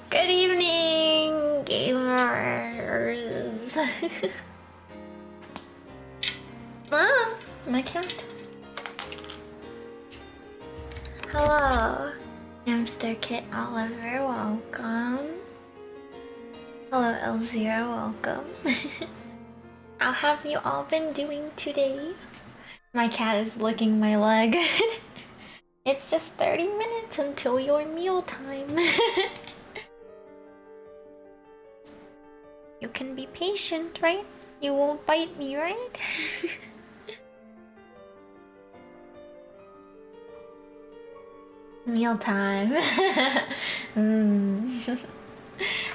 Good evening, gamers. Ah, my cat. Hello, Hamster Kit Oliver, welcome. Hello, L0, welcome. How have you all been doing today? My cat is licking my leg. It's just 30 minutes until your meal time. You can be patient, right? You won't bite me, right? Meal time.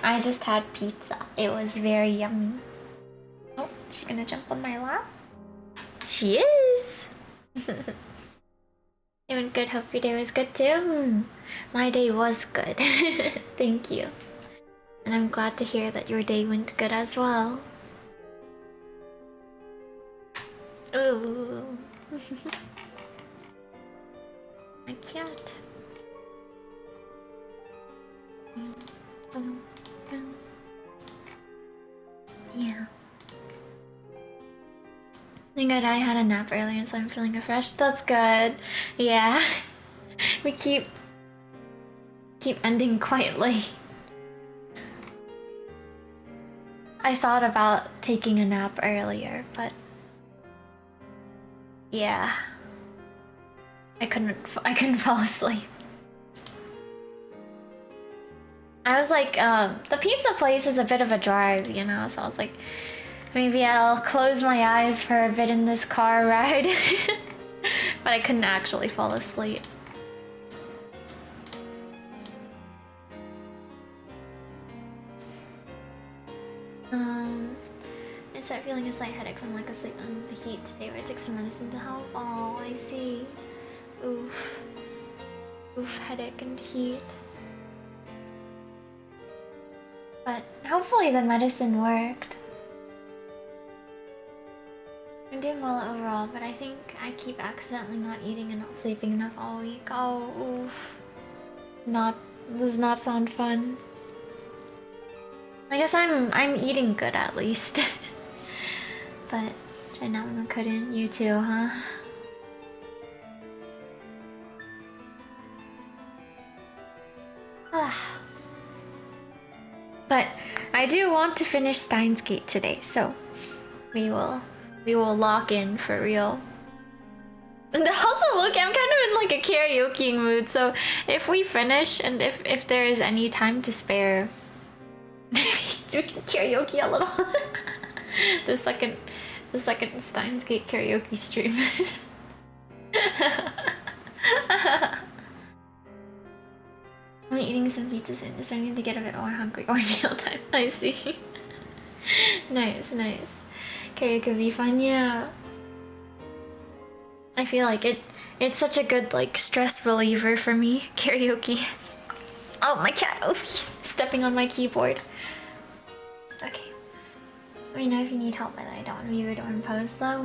I just had pizza. It was very yummy. Oh, she's gonna jump on my lap. She is. Doing good. Hope your day was good too. My day was good. Thank you. And I'm glad to hear that your day went good as well. Ooh. My cat. Yeah. Thank God I had a nap earlier, so I'm feeling refreshed. That's good. Yeah. We keep ending quite late. I thought about taking a nap earlier, but yeah, I couldn't fall asleep. I was like, the pizza place is a bit of a drive, you know, so I was like, maybe I'll close my eyes for a bit in this car ride. But I couldn't actually fall asleep. I start feeling a slight headache from lack of sleep and the heat today, but I took some medicine to help. Oh, I see. Oof. Oof, headache and heat. But hopefully the medicine worked. I'm doing well overall, but I think I keep accidentally not eating and not sleeping enough all week. Oh, oof. This does not sound fun. I guess I'm eating good at least. But I couldn't. You too, huh? But I do want to finish Steins Gate today, so we will lock in for real. And also, look, I'm kind of in like a karaoke mood, so if we finish and if there is any time to spare, maybe we can karaoke a little. the second Steins Gate karaoke stream. I'm eating some pizza soon, so I need to get a bit more hungry or mealtime. I see. Nice. Karaoke would be fun, yeah. I feel like it's such a good like stress reliever for me, karaoke. Oh, my cat! Oh, he's stepping on my keyboard. Okay. Let me know if you need help, but I don't want to be rude or impose though.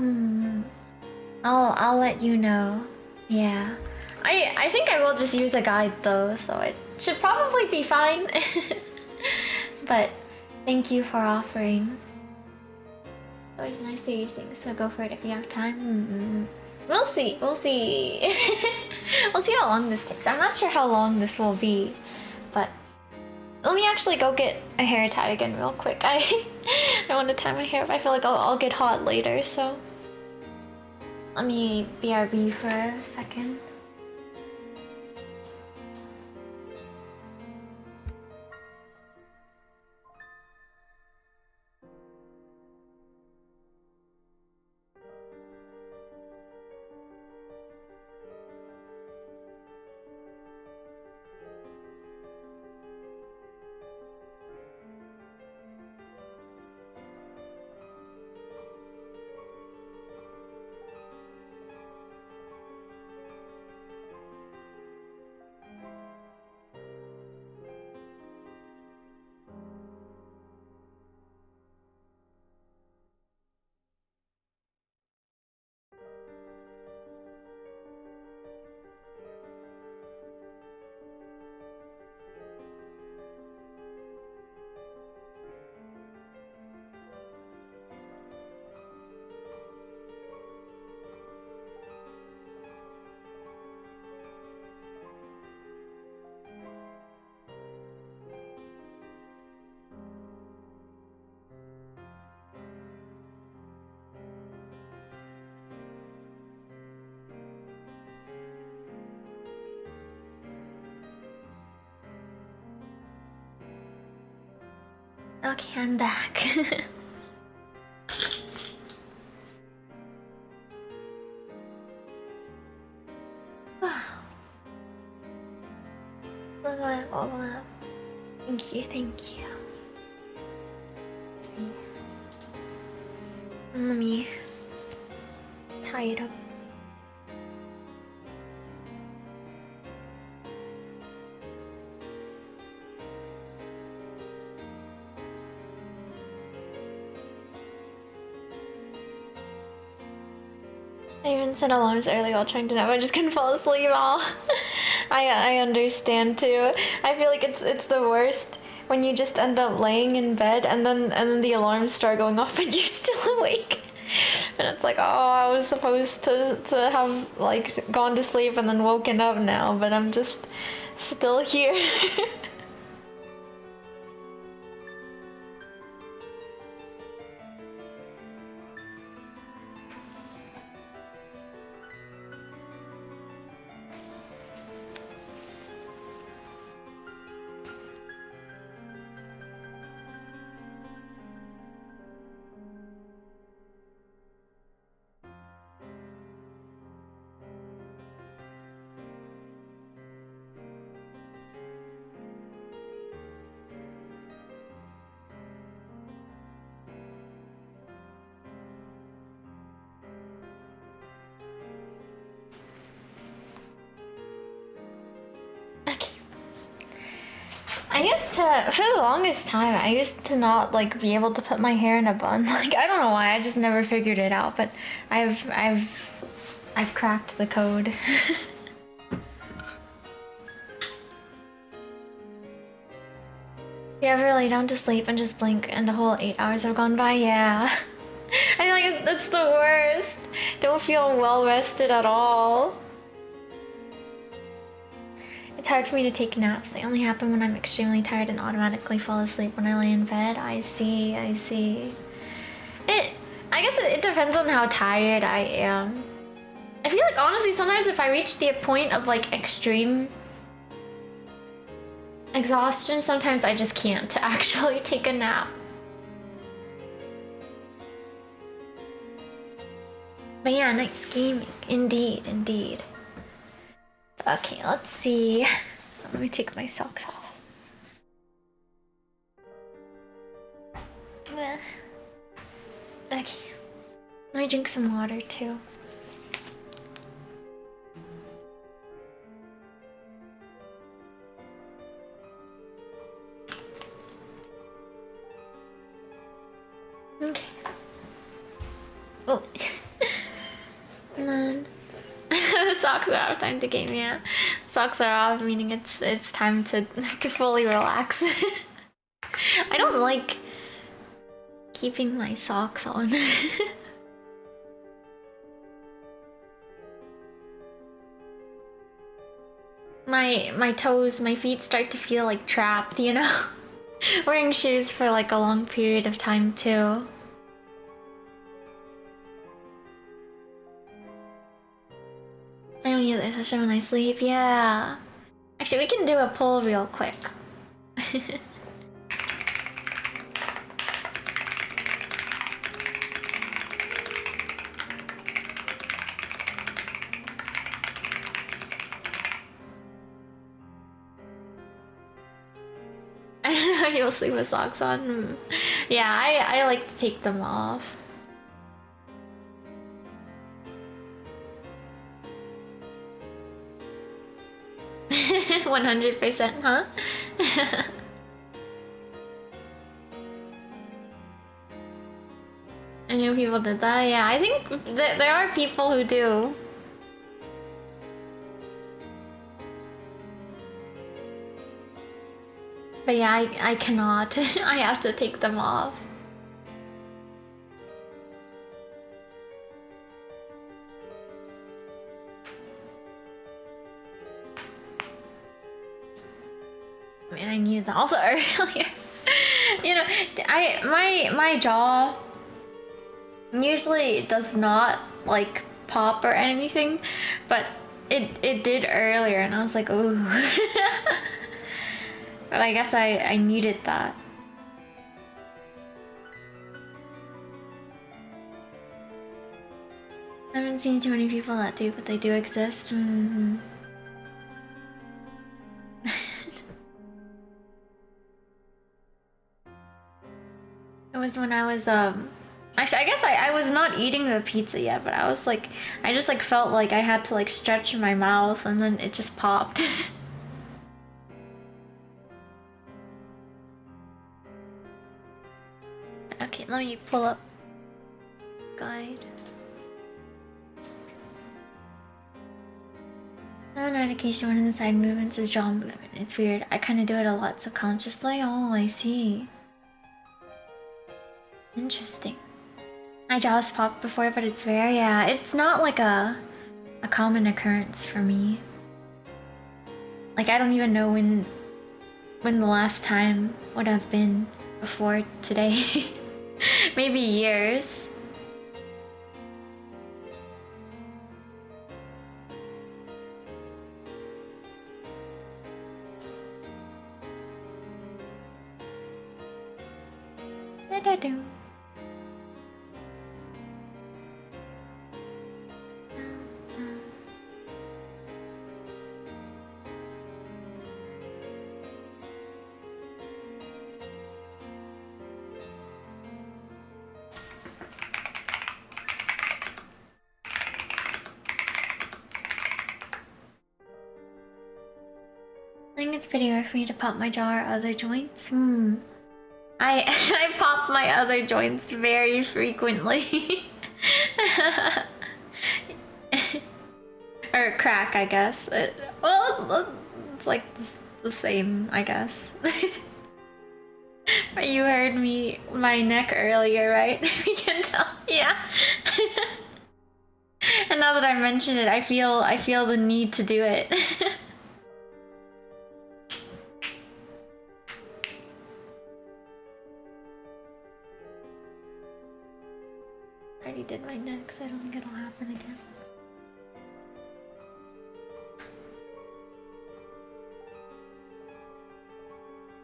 I'll let you know. Yeah. I think I will just use a guide though, so it should probably be fine. But thank you for offering. It's always nice to use things, so go for it if you have time. We'll see. We'll see how long this takes. I'm not sure how long this will be, but let me actually go get a hair tie again real quick. I want to tie my hair, but I feel like I'll get hot later, so let me BRB for a second. Okay, I'm back. Wow. Welcome up. Thank you, thank you. Let me tie it up. I even set alarms early while trying to nap. I just couldn't fall asleep all. I understand too. I feel like it's the worst when you just end up laying in bed and then the alarms start going off and you're still awake. And it's like, oh, I was supposed to have like gone to sleep and then woken up now, but I'm just still here. I used to, for the longest time, I used to not like be able to put my hair in a bun. Like, I don't know why, I just never figured it out, but I've cracked the code. You ever lay down to sleep and just blink and the whole 8 hours have gone by? Yeah. I feel like that's the worst. Don't feel well rested at all. It's hard for me to take naps. They only happen when I'm extremely tired and automatically fall asleep when I lay in bed. I see. I guess it depends on how tired I am. I feel like honestly sometimes if I reach the point of like extreme exhaustion, sometimes I just can't actually take a nap. But yeah, nice gaming. Indeed, indeed. Okay, let's see. Let me take my socks off. Okay. Let me drink some water too. Okay. Oh. Man. The socks are off, time to game, yeah. Socks are off, meaning it's time to fully relax. I don't like keeping my socks on. my toes, my feet start to feel like trapped, you know? Wearing shoes for like a long period of time too. I don't either, especially when I sleep, yeah. Actually, we can do a poll real quick. I don't know, you'll sleep with socks on. Yeah, I like to take them off. 100%, huh? I knew people did that. Yeah, I think there are people who do. But yeah, I cannot. I have to take them off. I mean, I knew that also earlier. You know, my jaw usually does not like pop or anything, but it did earlier, and I was like, ooh. But I guess I needed that. I haven't seen too many people that do, but they do exist. Mm-hmm. It was when I was actually I guess I was not eating the pizza yet, but I was like I just like felt like I had to like stretch my mouth and then it just popped. Okay, let me pull up guide. On medication, one of the side movements is jaw movement. It's weird. I kind of do it a lot subconsciously. Oh, I see. Interesting. My jaw's popped before, but it's rare. Yeah, it's not like a common occurrence for me. Like I don't even know when the last time would have been before today. Maybe years. Da-da-doo. I think it's pretty rare for me to pop my jaw or other joints. I I pop my other joints very frequently. Or crack, I guess. Well, it's like the same, I guess. You heard my neck earlier, right? We can tell. Yeah. And now that I mention it, I feel the need to do it. I already did my neck, so I don't think it'll happen again.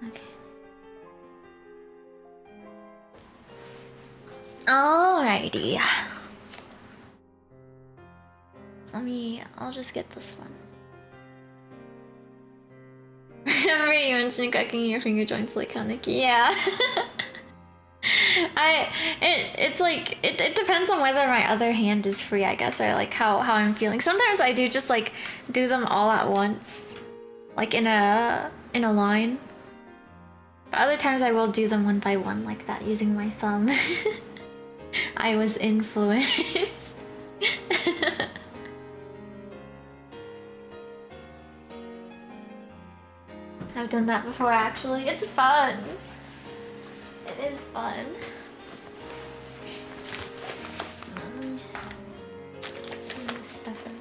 Okay. Alrighty. I'll just get this one. Remember you mentioned cracking your finger joints like Kaneki? Yeah. It's like it depends on whether my other hand is free, I guess, or like how I'm feeling. Sometimes I do just like do them all at once, like in a line. But other times I will do them one by one like that using my thumb. I was influenced. I've done that before actually. It's fun. It is fun. Let me just see this stuff out.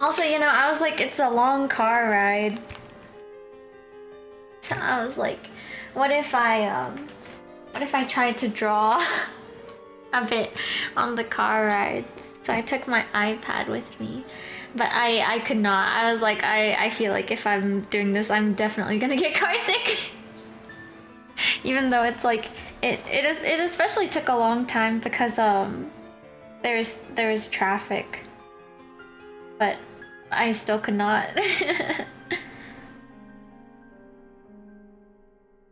Also, you know, I was like, it's a long car ride. So I was like, what if I tried to draw a bit on the car ride? So I took my iPad with me, but I could not. I was like, I feel like if I'm doing this, I'm definitely gonna get car sick. Even though it's like, it especially took a long time because there's traffic. But I still could not.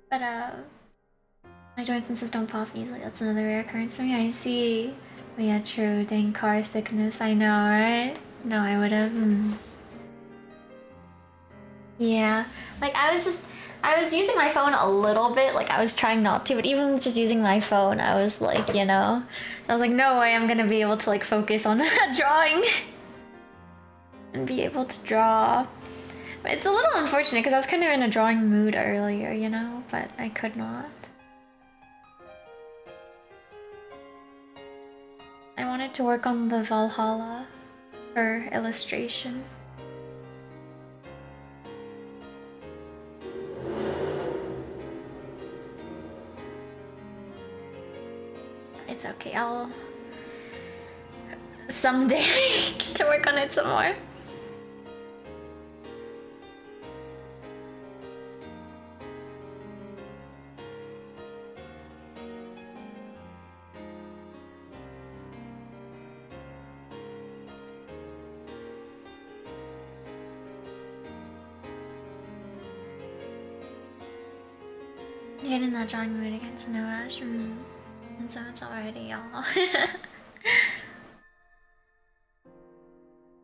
But my joints and stuff don't pop easily. That's another rare occurrence for me. I see. But yeah, true. Dang car sickness. I know, right? No, I would have. Yeah. Like I was using my phone a little bit. Like I was trying not to, but even just using my phone, I was like, you know, I was like, no way, I'm gonna be able to like focus on drawing and be able to draw. But it's a little unfortunate because I was kind of in a drawing mood earlier, you know, but I could not. I wanted to work on the Valhalla for illustration. It's okay, I'll someday get to work on it some more. You get in that drawing mood again, Snow Ash. And so much already, y'all.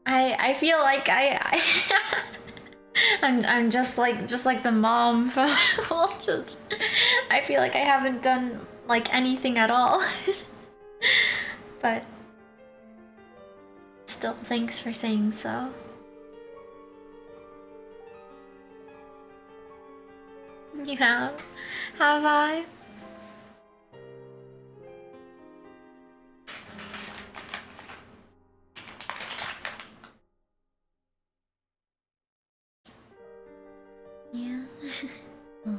I feel like I'm just like the mom from Vulture. I feel like I haven't done like anything at all. But still, thanks for saying so. You have? Have I? Yeah. Oh.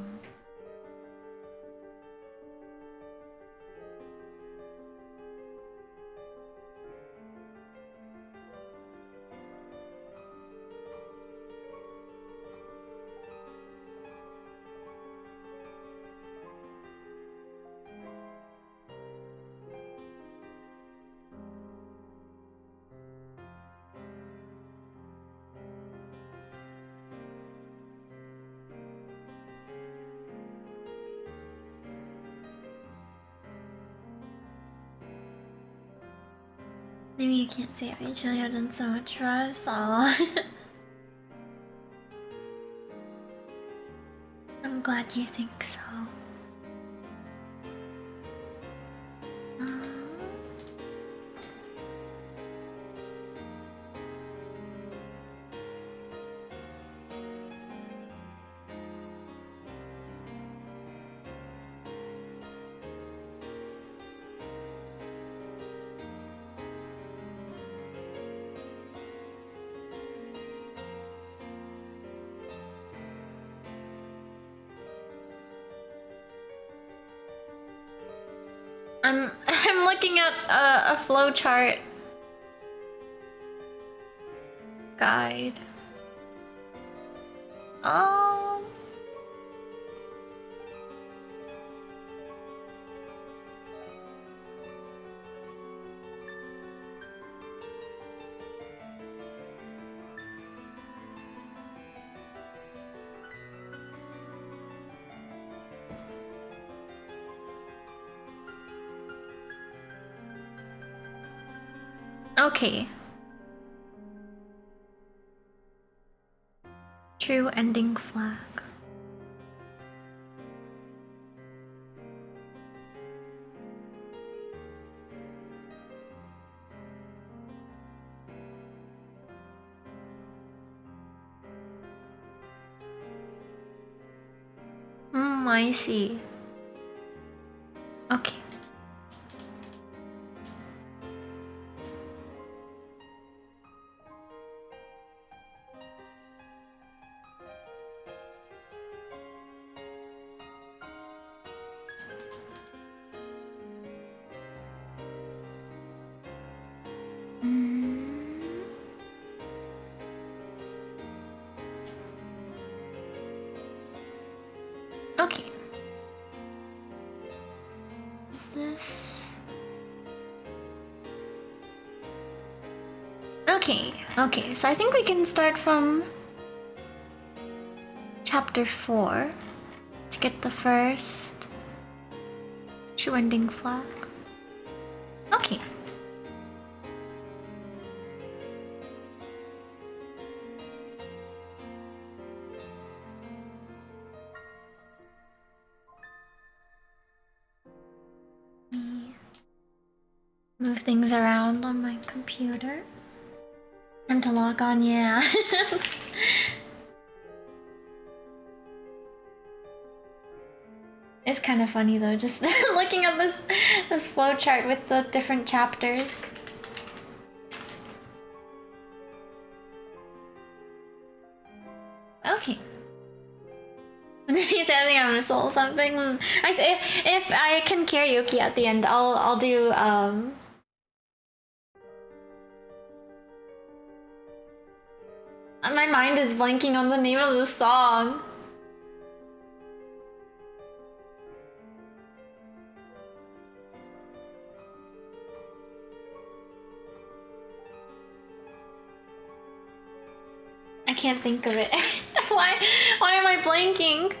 Maybe you can't say it, but you have done so much for us. Aw. I'm glad you think so. Aw. I'm looking at a flowchart guide. Um. Okay. True ending flag. I see. Okay. Okay. Is this... Okay, so I think we can start from chapter 4 to get the first true ending flag. Okay. Move things around on my computer. Time to log on, yeah. It's kind of funny though, just looking at this flowchart with the different chapters. Okay. When you say I think I'm gonna soul something. Actually, if I can karaoke at the end, I'll do My mind is blanking on the name of the song. I can't think of it. Why am I blanking?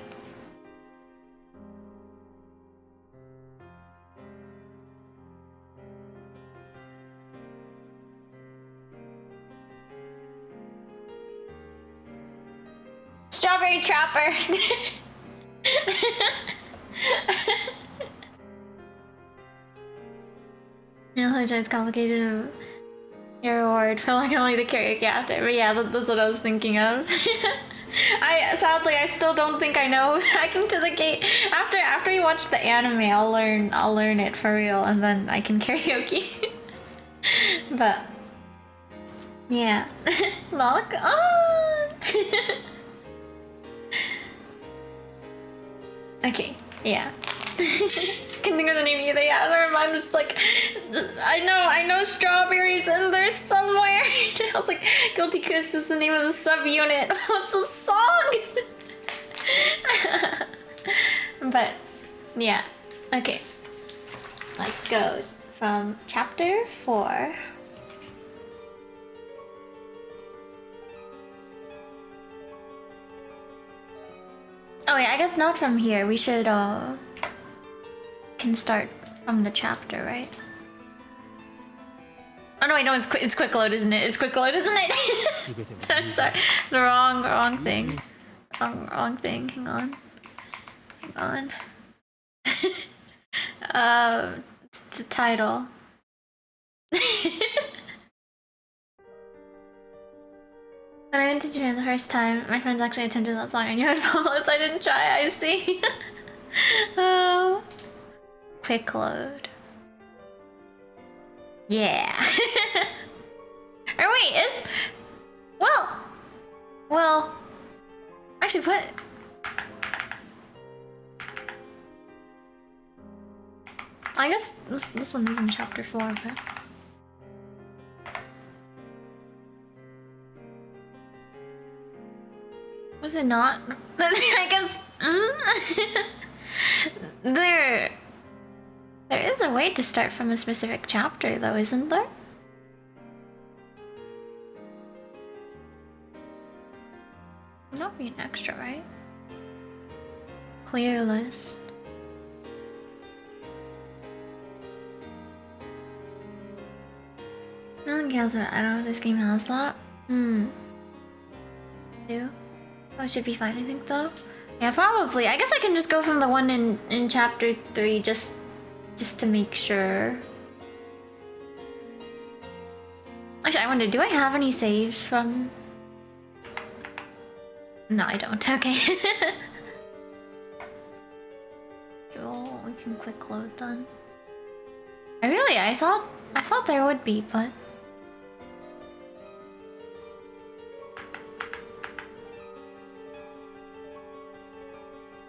strawberry trapper. Yeah, it's complicated. Your reward for like only the karaoke after, but yeah, that's what I was thinking of. Sadly I still don't think I know hacking to the gate. After we watch the anime, I'll learn it for real, and then I can karaoke. But yeah, lock on. Okay, yeah. Can think of the name either. Yeah, never mind. Just like, I know strawberries in there somewhere. I was like, Guilty Kiss is the name of the subunit. What's the song? But yeah, okay. Let's go from chapter 4. Oh yeah, I guess not from here. We should can start from the chapter, right? Oh no, I know it's quick load, isn't it? It's quick load, isn't it? I'm sorry, the wrong thing. Wrong thing. Hang on. It's a title. When I went to Japan the first time, my friends actually attempted that song. I knew I'd follow it, so I didn't try. I see. Oh. Quick load. Yeah. Or wait, well. Actually, what? I guess this one is in chapter 4, but. Was it not? I guess. There is a way to start from a specific chapter, though, isn't there? Would not be an extra, right? Clear list. No one cares. I don't know if this game has that. Do? Oh, it should be fine, I think, though. Yeah, probably. I guess I can just go from the one in chapter 3 just to make sure. Actually, I wonder, do I have any saves from... No, I don't. Okay. Cool. We can quick load then. I thought there would be, but...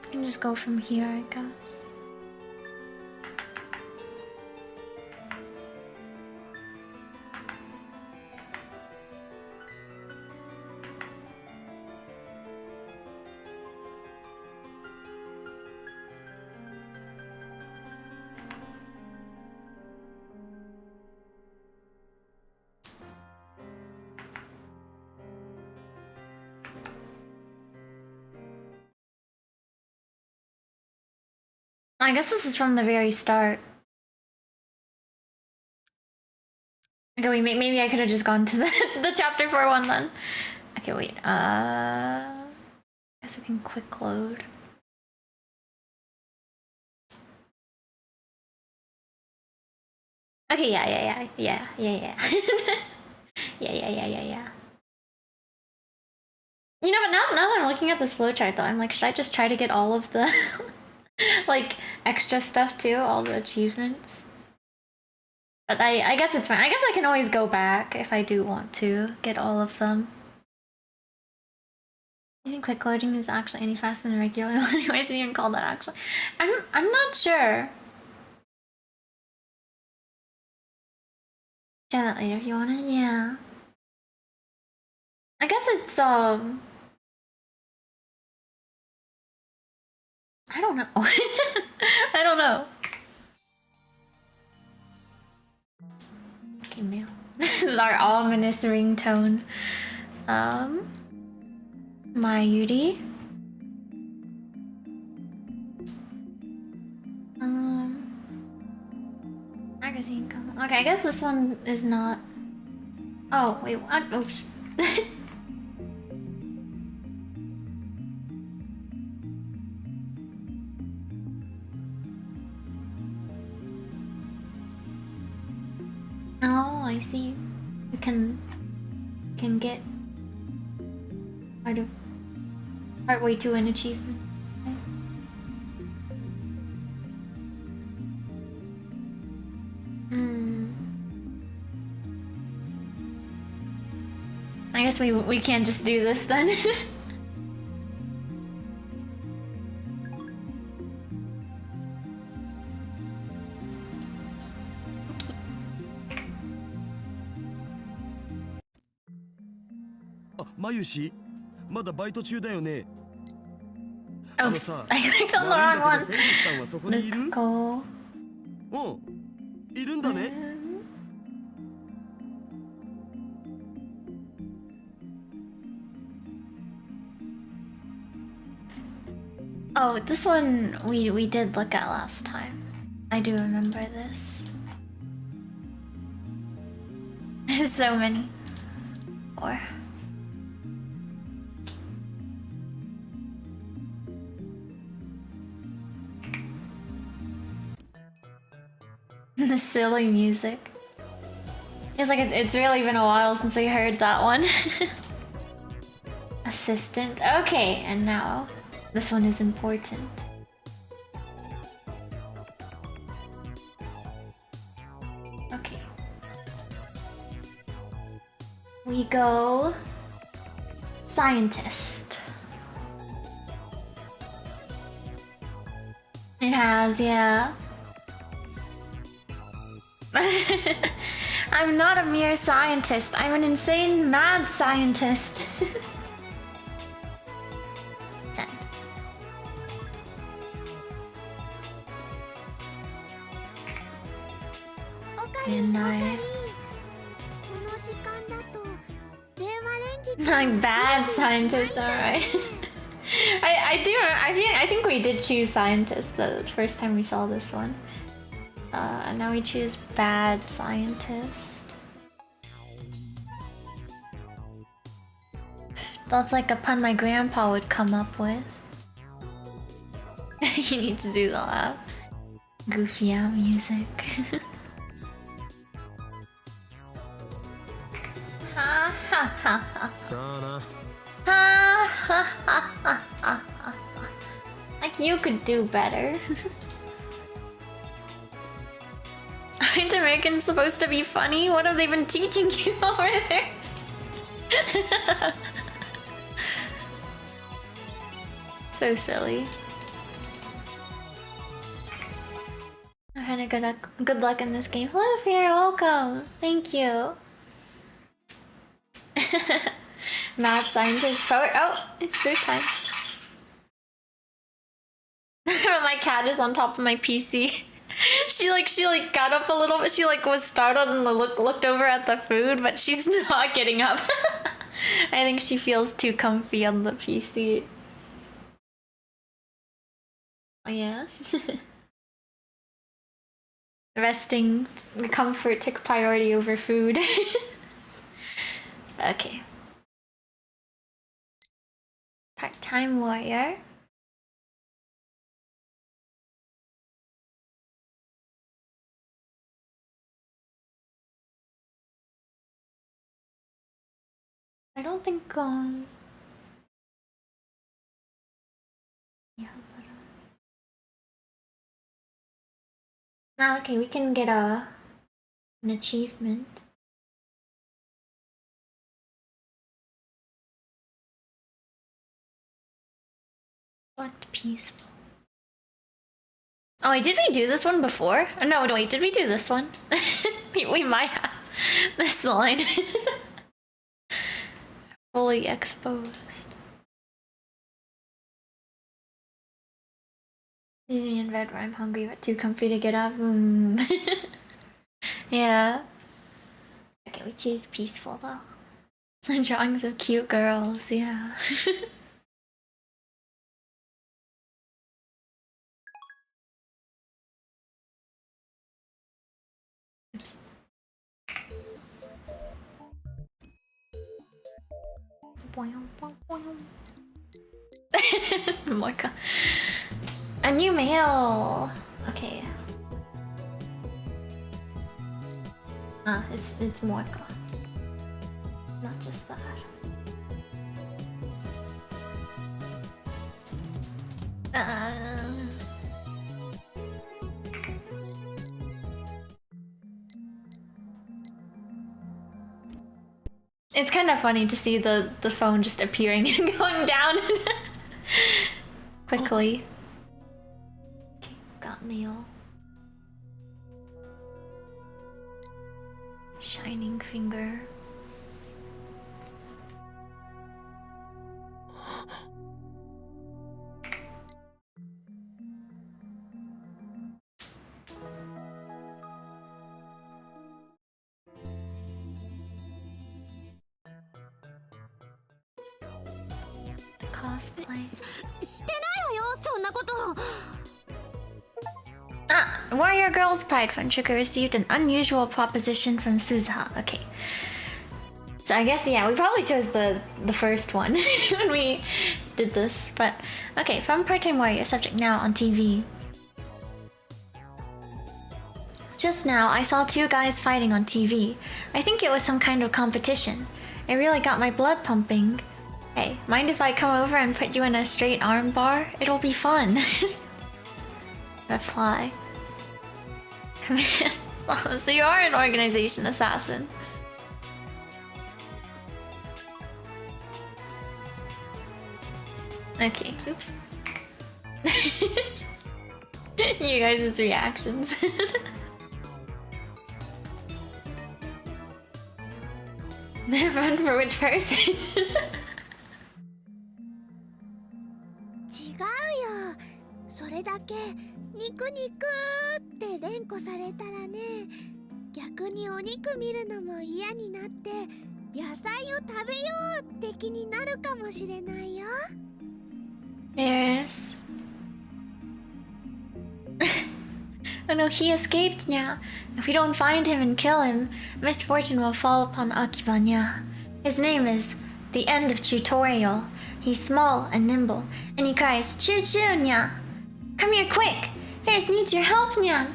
I can just go from here, I guess. I guess this is from the very start. Okay, wait, maybe I could have just gone to the chapter 4 one then. Okay, wait, I guess we can quick load. Okay, yeah. Yeah. Yeah. You know, but now that I'm looking at this flowchart though, I'm like, should I just try to get all of the like extra stuff too, all the achievements? But I guess it's fine. I guess I can always go back if I do want to get all of them. I think quick loading is actually any faster than regular one. Anyways, you can call that actually. I'm not sure. Share that later if you want it. Yeah. I guess it's I don't know. I don't know. Okay, mail. This is our ominous ringtone. My Yuri. Magazine cover. Okay, I guess this one is not. Oh wait, what? Oops. I see. You can get partway to an achievement. I guess we can't just do this then. Mayushi, まだバイト中だよね。 Oops, I clicked on the wrong one. フェリスさんはそこにいる？ Go. うん、いるんだね。 Oh, this one we did look at last time. I do remember this. There's so many. Or the silly music. It's like it's really been a while since we heard that one. Assistant. Okay, and now this one is important. Okay. We go scientist. It has, yeah. I'm not a mere scientist. I'm an insane mad scientist. Send. And like bad scientist, alright. I think we did choose scientist the first time we saw this one. Now we choose bad scientist. That's like a pun my grandpa would come up with. You need to do the goofy music. Ha ha ha ha. Ha ha ha ha ha. Like you could do better. Aren't Americans supposed to be funny? What have they been teaching you over there? So silly. Alright, good luck in this game. Hello, Fear, welcome. Thank you. Mad scientist power. Oh, it's food time. My cat is on top of my PC. She got up a little bit. She was startled and looked over at the food, but she's not getting up. I think she feels too comfy on the PC. Oh yeah. Resting, comfort took priority over food. Okay. Part-time warrior. I don't think yeah, but okay, we can get an achievement. Select peaceful. Oh wait, did we do this one before? No, wait, did we do this one? we might have this line. Fully exposed. Disney in bed when I'm hungry but too comfy to get up. Yeah. Okay, we choose peaceful though. Some drawings of cute girls, yeah. Oops. Oh my god. A new mail. Okay. Ah, it's more gone. Not just that. It's kind of funny to see the phone just appearing and going down quickly. Okay, got mail. Shining finger. The cosplay. Ah, Warrior Girls Pride Fund Sugar received an unusual proposition from Suzuha. Okay. So I guess, yeah, we probably chose the first one when we did this. But, okay, from Part-Time Warrior, subject now on TV. Just now, I saw two guys fighting on TV. I think it was some kind of competition. It really got my blood pumping. Hey, mind if I come over and put you in a straight arm bar? It'll be fun. Reply. Command. So you are an organization assassin. Okay, oops. You guys' reactions. Run for which person? 違うよ。それだけ肉肉って連呼されたらね、逆にお肉見るのも嫌になって野菜を食べようって気になるかもしれないよ。Yes. Oh no, he escaped now. If we don't find him and kill him, misfortune will fall upon Akibanya. His name is the end of tutorial. He's small and nimble, and he cries, "Choo choo, nya! Come here quick! Ferris needs your help, nya!"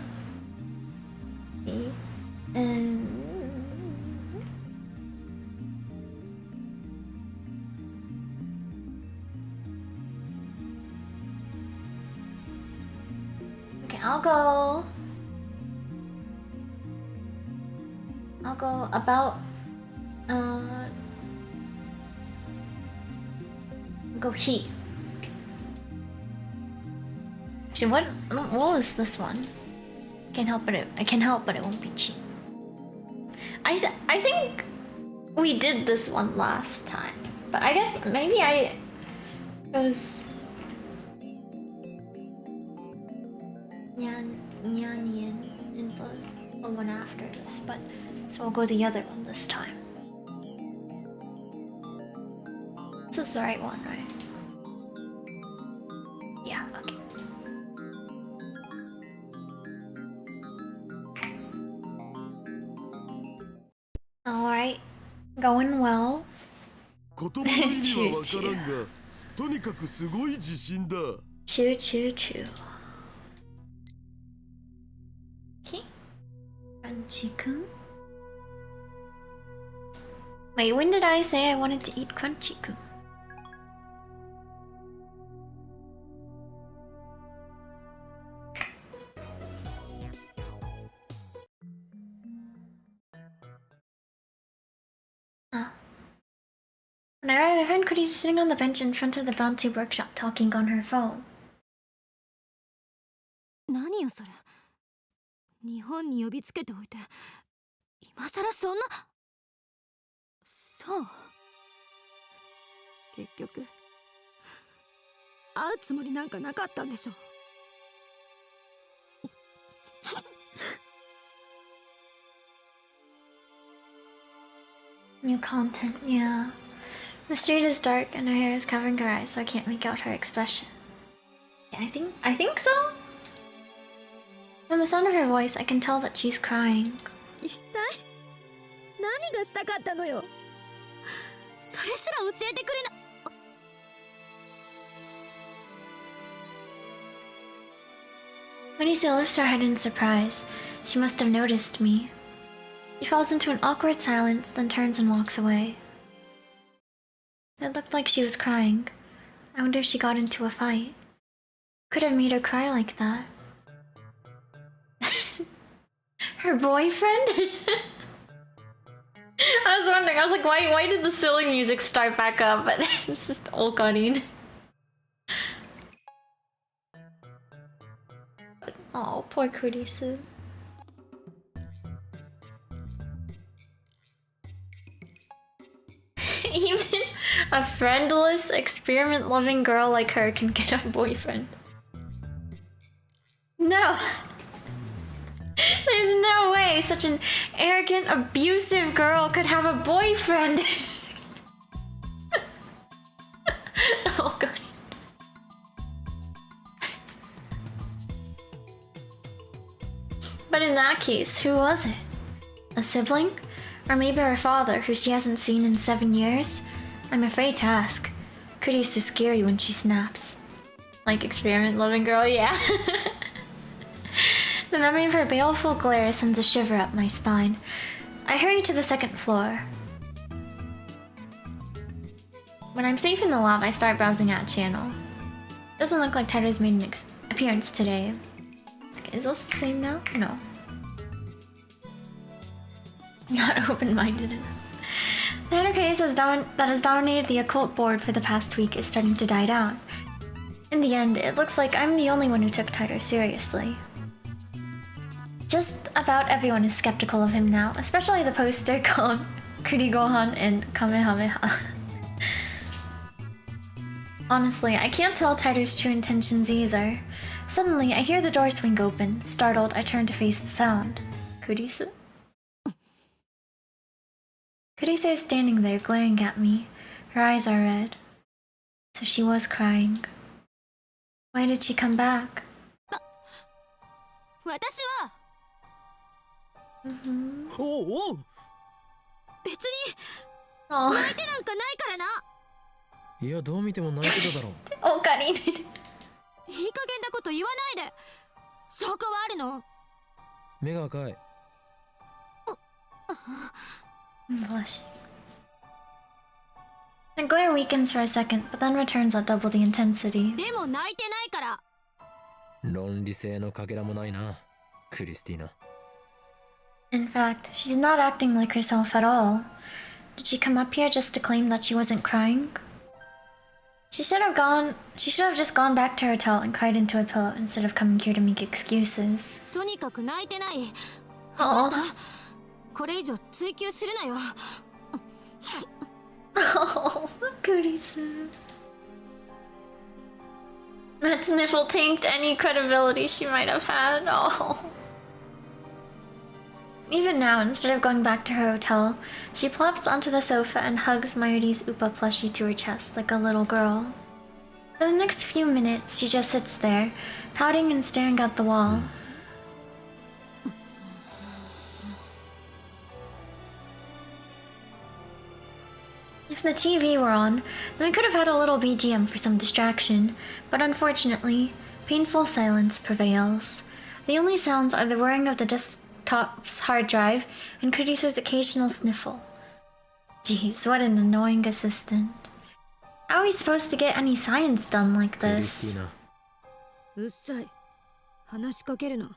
Okay, I'll go about go he. Actually, what was this one? I can help, but it won't be cheap. I think we did this one last time, but I guess maybe it was Nyan in the one after this, but so we'll go the other one this time. This is the right one, right? Yeah, okay. Alright. Going well. 言葉の意味はわからんが、とにかくすごい自信だ。Choo choo choo. Okay. Crunchy-kun. Wait, when did I say I wanted to eat Crunchy-kun? When I arrived, I found Cooties sitting on the bench in front of the bouncy workshop talking on her phone. 何よそれ。日本に呼びつけておいて、今さらそんな。そう。結局、会うつもりなんかなかったんでしょ。New content, yeah. The street is dark and her hair is covering her eyes, so I can't make out her expression. Yeah, I think so. From the sound of her voice, I can tell that she's crying. 一体何がしたかったのよ。それすら教えてくれな。Marisa lifts her head in surprise. She must have noticed me. She falls into an awkward silence, then turns and walks away. It looked like she was crying. I wonder if she got into a fight. Could have made her cry like that. Her boyfriend? I was wondering, I was like, why did the silly music start back up? But it's just all cutting. Oh, poor Kurisu. Even a friendless, experiment-loving girl like her can get a boyfriend. No! There's no way such an arrogant, abusive girl could have a boyfriend! Oh god. But in that case, who was it? A sibling? Or maybe her father, who she hasn't seen in 7 years? I'm afraid to ask. Kuri's scary when she snaps. Like experiment-loving girl, yeah. The memory of her baleful glare sends a shiver up my spine. I hurry to the second floor. When I'm safe in the lab, I start browsing at channel. Doesn't look like Tedder's made an appearance today. Okay, is this the same now? No. Not open-minded enough. The inner case that has dominated the occult board for the past week is starting to die down. In the end, it looks like I'm the only one who took Tighter seriously. Just about everyone is skeptical of him now, especially the poster called Kurigohan and Kamehameha. Honestly, I can't tell Tighter's true intentions either. Suddenly, I hear the door swing open. Startled, I turn to face the sound. Kurisu? Kurisu is standing there, glaring at me. Her eyes are red. So she was crying. Why did she come back? Oh, Oh. いやどう見ても泣いてただろう。Oh, Karin. いい加減なこと言わないで。証拠はあるの？目が赤い。I'm blushing. The glare weakens for a second, but then returns at double the intensity. でも泣いてないから。論理性のかけらもないな、クリスティーナ。In fact, she's not acting like herself at all. Did she come up here just to claim that she wasn't crying? She should have just gone back to her hotel and cried into a pillow instead of coming here to make excuses. とにかく泣いてない。 Oh. これ以上追求するなよ。Oh, Kurisu. That sniffle tanked any credibility she might have had. Oh. Even now, instead of going back to her hotel, she plops onto the sofa and hugs Mayuri's Upa plushie to her chest like a little girl. For the next few minutes, she just sits there, pouting and staring at the wall. If the TV were on, then we could have had a little BGM for some distraction, but unfortunately, painful silence prevails. The only sounds are the whirring of the desktop's hard drive and Kurisu's occasional sniffle. Jeez, what an annoying assistant. How are we supposed to get any science done like クリスティ this? ーナ。うっさい。話しかけるな。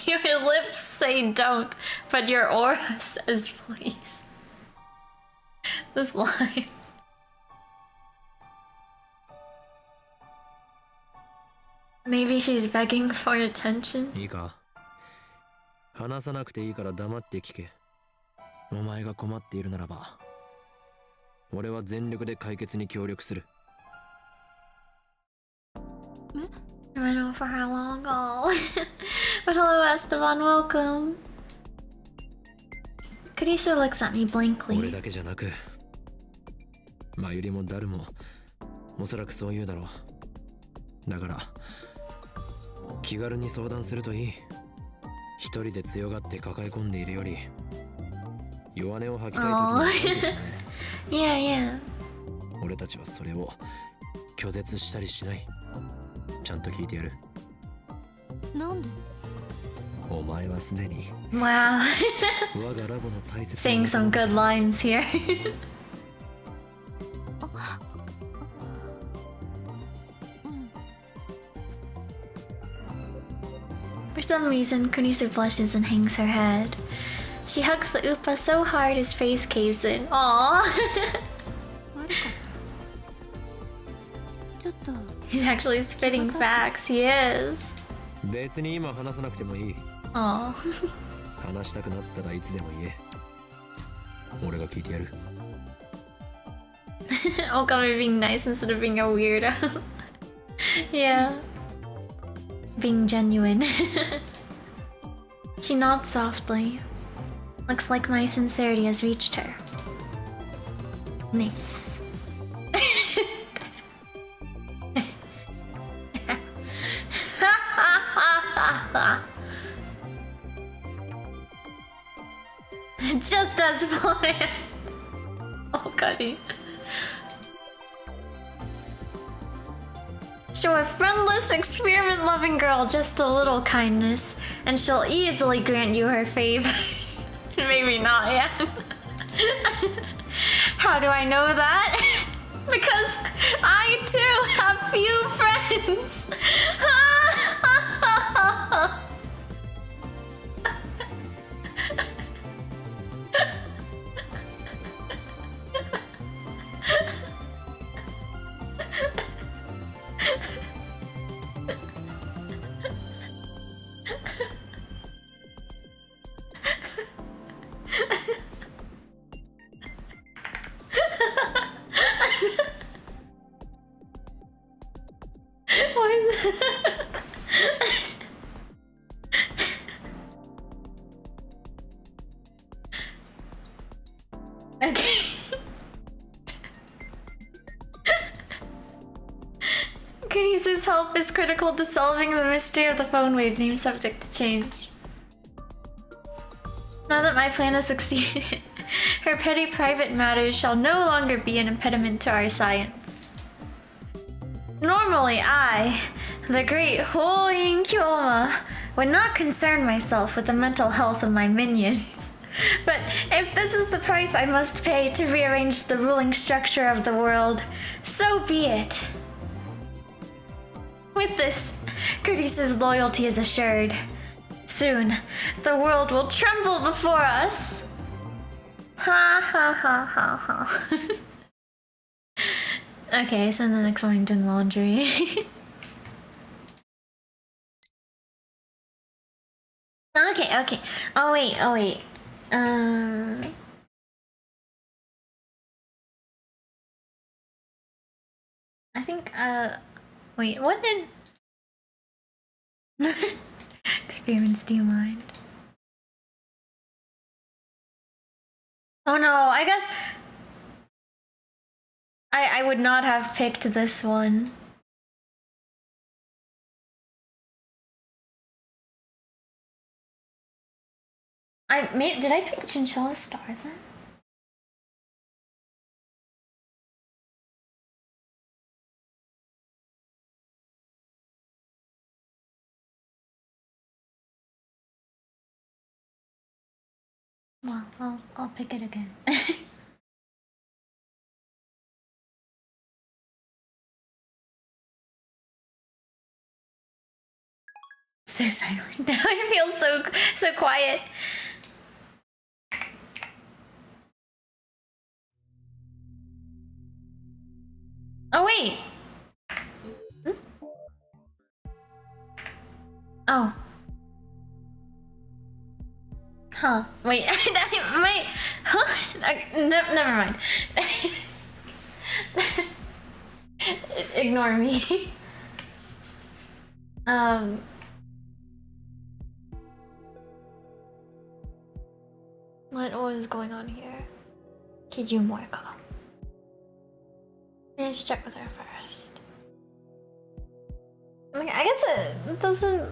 Your lips say don't, but your aura says please. This line. Maybe she's begging for attention. いいか。話さなくていいから黙って聞け。お前が困っているならば、俺は全力で解決に協力する。I don't know for how long. Oh. But hello, Esteban. Welcome. Kurisu looks at me 俺 blankly. だけじゃなく、マユリもダルもおそらくそう言うだろう。だから気軽に相談するといい。一人で強がって抱え込んでいるより、弱音を吐きたい時には吐いてしまえ。 Yeah, yeah. 俺たちはそれを拒絶したりしない。ちゃんと聞いてやる。なんで？お前はすでに Wow. 我がラボの大切 Saying some good lines here. For some reason, Kunisu blushes and hangs her head. She hugs the Upa so hard his face caves in. Aww. 悪かった。ちょっと He's actually spitting facts. He is. 別に今話さなくてもいい。 Aww. 話したくなったらいつでも言え。俺が聞いてやる。 Okami being nice instead of being a weirdo. Yeah. Being genuine. She nods softly. Looks like my sincerity has reached her. Nice. Just as planned. Oh, Cuddy. Show a friendless, experiment-loving girl just a little kindness, and she'll easily grant you her favor. Maybe not yet. How do I know that? Because I too have few friends. What is that? Okay. Kunisu's help is critical to solving the mystery of the phone wave name subject to change. Now that my plan has succeeded, her petty private matters shall no longer be an impediment to our science. Normally I, the great Hoin Kyoma, would not concern myself with the mental health of my minions. But if this is the price I must pay to rearrange the ruling structure of the world, so be it. With this, Curtis's loyalty is assured. Soon, the world will tremble before us. Ha ha ha ha ha. Okay, so the next morning doing laundry. Okay. Oh wait. I think, wait, what did... Experiments, do you mind? Oh no, I guess... I would not have picked this one. Did I pick Chinchilla Star then? Well, I'll pick it again. So silent. Now I feel so quiet. Oh wait. Oh. Huh. Wait. Never mind. Ignore me. What was going on here? Kijumorka. Let's check with her first. I guess it doesn't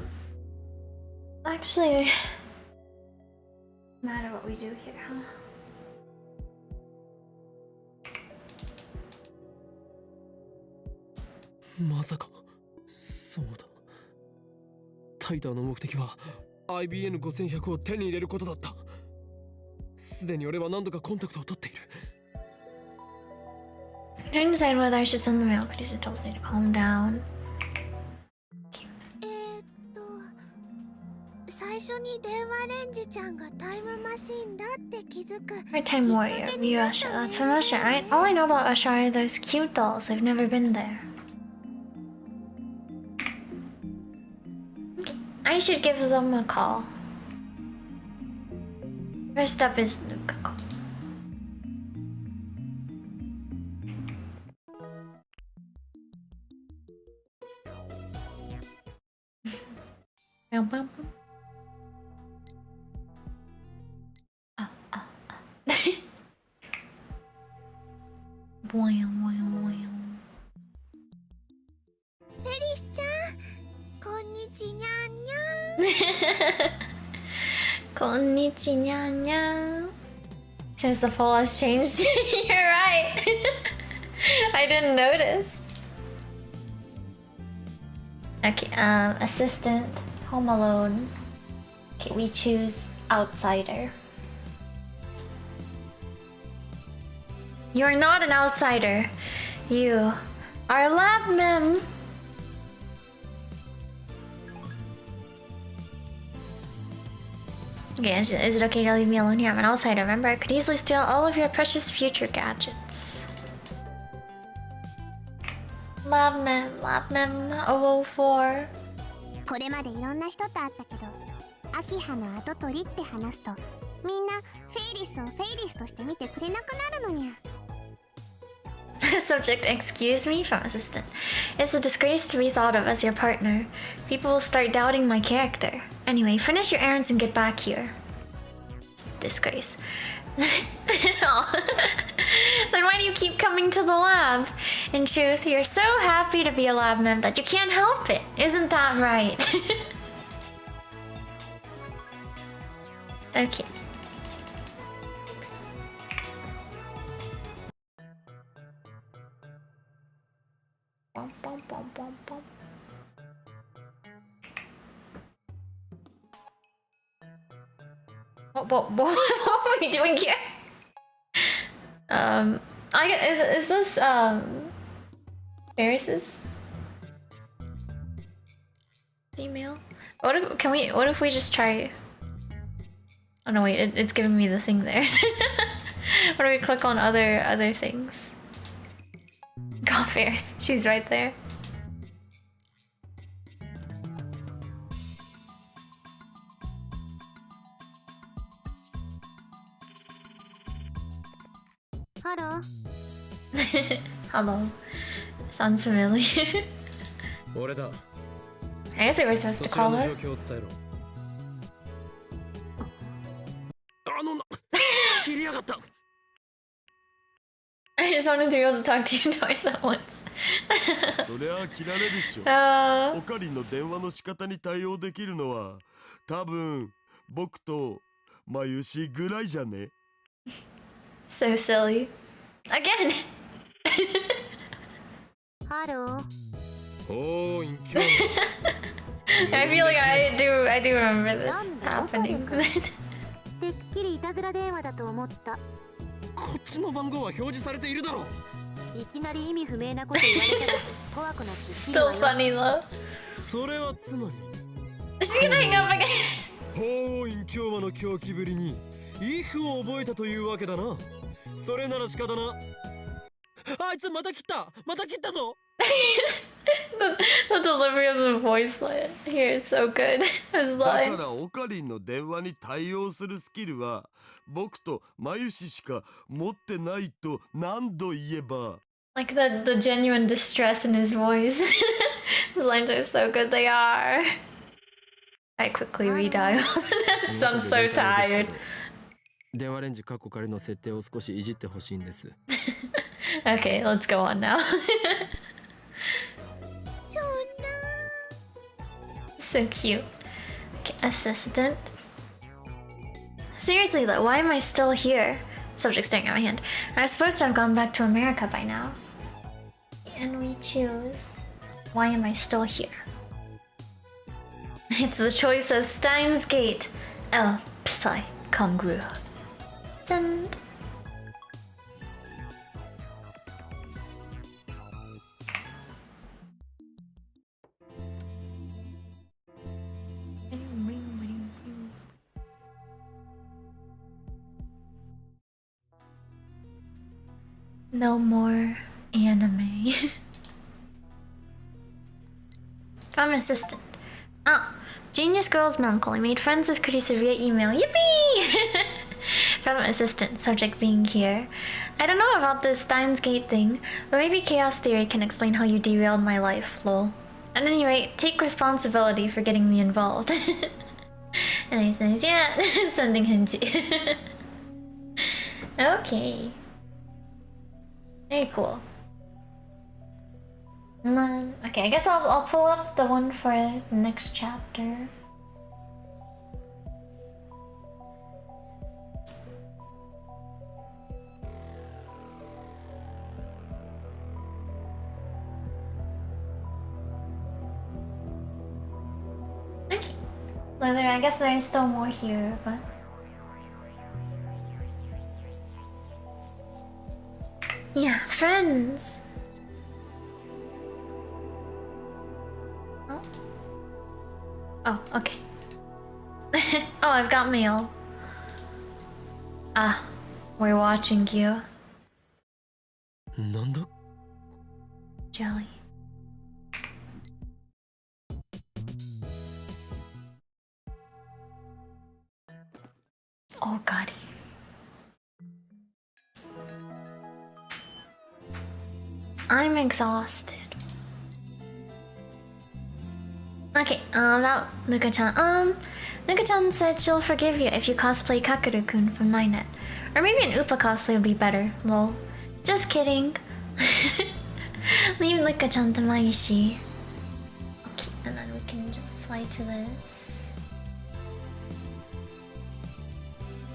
actually matter what we do here, huh?まさかそうだ。タイターの目的は IBN5100 を手に入れることだった。すでに俺は何度かコンタクトを取っている。 I'm trying to decide whether I should send the mail because it tells me to calm down. 最初に電話レンジちゃんがタイムマシンだって気づく Right, Time Warrior, view Russia. That's from Russia, right? All I know about Russia are those cute dolls. I've never been there. Okay, I should give them a call. First up is Nuka. Konnichiwa. Since the fall has changed, you're right. I didn't notice. Okay, assistant, home alone. Okay, we choose outsider. You are not an outsider. You are a lab mem. Okay, is it okay to leave me alone here? I'm an outsider, remember? I could easily steal all of your precious future gadgets. Lab mem 004. これまでいろんな人と会ったけど、アキハの跡取りって話すと、みんなフェイリスをフェイリスとして見てくれなくなるのにゃ。Subject, excuse me, from assistant. It's a disgrace to be thought of as your partner. People will start doubting my character. Anyway, finish your errands and get back here. Disgrace. Aw. Then why do you keep coming to the lab? In truth, you're so happy to be a lab mem that you can't help it. Isn't that right? Okay. Bum, bum, bum, bum, bum. What are we doing here? Is this Ferris's email? What if we just try? Oh no, wait, it's giving me the thing there. What do we click on other things? God, Ferris, she's right there. Hello. Hello. Sounds familiar. 俺だ。 I guess we were supposed to call her. 切りやがった。 I just wanted to be able to talk to you twice at once. そりゃ切られるっしょ。オカリンの電話の仕方に対応できるのは多分僕とマユシぐらいじゃね。 So silly. Again. Hello. Oh, I feel like I do remember this happening. てっきりいたずら電話だと思った。こっちの番号は表示されているだろう。いきなり意味不明なこと言われたら怖くなって。 Still funny though. それはつまり She's gonna hang up again. 法院京和の狂気ぶりにイフを覚えたというわけだな。それなら仕方な。あいつまた切ったぞ。The delivery of the voice here is so good. It's だ like からオカリンの電話に対応するスキルは僕とマユシしか持ってないと何度言えば。 like the genuine distress in his voice. His lines are so good. They are. I quickly redial. Sounds so tired. 電話レンジカッコ仮の設定を少しいじってほしいんです。 Okay, let's go on now. So cute. Okay, assistant. Seriously though, why am I still here? Subject staring at my hand. I was supposed to have gone back to America by now. And we choose. Why am I still here? It's the choice of Steins Gate, El Psy Congru. Send. No more anime. From an assistant. Ah, Genius Girl's Melancholy made friends with Carissa via email. Yippee! From an assistant, subject being here. I don't know about this Steins Gate thing, but maybe Chaos Theory can explain how you derailed my life, lol. At any rate, take responsibility for getting me involved. Nice, yeah. Sending Hinji. Okay. Very cool. And then, okay, I guess I'll pull up the one for the next chapter. Okay. Well, I guess there's still more here, but... Yeah, friends! Oh. Oh, okay. Oh, I've got mail. Ah, we're watching you. Nanda? Jelly. Oh, God. I'm exhausted. Okay, about Luka-chan. Luka-chan said she'll forgive you if you cosplay Kakeru-kun from 9net. Or maybe an Upa cosplay would be better, lol. Just kidding. Leave Luka-chan to Maishi. Okay, and then we can just fly to this.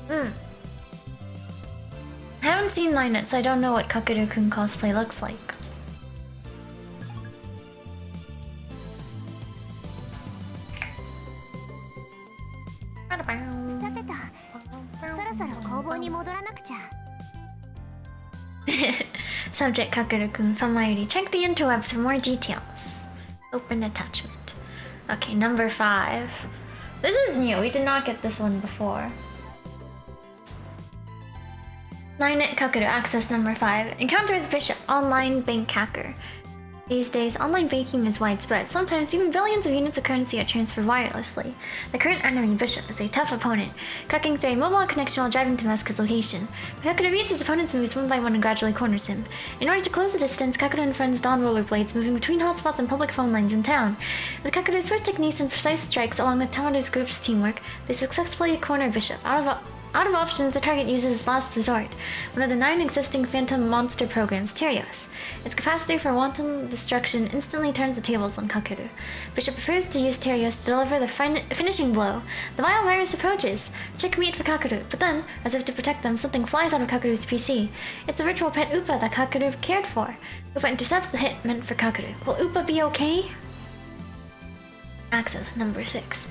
I haven't seen 9net, so I don't know what Kakeru-kun cosplay looks like. Subject Kakeru-kun from Mayuri. Check the interwebs for more details. Open attachment. Okay, number 5. This is new. We did not get this one before. 9net Kakeru access number 5. Encounter with Bishop, online bank hacker. These days, online banking is widespread. Sometimes even billions of units of currency are transferred wirelessly. The current enemy, Bishop, is a tough opponent, cracking through a mobile connection while driving to Meska's location. But Kakeru reads his opponent's moves one by one and gradually corners him. In order to close the distance, Kakeru and friends don rollerblades, moving between hotspots and public phone lines in town. With Kakeru's swift techniques and precise strikes, along with Tamado's group's teamwork, they successfully corner Bishop. Out of options, the target uses his last resort, one of the 9 existing phantom monster programs, Terios. Its capacity for wanton destruction instantly turns the tables on Kakeru. Bishop prefers to use Terios to deliver the finishing blow. The vile virus approaches. Checkmate for Kakeru, but then, as if to protect them, something flies out of Kakeru's PC. It's the virtual pet Upa that Kakeru cared for. Upa intercepts the hit meant for Kakeru. Will Upa be okay? Access number 6.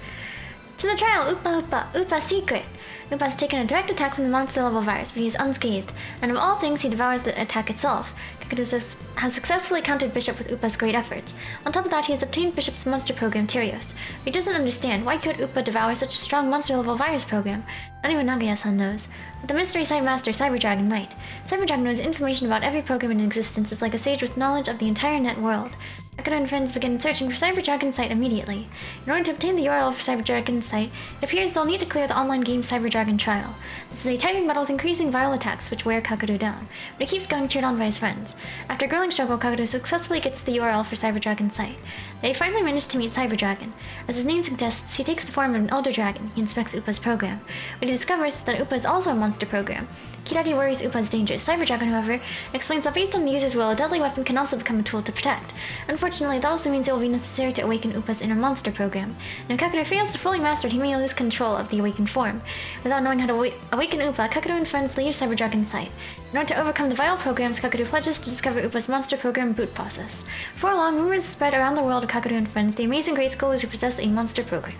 To the trial, Upa secret. Upa has taken a direct attack from the monster-level virus, but he is unscathed, and of all things, he devours the attack itself. Kakeru has successfully countered Bishop with Upa's great efforts. On top of that, he has obtained Bishop's monster program, Terios. But he doesn't understand, why could Upa devour such a strong monster-level virus program? Not even Nagaya-san knows. But the mystery side master, Cyberdragon, might. Cyberdragon knows information about every program in existence. It's like a sage with knowledge of the entire net world. Kakeru and friends begin searching for Cyberdragon's site immediately. In order to obtain the URL for Cyberdragon's site, it appears they'll need to clear the online game Cyberdragon trial. This is a typing battle with increasing viral attacks which wear Kakeru down, but he keeps going cheered on by his friends. After a grueling struggle, Kakeru successfully gets the URL for Cyberdragon's site. They finally manage to meet Cyberdragon. As his name suggests, he takes the form of an elder dragon. He inspects Upa's program, but he discovers that Upa is also a monster program. Kirari worries Upa's dangerous. Cyber Dragon, however, explains that based on the user's will, a deadly weapon can also become a tool to protect. Unfortunately, that also means it will be necessary to awaken Upa's inner monster program. And if Kakadu fails to fully master it, he may lose control of the awakened form. Without knowing how to awaken Upa, Kakadu and friends leave Cyber Dragon's sight. In order to overcome the vital programs, Kakadu pledges to discover Upa's monster program boot process. Before long, rumors spread around the world of Kakadu and friends, the amazing grade schoolers who possess a monster program.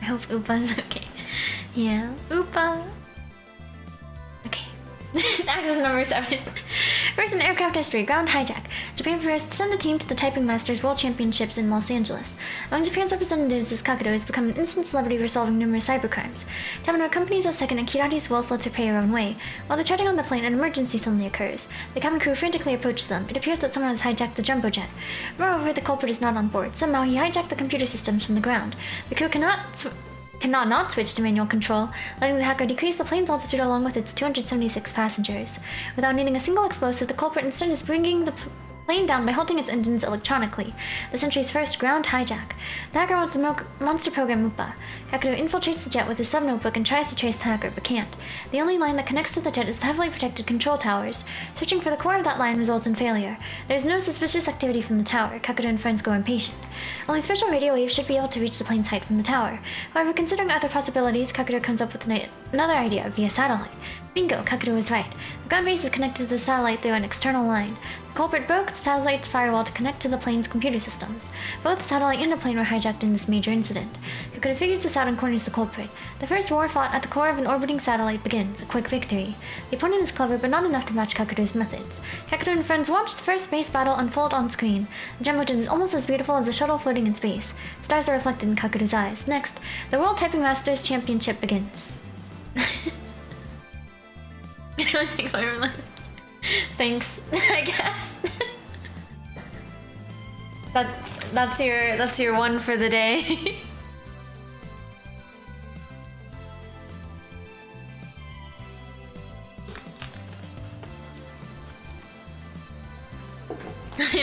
I hope Upa's okay. Yeah, Upa. Okay. Axis number 7. First in aircraft history, ground hijack. Japan prefers to send a team to the Typing Masters World Championships in Los Angeles. Among Japan's representatives is Kakado, has become an instant celebrity for solving numerous cybercrimes. Tamino accompanies us second, and Kirari's wealth lets her pay her own way. While they're chatting on the plane, an emergency suddenly occurs. The cabin crew frantically approaches them. It appears that someone has hijacked the jumbo jet. Moreover, the culprit is not on board. Somehow he hijacked the computer systems from the ground. The crew cannot not switch to manual control, letting the hacker decrease the plane's altitude along with its 276 passengers. Without needing a single explosive, the culprit instead is bringing the plane down by halting its engines electronically. The century's first ground hijack. The hacker wants the monster program Upa. Kakadu infiltrates the jet with his sub-notebook and tries to trace the hacker, but can't. The only line that connects to the jet is the heavily protected control towers. Searching for the core of that line results in failure. There's no suspicious activity from the tower. Kakadu and friends grow impatient. Only special radio waves should be able to reach the plane's height from the tower. However, considering other possibilities, Kakadu comes up with another idea via satellite. Bingo, Kakadu was right. The ground base is connected to the satellite through an external line. The culprit broke the satellite's firewall to connect to the plane's computer systems. Both the satellite and the plane were hijacked in this major incident. Kakadu figures this out and corners the culprit. The first war fought at the core of an orbiting satellite begins, a quick victory. The opponent is clever, but not enough to match Kakadu's methods. Kakadu and friends watch the first space battle unfold on screen. The jumbo jet is almost as beautiful as a shuttle floating in space. Stars are reflected in Kakadu's eyes. Next, the World Typing Masters Championship begins. Thanks, I guess. That's your one for the day.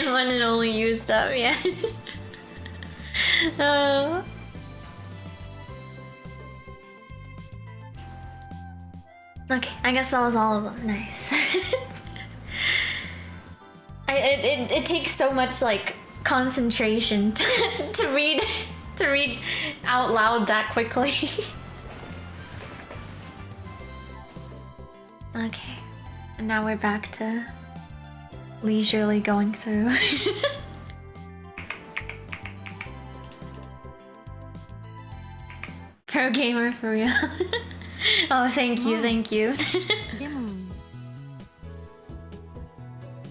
One and only used up, yeah. Oh. Okay, I guess that was all of them. Nice. It takes so much like concentration to read out loud that quickly. Okay, and now we're back to leisurely going through. Pro gamer for real. Oh, thank you.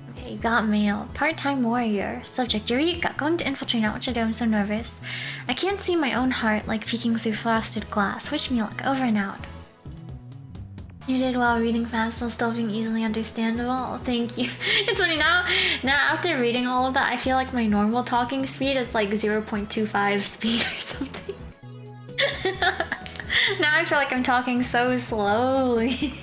Okay, you got mail. Part-time warrior. Subject, Eureka. Going to infiltrate now. What should I do? I'm so nervous. I can't see my own heart like peeking through frosted glass. Wish me luck. Over and out. You did well reading fast while still being easily understandable. Oh, thank you. It's funny now after reading all of that, I feel like my normal talking speed is like 0.25 speed or something. Now I feel like I'm talking so slowly.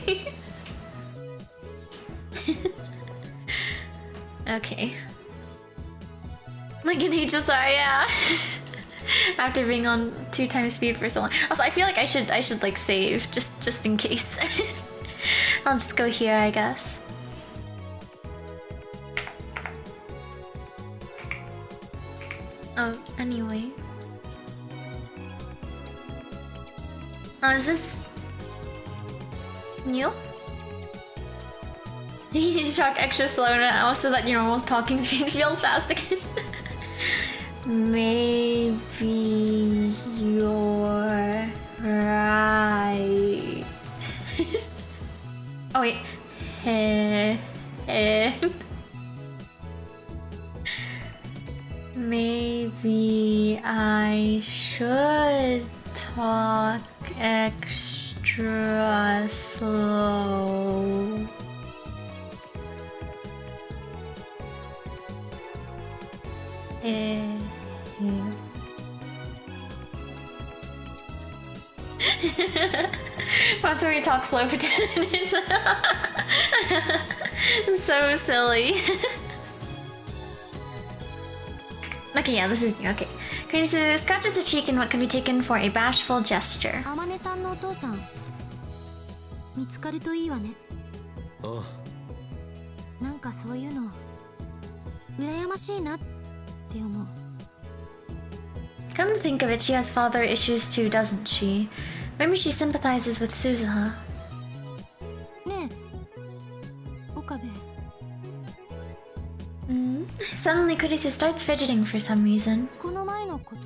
Okay. Like an HSR, yeah. After being on 2 times speed for so long. Also, I feel like I should like save just in case. I'll just go here, I guess. Oh, anyway. Oh, is this new? You need to talk extra slow now so that your normal talking speed feels fast again. Maybe you're right. Oh wait. Maybe I should talk extra slow. That's where you talk slow for 10 minutes. So silly. Okay, yeah, this is new. Okay. Kurisu scratches a cheek in what could be taken for a bashful gesture. 見つかるといいわね。あなんかそういうの羨ましいなって思う。 Come to think of it, she has father issues too, doesn't she? Maybe she sympathizes with Suzuha. ねえ岡部、 Suddenly Kurisu starts fidgeting for some reason. この前のこと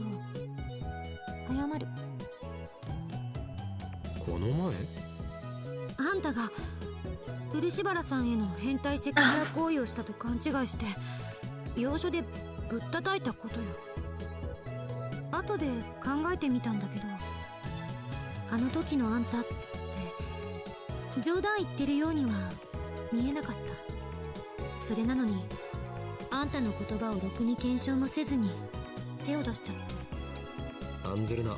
謝る。この前あんたが漆原さんへの変態セクハラ行為をしたと勘違いして要所でぶったたいたことよ。後で考えてみたんだけど、あの時のあんたって冗談言ってるようには見えなかった。それなのにあんたの言葉をろくに検証もせずに手を出しちゃって。案ずるな。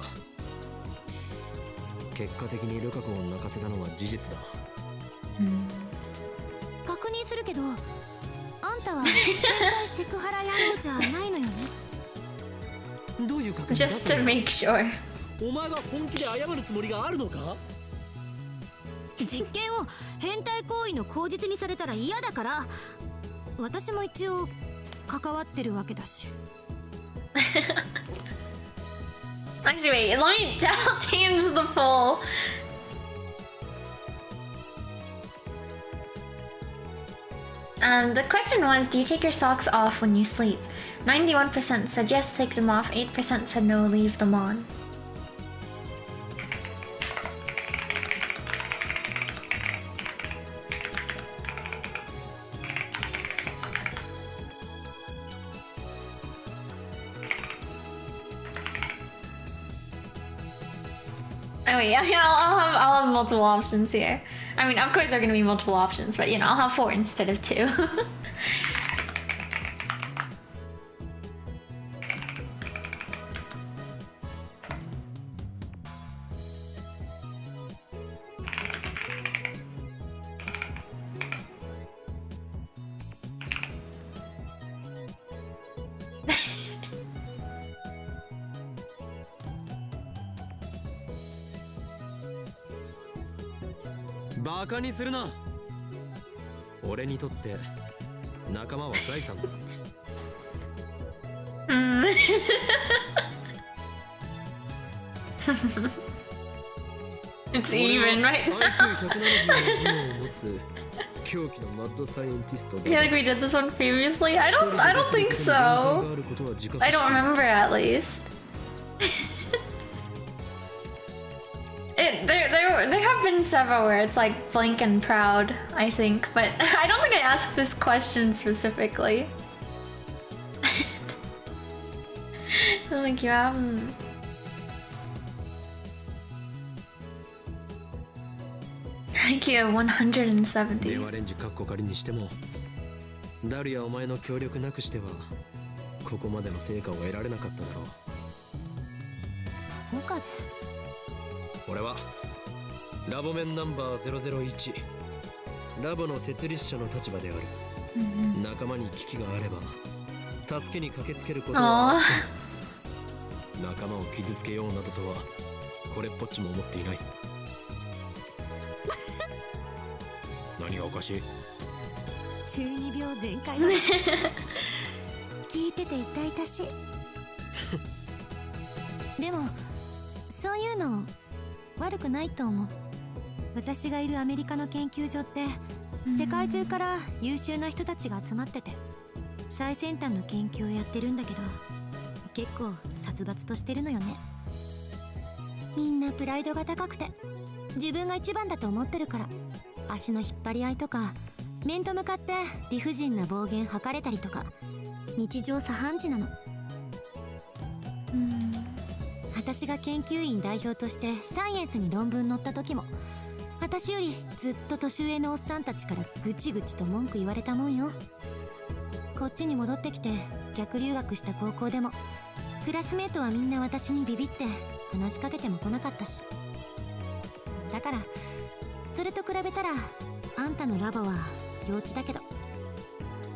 結果的にルカ子を泣かせたのは事実だ。確認するけど、あんたは変態セクハラ野郎じゃないのよね。どういう確認だ？ Just to make sure. お前は本気で謝るつもりがあるのか？実験を変態行為の口実にされたら嫌だから、私も一応関わってるわけだし。Actually, wait, I'll change the poll. The question was, do you take your socks off when you sleep? 91% said yes, take them off. 8% said no, leave them on. Oh yeah, I'll have multiple options here. I mean, of course there are going to be multiple options, but you know, I'll have 4 instead of 2.バカにするな。俺にとって仲間は財産だ。It's even, right? IQ170 の頭脳を持つ狂気のマッドサイエンティストだ。 I feel like we did this one previously. I don't think so. I don't remember at least. There have been several where it's like blank and proud, I think, but I don't think I asked this question specifically. I don't think you have. IQ 170. 電話レンジカッコ仮にしても、ダルやお前の協力なくしてはここまでの成果を得られなかっただろう。岡部、俺はラボメンナンバー001、ラボの設立者の立場である。仲間に危機があれば助けに駆けつけることはある。仲間を傷つけようなどとはこれっぽっちも思っていない。何がおかしい？中二病全開だ。聞いてて痛々しい。でもそういうの悪くないと思う。私がいるアメリカの研究所って世界中から優秀な人たちが集まってて最先端の研究をやってるんだけど、結構殺伐としてるのよね。みんなプライドが高くて自分が一番だと思ってるから、足の引っ張り合いとか面と向かって理不尽な暴言吐かれたりとか日常茶飯事なの。私が研究員代表としてサイエンスに論文載った時も、私よりずっと年上のおっさんたちからぐちぐちと文句言われたもんよ。こっちに戻ってきて逆留学した高校でもクラスメートはみんな私にビビって話しかけても来なかったし。だからそれと比べたらあんたのラボは幼稚だけど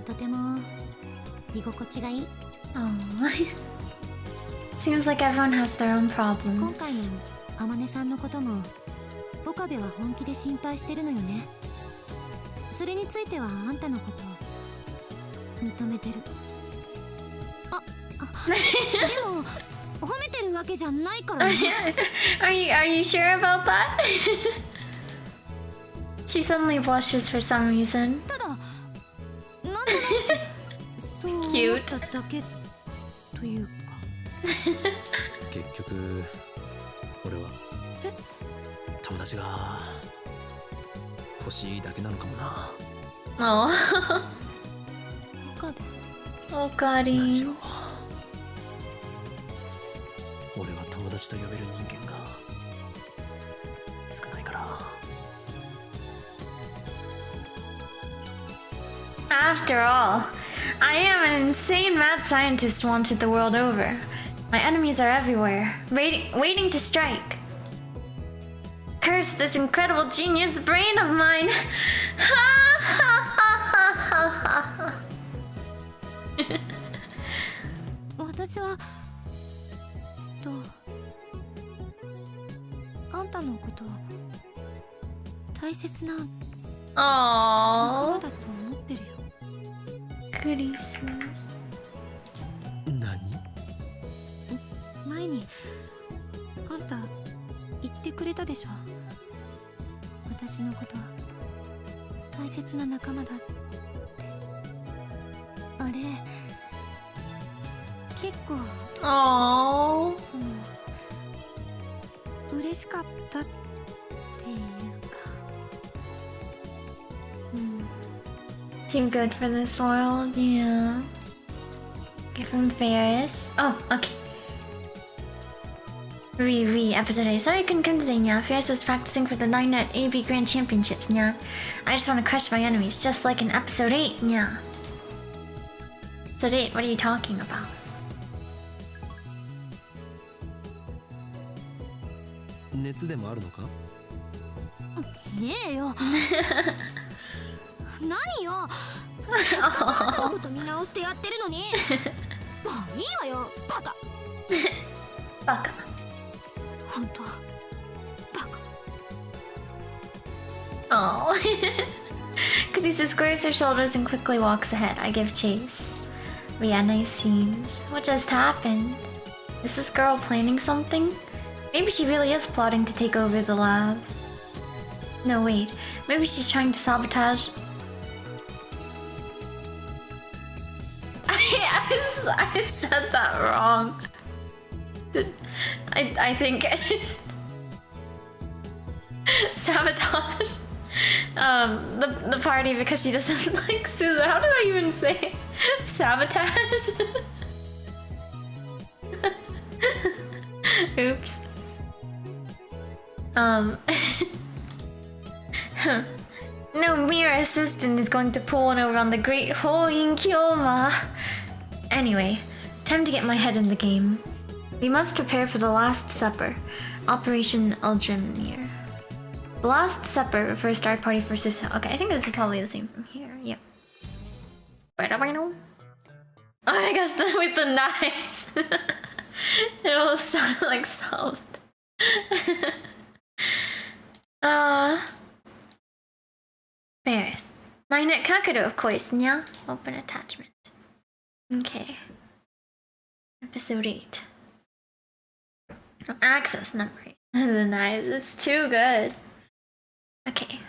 とても居心地がいい。Seems like everyone has their own 今 problems. 回の天音さんのことも岡岡部は本気で心配してるのよね。それについてはあんたのことを認めてる。でも褒めてるわけじゃないからね。Are you sure about that? She suddenly blushes for some reason. ただなんとなくそう思っただけというか。結局俺は友達が欲しいだけなのかもな。Oh. 岡部 Oh, 何し Gotti. ろ俺は友達と呼べる人間が少ないから。 After all, I am an insane mad scientist wanted the world over. My enemies are everywhere, waiting to strike. Curse this incredible genius brain of mine. Ha ha ha ha ha. 私はあんたのこと大切な仲間 Aww. だと思ってるよ。 Goodies. 何？前にあんた言ってくれたでしょ。私のことは大切な仲間だって。あれ結構 Aww. そう嬉しかったっていうか。Too good for this world, yeah. Okay, from Ferris. Oh, okay. Episode 8. Sorry I couldn't come today, yeah. Ferris was practicing for the 9-net AB Grand Championships, yeah. I just want to crush my enemies, just like in episode 8, yeah. Episode 8, what are you talking about? 熱でもあるのか？ねえよ何よこと見直してやってるのにもういいわよバカバカ本当バカ Oh. Kadisa squares her shoulders and quickly walks ahead. I give chase. But yeah, nice scenes. What just happened? Is this girl planning something? Maybe she really is plotting to take over the lab. No, wait. Maybe she's trying to sabotage... I said that wrong. I think... sabotage the party because she doesn't like Susan. How did I even say it? Sabotage? Oops. No mere assistant is going to pull one over on the great Hoin Kyoma. Anyway, time to get my head in the game. We must prepare for the Last Supper, Operation Eldrimnir. The Last Supper refers to our party versus... Okay, I think this is probably the same from here. Yep. Oh my gosh, with the knives. It all sounded like salt. Ferris. 9-net Kakadu, of course, yeah? Open attachment. Okay. Episode 8. Access number 8. The knives, it's too good. Okay.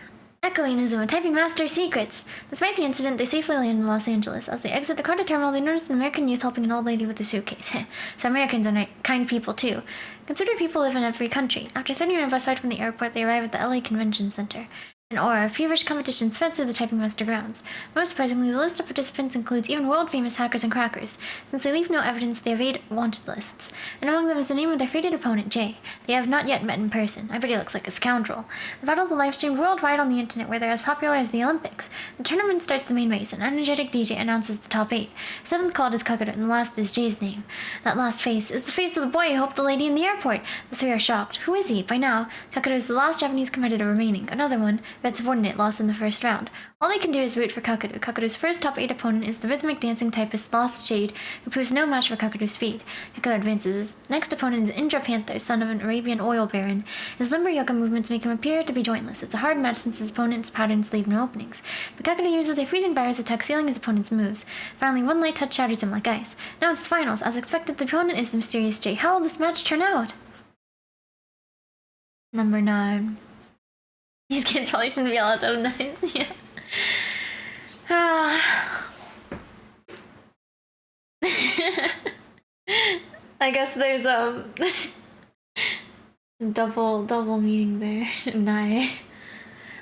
Echo Inazuma, typing master secrets. Despite the incident, they safely land in Los Angeles. As they exit the cargo terminal, they notice an American youth helping an old lady with a suitcase. So Americans are kind people too. Considered people live in every country. After 30-minute bus ride from the airport, they arrive at the LA Convention Center. An aura of feverish competition spreads through the Typing Master grounds. Most surprisingly, the list of participants includes even world-famous hackers and crackers. Since they leave no evidence, they evade wanted lists. And among them is the name of their fated opponent, Jay. They have not yet met in person. I bet he looks like a scoundrel. The battles are live-streamed worldwide on the internet, where they're as popular as the Olympics. The tournament starts the main race. An energetic DJ announces the top 8. The 7th called is Kakura, and the last is Jay's name. That last face is the face of the boy who helped the lady in the airport. The three are shocked. Who is he? By now, Kakura is the last Japanese competitor remaining. Another one. red subordinate lost in the first round. All they can do is root for Kakadu. Kakadu's first top 8 opponent is the rhythmic dancing typist Lost Shade, who proves no match for Kakadu's speed. Kakadu advances. His next opponent is Indra Panther, son of an Arabian oil baron. His limber yoga movements make him appear to be jointless. It's a hard match since his opponent's patterns leave no openings. But Kakadu uses a freezing virus attack, sealing his opponent's moves. Finally, one light touch shatters him like ice. Now it's the finals. As expected, the opponent is the mysterious Jay. How will this match turn out? Number 9. These kids probably shouldn't be allowed to have knives. Yeah. I guess there's double meaning there. Nai.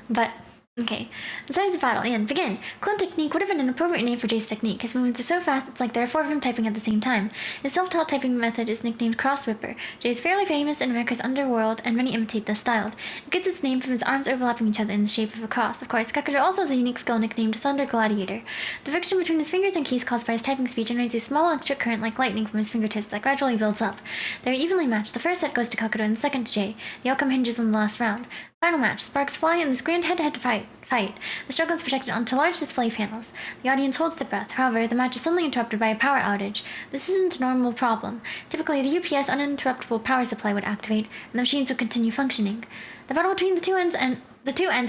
But okay. Besides the battle, and begin. Clone technique would have been an appropriate name for Jay's technique. His movements are so fast, it's like there are 4 of him typing at the same time. His self-taught typing method is nicknamed Cross Whipper. Jay is fairly famous in America's underworld, and many imitate this style. It gets its name from his arms overlapping each other in the shape of a cross. Of course, Kakadu also has a unique skill nicknamed Thunder Gladiator. The friction between his fingers and keys caused by his typing speed generates a small electric current like lightning from his fingertips that gradually builds up. They're evenly matched. The first set goes to Kakadu and the second to Jay. The outcome hinges on the last round. Final match. Sparks fly in this grand head-to-head fight. The struggle is projected onto large display panels. The audience holds their breath. However, the match is suddenly interrupted by a power outage. This isn't a normal problem. Typically, the UPS uninterruptible power supply would activate, and the machines would continue functioning. The battle between the two ends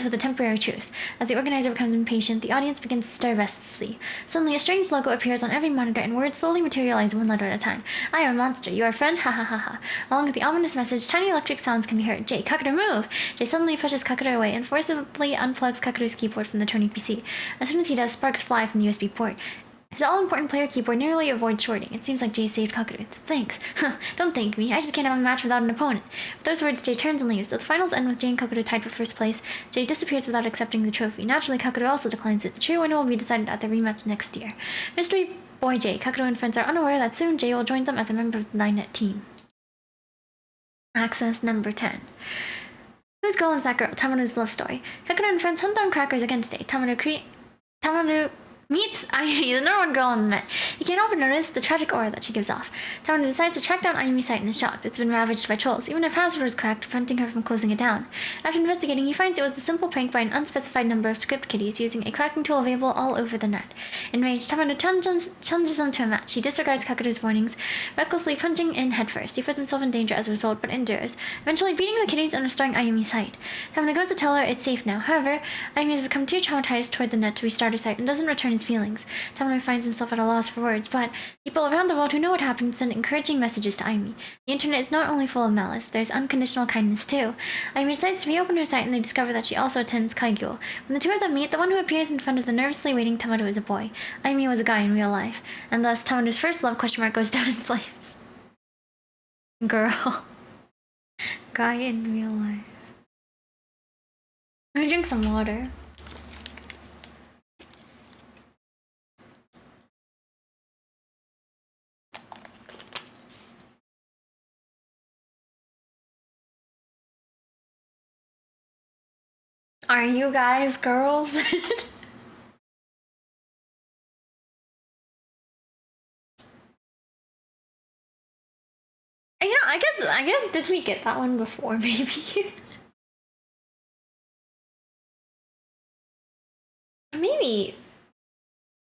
with a temporary truce. As the organizer becomes impatient, the audience begins to stir restlessly. Suddenly, a strange logo appears on every monitor, and words slowly materialize one letter at a time. I am a monster. You are a friend? Ha ha ha ha. Along with the ominous message, tiny electric sounds can be heard. Jay, Kakadu, move! Jay suddenly pushes Kakadu away and forcibly unplugs Kakadu's keyboard from the turning PC. As soon as he does, sparks fly from the USB port. His all-important player keyboard nearly avoids shorting. It seems like Jay saved Kakadu. Thanks. Don't thank me. I just can't have a match without an opponent. With those words, Jay turns and leaves. The finals end with Jay and Kakadu tied for first place. Jay disappears without accepting the trophy. Naturally, Kakadu also declines it. The true winner will be decided at the rematch next year. Mystery boy Jay, Kakadu and friends are unaware that soon Jay will join them as a member of the 9-net team. Access number 10. Whose goal is that girl? Tamanu's love story. Kakadu and friends hunt down crackers again today. Tamanu meets Ayumi, the number 1 girl on the net. He can't help but notice the tragic aura that she gives off. Tamano decides to track down Ayumi's site and is shocked. It's been ravaged by trolls. Even her password was cracked, preventing her from closing it down. After investigating, he finds it was a simple prank by an unspecified number of script kiddies using a cracking tool available all over the net. Enraged, Tamano challenges them to a match. He disregards Kakadu's warnings, recklessly plunging in headfirst. He puts himself in danger as a result, but endures, eventually beating the kiddies and restoring Ayumi's site. Tamano goes to tell her it's safe now. However, Ayumi has become too traumatized toward the net to restart her site and doesn't return his feelings. Tamano finds himself at a loss for words, but people around the world who know what happened send encouraging messages to Ayumi. The internet is not only full of malice, there's unconditional kindness too. Ayumi decides to reopen her site and they discover that she also attends Kaigyo. When the two of them meet, the one who appears in front of the nervously waiting Tamano is a boy. Ayumi was a guy in real life, and thus Tamano's first love question mark goes down in flames. Girl. Guy in real life. Let me drink some water. Are you guys girls? You know, I guess did we get that one before maybe? Maybe.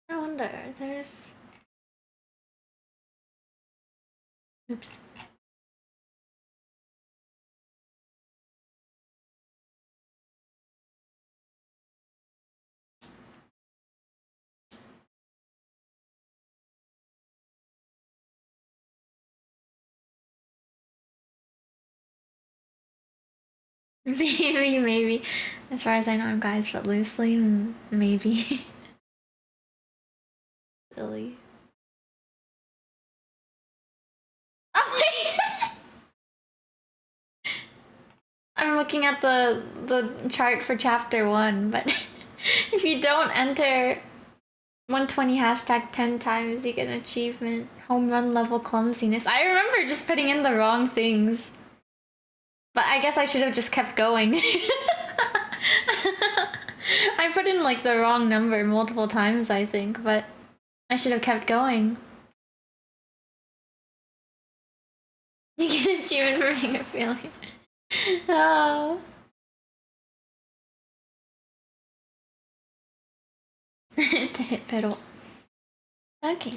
I wonder. There's oops. Maybe. As far as I know, I'm guys, but loosely, maybe. Silly. Oh wait! I'm looking at the chart for chapter 1, but if you don't enter 120 hashtag 10 times, you get an achievement. Home run level clumsiness. I remember just putting in the wrong things. But I guess I should have just kept going. I put in like the wrong number multiple times, I think, but I should have kept going. You get an achievement for being a failure. Oh. to hit pedal. Okay.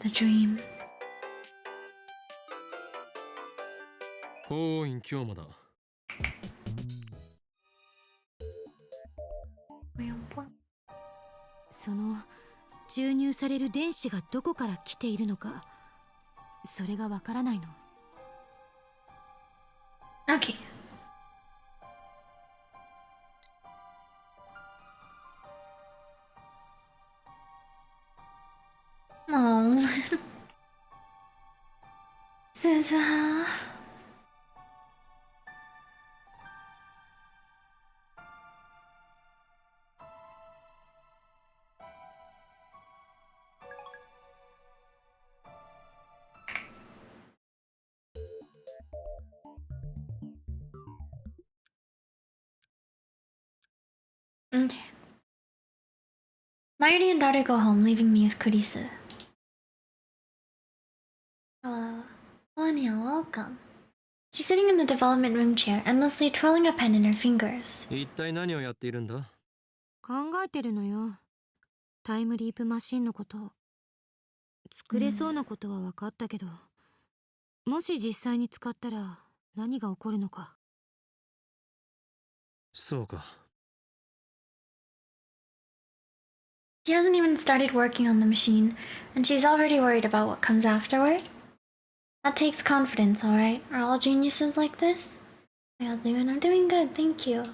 The dream. おーい、今日もだ。その注入される電子がどこから来ているのか、それがわからないの。Okay. Oh. Suza. Okay. Mayuri and daughter go home, leaving me with Kurisu. Hello. Anya, welcome. She's sitting in the development room chair, endlessly twirling a pen in her fingers. 一体何をやっているんだ？考えてるのよ。タイムリープマシンのこと。作れそうなことは分かったけど、もし実際に使ったら何が起こるのか。そうか。She hasn't even started working on the machine, and she's already worried about what comes afterward. That takes confidence, alright? Are all geniuses like this? I'll do it. I'm doing good, thank you.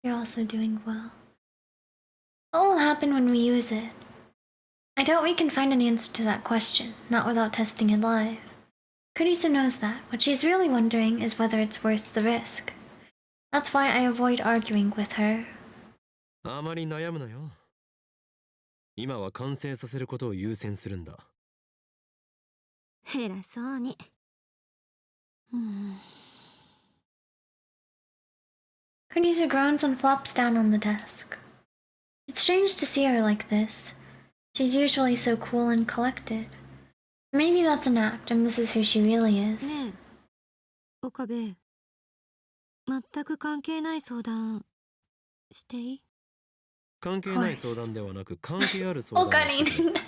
You're also doing well. What will happen when we use it? I doubt we can find an answer to that question, not without testing it live. Kurisu knows that. What she's really wondering is whether it's worth the risk. That's why I avoid arguing with her. あまり悩むなよ。今は完成させることを優先するんだ。偉そうに。Kurisu groans and flops down on the desk. It's strange to see her like this. She's usually so cool and collected. Maybe that's an act, and this is who she really is. ねえ、岡部。全く関係ない相談していい？関係ない相談ではなく関係ある相談をしてくれ。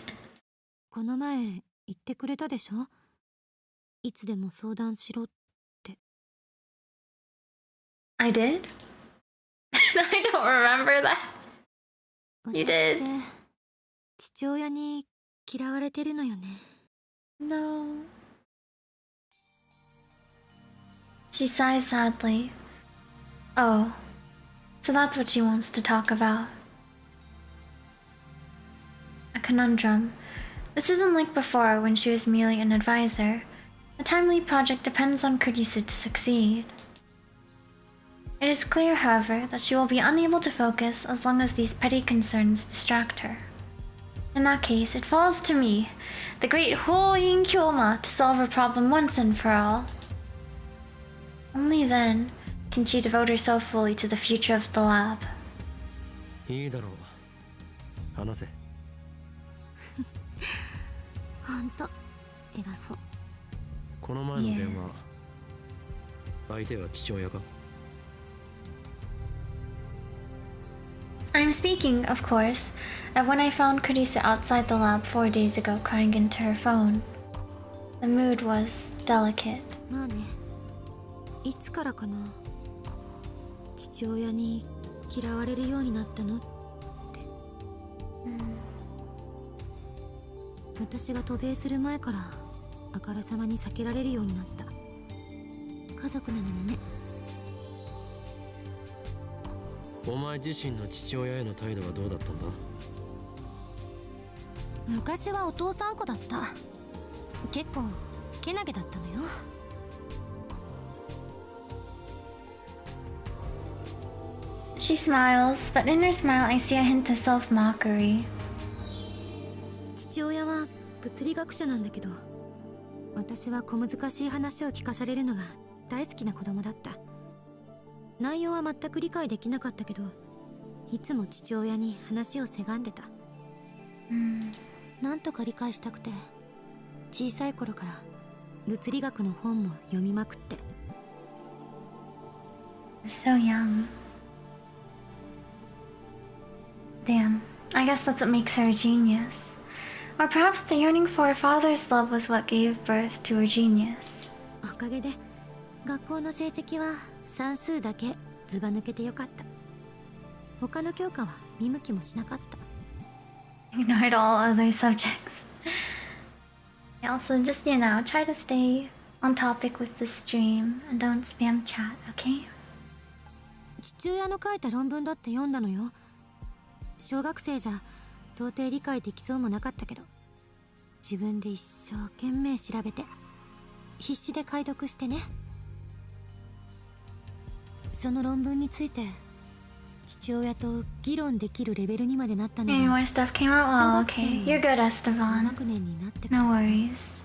この前言ってくれたでしょ？いつでも相談しろって。I did? I don't remember that. You 私っ did. て父親に嫌われてるのよね。No. She sighs sadly. Oh, so that's what she wants to talk about. A conundrum. This isn't like before when she was merely an advisor. The timely project depends on Kurisu to succeed. It is clear, however, that she will be unable to focus as long as these petty concerns distract her. In that case, it falls to me, the great Hoin Kyoma, to solve her problem once and for all. Only then can she devote herself fully to the future of the lab. いいだろう。話せ。ほんと偉そう。この前の電話、相手は父親か？ I'm speaking, of course, of when I found Kurisu outside the lab 4 days ago crying into her phone. The mood was delicate. まあね、いつからかな。父親に嫌われるようになったのって。私が渡米する前からあからさまに避けられるようになった。家族なのにね。お前自身の父親への態度はどうだったんだ？昔はお父さん子だった。結構けなげだったのよ。She smiles, but in her smile I see a hint of self-mockery. 父親は物理学者なんだけど、私は小難しい話を聞かされるのが大好きな子供だった。内容は全く理解できなかったけど、いつも父親に話をせがんでた。なんとか理解したくて、小さい頃から物理学の本も読みまくって。 You're so young. Damn, I guess that's what makes her a genius. Or perhaps the yearning for her father's love was what gave birth to her genius. おかげで学校の成績は算数だけずば抜けてよかった。他の教科は見向きもしなかった。 Ignored all other subjects. Also, just, try to stay on topic with the stream and don't spam chat, okay? 父親の書いた論文だって読んだのよ。小学生じゃ到底理解できそうもなかったけど、自分で一生懸命調べて必死で解読してね。その論文について父親と議論できるレベルにまでなったの Any は more stuff came out? Well, okay. You're good, 高 Esteban. 学年になってか No ら。 worries.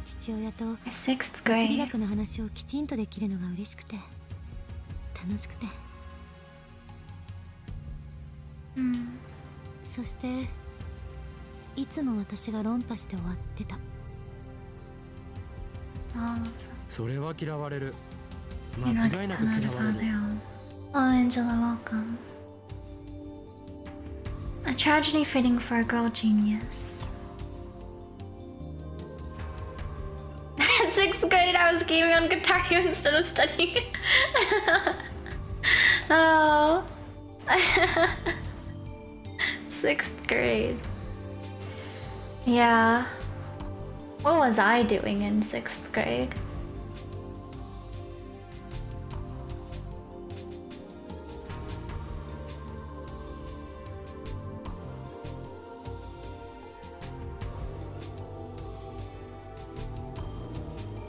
父親と 6th 物理 grade. 学の話をきちんとできるのが嬉しくて楽しくて、そしていつも私が論破して終わってた。 Oh, それは嫌われる。 he 間 likes 違いな to く know 嫌 the われ father る。 home. Oh, Angela, welcome. A tragedy fitting for a girl genius. 6th grade, I was gaming on Guitar Hero instead of studying. Oh. 6th grade. Yeah. What was I doing in 6th grade?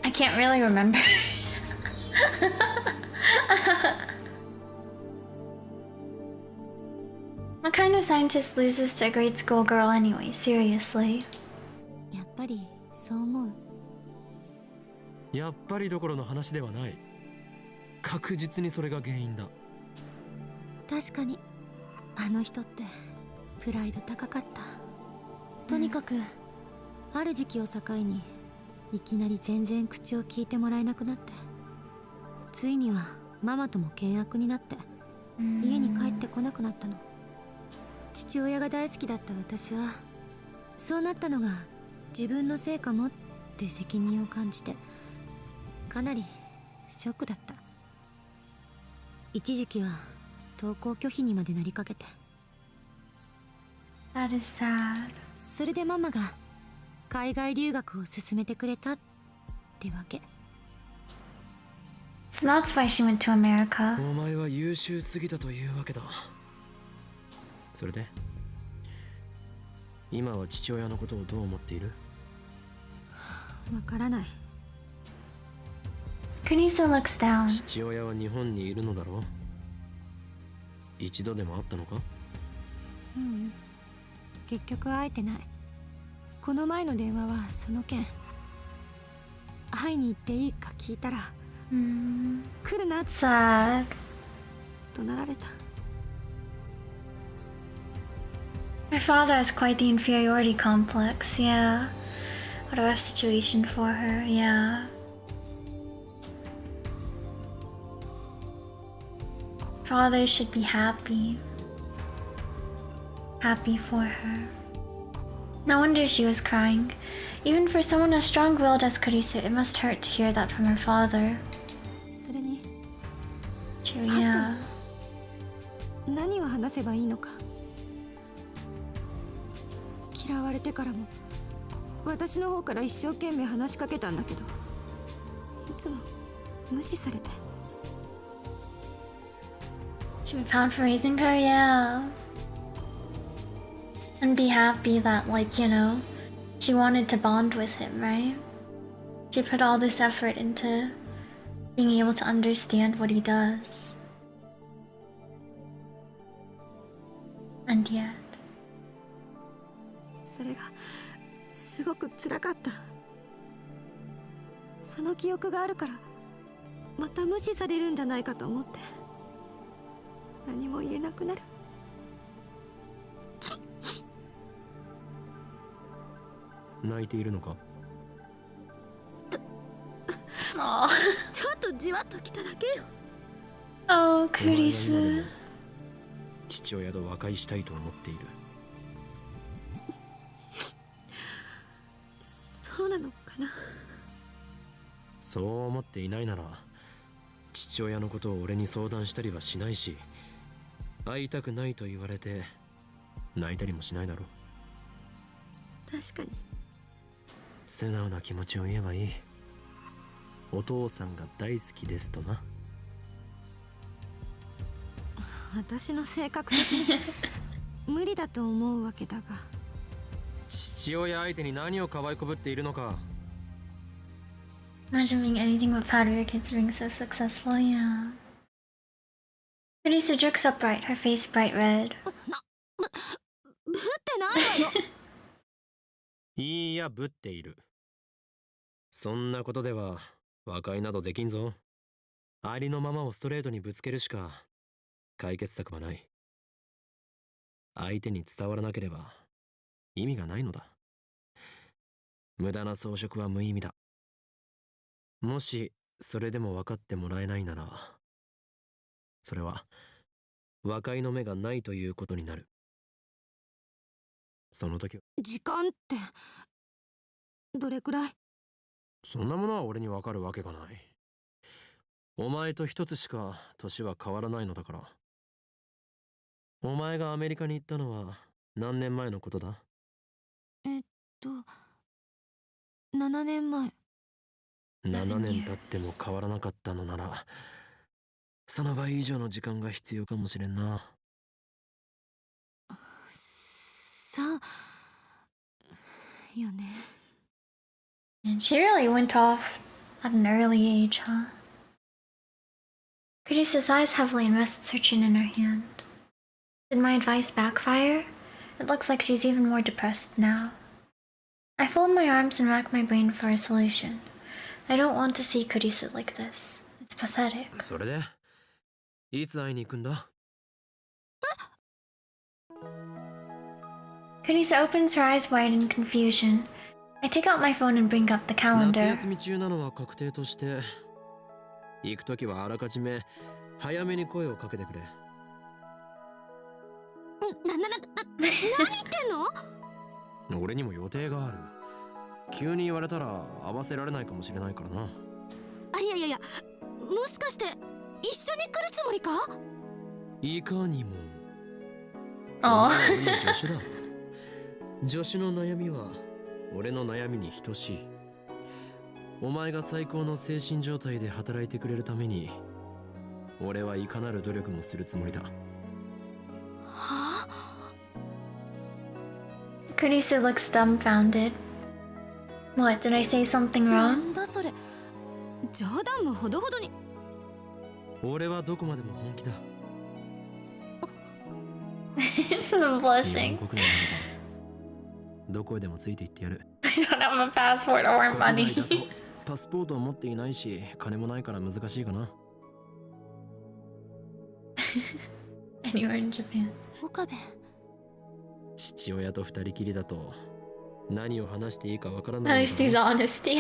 I can't really remember. What kind of scientist loses to a grade school girl anyway? Seriously. やっぱりそう思う。やっぱりどころの話ではない。確実にそれが原因だ。確かにあの人ってプライド高かった。とにかくある時期を境にいきなり全然口を聞いてもらえなくなって、ついにはママとも険悪になって家に帰ってこなくなったの。父親が大好きだった私はそうなったのが自分のせいかもって責任を感じて、かなりショックだった。一時期は登校拒否にまでなりかけて。 That is sad. それでママが海外留学を勧めてくれたってわけ。 So that's why she went to America. お前は優秀すぎたというわけだ。それで今は父親のことをどう思っている？わからない。 Kunisa looks down. 父親は日本にいるのだろう？一度でも会ったのか？うん、結局会えてない。この前の電話はその件。会いに行っていいか聞いたら、来るなって Sad. 怒鳴られた。 My father has quite the inferiority complex, yeah. What a rough situation for her, yeah. Father should be happy. Happy for her. No wonder she was crying. Even for someone as strong-willed as Kurisu, it must hurt to hear that from her father. それに True, yeah. 何を話せばいいのか。嫌われてからも私の方から一生懸命話しかけたんだけど、いつも無視されて。 Should be proud for raising her, yeah. And be happy that, she wanted to bond with him, right? She put all this effort into being able to understand what he does. And yet. それがすごく辛かった。その記憶があるからまた無視されるんじゃないかと思って何も言えなくなる。泣いているのか？Aw. ちょっとじわっときただけよ。Oh, クリス。父親と和解したいと思っている。そうなのかな。そう思っていないなら父親のことを俺に相談したりはしないし、会いたくないと言われて泣いたりもしないだろう。確かに。素直な気持ちを言えばいい。お父さんが大好きですとな。私の性格的に無理だと思うわけだが。父親相手に何を可愛こぶっているのか。 Imagine being anything but proud of your kids being so successful, yeah. Producer jerks upright, her face bright red. ぶってないわよ。いいや、ぶっている。そんなことでは和解などできんぞ。ありのままをストレートにぶつけるしか解決策はない。相手に伝わらなければ意味がないのだ。無駄な装飾は無意味だ。もしそれでも分かってもらえないなら、それは和解の目がないということになる。その時は時間ってどれくらい？そんなものは俺に分かるわけがない。お前と一つしか年は変わらないのだから。お前がアメリカに行ったのは何年前のことだ？7年前。7年経っても変わらなかったのなら、その倍以上の時間が必要かもしれんな。そうよね。And she really went off at an early age, huh? Caduceus sighs heavily and rests her chin in her hand. Did my advice backfire? It looks like she's even more depressed now. I fold my arms and rack my brain for a solution. I don't want to see Caduceus like this. It's pathetic. それでいつ会いに行くんだCaduceus opens her eyes wide in confusion. I take out my phone and bring up the 夏 calendar. 休み中なのは確定として、行くときはあらかじめ早めに声をかけてくれ。何言ってんの？俺にも予定がある。急に言われたら合わせられないかもしれないからな。あ、いや、もしかして一緒に来るつもりか？いかにも。ああ。俺の助手だ。助手の悩みは俺の悩みに等しい。お前が最高の精神状態で働いてくれるために、俺はいかなる努力もするつもりだ。はあCaduceus looks dumbfounded. What, did I say something な wrong? んだそれ。冗談もほどほどに。俺はどこまでも本気だ。I'm blushing. 国内ならどこへでもついて行ってやる。 I don't have a passport or 国内だ money. とパスポートを持っていないし、金もないから難しいかな。Anywhere in Japan. 岡部。父親と二人きりだと何を話していいかわからない At least he's honesty.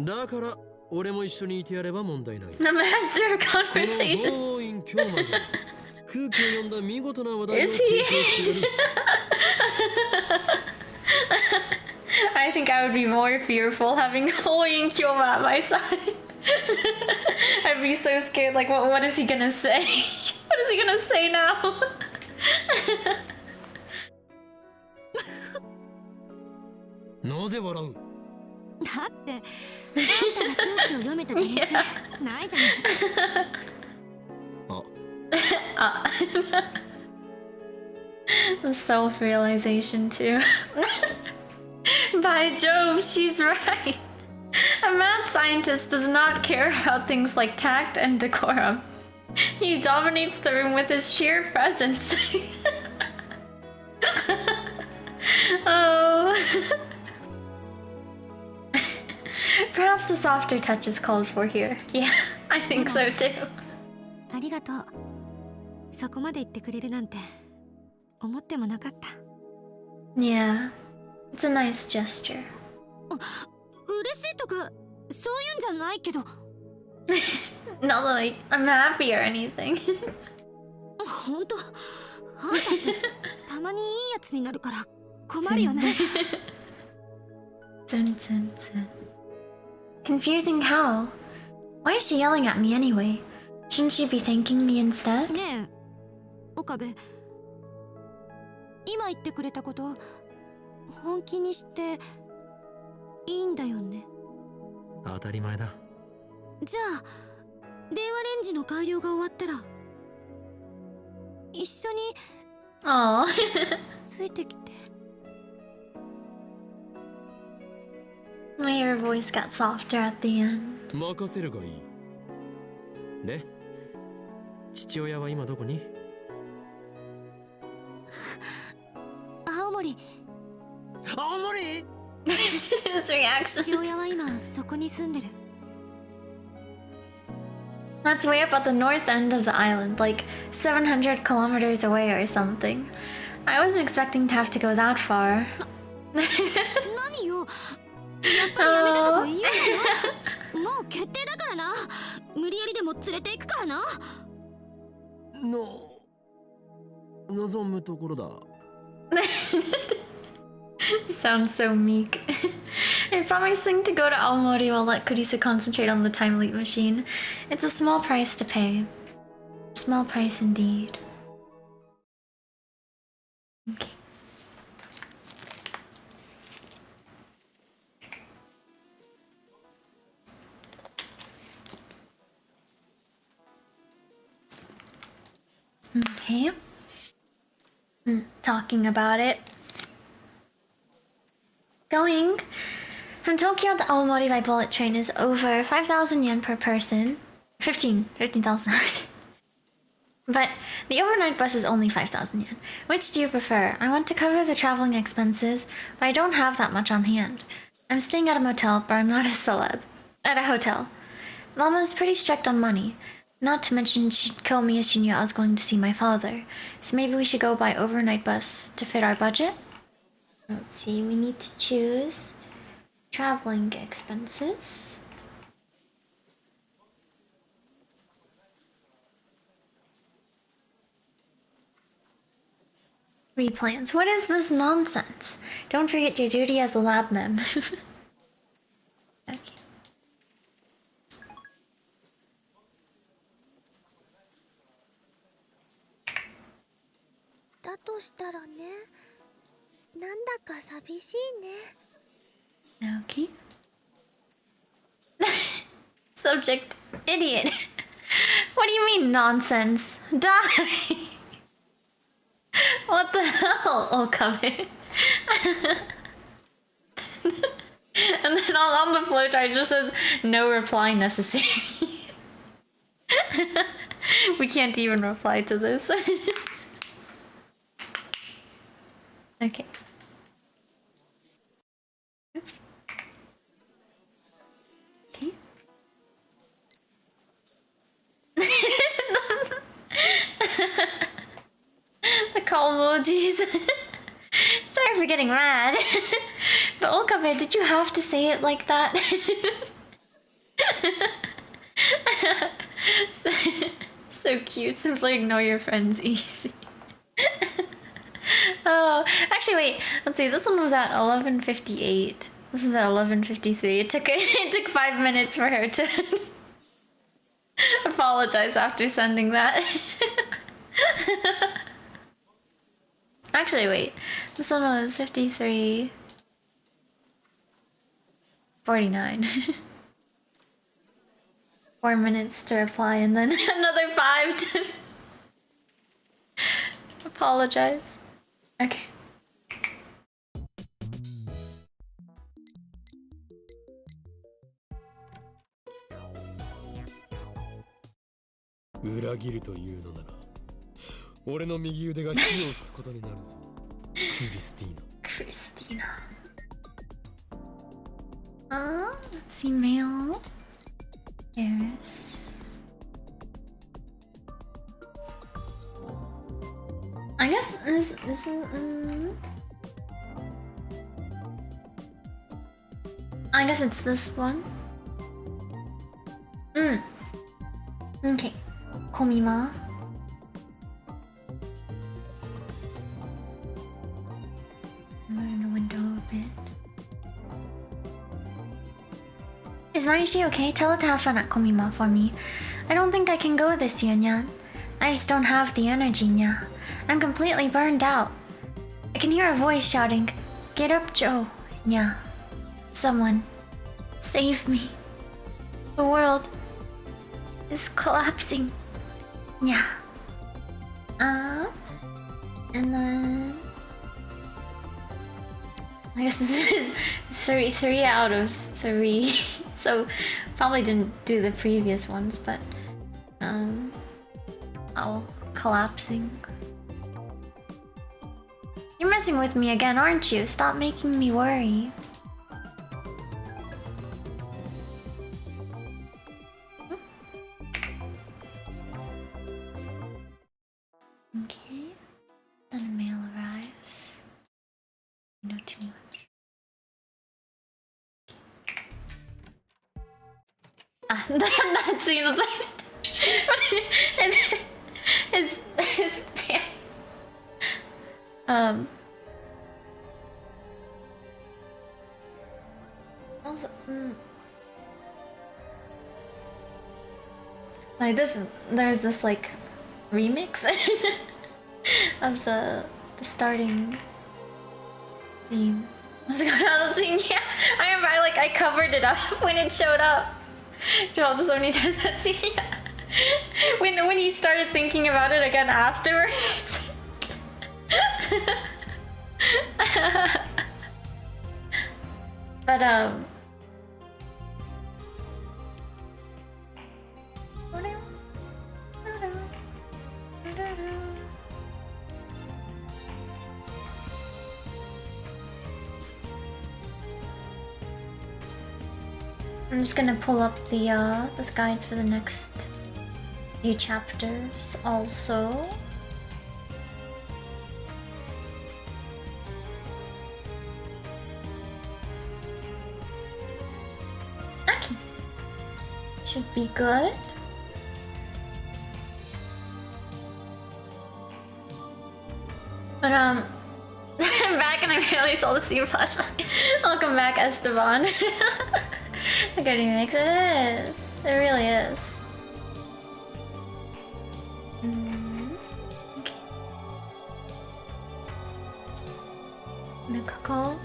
だから俺も一緒にいてやれば問題ない。 The master of この conversation. 強引今日まで空気を読んだ見事な話題を Is 提 he? 供してやる。 I think I would be more fearful having Hoi and Kyoma at my side. I'd be so scared. Like, what is he gonna say? What is he gonna say now? なぜ笑う？だってあんたが空気を読めた点数ないじゃない。あ、 The self-realization too. By Jove, she's right. A mad scientist does not care about things like tact and decorum. He dominates the room with his sheer presence. Perhaps a softer touch is called for here. Yeah, I think so too. ありがとう。そこまで言ってくれるなんて思ってもなかった。 Yeah, it's a nice gesture. 嬉しいとかそういうんじゃないけど。 Not like I'm happy or anything. 本当、あんたってたまにいいやつになるから困るよね。Zun, zun, zun. Confusing how? Why is she yelling at me anyway? Shouldn't she be thanking me instead? ねえ、岡部。今言ってくれたこと本気にしていいんだよね。当たり前だ。じゃあ電話レンジの改良が終わったら一緒に Aww. ついてきて。 My her voice got softer at the end. 任せるがいい。で、父親は今どこに？青森。青森？ His reaction. 父親は今そこに住んでる。 That's way up at the north end of the island, like 700 kilometers away or something. I wasn't expecting to have to go that far. 何よ。やっぱりやめたとか言うよ。もう決定だからな。無理やりでも連れて行くからな。望むところだ。Sounds so meek. I'm promising to go to Aomori while let Kurisu concentrate on the time leap machine. It's a small price to pay. Small price indeed. Okay. Okay. Talking about it. Going from Tokyo to Aomori by bullet train is over 5,000 yen per person. 15,000. But the overnight bus is only 5,000 yen. Which do you prefer? I want to cover the traveling expenses, but I don't have that much on hand. I'm staying at a motel, but I'm not a celeb. At a hotel. Mama's pretty strict on money. Not to mention she'd kill me if she knew I was going to see my father. So maybe we should go by overnight bus to fit our budget? Let's see, we need to choose traveling expenses. Replans. What is this nonsense? Don't forget your duty as a lab mem. Okay. だとしたらね、なんだか寂しいね。 Okay. Subject, idiot. What do you mean nonsense? Die. What the hell? Oh, come in. And then on the flowchart it just says no reply necessary. We can't even reply to this. Okay. Oops. Okay. The call emojis. Sorry for getting mad. But Okabe, did you have to say it like that? So cute. Simply ignore your friends easy. Oh, actually, wait. Let's see. This one was at 11:58. This was at 11:53. It took 5 minutes for her to apologize after sending that. Actually, wait. This one was 53:49. 4 minutes to reply and then another 5 to apologize. Okay. Christina. 裏切るというのなら、俺の右腕が火を吹くことになるぞ。クリスティーナ。Christina. Let's see, mail. Paris. I guess this I guess it's this one. Okay. Komima. Moving the window a bit. Is Marishi okay? Tell her to have fun at Komima for me. I don't think I can go this year, Nyan. I just don't have the energy, Nya. I'm completely burned out. I can hear a voice shouting, "Get up, Joe." Nya. Someone, save me. The world is collapsing. Yeah. And then I guess this is three out of 3. So probably didn't do the previous ones, but collapsing. You're messing with me again, aren't you? Stop making me worry. Okay. Then a mail arrives. No too much. That scene that's like his pants. Also, like this, there's this like remix of the starting theme. What's going on the scene? Yeah, I remember I covered it up when it showed up. Dropped so many times that scene. Yeah. When he started thinking about it again afterwards. But I'm just gonna pull up the guides for the next few chapters also. Okay. Should be good. But I'm back and I barely saw the scene flashback. Welcome back, Esteban. A good remix. It is. It really is. Okay. The Coco.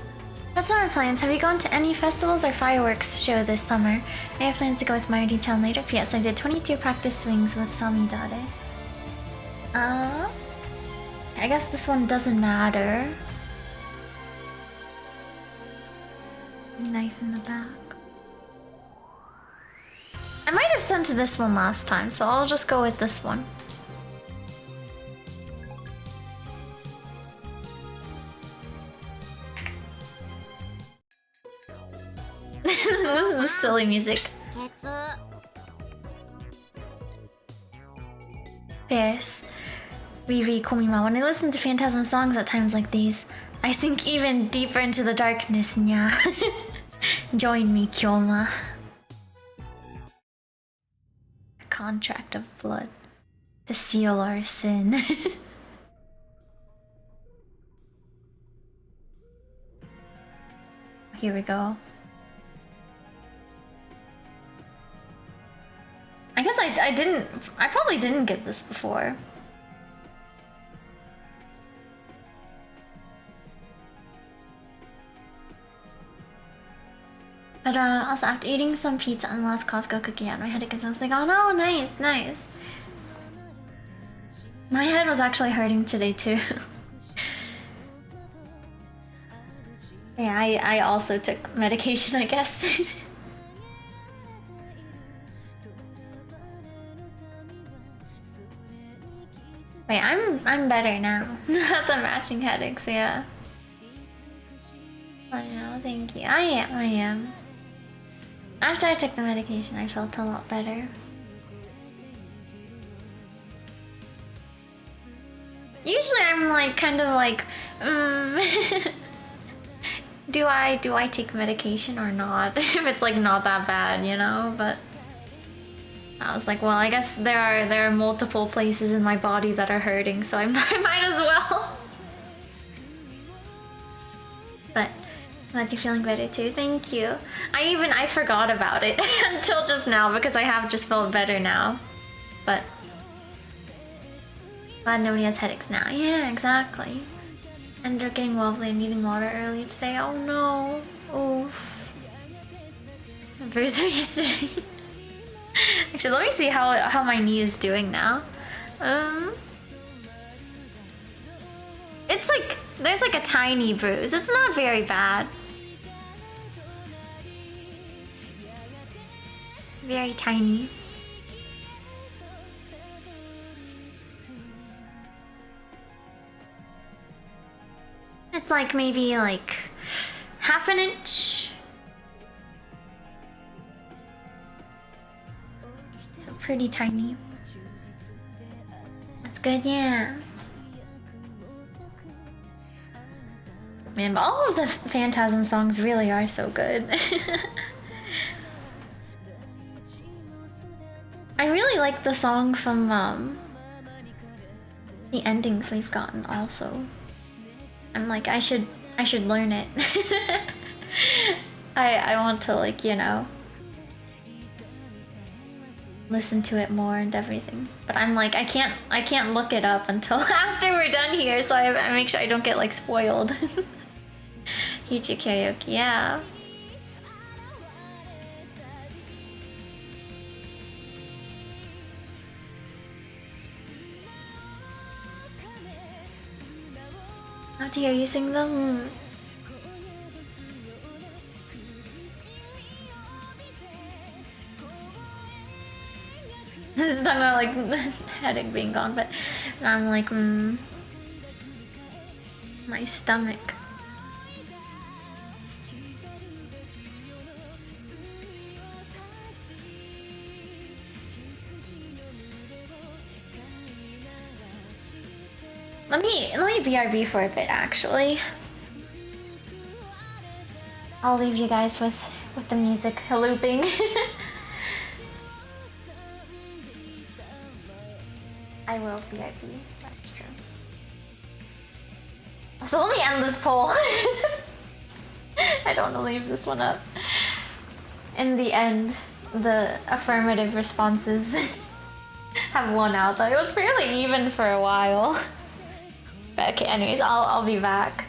What summer plans? Have you gone to any festivals or fireworks show this summer? I have plans to go with Marty-chan later. P.S. I did 22 practice swings with Samidare. I guess this one doesn't matter. Knife in the back. I might have sent to this one last time, so I'll just go with this one. Listen to the silly music. Yes. Vivi Komima. When I listen to Phantasm songs at times like these, I sink even deeper into the darkness, nya. Join me, Kyoma. A contract of blood to seal our sin. Here we go. I guess I probably didn't get this before. But also after eating some pizza and the last Costco cookie out, my head again, I was like, oh no, nice, nice. My head was actually hurting today too. Yeah, I also took medication, I guess. Wait, I'm better now. Not the matching headaches, yeah. I know, thank you. I am. After I took the medication, I felt a lot better. Usually I'm like kind of like, do I take medication or not? If it's like not that bad, you know? But I was like, well, I guess there are multiple places in my body that are hurting, so I might as well. But glad you're feeling better too. Thank you. I forgot about it until just now because I have just felt better now. But glad nobody has headaches now. Yeah, exactly. Ended up getting wobbly and needing water early today. Oh no. Oof. Bruiser yesterday. Actually, let me see how my knee is doing now. It's like there's like a tiny bruise. It's not very bad. Very tiny. It's like maybe like half an inch. So pretty tiny. That's good, yeah. Man, but all of the Phantasm songs really are so good. I really like the song from the endings we've gotten also. I'm like, I should learn it. I want to, like, you know, listen to it more and everything. But I'm like, I can't look it up until after we're done here, so I make sure I don't get like spoiled. Hichi karaoke, yeah. Oh dear, you sing them? I was talking about like headache being gone, but I'm like, my stomach. Let me BRB for a bit, actually. I'll leave you guys with the music looping. I will BRB, that's true. So let me end this poll. I don't want to leave this one up. In the end, the affirmative responses have won out, though. It was fairly even for a while. But okay, anyways, I'll be back.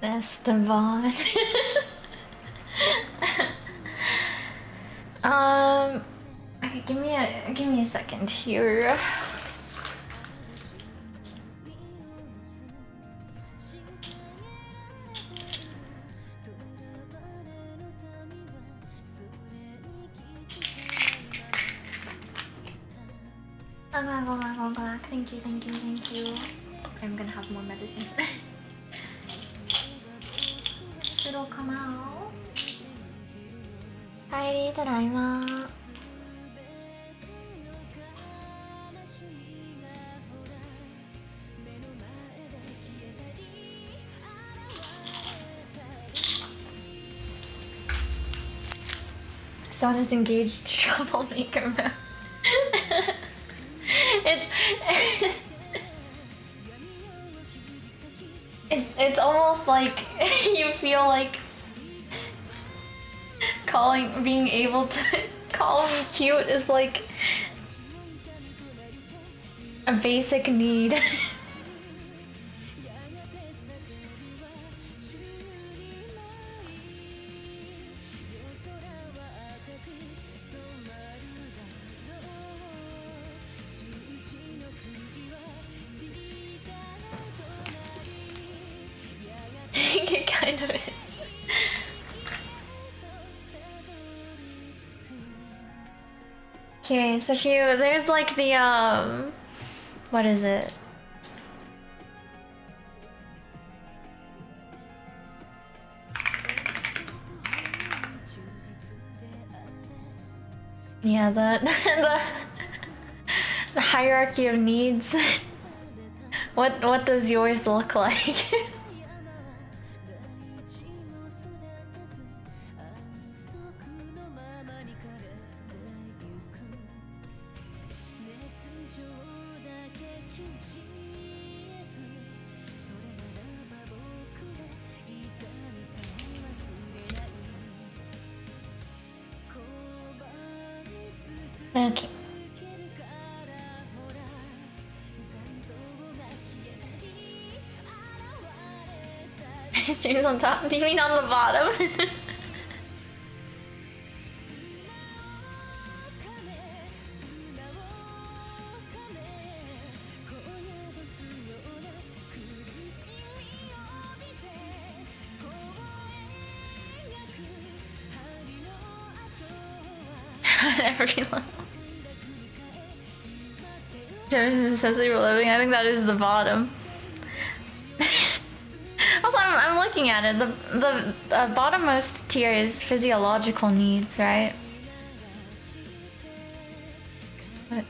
Esteban. Okay, give me a second here. Go back. Thank you. I'm gonna have more medicine. It'll come out. Hi, tadaima. Son is engaged troublemaker mode. It's almost like you feel like being able to call me cute is like a basic need. It kind of is. Okay, so here, there's like the, what is it? Yeah, the hierarchy of needs. What does yours look like? Okay. Streams on top. Do you mean on the bottom? On every level. Jefferson says they were living. I think that is the bottom. Also, I'm looking at it. The bottommost tier is physiological needs, right? But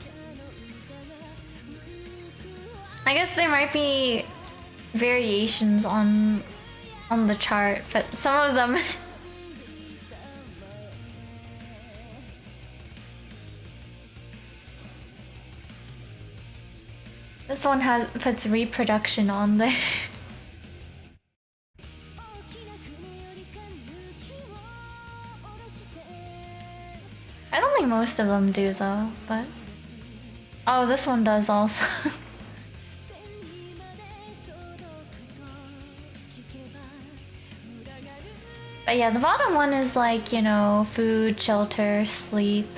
I guess there might be variations on the chart, but some of them. This one puts reproduction on there. I don't think most of them do though, but oh, this one does also. But yeah, the bottom one is like, you know, food, shelter, sleep.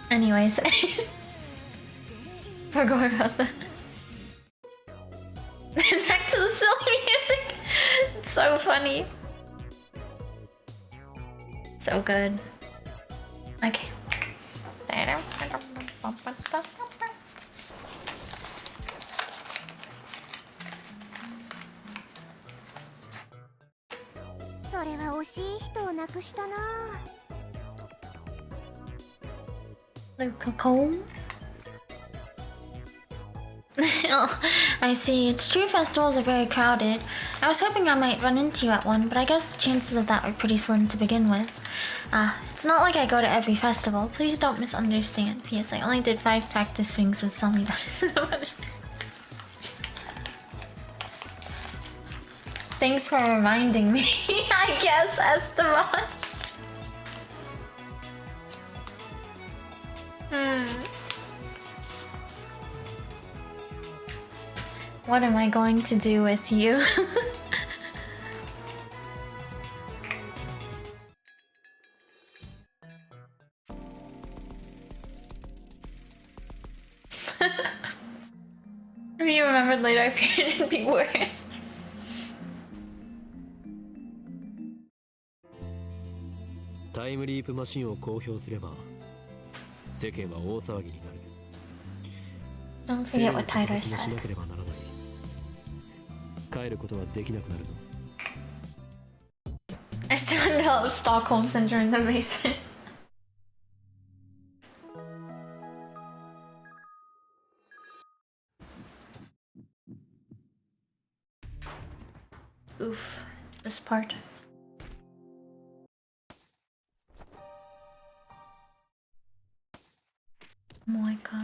Anyways, forgot about that. Back to the silly music. It's so funny. So good. Okay. それは惜しい人を亡くしたな。Like a comb? Oh, I see. It's true festivals are very crowded. I was hoping I might run into you at one, but I guess the chances of that were pretty slim to begin with. It's not like I go to every festival. Please don't misunderstand. P.S. I only did 5 practice swings with Selmy. Thanks for reminding me, I guess, Esteban. What am I going to do with you? If you remembered later, I feared it'd be worse. Time leap machine を公表すれば世間は大騒ぎになる。 Don't forget what Tyler said. しなければならない。帰ることはできなくなるぞ。 I still developed Stockholm Syndrome in the basement. Oof, this part. Oh my god.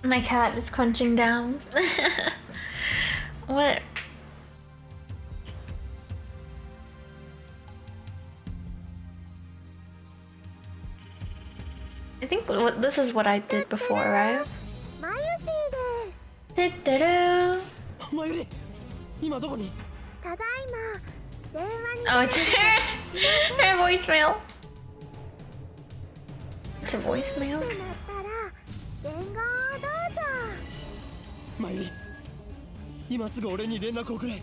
My cat is crunching down. What? I think this is what I did before, right? マユシーです。 Da-da-da. マユリ、今どこに？ただいま電話に。 Oh, it's her voicemail. It's her voicemail. なったら伝言をどうぞ。マユリ、今すぐ俺に連絡をくれ。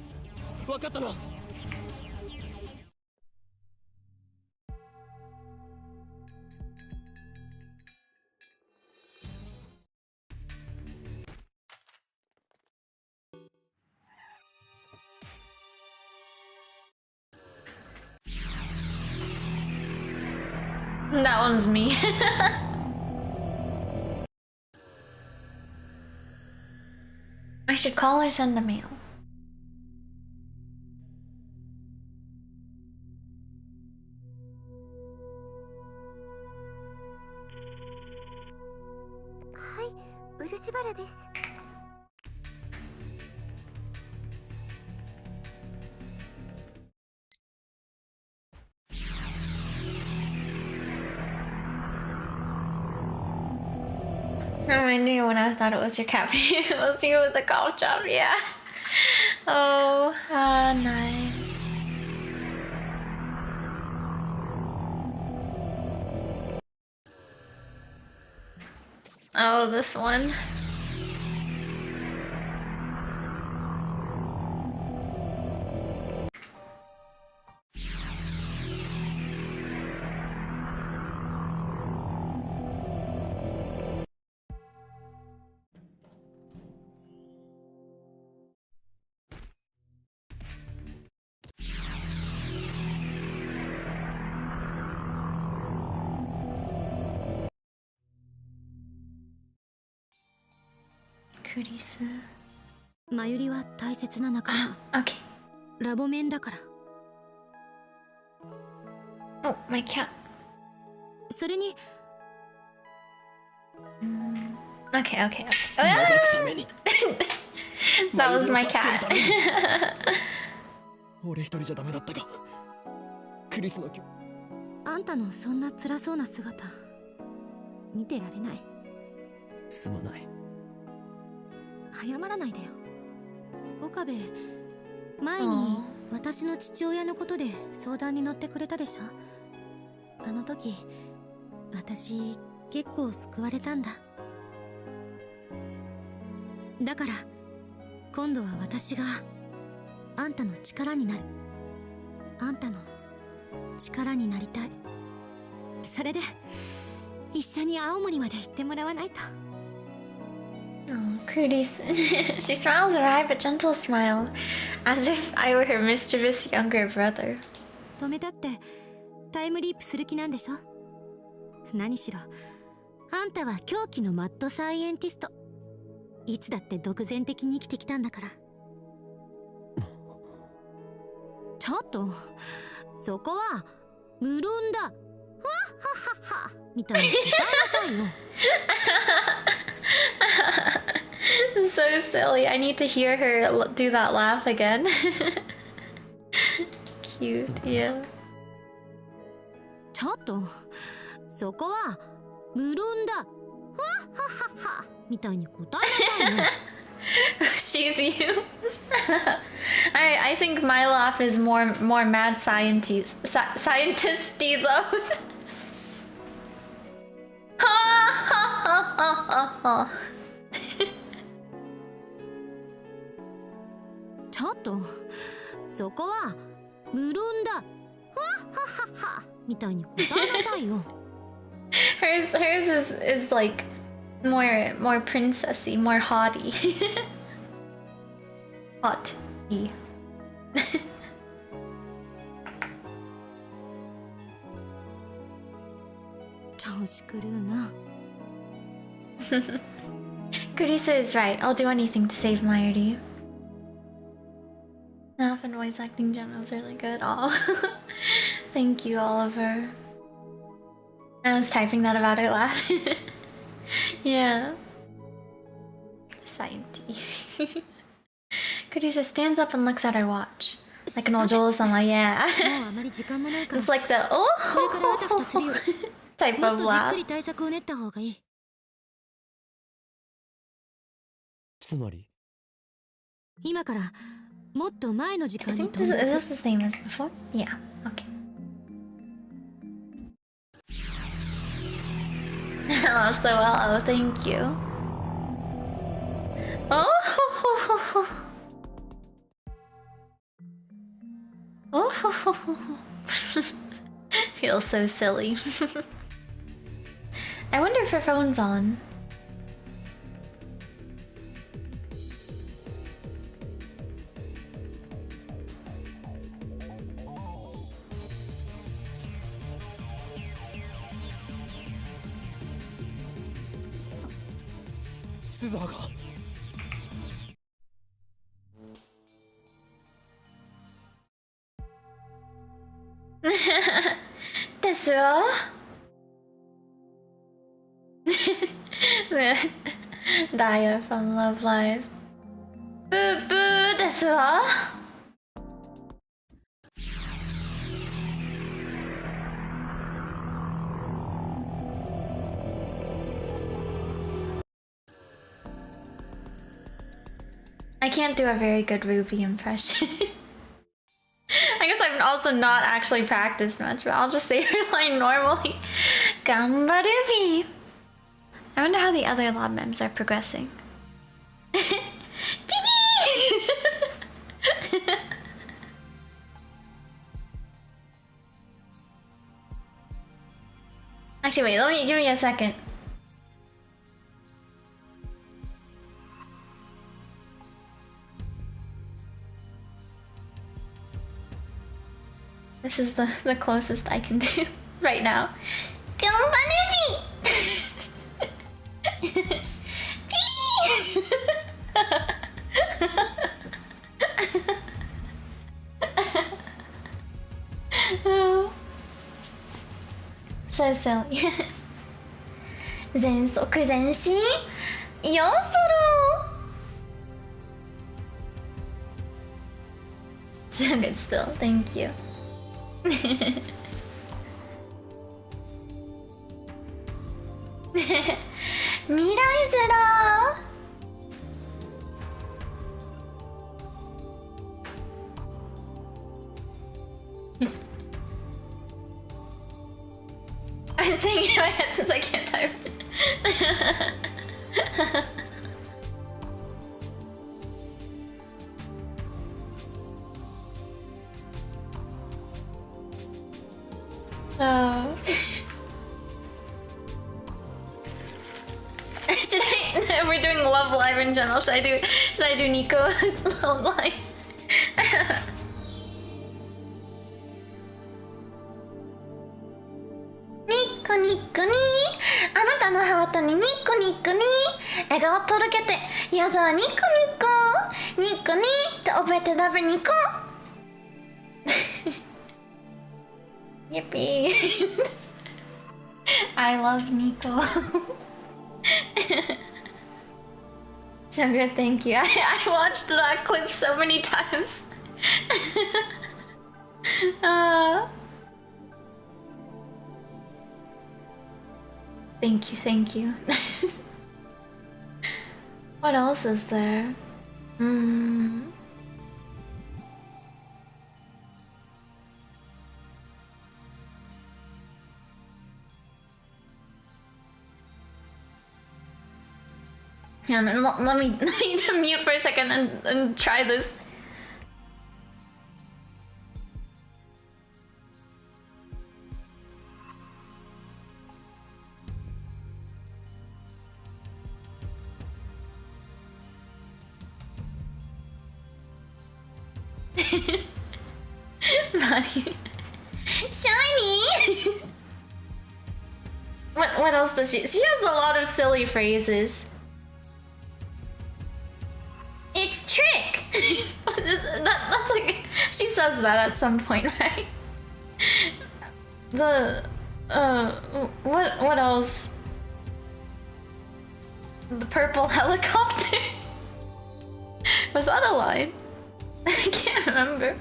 分かったな。That one's me. I should call or send a mail. Hi, 漆原です。 No, I knew when I thought it was your cat. It was you with the golf job, yeah. Oh, nice. Oh, this one. クリス。マユリは大切な仲間。Okay. ラボメンだから。 Oh, my cat. それに Okay, okay, okay. 戻るために That was my cat. 俺一人じゃダメだったがクリスのあんたのそんな辛そうな姿見てられない。すまない。謝らないでよ。岡部、前に私の父親のことで相談に乗ってくれたでしょ。あの時私結構救われたんだ。だから今度は私があんたの力になる。あんたの力になりたい。それで一緒に青森まで行ってもらわないと。Oh, Cooties. She smiles a wry but gentle smile, as if I were her mischievous younger brother. 止めたってタイムリープする気なんでしょ。何しろあんたは狂気のマッドサイエンティスト。いつだって独善的に生きてきたんだから。ちょっとそこは無論だ。はっはっはっはみたいに答えなさいよ。So silly. I need to hear her do that laugh again. Cute, yeah. ちょっとそこは無論だ。はっはっはっはみたいに答えなさいよ。She's you. Alright, I think my laugh is more mad scientisty though. Ha ha ha ha ha. ちょっとそこは無論だ。はっはっはっはみたいに答えなさいよ。Hers is like more princessy, more haughty. Hot-y. 調子狂うな。Kurisa is right. I'll do anything to save Mayuri. Laugh and voice acting Jenna is really good. Oh, thank you, Oliver. I was typing that about her laugh. Yeah. Science. Kurisa stands up and looks at her watch. Like an old Joel-sama, yeah. もうあまり時間もないから。 It's like the これからあたふたするよ。 type もっ of とじっ laugh. くり対策を練った方がいい。つまり今からもっと前の時 I 間に think 飛ん is で。 this the same as before? Yeah. Okay. Oh, so well. Oh, thank you. Oh. Oh. Feels so silly. I wonder if her phone's on. Desu wa? Daya from Love Live. Boo boo desu wa? I can't do a very good Ruby impression. I guess I've also not actually practiced much, but I'll just say her line normally. Ganbarubi. I wonder how the other lab mems are progressing. Actually, wait, give me a second. This is the closest I can do right now. Ganbarubi. so silly. 全速前進よそろ So good still, thank you. 未来ズラ I'm saying it in my head since I can't type. Oh. Should I? We're doing Love Live in general. Should I do Nico's Love Live? ニッコニッコニーあなたのハートにニッコニッコニー笑顔届けてやぞニッコニッコニッコニーって覚えて食べに行こう Yippee I love Nico So good, thank you. I watched that clip so many times. Thank you, thank you. What else is there? Yeah, let me mute for a second and try this. Buddy. Shiny! What else does she has a lot of silly phrases. It's trick! That's like she says that at some point, right? What else? The purple helicopter? Was that a line? I can't remember.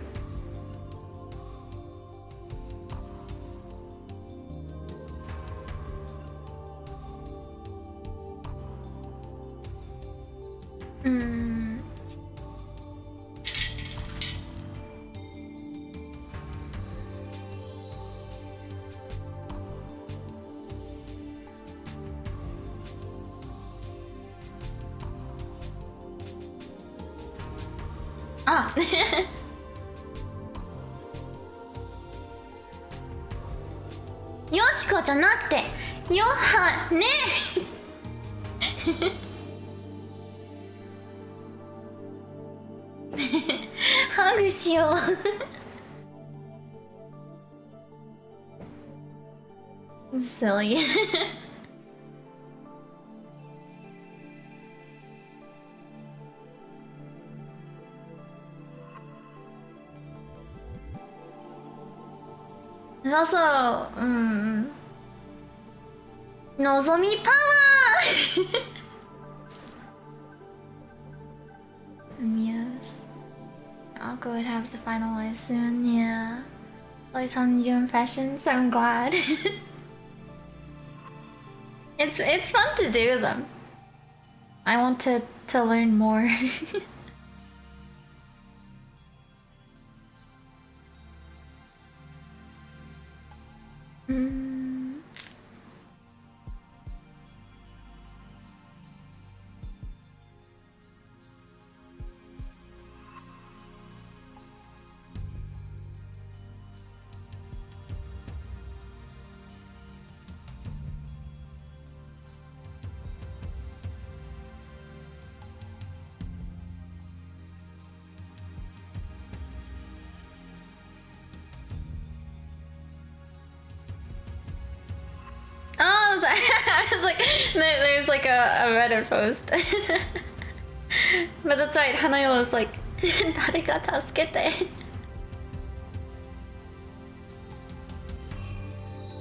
Ah. Yoshiko じゃなくてヨハネハグしようSilly And also, Nozomi power! Muse. I'll go and have the final live soon, yeah. Always having to do impressions, so I'm glad. It's fun to do them. I want to learn more. I was like, there's like a Reddit post. But that's right, Hanayo was like, 誰か助けて。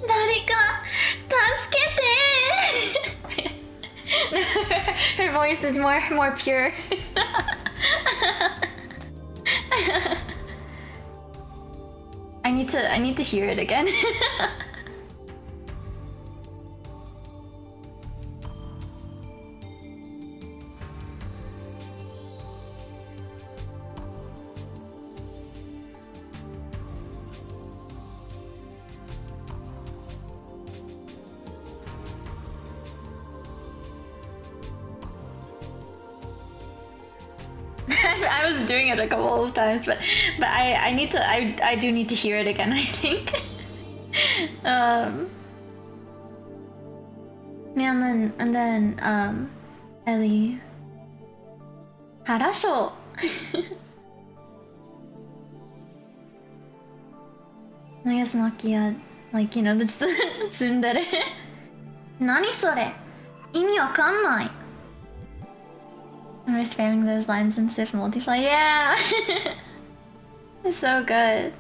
誰か Her voice is more pure. I need to hear it again. I was doing it a couple of times, but I do need to hear it again, I think. Yeah, and then Ellie. Harasho. I guess Makia, like, you know, the tsundere. Nani sore? Imi wakannai. I'm just spamming those lines in Swift Multiply. Yeah! It's so good.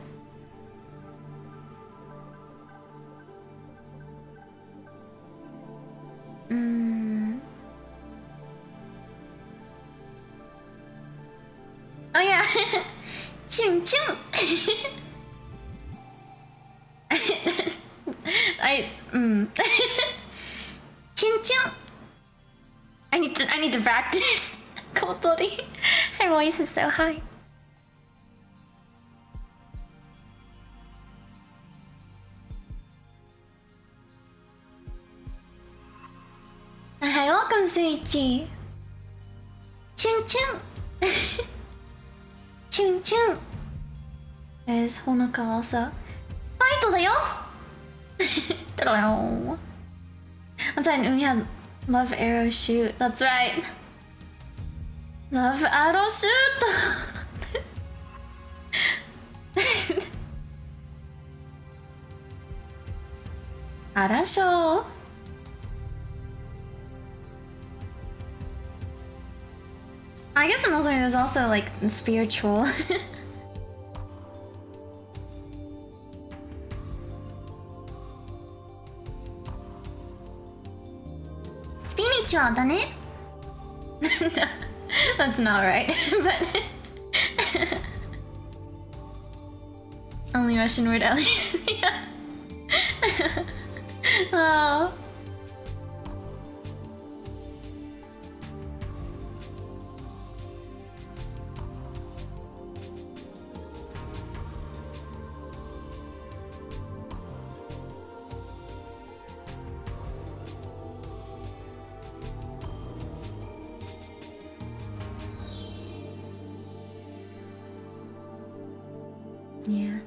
Oh yeah! Chun chun! Chun chun! I need to practice. Kotori. Her voice is so high. Hi, welcome, Suichi. Chun chun. Chun chun. There's Honoka also. Fight da yo. That's right, we had Love Arrow Shoot. That's right. Love Arrow Shoot. Arasho. I guess in Muslim there's also like spiritual. Spiritual, da ne? That's not right, but only Russian word Ellie. Yeah. Oh. Yeah.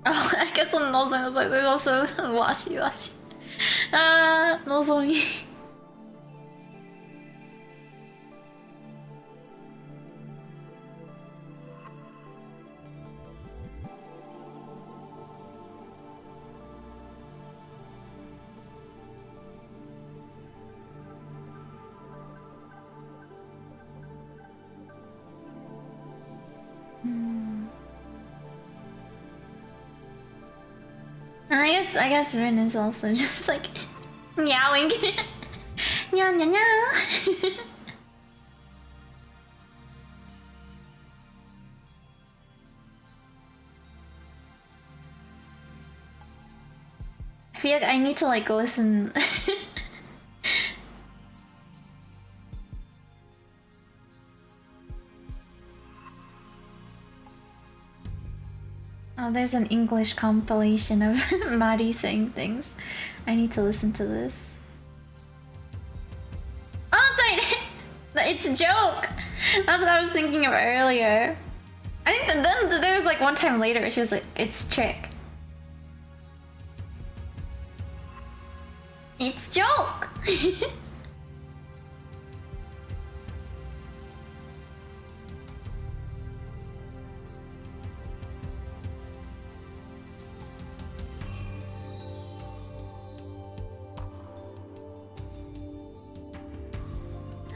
Oh, I guess on Nozomi it's like there's also washi washi. Nozomi. I guess Rin is also just like meowing. Nya nya nya. I feel like I need to like listen. Oh, there's an English compilation of Mari saying things. I need to listen to this. Oh, that's right! It's a joke! That's what I was thinking of earlier. I think then there was like one time later she was like, it's trick. It's joke!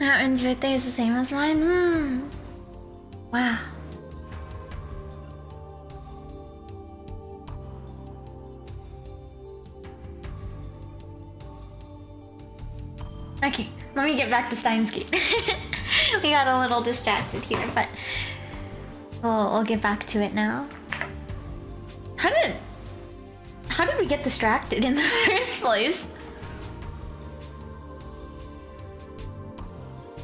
Rin's birthday is the same as mine? Wow. Okay, let me get back to Steins Gate. We got a little distracted here, but we'll get back to it now. How did we get distracted in the first place?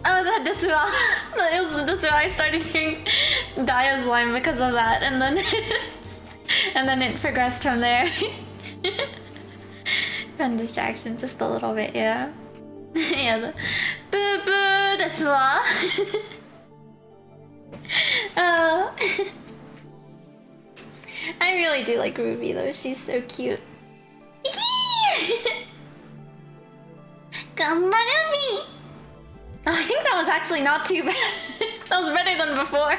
Oh, this is why I started hearing Daya's line because of that, and then and then it progressed from there. Fun distraction, just a little bit, yeah. Yeah, the boo boo, that's why. I really do like Ruby though, she's so cute. Gambarubi! Oh, I think that was actually not too bad. That was better than before.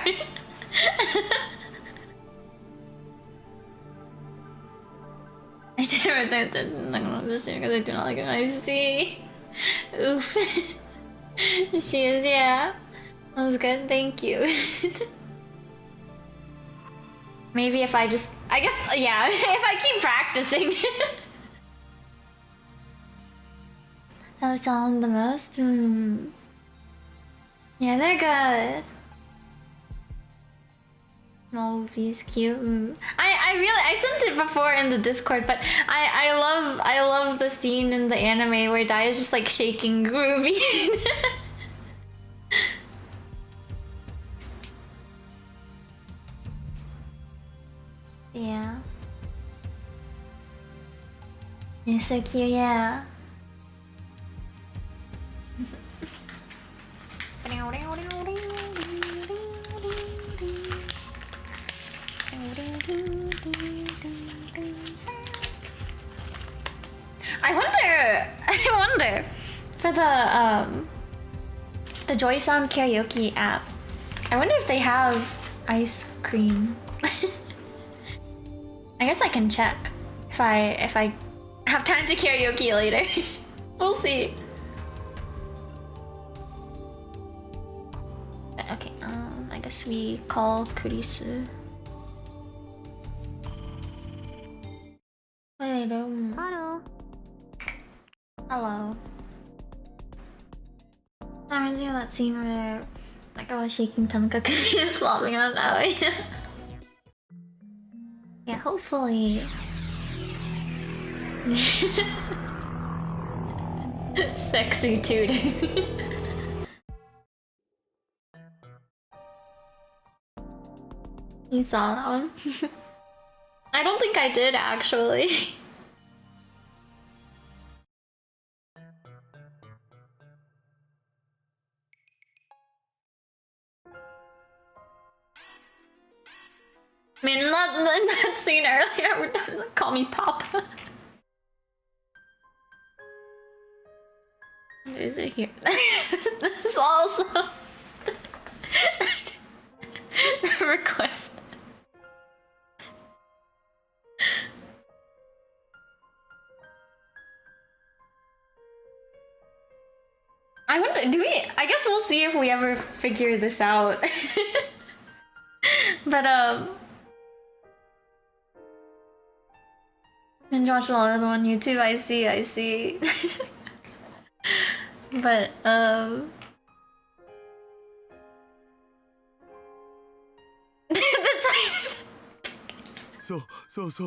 I should have read that. I'm just because I do not like it. I see. Oof. She is, yeah. That was good, thank you. Maybe if I just... I guess, yeah, if I keep practicing. Those on the most? Yeah, they're good. Movies cute. I sent it before in the Discord, but I love the scene in the anime where Dai is just like shaking Ruby. Yeah. It's so cute, yeah. I wonder for the Joy Sound karaoke app. I wonder if they have ice cream. I guess I can check if I have time to karaoke later. We'll see. Okay, I guess we call Kurisu. Hello. Hello. Hello. That reminds me of that scene where that girl was shaking Tamika he was flopping on that way. Yeah, hopefully. Sexy tooting. You saw that one? I don't think I did actually. I mean, not in that scene earlier. We're done. Call me Papa. Is it here? This is also request. I wonder, do we? I guess we'll see if we ever figure this out. But binge watch a lot of them on YouTube. I see. But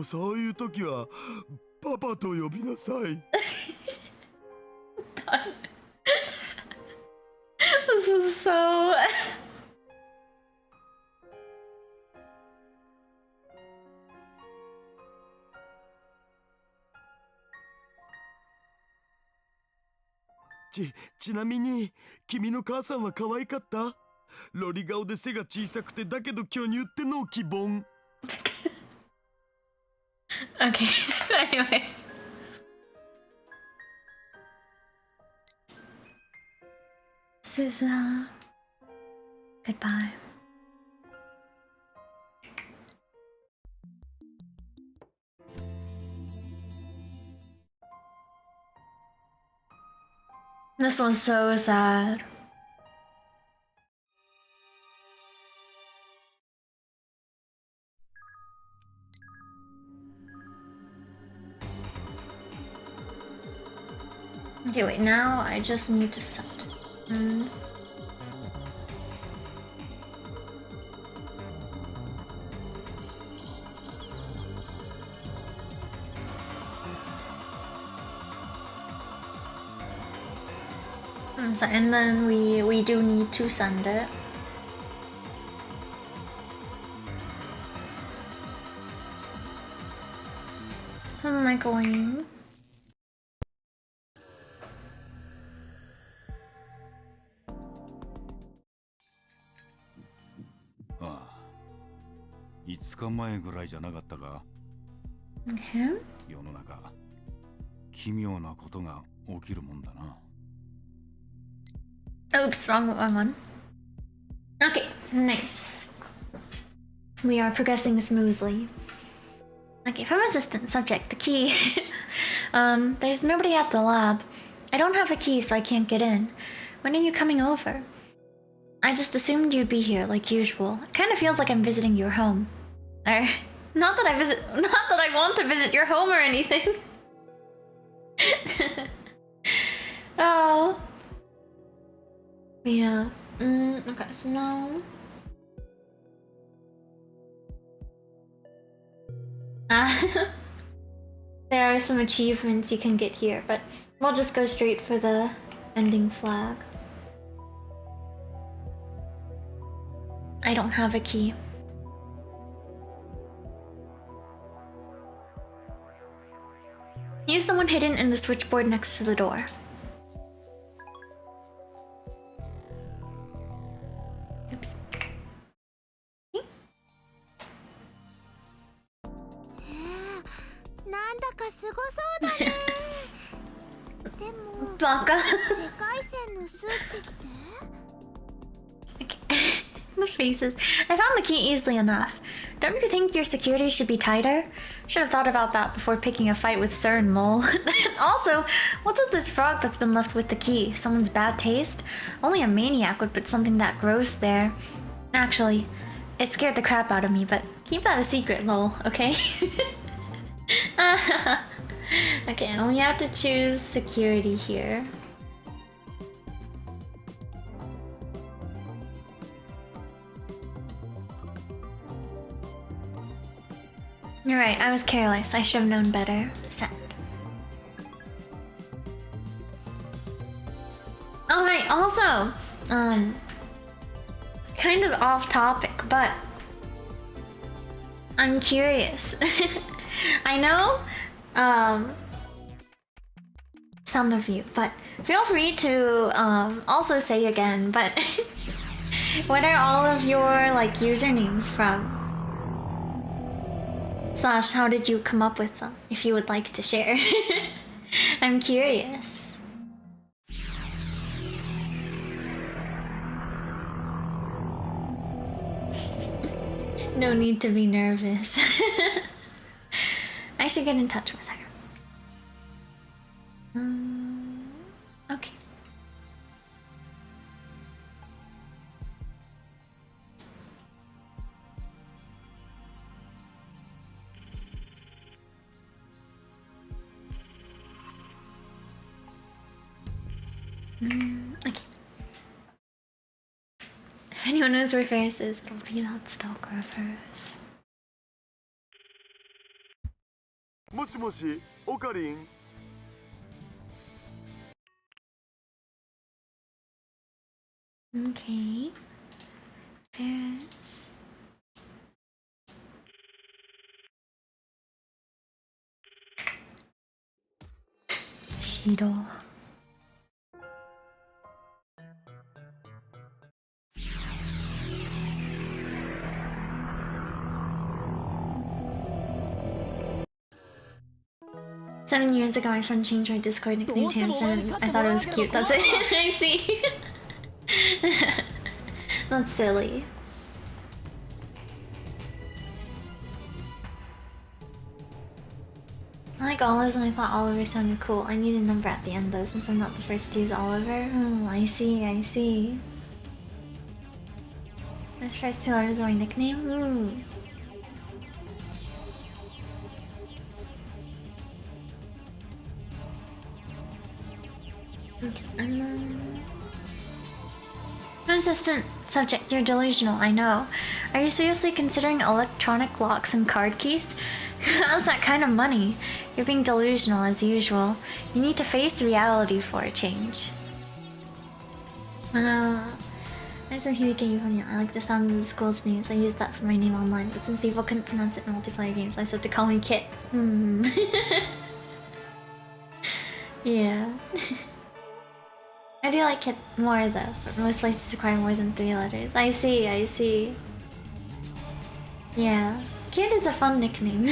そういう時はパパと呼びなさい。This was so.ちなみに君の母さんは可愛かった？ロリ顔で背が小さくてだけど巨乳ってのを希望。Okay, anyways. Susan, goodbye. This one's so sad. Okay, Okay, wait, now I just need to set. So, and then we do need to send it. How am I going? Ah, 5日前ぐらいじゃなかったか。 Okay. 世の中奇妙なことが起きるもんだな。 Oops, wrong one. Okay, nice. We are progressing smoothly. Okay, from assistant subject, the key. There's nobody at the lab. I don't have a key, so I can't get in. When are you coming over? I just assumed you'd be here, like usual. It kind of feels like I'm visiting your home. Not that I want to visit your home or anything. Oh. Yeah. Okay, so now... there are some achievements you can get here, but we'll just go straight for the ending flag. I don't have a key. Use the one hidden in the switchboard next to the door. Oops. なんだかすごそうだね。でもバカ。世界線の数値って The faces. I found the key easily enough. Don't you think your security should be tighter? Should have thought about that before picking a fight with Sir and Mole. Also, what's with this frog that's been left with the key? Someone's bad taste? Only a maniac would put something that gross there. Actually, it scared the crap out of me, but keep that a secret, Lol, okay? Okay, and we have to choose security here. You're right, I was careless. I should have known better. Send. Alright, also, kind of off topic, but I'm curious. I know, some of you, but feel free to also say again, but what are all of your like usernames from? Slash, how did you come up with them, if you would like to share? I'm curious. No need to be nervous. I should get in touch with her. Okay. Okay. If anyone knows where Ferris is, it'll be that stalker of hers. もしもし、オカリン。Okay. Ferris. Shido. Seven years ago, my friend changed my Discord nickname to Hamson. I thought it was cute. That's it. I see. That's silly. I like Olives and I thought Oliver sounded cool. I need a number at the end though, since I'm not the first to use Oliver. Oh, I see, I see. Those first two letters are my nickname? Non-existent subject. You're delusional, I know. Are you seriously considering electronic locks and card keys? How's that kind of money? You're being delusional as usual. You need to face reality for a change. There's some Hibike Euphonium. I like the sound of the school's names. I used that for my name online, but since people couldn't pronounce it in multiplayer games, I said to call me Kit. Yeah. I do like Kit more though, but most places require more than 3 letters. I see. Yeah. Kit is a fun nickname.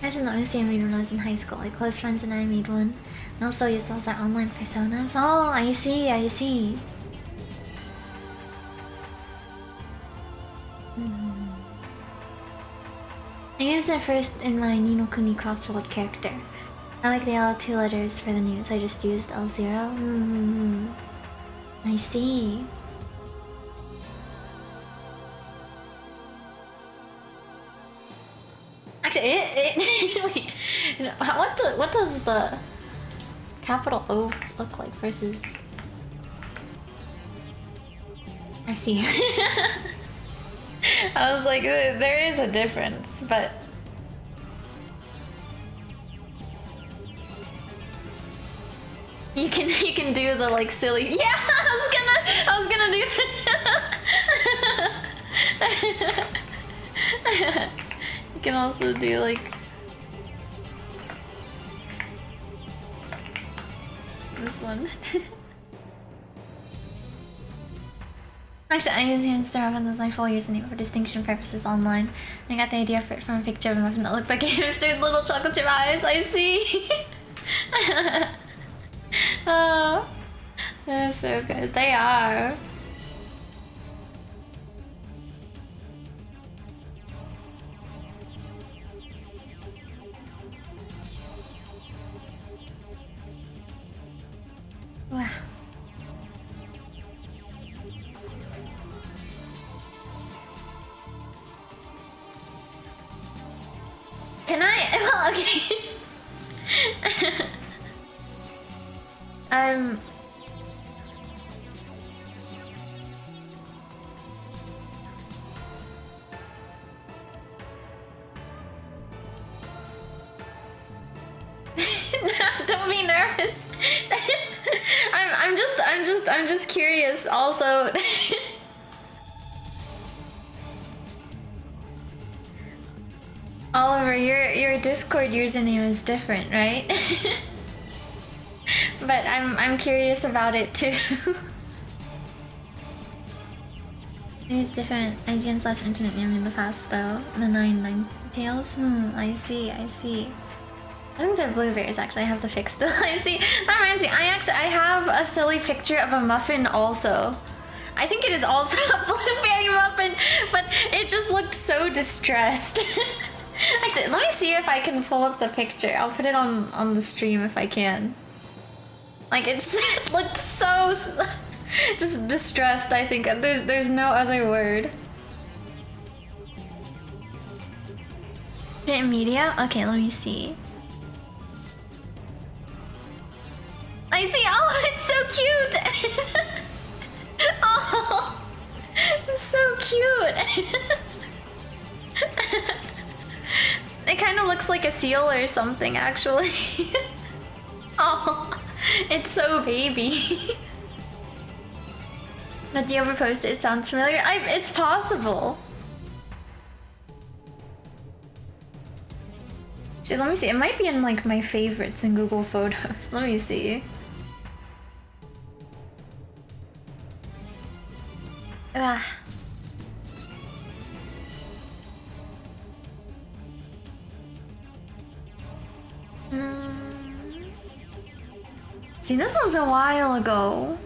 I was in the OC I made when I was in high school. My close friends and I made one. And also used those as online personas. Oh, I see. I used it first in my Ni no Kuni crossword character. I like the yellow 2 letters for the news. I just used L0. I see. Actually, wait. What does the capital O look like versus? I see. I was like, there is a difference, but you can do the like silly. Yeah, I was gonna do that. You can also do like this one. Actually, I use the Hamster Muffin as my full username for distinction purposes online. I got the idea for it from a picture of a muffin that looked like a hamster with little chocolate chip eyes. I see. Oh, they're so good. They are. Wow. Can I? Well, okay. Don't be nervous. I'm just curious. Also. Oliver, your Discord username is different, right? But I'm curious about it too. I used different IGN/internet name in the past though. The 9 tails. I see. I think they're blueberries actually. I have the fix still. I see. That reminds me. I have a silly picture of a muffin also. I think it is also a blueberry muffin, but it just looked so distressed. Actually, let me see if I can pull up the picture. I'll put it on the stream if I can. Like, it just looked so just distressed. I think there's no other word. Hit media? Okay, let me see. I see. Oh, it's so cute. Oh, it's so cute. It kind of looks like a seal or something, actually. Oh, it's so baby. But do you ever post it? It sounds familiar. It's possible. See, let me see. It might be in like my favorites in Google Photos. Let me see. Ah. See, this was a while ago.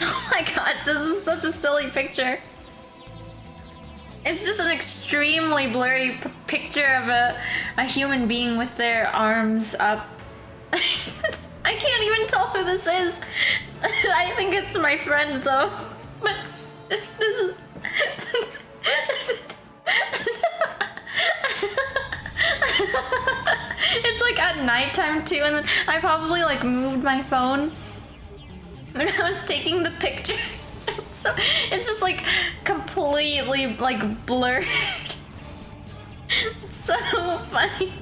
Oh my god, this is such a silly picture. It's just an extremely blurry picture of a human being with their arms up. I can't even tell who this is. I think it's my friend though. But This is. It's like at nighttime too, and then I probably like moved my phone when I was taking the picture. So it's just like completely like blurred. It's so funny.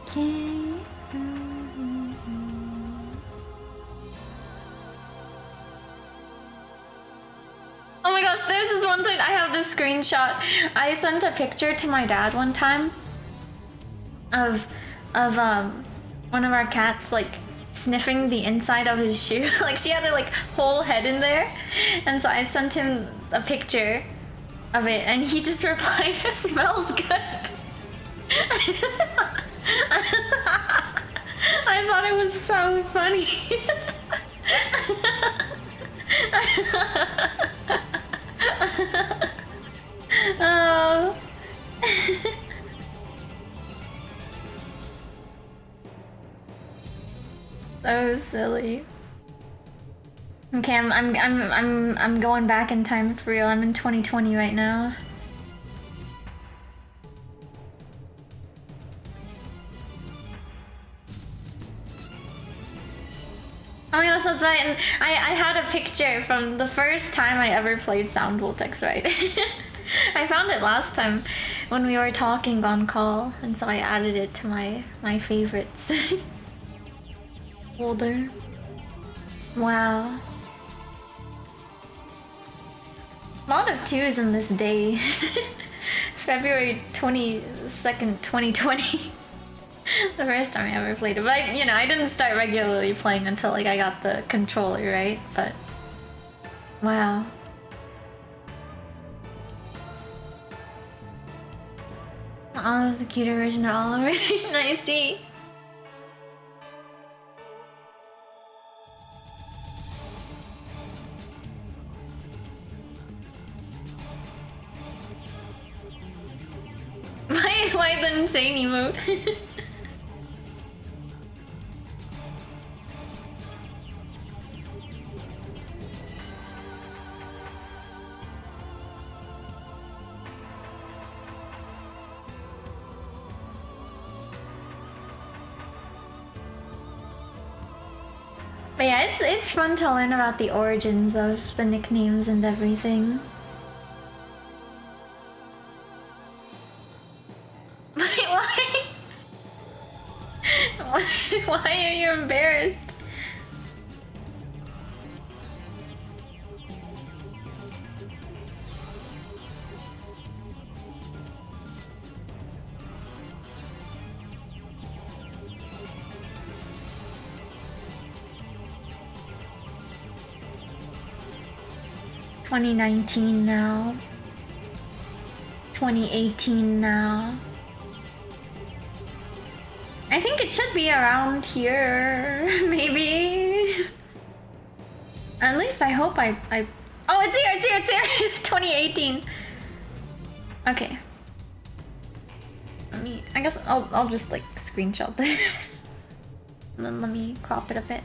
Okay. Oh my gosh, there's this one time I have this screenshot. I sent a picture to my dad one time of one of our cats like sniffing the inside of his shoe. Like she had a like whole head in there. And so I sent him a picture of it and he just replied, "It smells good." I thought it was so funny. Oh. So silly. Okay, I'm going back in time for real. I'm in 2020 right now. Oh my gosh, that's right. And I had a picture from the first time I ever played Sound Voltex, right? I found it last time when we were talking on call, and so I added it to my favorites folder. Wow. A lot of twos in this day. February 22nd, 2020. The first time I ever played it. But I didn't start regularly playing until like I got the controller, right? But wow. Oh, the cuter version of Oliver. I see. Why the insane emote? But yeah, it's fun to learn about the origins of the nicknames and everything. Why are you embarrassed? $2019 now. 2018 now. I think it should be around here, maybe. At least I hope I... Oh, it's here! 2018. Okay. I guess I'll just like screenshot this. And then let me crop it a bit.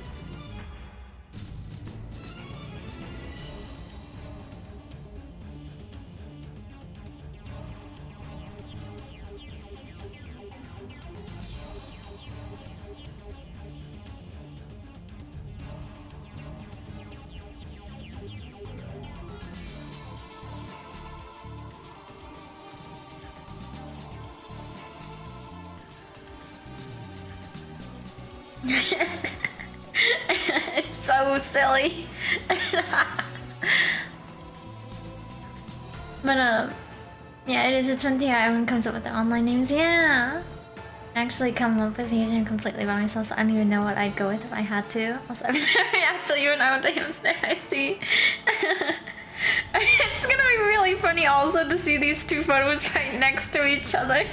It's so silly. But yeah, it is. It's fun to hear everyone comes up with their online names. Yeah, I actually come up with these completely by myself, so I don't even know what I'd go with if I had to. Also, I've never actually even owned a hamster. I see. It's gonna be really funny also to see these two photos right next to each other.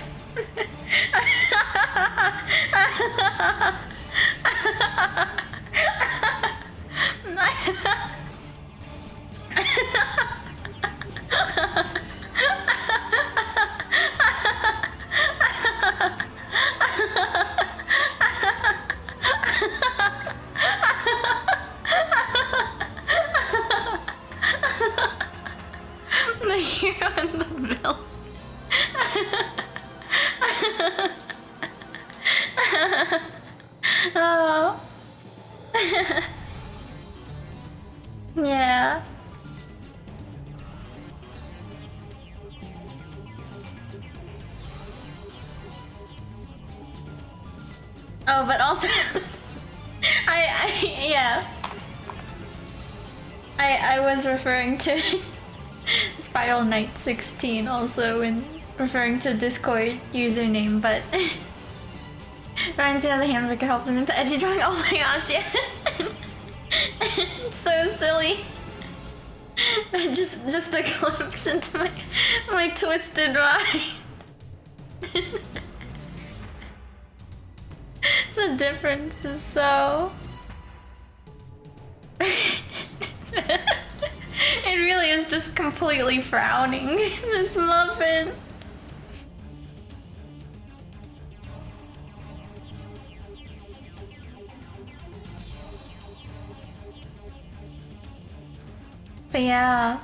Advil. Oh. Yeah. Oh, but also yeah. I was referring to Spiral Knight 16 also when referring to Discord username, but Ryan's the hamburger helping with the edgy drawing. Oh my gosh, yeah. It's so silly. Just a glimpse into my twisted mind. The difference is so... It really is just completely frowning, this muffin. But yeah.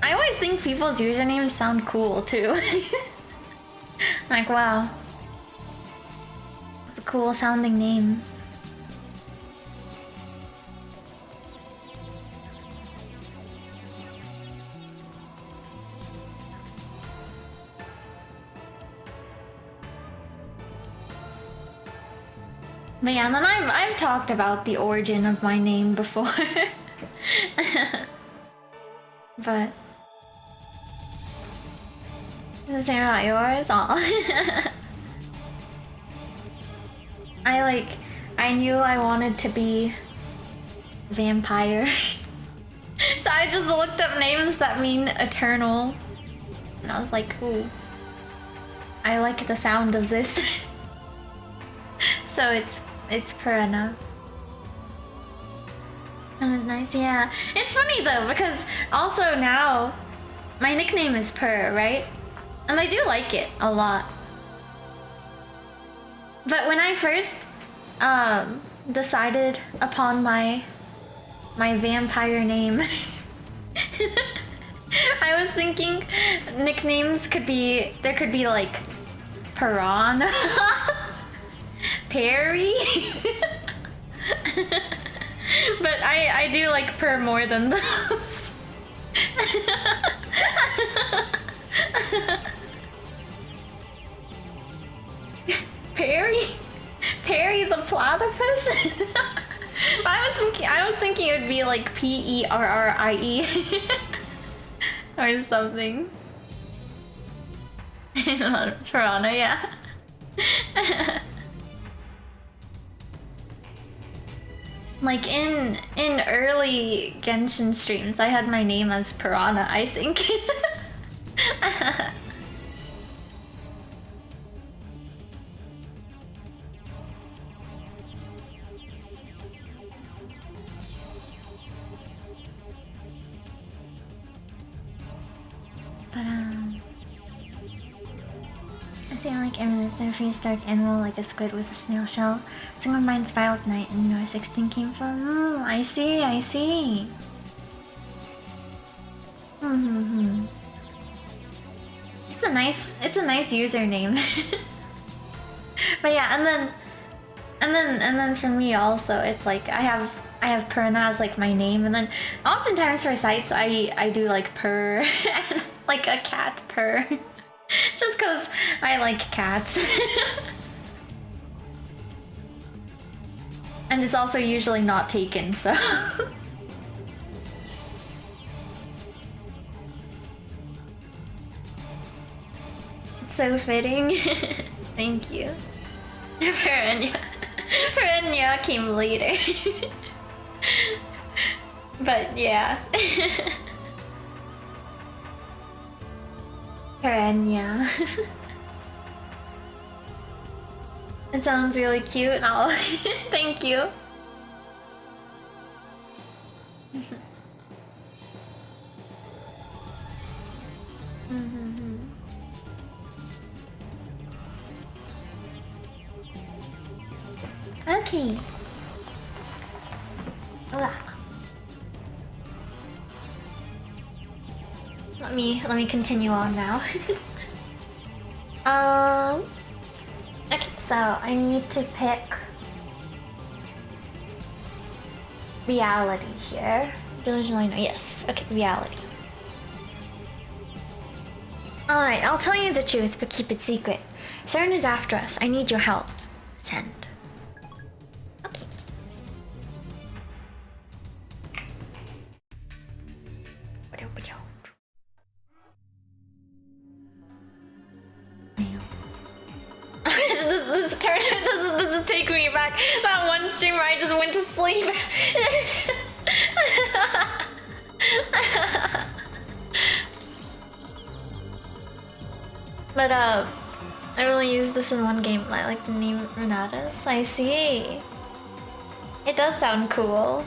I always think people's usernames sound cool too. Like, wow. It's a cool sounding name. But yeah, and then I've talked about the origin of my name before. But the same about yours? Aw. I knew I wanted to be vampire. So I just looked up names that mean eternal. And I was like, ooh. I like the sound of this. So it's Perena. And it's nice, yeah. It's funny though, because also now my nickname is Per, right? And I do like it a lot. But when I first decided upon my vampire name, I was thinking nicknames could be, there could be like Piranha, Perry. But I do like Per more than those. Perry the platypus? I was thinking it would be like Perrie or something. It's Piranha, yeah. Like in early Genshin streams, I had my name as Piranha, I think. But I say I like emeralds. They're freeze dark animal like a squid with a snail shell. Some of mine Spiral Knight and Noir 16 came from. Oh, I see. It's a nice username. But yeah, and then for me also, it's like I have Perna as like my name, and then oftentimes for sites I do like purr, like a cat purr, just cause I like cats. And it's also usually not taken, so. It's so fitting. Thank you. Perenya came later. But yeah. Perenya. It sounds really cute. Oh, thank you. Okay. let me continue on now. Okay, so I need to pick reality here. Delusional, yes. Okay, reality. Alright, I'll tell you the truth, but keep it secret. Saren is after us. I need your help. Send. Okay. This is taking me back. That one stream where I just went to sleep. But I only use this in one game. I like the name Renatus. I see. It does sound cool.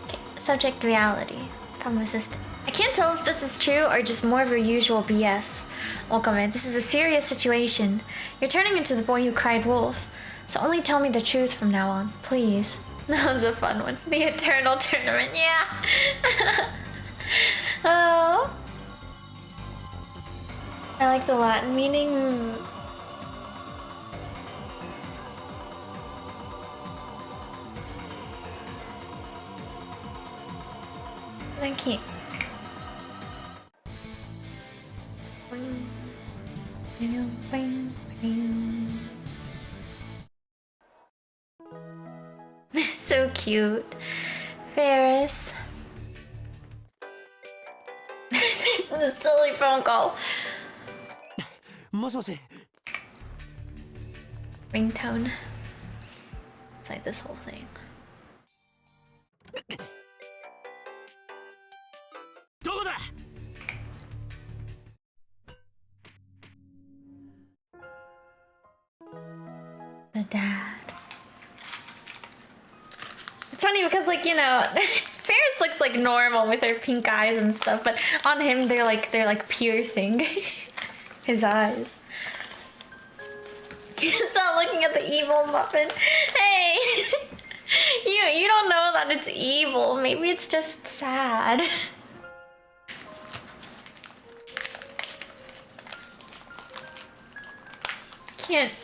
Okay, subject reality. Come assistant. I can't tell if this is true or just more of your usual BS. Welcome in. This is a serious situation. You're turning into the boy who cried wolf. So only tell me the truth from now on, please. That was a fun one. The Eternal Tournament, yeah. Oh. I like the Latin meaning. Thank you. So cute. Ferris. The silly phone call. もしもし Ringtone. It's like this whole thing. どこだ The dad. It's funny because, like, you know, Ferris looks like normal with her pink eyes and stuff, but on him they're like piercing his eyes. Stop looking at the evil muffin. Hey, you don't know that it's evil. Maybe it's just sad.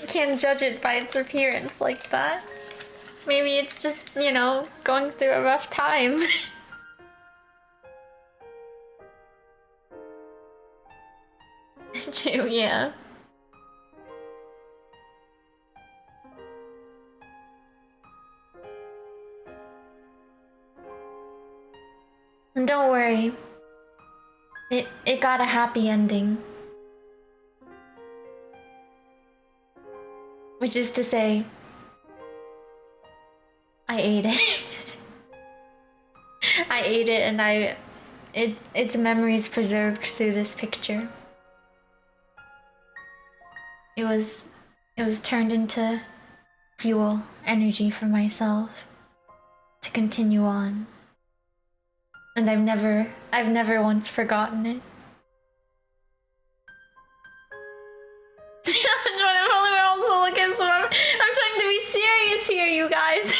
Can't judge it by its appearance like that. Maybe it's just, you know, going through a rough time. True, yeah. And don't worry. It got a happy ending. Which is to say, I ate it. I ate it and its memories preserved through this picture. It was turned into fuel, energy for myself to continue on. And I've never once forgotten it. I'm trying to be serious here, you guys.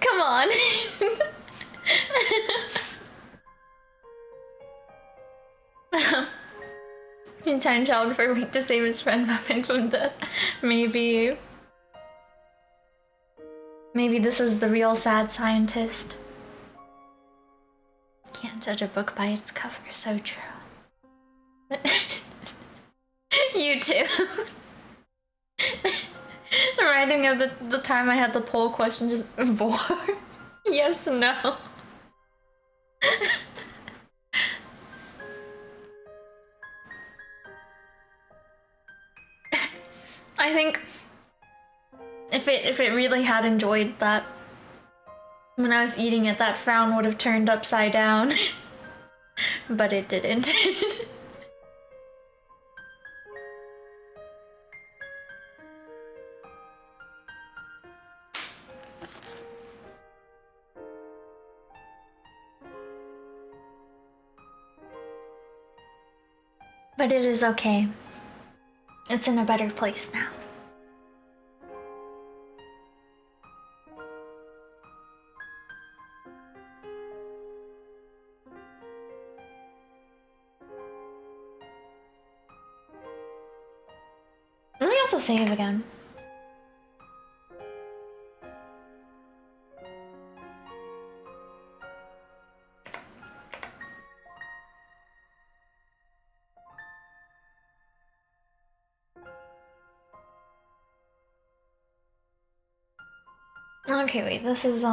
Come on. Time traveled for a week to save his friend Muffin from death. Maybe this was the real sad scientist. Can't judge a book by its cover, so true. You too. Reminding me of the time I had the poll question just before. Yes, no. I think if it really had enjoyed that, when I was eating it, that frown would have turned upside down. But it didn't. But it is okay. It's in a better place now. also save again. Okay, wait, this is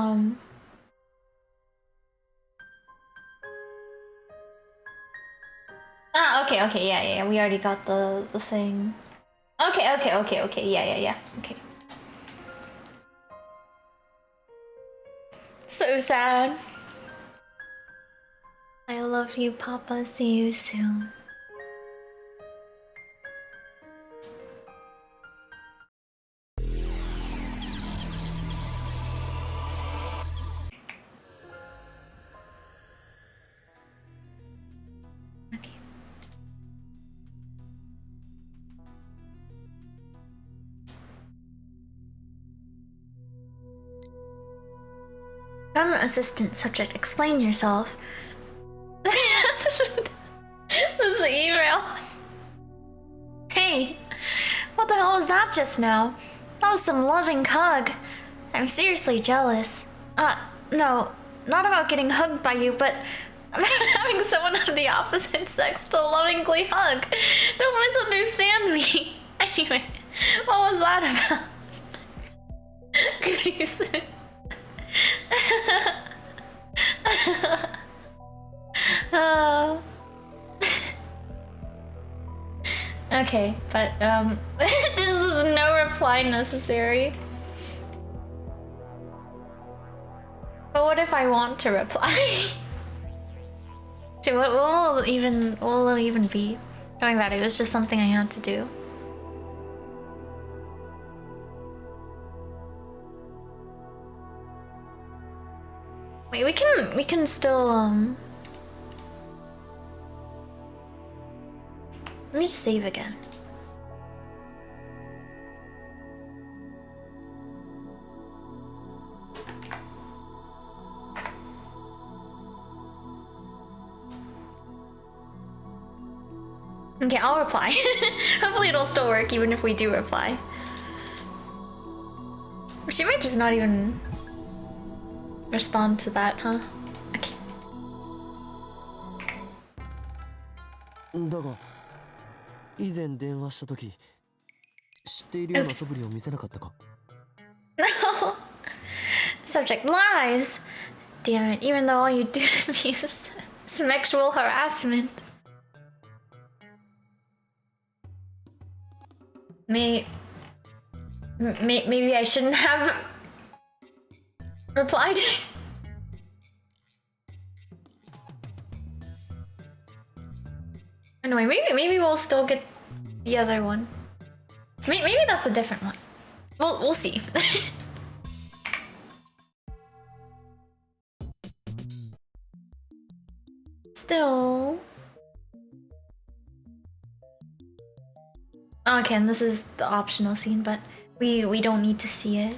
okay, yeah, we already got the thing. Okay, yeah, okay. So sad. I love you, Papa. See you soon. Okay. Assistant subject, explain yourself. This is the email. Hey, what the hell was that just now? That was some loving hug. I'm seriously jealous. No, not about getting hugged by you, but about having someone of the opposite sex to lovingly hug. Don't misunderstand me. Anyway, what was that about? Goodies. Okay, but this is no reply necessary. But what if I want to reply? What will it even be? Don't worry about it, it was just something I had to do. Wait, we can still let me just save again. Okay, I'll reply. Hopefully it'll still work even if we do reply. She might just not even respond to that, huh? Okay. だが以前電話した時知っているような素振りを見せなかったか No! Subject lies! Damn it, even though all you do to me is sexual harassment. Maybe I shouldn't have replied. Anyway, maybe we'll still get the other one. Maybe that's a different one. We'll see. Still. Okay, and this is the optional scene, but we don't need to see it.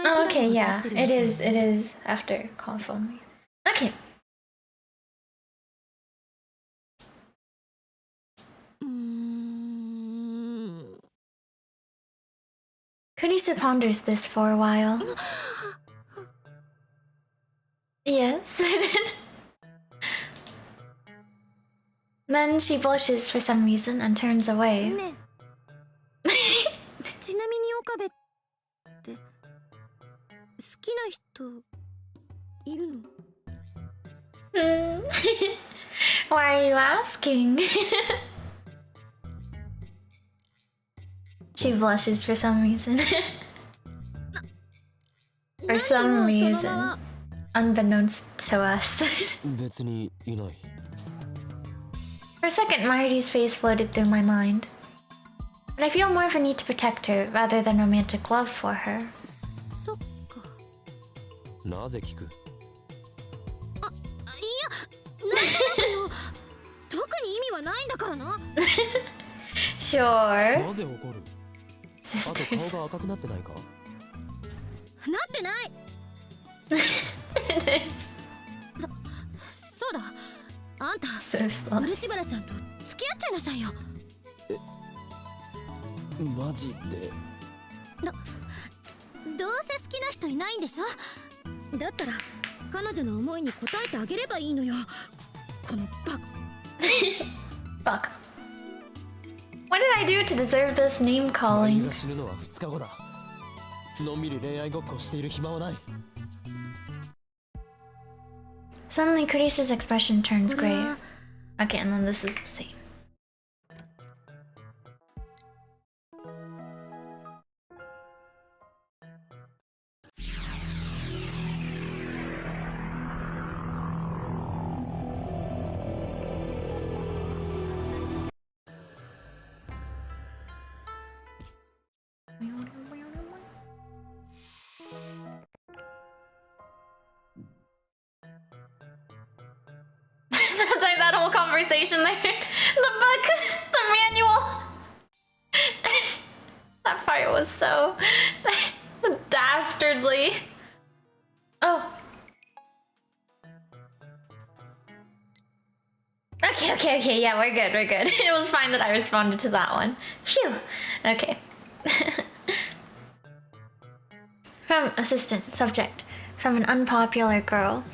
Oh, okay, yeah, it is after confirm. Okay. Kunisa ponders this for a while. Yes, I did. Then she blushes for some reason and turns away. ちなみに岡部って好きな人いるの Why are you asking? She blushes for some reason. For some reason. Unbeknownst to us. 別にいない For a second, Marty's face floated through my mind. but I feel more of a need to protect her rather than romantic love for her. そっか。なぜ聞く？いや、なんとなくよ。特に意味はないんだからな。Sure. なぜ怒る？あと Sisters. 顔が赤くなってないか？なってない。It is そうだ。あんた、 so slow. 漆原さんと付き合っちゃいなさいよ。マジで？どうせ好きな人いないんでしょ。だったら彼女の思いに応えてあげればいいのよ。このバカ。 Fuck. What did I do to deserve this name マユ calling? が死ぬのは2日後だ。のんびり恋愛ごっこをしている暇はない。 Suddenly, Kurisa's expression turns grave. Okay, and then this is the same. That's like that whole conversation there. The book, the manual. That part was so dastardly. Oh. Okay, yeah, we're good. It was fine that I responded to that one. Phew. Okay. From assistant, subject. From an unpopular girl.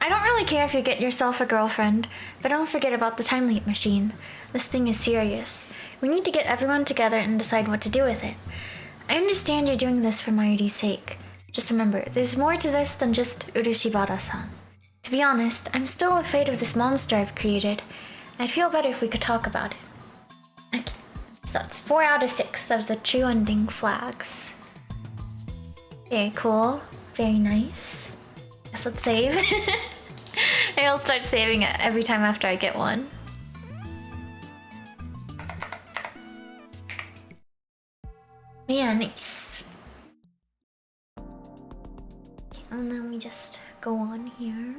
I don't really care if you get yourself a girlfriend, but don't forget about the time leap machine. This thing is serious. We need to get everyone together and decide what to do with it. I understand you're doing this for Mayuri's sake. Just remember, there's more to this than just Urushibara-san. To be honest, I'm still afraid of this monster I've created. I'd feel better if we could talk about it. Okay, so that's 4 out of 6 of the true ending flags. Very cool, very nice. Guess let's save. I'll start saving it every time after I get one. Yeah, nice. Okay, and then we just go on here.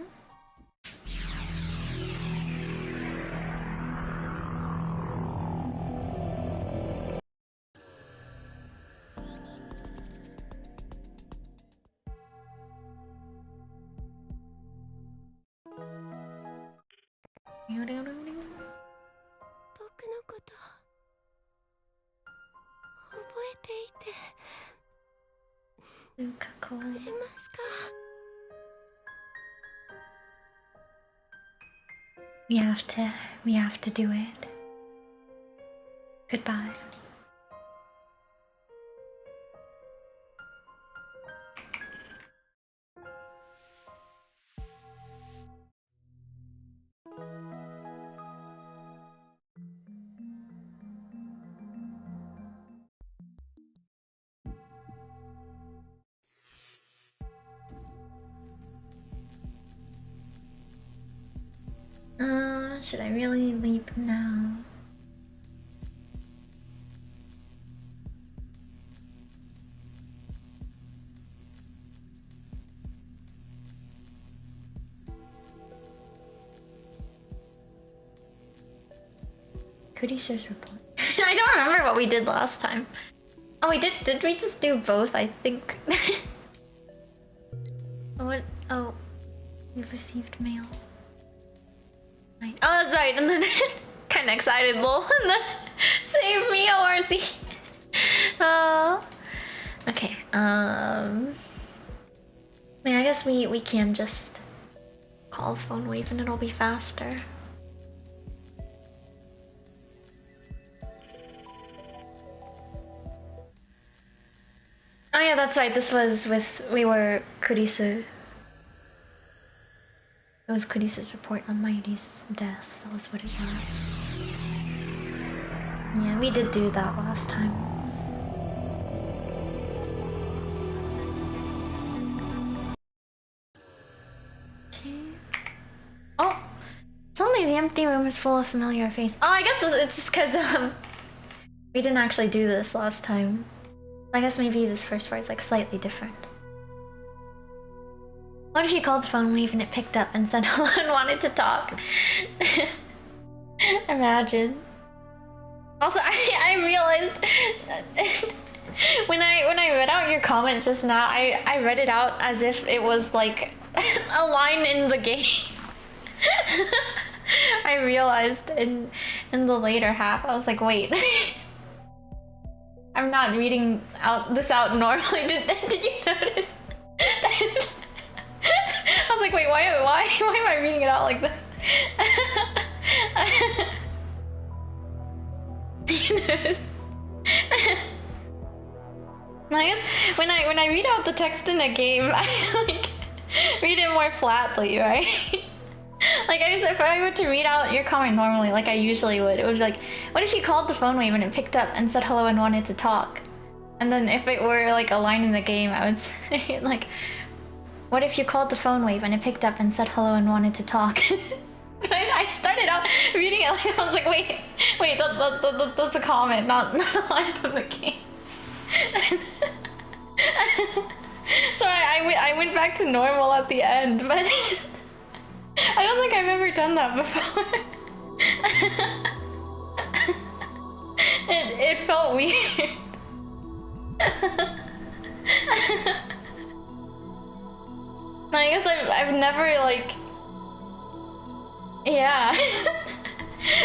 We have to do it. Goodbye. Should I really leap now? Kurisa's report. I don't remember what we did last time. Oh, we did we just do both? I think. What? Oh, we've received mail. Right. Oh, that's right. And then kind of excited, lol. And then save me, Orzi. Okay. I guess we can just call phone wave and it'll be faster. Oh yeah, that's right. This was we were Kurisu. It was Kurisa's report on Mayuri's death. That was what it was. Yeah, we did do that last time. Okay. Oh! Suddenly the empty room is full of familiar faces. Oh, I guess it's just because We didn't actually do this last time. I guess maybe this first part is like slightly different. What if you called the phone wave and it picked up and said hello and wanted to talk? Imagine. Also, I realized when I read out your comment just now, I read it out as if it was like a line in the game. I realized in the later half, I was like, wait. I'm not reading this out normally. Did you notice? I was like, wait, why am I reading it out like this? Did you notice? I guess when I read out the text in a game, I like read it more flatly, right? Like I guess if I were to read out your comment normally, like I usually would, it would be like, what if you called the phone wave and it picked up and said hello and wanted to talk? And then if it were like a line in the game, I would say like, what if you called the phone wave and it picked up and said hello and wanted to talk? I started out reading it like I was like, wait, that's a comment, not a line from the game. So I went back to normal at the end, but I don't think I've ever done that before. It felt weird. I guess I've never like, yeah.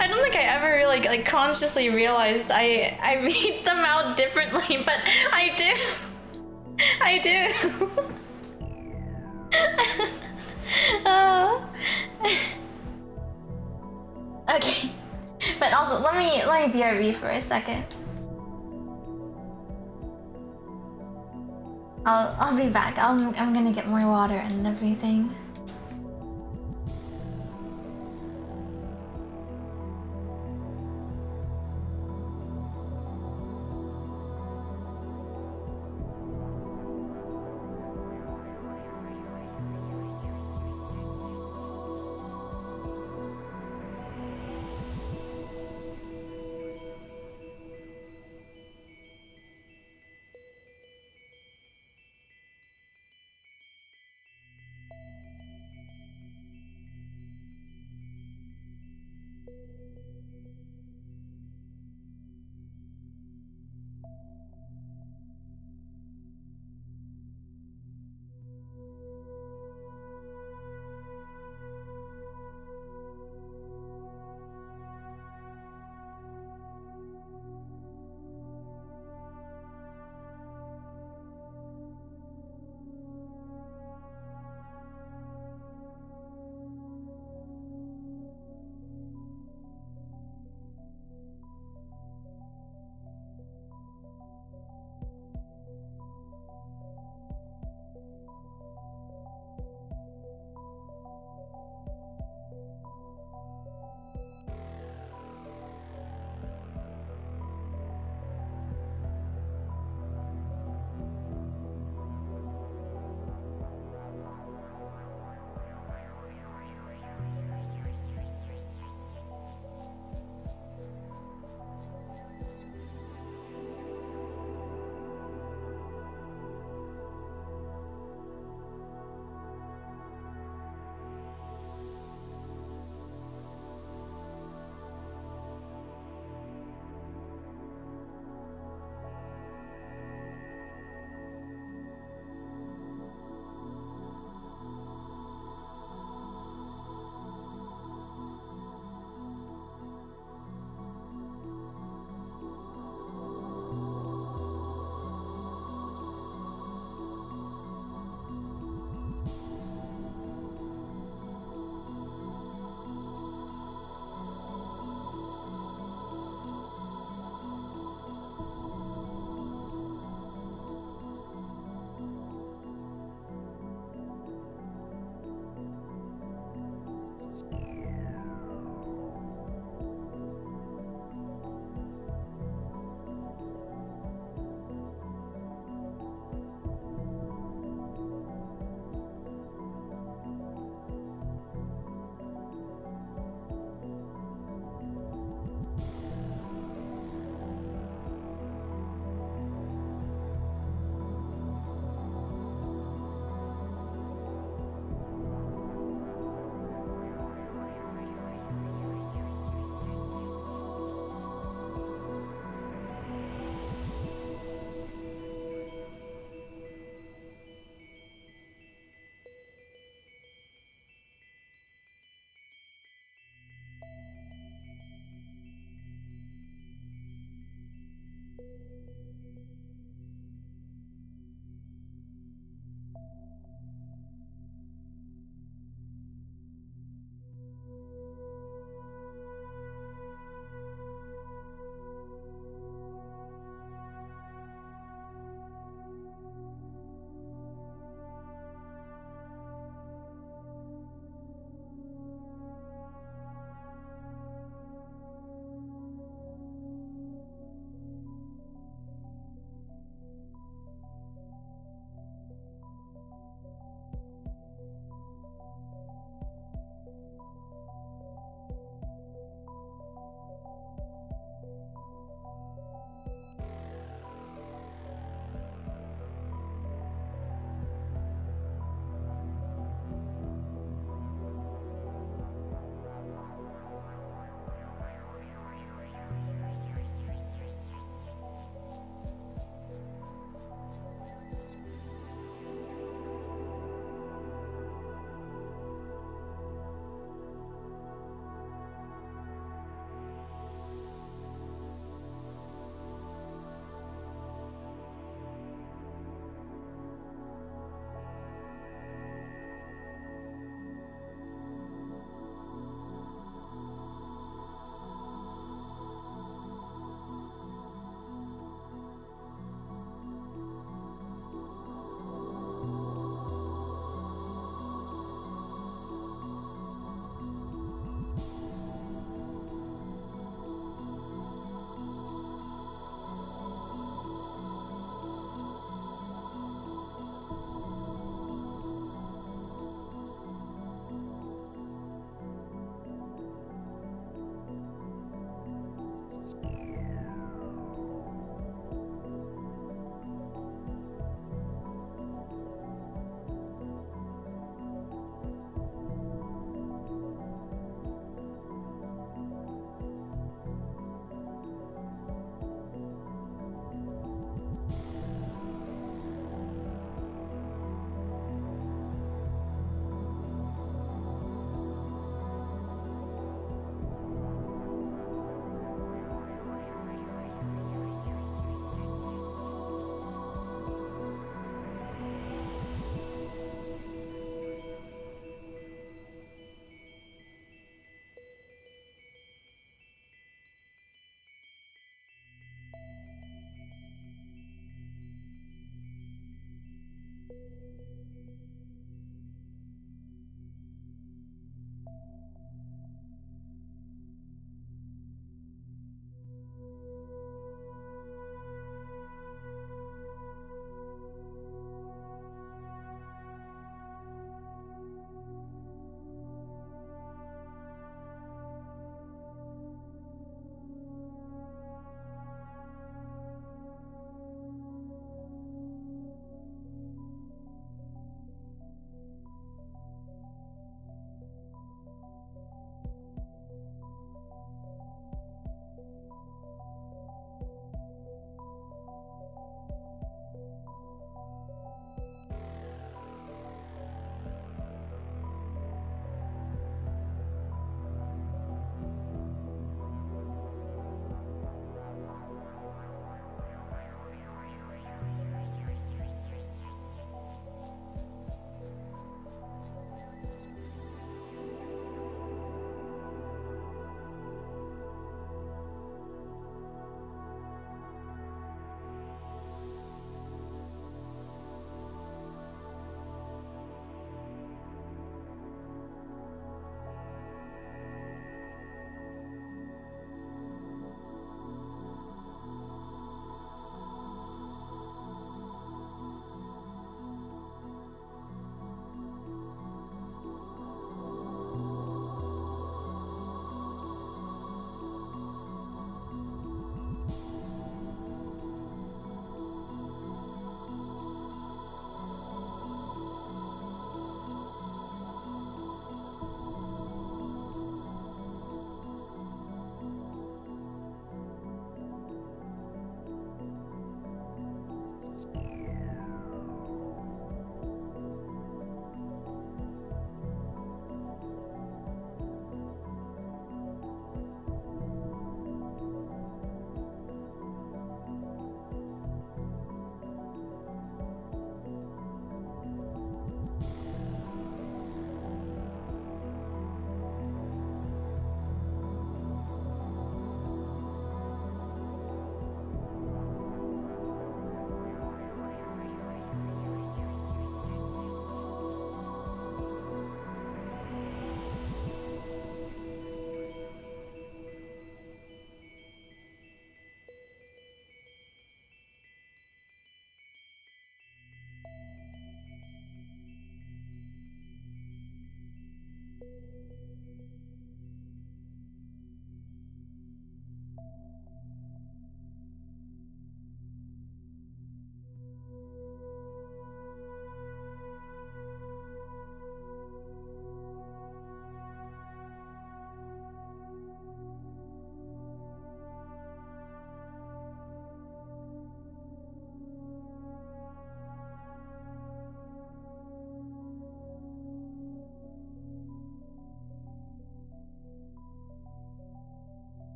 I don't think I ever like consciously realized I read them out differently, but I do. I do. Okay, but also let me BRB for a second. I'll be back. I'm gonna get more water and everything.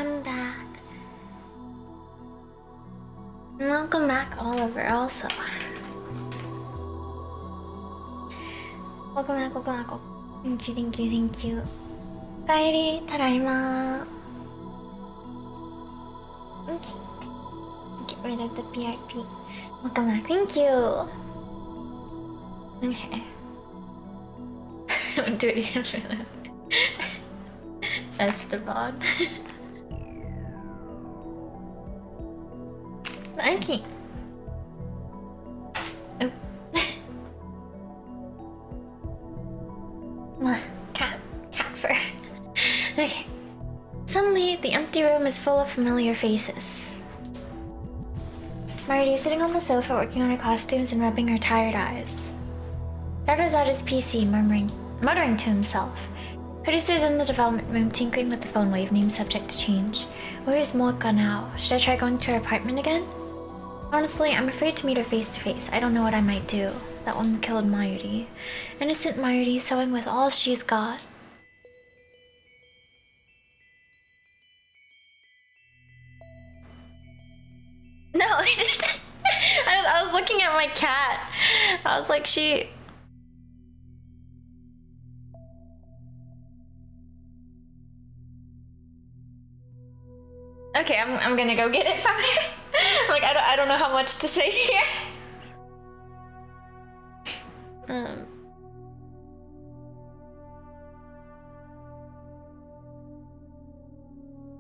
I'm back. Welcome back, Oliver, also. Welcome back, welcome back. Thank you, thank you, thank you. Kaeri, tadaima. Okay. Get rid of the PRP. Welcome back, thank you. Okay. Do it again for that. Esteban. Okay. Oh. Cat fur. Okay. Suddenly, the empty room is full of familiar faces. Marty is sitting on the sofa working on her costumes and rubbing her tired eyes. Dardo's at his PC, muttering to himself. Producer is in the development room tinkering with the phone wave name subject to change. Where is Mocha now? Should I try going to her apartment again? Honestly, I'm afraid to meet her face to face. I don't know what I might do. That woman killed Mayuri. Innocent Mayuri sewing with all she's got. No, I was looking at my cat. I was like, she... Okay, I'm gonna go get it from her. Like, I don't know how much to say here.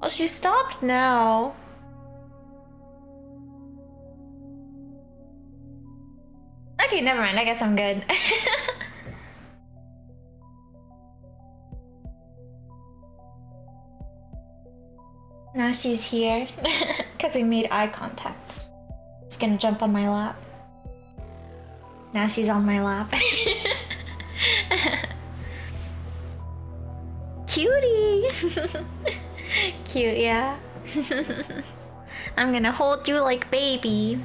Well, she stopped now. Okay, never mind. I guess I'm good. Now she's here because we made eye contact. She's gonna jump on my lap. Now she's on my lap. Cutie! Cute, yeah. I'm gonna hold you like baby.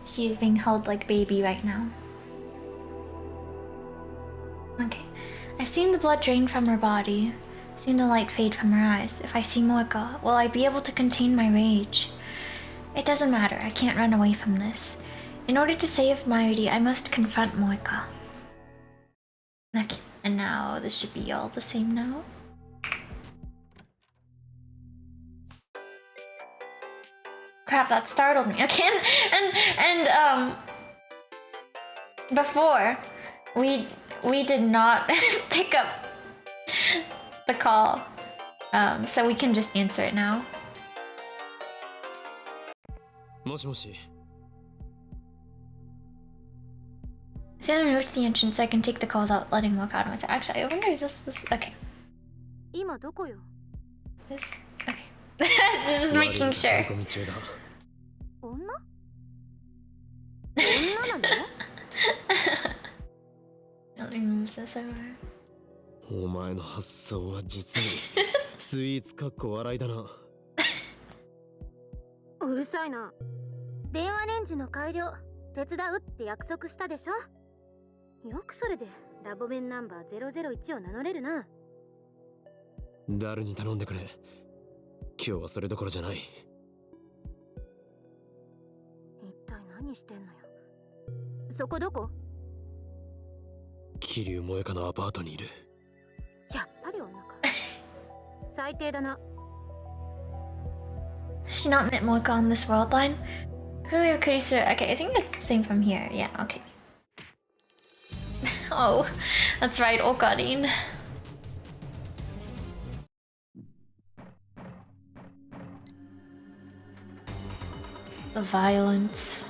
She's being held like baby right now. Okay. I've seen the blood drain from her body. Seen the light fade from her eyes. If I see Moeka, will I be able to contain my rage? It doesn't matter. I can't run away from this. In order to save Mayuri, I must confront Moeka. Okay, and now this should be all the same now. Crap, that startled me. Okay, and before we did not pick up the call, so we can just answer it now. もしもし Santa moved to the entrance so I can take the call without letting him walk out of myself. Actually, I wonder if this okay. 今どこよ This okay. Just making sure. 女女なの Let me move this over. お前の発想は実にスイーツかっこ笑いだな。うるさいな。電話レンジの改良手伝うって約束したでしょ。よくそれでラボ弁ナンバー001を名乗れるな。誰に頼んでくれ。今日はそれどころじゃない。一体何してんのよ。そこどこ？桐生萌香のアパートにいる。やっぱり女か。最低だな。Has she not met Moeka on this world line? Earlier, Kurisu. Okay, I think that's the same from here. Yeah, okay. Oh, that's right, Okarin. The violence.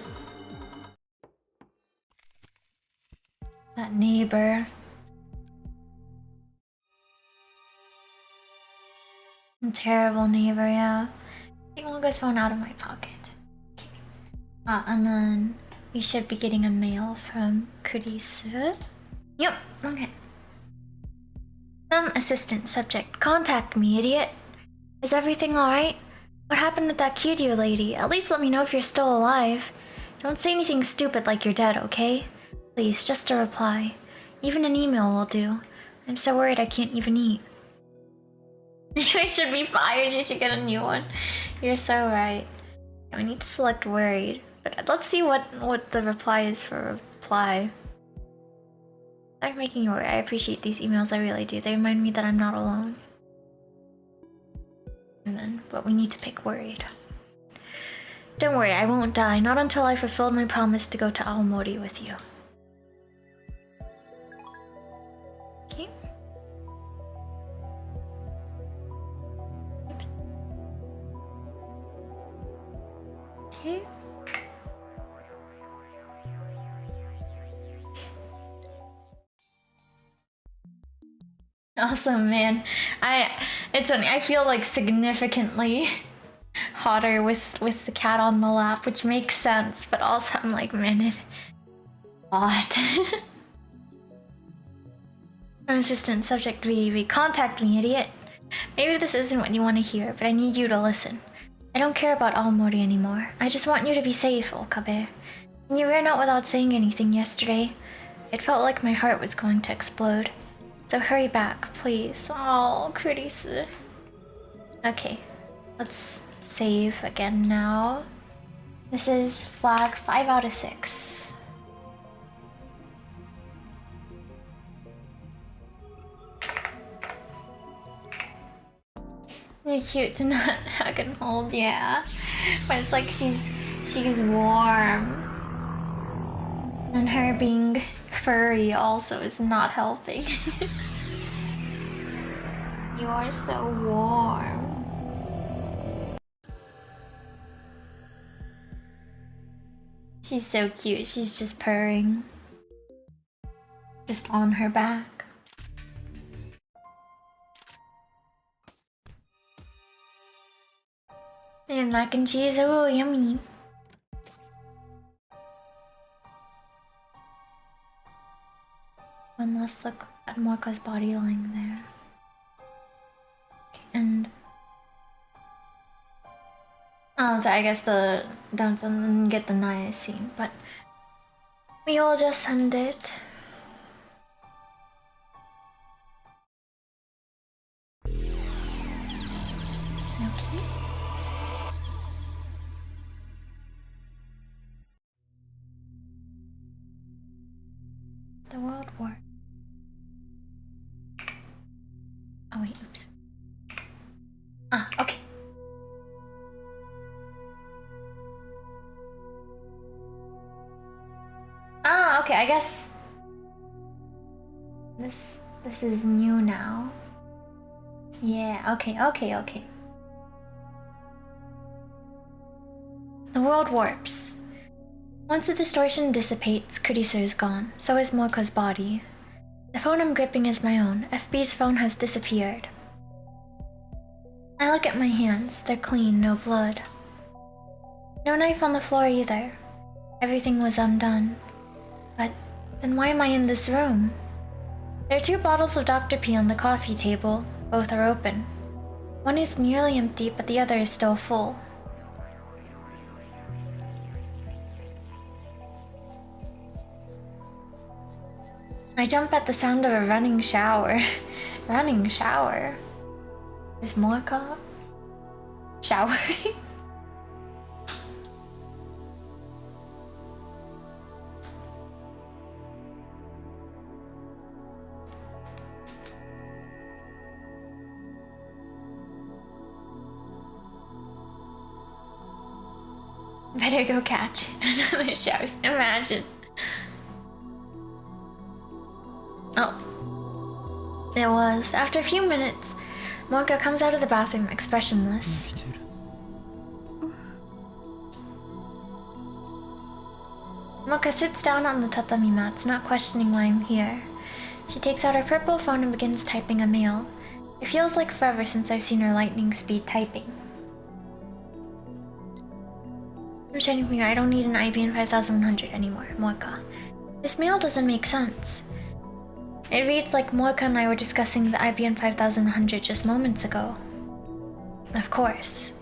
That neighbor. A terrible neighbor, yeah. Take Longo's phone out of my pocket. Okay. And then we should be getting a mail from Kurisu. Yep, okay. Assistant, subject. Contact me, idiot. Is everything alright? What happened with that Kiryu lady? At least let me know if you're still alive. Don't say anything stupid like you're dead, okay? Please, just a reply. Even an email will do. I'm so worried I can't even eat. You should be fired. You should get a new one. You're so right. We need to select worried. But let's see what the reply is for reply. Start making you worry. I appreciate these emails. I really do. They remind me that I'm not alone. And then, but we need to pick worried. Don't worry, I won't die. Not until I fulfilled my promise to go to Aomori with you. Okay. Okay. Awesome, man. It's funny. I feel like significantly hotter with the cat on the lap, which makes sense. But also, I'm like, man, it hot. Assistant subject VV, contact me, idiot. Maybe this isn't what you want to hear, but I need you to listen. I don't care about Aomori anymore. I just want you to be safe, Okabe. When you ran out without saying anything yesterday, it felt like my heart was going to explode. So hurry back, please. Oh, Kurisu. Okay, let's save again now. This is flag 5 out of 6. You're cute to not hug and hold, yeah. But it's like she's warm. And her being furry also is not helping. You are so warm. She's so cute. She's just purring. Just on her back. And mac and cheese, oh yummy. One last look at Morka's body lying there. And oh, so I guess don't get the Naya scene, but we will just send it. Okay. The World War. Oh wait, oops. Ah, okay. Ah, okay, I guess this is new now. Yeah, okay. The world warps. Once the distortion dissipates, Kurisu is gone. So is Morko's body. The phone I'm gripping is my own. FB's phone has disappeared. I look at my hands. They're clean, no blood. No knife on the floor either. Everything was undone. But then why am I in this room? There are 2 bottles of Dr. P on the coffee table. Both are open. One is nearly empty, but the other is still full. I jump at the sound of a running shower. Running shower? Is Morka showering? Better go catch it. Another shower. Imagine. Oh. It was. After a few minutes, Morka comes out of the bathroom expressionless. Morka sits down on the tatami mats, not questioning why I'm here. She takes out her purple phone and begins typing a mail. It feels like forever since I've seen her lightning speed typing. I'm shining finger, I don't need an IBN 5100 anymore, Morka. This mail doesn't make sense. It reads like Morka and I were discussing the IBN 5100 just moments ago. Of course.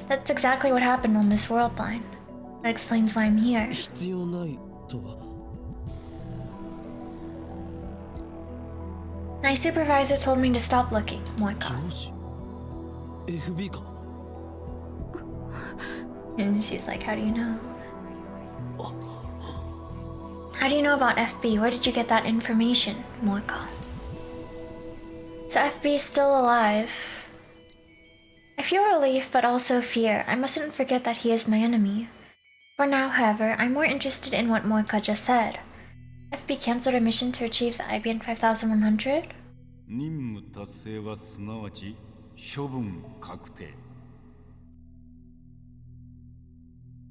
That's exactly what happened on this world line. That explains why I'm here. My supervisor told me to stop looking, Morka. FB か。 And she's like, how do you know? How do you know about FB? Where did you get that information, Moika? So FB is still alive. I feel relief but also fear. I mustn't forget that he is my enemy. For now, however, I'm more interested in what Moika just said. FB cancelled a mission to achieve the IBN 5100? 任務達成はすなわち処分確定。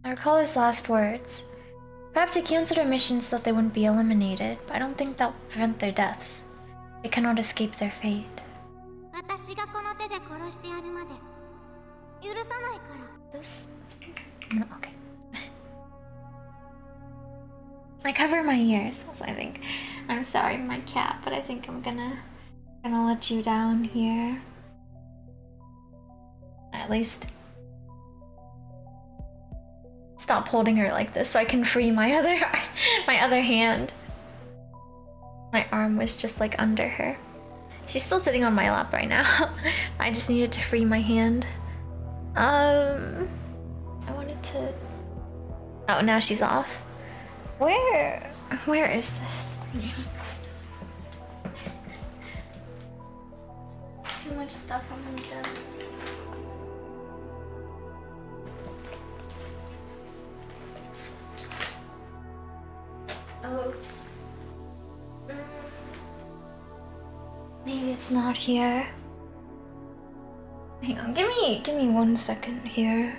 I recall his last words. Perhaps he cancelled a mission so that they wouldn't be eliminated, but I don't think that will prevent their deaths. They cannot escape their fate. 私がこの手で殺してやるまで許さないから。 This? No, okay. I cover my ears, so I think. I'm sorry, my cat, but I think I'm gonna let you down here. At least stop holding her like this so I can free my other hand. My arm was just like under her. She's still sitting on my lap right now. I just needed to free my hand. I wanted to... Oh, now she's off. Where is this thing? Too much stuff on my desk. Oops. Maybe it's not here. Hang on, give me 1 second here.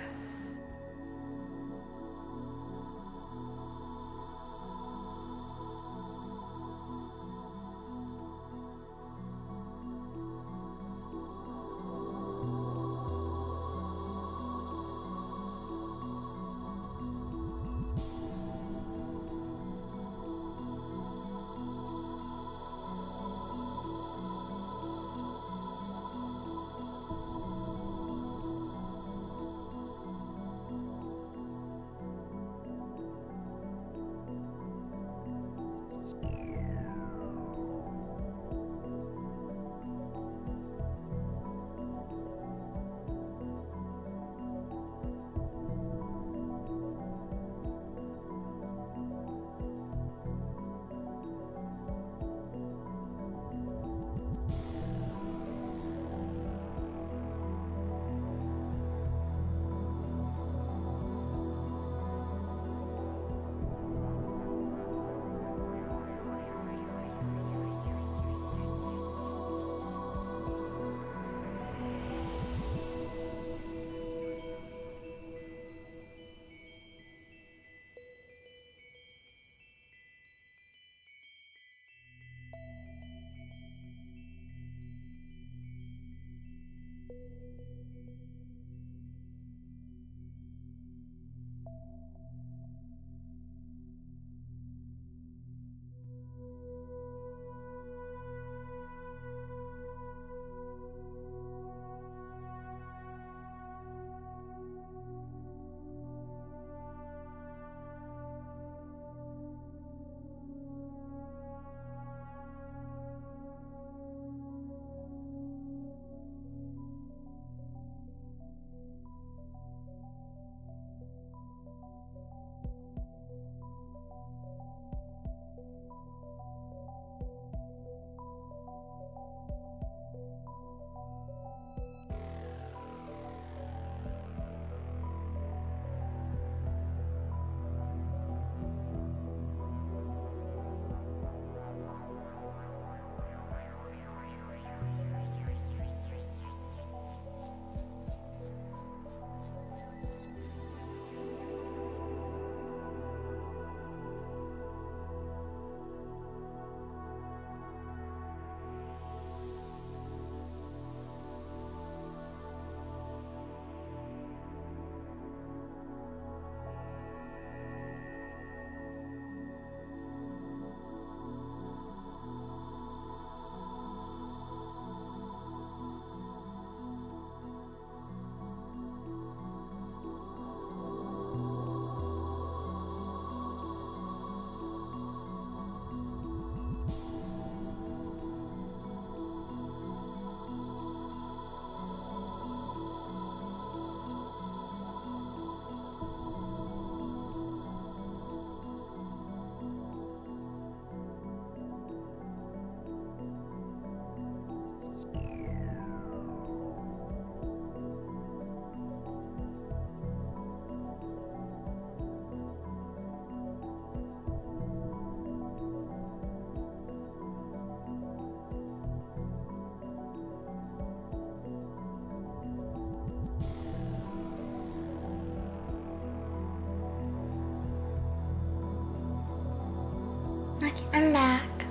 Okay, I'm back.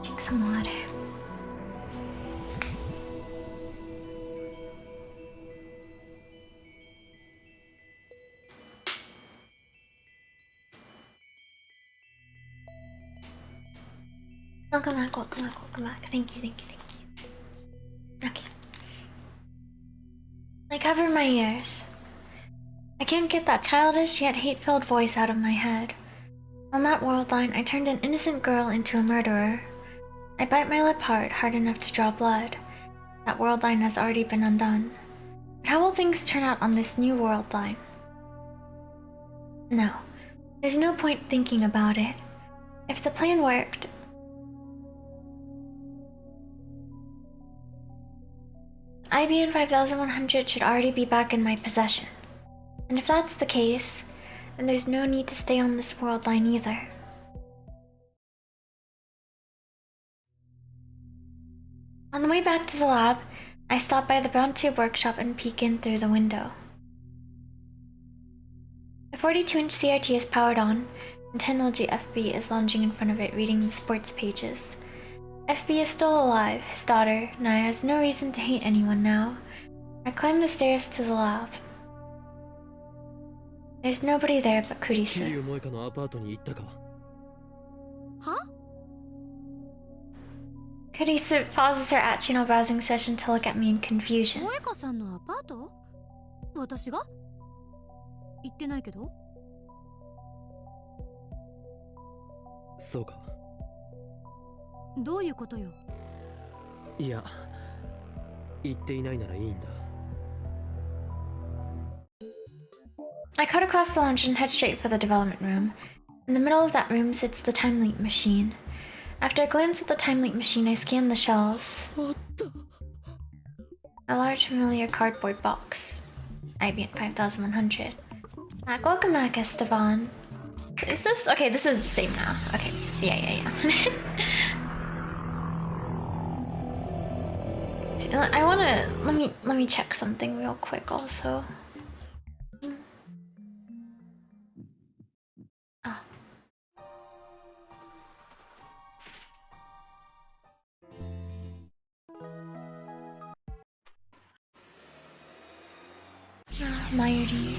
Drink some water. Welcome back, welcome back, welcome back. Thank you, thank you, thank you. Okay. I cover my ears. I can't get that childish yet hate-filled voice out of my head. On that world line, I turned an innocent girl into a murderer. I bite my lip hard enough to draw blood. That world line has already been undone. But how will things turn out on this new world line? No, there's no point thinking about it. If the plan worked, IBN 5100 should already be back in my possession. And if that's the case, then there's no need to stay on this world line either. On the way back to the lab, I stop by the brown tube workshop and peek in through the window. The 42-inch CRT is powered on, and 10LG FB is lounging in front of it reading the sports pages. FB is still alive. His daughter, Naya, has no reason to hate anyone now. I climb the stairs to the lab. There's nobody there but 桐 Kurisu. 生萌香のアパートに行ったか。は？ Kurisu pauses her at-channel browsing session to look at me in confusion. 萌香さんのアパート？私が？行ってないけど。そうか。どういうことよ。いや、行っていないならいいんだ。 I cut across the lounge and head straight for the development room. In the middle of that room sits the time leap machine. After a glance at the time leap machine, I scan the shelves. A large familiar cardboard box. IBN 5100. Welcome back, Esteban. Is this? Okay, this is the same now. Okay, yeah. I wanna let me check something real quick also. Oh. Myri.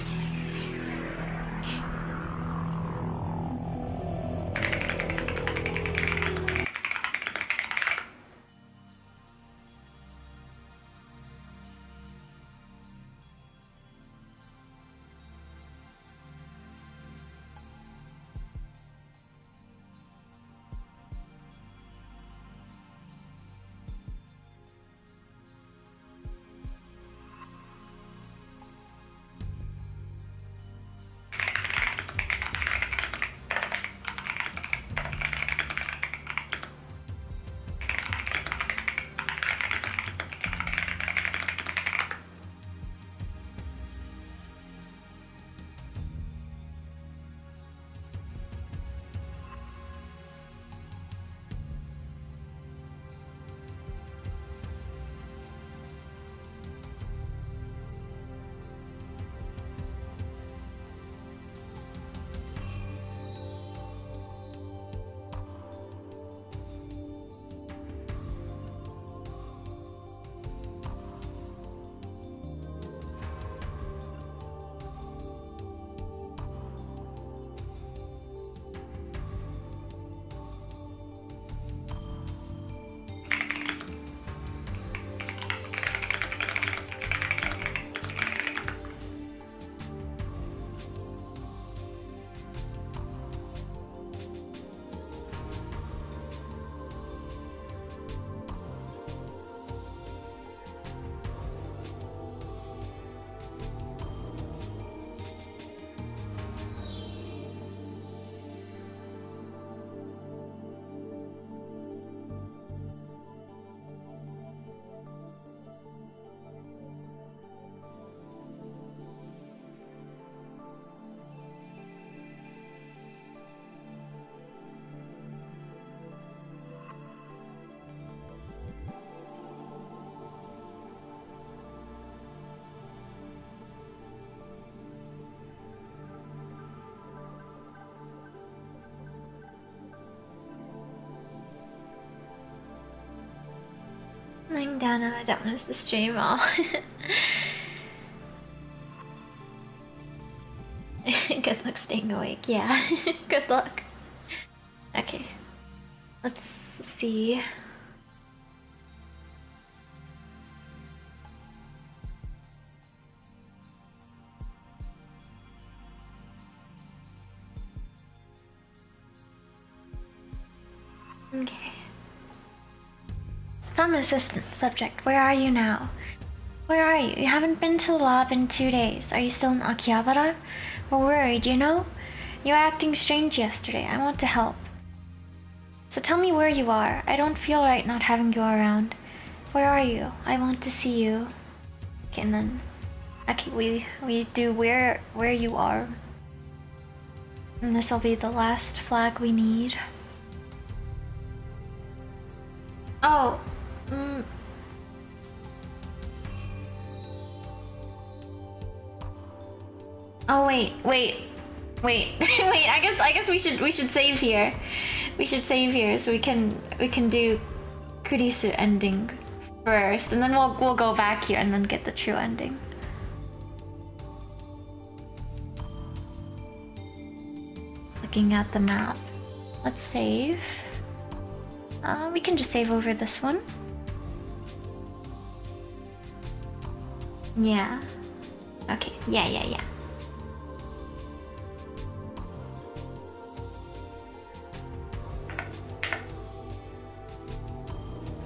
Lying down and I don't miss the stream. Oh. Good luck staying awake. Yeah. Good luck. Okay. Let's see. Okay. From assistant subject, where are you now? Where are you? You haven't been to the lab in 2 days. Are you still in Akihabara? We're worried, you know? You were acting strange yesterday. I want to help. So tell me where you are. I don't feel right not having you around. Where are you? I want to see you. Okay, and then... Okay, we do where you are. And this will be the last flag we need. Oh. Oh wait. Wait. I guess we should save here. We should save here so we can do Kurisu ending first, and then we'll go back here and then get the true ending. Looking at the map. Let's save. We can just save over this one. Yeah. Okay. Yeah.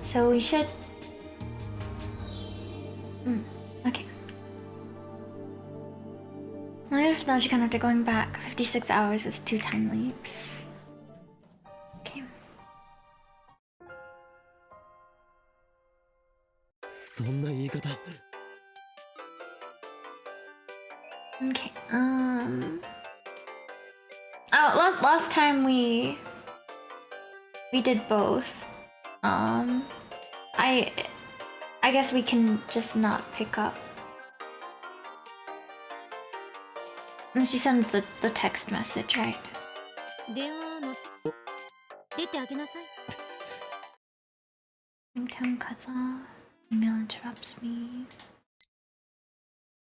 So we should... okay. I have no chance after going back 56 hours with 2 time leaps. Okay. そんな言い方 Okay. Oh, last time we did both. I guess we can just not pick up. And she sends the text message, right? 電話の出てあげなさい。 Ringtone cuts off. Email interrupts me.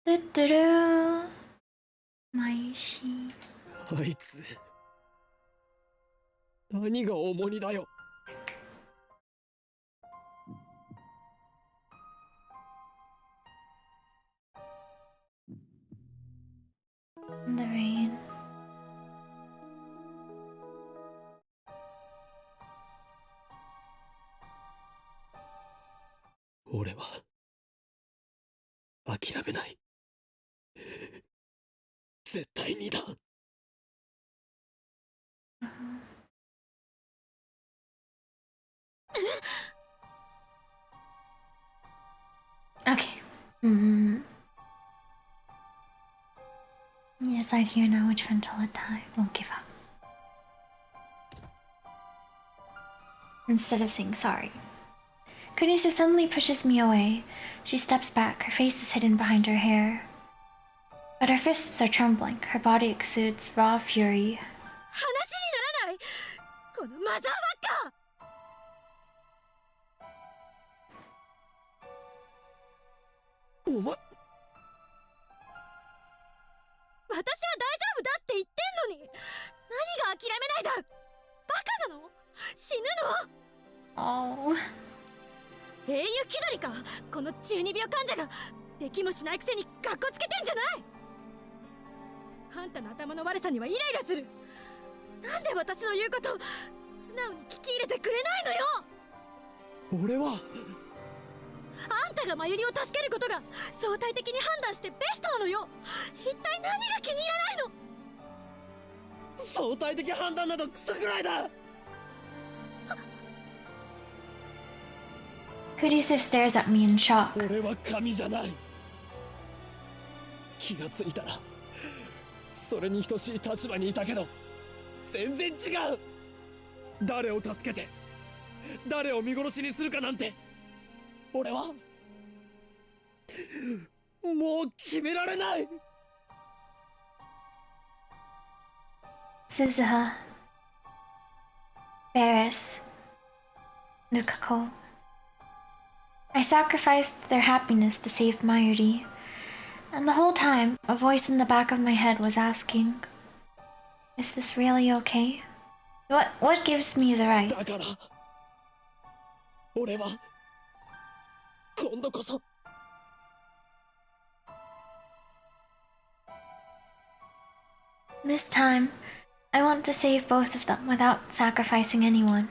Do-do-do. Maishi. あいつ何が重荷だよ In the rain. 俺は諦めない絶対にだ Okay. You decide here now which one to let die. Won't give up. Instead of saying sorry. Kurisu suddenly pushes me away. She steps back, her face is hidden behind her hair. But her fists are trembling, her body exudes raw fury. 話にならないこのマザーバッカー お前私は大丈夫だって言ってんのに何が諦めないだバカなの死ぬの Oh. 英雄気取りかこの中二病患者ができもしないくせにカッコつけてんじゃないあんたの頭の悪さにはイライラするなんで私の言うこと素直に聞き入れてくれないのよ俺はあんたがマユリを助けることが相対的に判断してベストなのよ一体何が気に入らないの相対的判断などクソくらいだ Kurisu stares at me in shock. 俺は神じゃない気がついたらそれに等しい立場にいたけど全然違う誰を助けて誰を見殺しにするかなんて俺はもう決められない Suzuha. Barris. Lukako. I sacrificed their happiness to save Mayuri, and the whole time, a voice in the back of my head was asking, is this really okay? What gives me the right? だから俺は今度こそ This time, I want to save both of them without sacrificing anyone.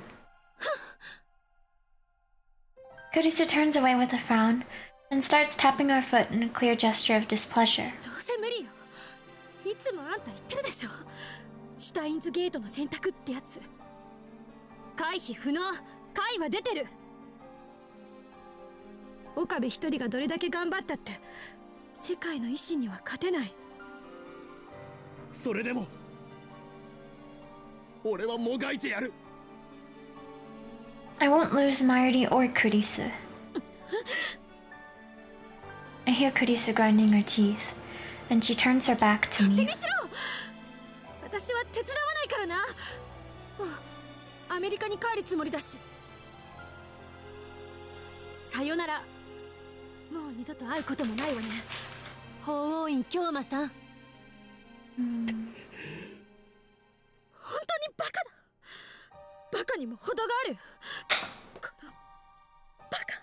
Kurisu turns away with a frown and starts tapping her foot in a clear gesture of displeasure. どうせ無理よ。いつもあんた言ってるでしょ。シュタインズゲートの選択ってやつ。回避不能。回は出てる。岡部一人がどれだけ頑張ったって世界の維新には勝てない。それでも俺はもがいてやる。 I won't lose Mayuri or Kurisu. I hear Kurisu grinding her teeth. Then she turns her back to 手 me. にしろ。私は手伝わないからな。もうアメリカに帰るつもりだし。さよなら。もう二度と会うこともないわね。法王院京馬さん。本当にバカだ。バカにも程がある。このバカ。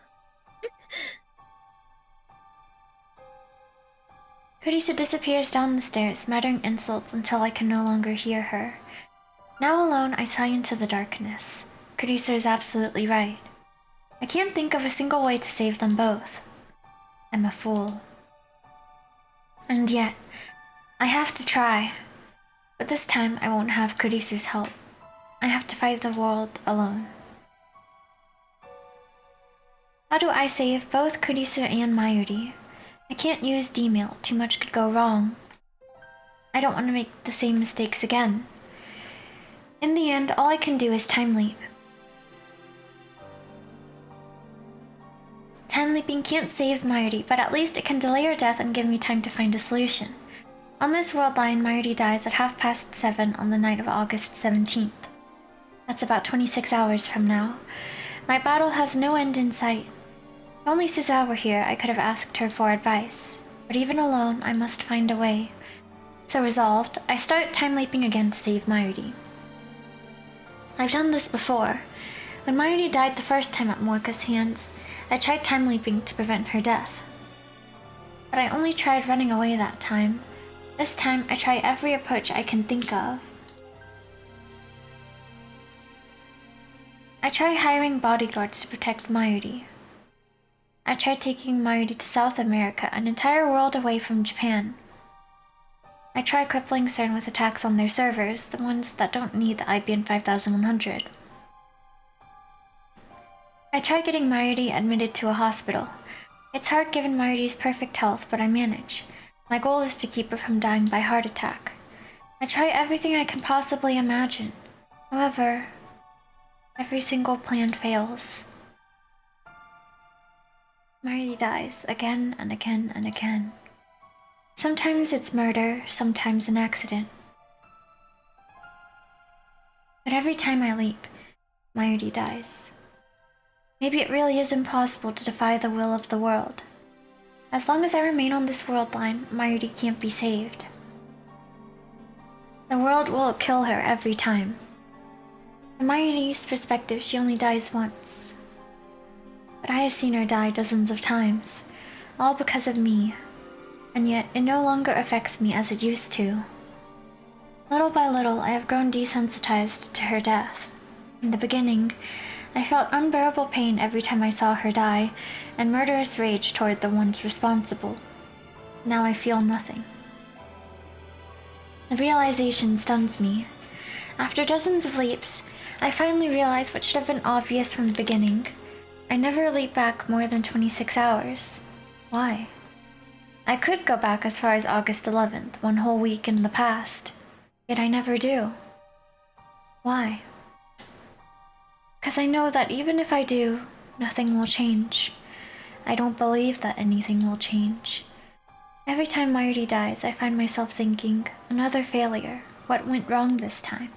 Kurisu disappears down the stairs, muttering insults until I can no longer hear her. Now alone, I sigh into the darkness. Kurisu is absolutely right. I can't think of a single way to save them both. I'm a fool. And yet, I have to try. But this time, I won't have Kurisu's help. I have to fight the world alone. How do I save both Kurisu and Mayuri? I can't use D-mail, too much could go wrong. I don't want to make the same mistakes again. In the end, all I can do is time leap. Time leaping can't save Mayuri, but at least it can delay her death and give me time to find a solution. On this world line, Mayuri dies at 7:30 on the night of August 17th. That's about 26 hours from now. My battle has no end in sight. If only Suza were here, I could have asked her for advice. But even alone, I must find a way. So resolved, I start time leaping again to save Mayuri. I've done this before. When Mayuri died the first time at Morika's hands, I tried time leaping to prevent her death. But I only tried running away that time. This time, I try every approach I can think of. I try hiring bodyguards to protect Mayuri. I tried taking Mayuri to South America, an entire world away from Japan. I try crippling CERN with attacks on their servers, the ones that don't need the IBM 5100. I try getting Mayuri admitted to a hospital. It's hard given Mayuri's perfect health, but I manage. My goal is to keep her from dying by heart attack. I try everything I can possibly imagine. However, every single plan fails. Mayuri dies again and again and again. Sometimes it's murder, sometimes an accident. But every time I leap, Mayuri dies. Maybe it really is impossible to defy the will of the world. As long as I remain on this world line, Mayuri can't be saved. The world will kill her every time. From Mayuri's perspective, she only dies once. But I have seen her die dozens of times, all because of me, and yet it no longer affects me as it used to. Little by little, I have grown desensitized to her death. In the beginning, I felt unbearable pain every time I saw her die, and murderous rage toward the ones responsible. Now I feel nothing. The realization stuns me. After dozens of leaps, I finally realize what should have been obvious from the beginning. I never leap back more than 26 hours. Why? I could go back as far as August 11th, one whole week in the past. Yet I never do. Why? Because I know that even if I do, nothing will change. I don't believe that anything will change. Every time Mayuri dies, I find myself thinking, another failure. What went wrong this time?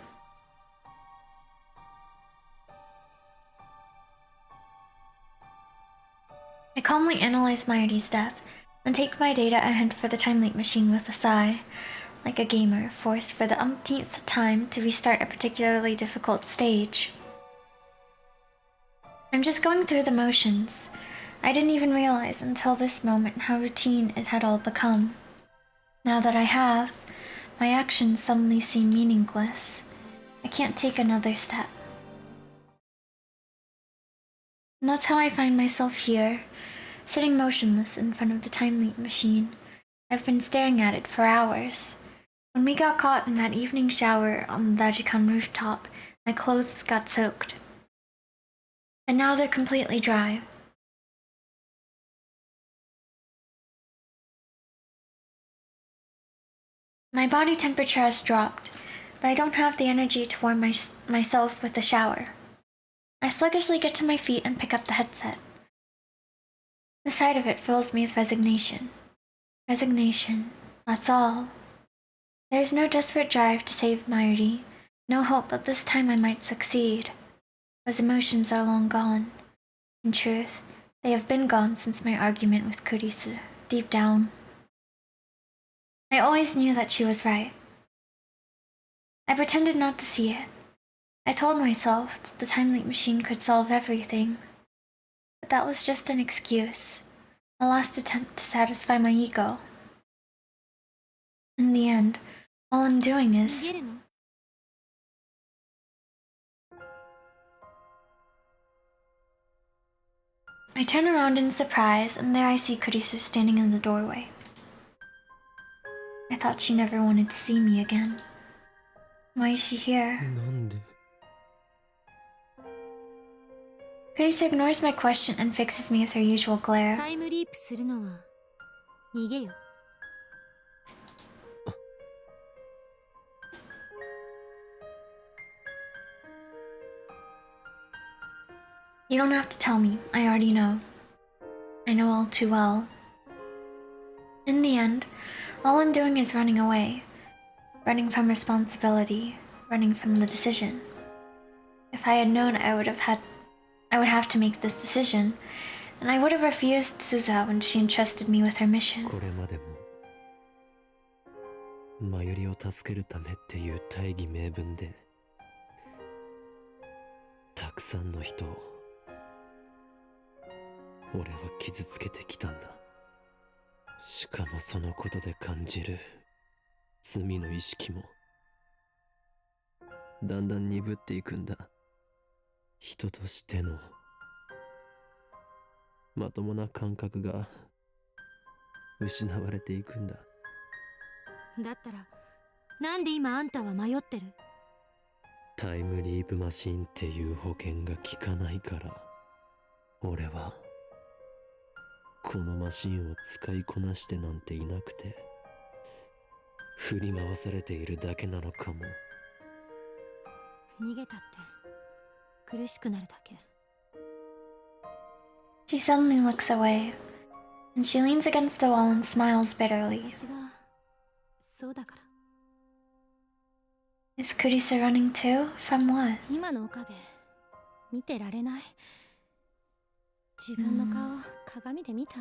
calmly analyze Mayuri's death and take my data and head for the time leap machine with a sigh, like a gamer forced for the umpteenth time to restart a particularly difficult stage. I'm just going through the motions. I didn't even realize until this moment how routine it had all become. Now that I have, my actions suddenly seem meaningless. I can't take another step. And that's how I find myself here, sitting motionless in front of the time leap machine. I've been staring at it for hours. When we got caught in that evening shower on the Dajikan rooftop, my clothes got soaked. And now they're completely dry. My body temperature has dropped, but I don't have the energy to warm myself with the shower. I sluggishly get to my feet and pick up the headset. The sight of it fills me with resignation. Resignation, that's all. There's no desperate drive to save Mayuri, no hope that this time I might succeed. Those emotions are long gone. In truth, they have been gone since my argument with Kurisu, deep down. I always knew that she was right. I pretended not to see it. I told myself that the time leap machine could solve everything. But that was just an excuse, a last attempt to satisfy my ego. In the end, all I'm doing is... I turn around in surprise, and there I see Kurisu standing in the doorway. I thought she never wanted to see me again. Why is she here? Kurisu ignores my question and fixes me with her usual glare. タイムリープするのは逃げよ。You don't have to tell me, I already know. I know all too well. In the end, all I'm doing is running away. Running from responsibility, running from the decision. If I had known I would have to make this decision, and I would have refused Suza when she entrusted me with her mission. これまでもマユリを助けるためっていう大義名分でたくさんの人を俺は傷つけてきたんだ。しかもそのことで感じる罪の意識もだんだん鈍っていくんだ。人としてのまともな感覚が失われていくんだ。だったらなんで今あんたは迷ってる？タイムリープマシンっていう保険が効かないから俺はこのマシンを使いこなしてなんていなくて振り回されているだけなのかも。逃げたって苦しくなるだけ。 She suddenly looks away, and she leans against the wall and smiles bitterly. 私がそうだから。 Is Kurisu running too? From what? 今の岡部見てられない。自分の顔鏡で見た。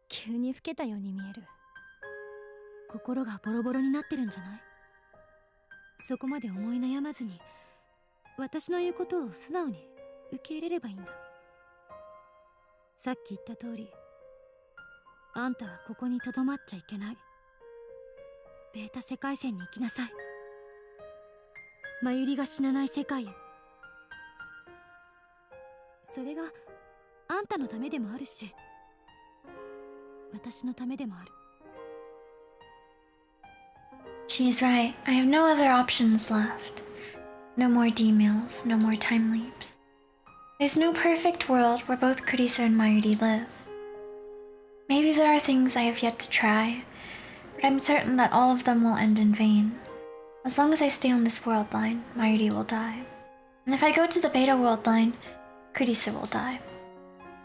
急に老けたように見える。心がボロボロになってるんじゃない？そこまで思い悩まずに私の言うことを素直に受け入れればいいんだ。さっき言った通り、あんたはここにとどまっちゃいけない。ベータ世界線に行きなさい。マユリが死なない世界へ。それがあんたのためでもあるし、私のためでもある。 She's right. I have no other options left. No more D-mails, no more time leaps. There's no perfect world where both Kurisu and Mayuri live. Maybe there are things I have yet to try, but I'm certain that all of them will end in vain. As long as I stay on this world line, Mayuri will die. And if I go to the Beta world line, Kurisu will die.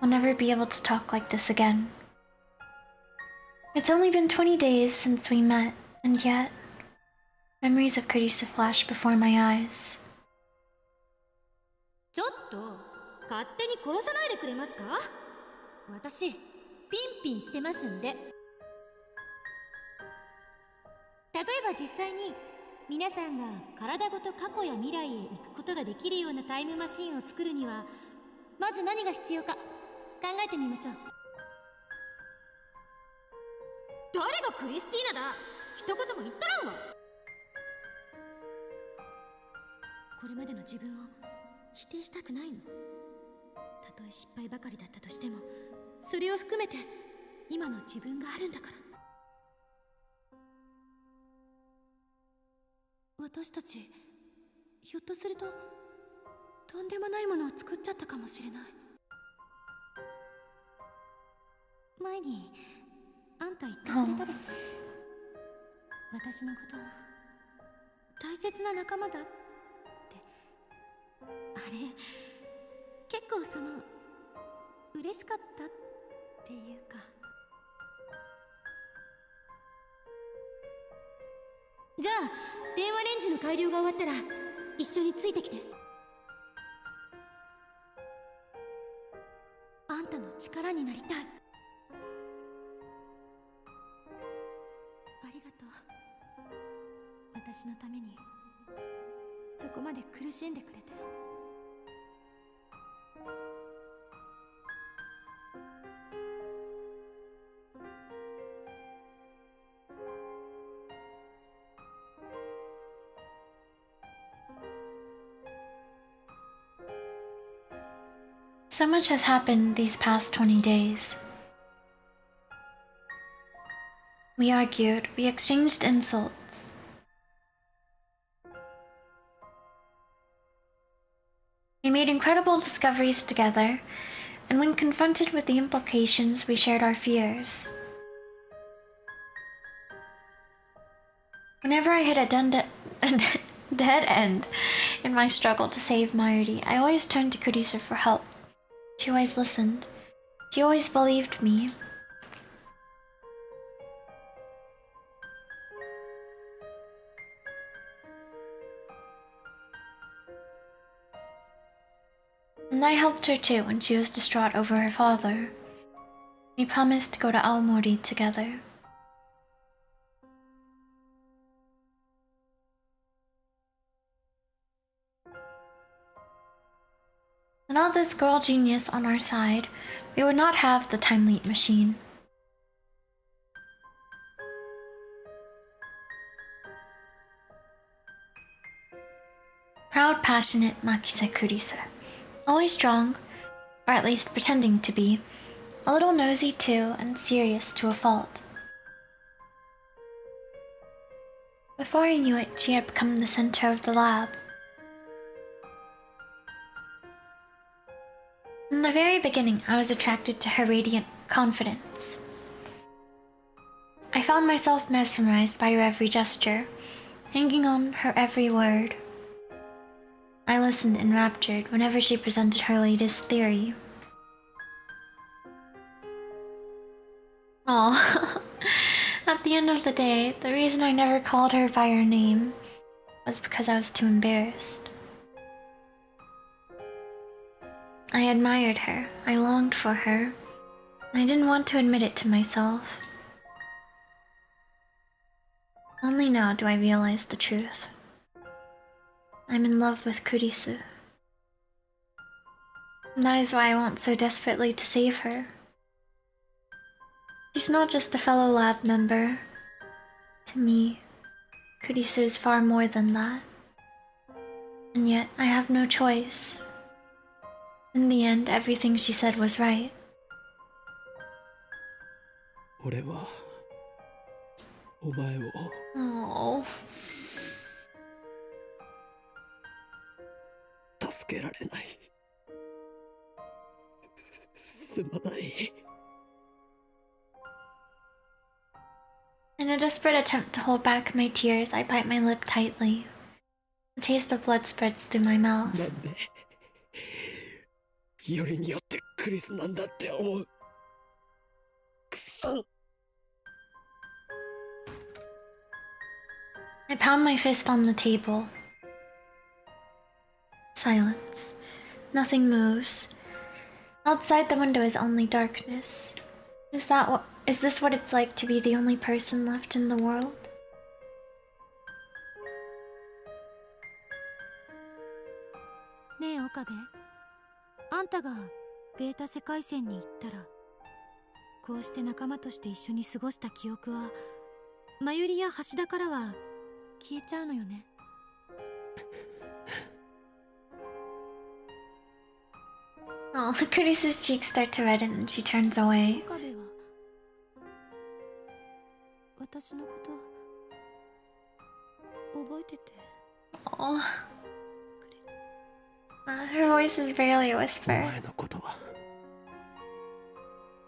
I'll never be able to talk like this again. It's only been 20 days since we met, and yet memories of Kurisu flash before my eyes. ちょっと勝手に殺さないでくれますか？私ピンピンしてますんで。例えば実際に皆さんが体ごと過去や未来へ行くことができるようなタイムマシンを作るにはまず何が必要か考えてみましょう。誰がクリスティーナだ、一言も言ったらんわ。これまでの自分を否定したくないの。たとえ失敗ばかりだったとしてもそれを含めて今の自分があるんだから。私たちひょっとするととんでもないものを作っちゃったかもしれない。前にあんた言ってくれたでしょ、私のことを大切な仲間だって。あれ結構嬉しかったっていうか。じゃあ電話レンジの改良が終わったら一緒についてきて。あんたの力になりたい。ありがとう、私のためにそこまで苦しんでくれて。So much has happened these past 20 days. We argued, we exchanged insults. We made incredible discoveries together, and when confronted with the implications, we shared our fears. Whenever I hit a dead end in my struggle to save Mayuri, I always turned to Kurisu for help. She always listened. She always believed me. And I helped her too when she was distraught over her father. We promised to go to Aomori together. Without this girl genius on our side, we would not have the time leap machine. Proud, passionate Makise Kurisu. Always strong, or at least pretending to be. A little nosy too, and serious to a fault. Before I knew it, she had become the center of the lab. From the very beginning, I was attracted to her radiant confidence. I found myself mesmerized by her every gesture, hanging on her every word. I listened enraptured whenever she presented her latest theory. Aw, at the end of the day, the reason I never called her by her name was because I was too embarrassed. I admired her, I longed for her. I didn't want to admit it to myself. Only now do I realize the truth. I'm in love with Kurisu. And that is why I want so desperately to save her. She's not just a fellow lab member. To me, Kurisu is far more than that. And yet, I have no choice. In the end, everything she said was right. 俺はお前を Oh. 助けられない。すまない。 In a desperate attempt to hold back my tears, I bite my lip tightly. The taste of blood spreads through my mouth. なんでよりによってクリスなんだって思う。くそ。 I pound my fist on the table. Silence. Nothing moves. Outside the window is only darkness. Is this what it's like to be the only person left in the world? ねえ岡部、あんたがベータ世界線に行ったら、こうして仲間として一緒に過ごした記憶はマユリや橋田からは消えちゃうのよね。Oh, Kurisa's cheeks start to redden and she turns away. 岡部は私のこと覚えてて Oh. Her voice is barely a お whisper. 前のことは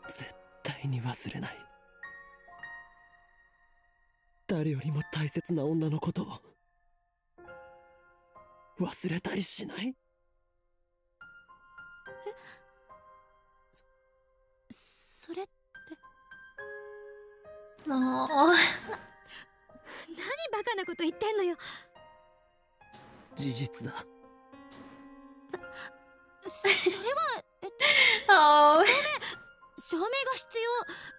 絶対に忘れない。誰よりも大切な女のことを忘れたりしない。それって Oh. 何バカなこと言ってんのよ。事実だ。それはOh. 証明が必要。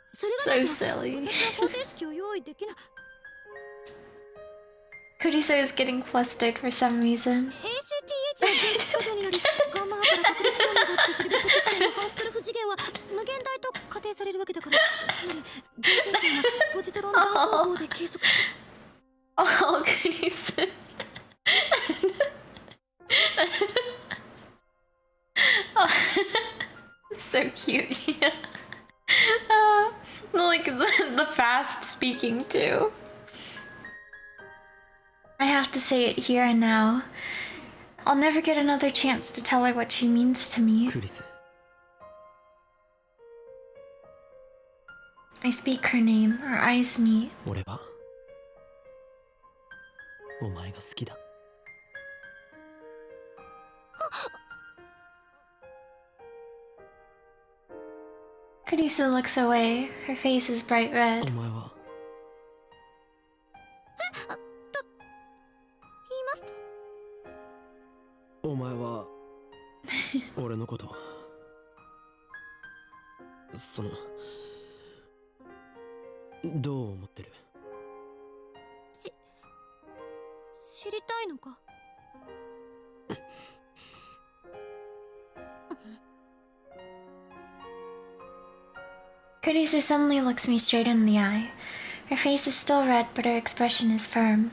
それ So がない silly. と私は方程式を用意できない。 Kurisa is getting flustered for some reason. ACTH の現実過剰によりガンマ波から確率能力ってくる特定のハウスクラフ次元は無限大と仮定されるわけだから、つまり原点数のポジトロン断層法で計測して Oh, Kurisa. Oh, so cute. Like the fast speaking too. I have to say it here and now. I'll never get another chance to tell her what she means to me. クリス、 I speak her name, our eyes meet. 俺はお前が好きだ。 Kurisa looks away. Her face is bright お red. 前は言いますと、お前は俺のことそのどう思ってる？知りたいのか。 Kurisa suddenly looks me straight in the eye. Her face is still red, but her expression is firm.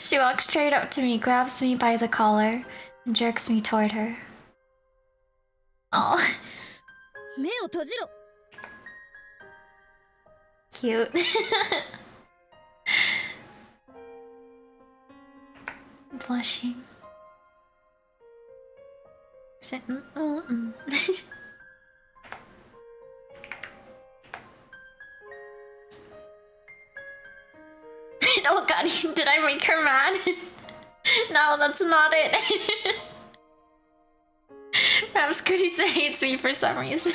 She walks straight up to me, grabs me by the collar, and jerks me toward her. Oh, 目を閉じろ。 cute. Blushing. Oh god, did I make her mad? No, that's not it. Perhaps Kurisa hates me for some reason.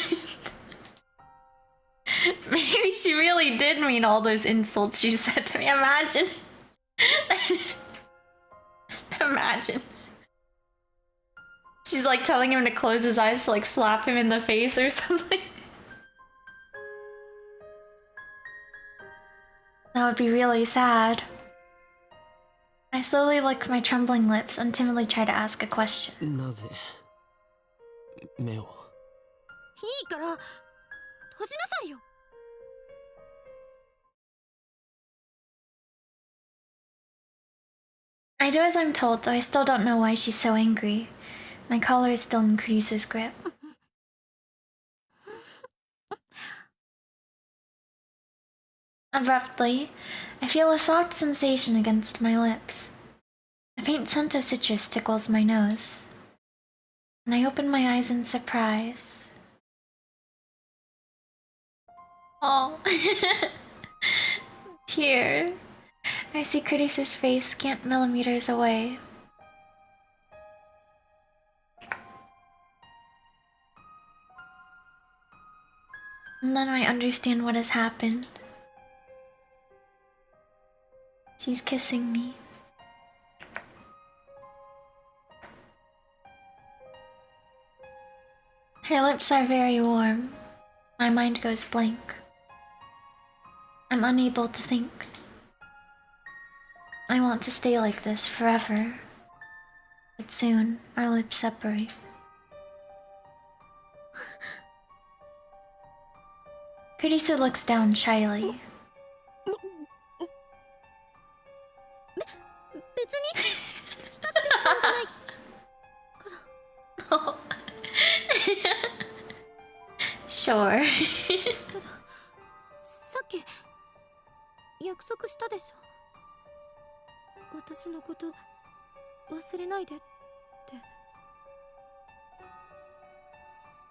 Maybe she really did mean all those insults she said to me. Imagine. Imagine. She's like telling him to close his eyes to like slap him in the face or something. That would be really sad. I slowly lick my trembling lips and timidly try to ask a question. なぜ目を？いいから閉じなさいよ。 I do as I'm told, though I still don't know why she's so angry. My collar is still in Kurisa's grip. Abruptly, I feel a soft sensation against my lips. A faint scent of citrus tickles my nose. And I open my eyes in surprise. Oh. Tears. I see Kurisa's face scant millimeters away. And then I understand what has happened. She's kissing me. Her lips are very warm. My mind goes blank. I'm unable to think. I want to stay like this forever. But soon, our lips separate. Kurisu looks down shyly. 別にしたってしたんじゃないから。Sure. たださっき約束したでしょ。私のこと忘れないでっ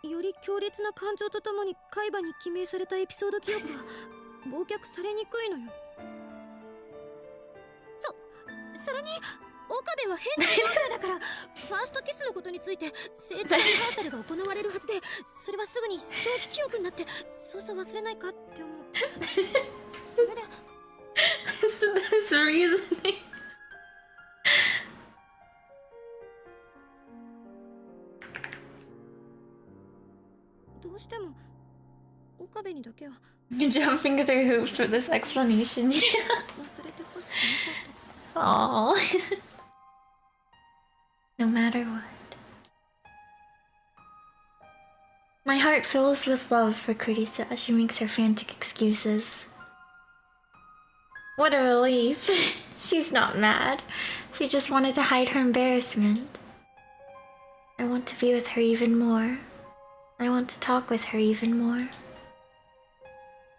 て。より強烈な感情とともに海馬に記名されたエピソード記憶は忘却されにくいのよ。それに岡部は変な状態だからファーストキスのことについて成長リハーサルが行われるはずで、それはすぐに長期記憶になってそうそう忘れないかって思って。それで This reasoning. どうしても岡部にだけは Jumping through hoops for this explanation. 忘れてほしくなかった。 Aww. No matter what. My heart fills with love for Kurisu as she makes her frantic excuses. What a relief. She's not mad. She just wanted to hide her embarrassment. I want to be with her even more. I want to talk with her even more.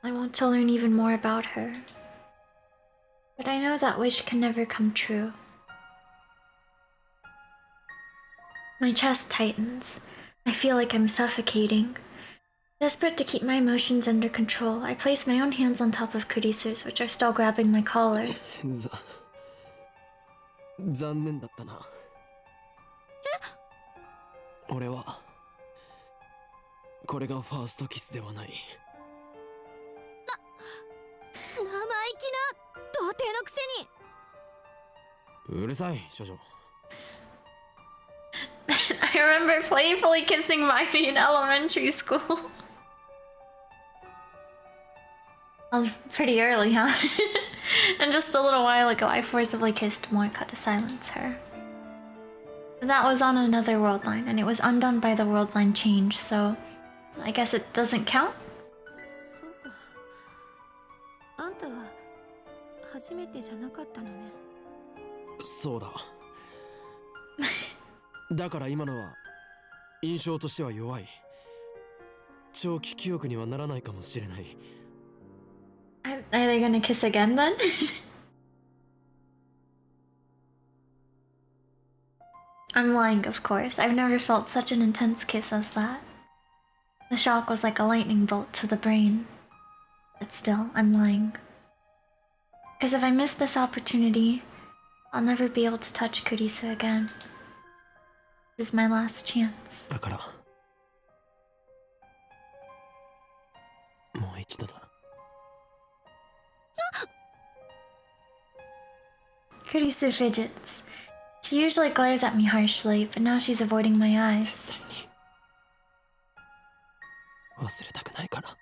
I want to learn even more about her. But I know that wish can never come true. My chest tightens. I feel like I'm suffocating. Desperate to keep my emotions under control, I place my own hands on top of Kurisu's, which are still grabbing my collar. 残念だったな。俺はこれがファーストキスではない。生意気な童貞のくせに。うるさい、少女。I remember playfully kissing Miley in elementary school. Pretty early, huh? And just a little while ago, I forcibly kissed Moika to silence her. That was on another world line, and it was undone by the world line change, so I guess it doesn't count? そうか。あんたは初めてじゃなかったのね。そうだ。だから今のは印象としては弱い。長期記憶にはならないかもしれない。Are they gonna kiss again then? I'm lying, of course. I've never felt such an intense kiss as that. The shock was like a lightning bolt to the brain. But still, I'm lying. Because if I miss this opportunity, I'll never be able to touch Kurisu again. This is my last chance. だからもう一度だ。Kurisu fidgets. She usually glares at me harshly, but now she's avoiding my eyes. 絶対に忘れたくないから。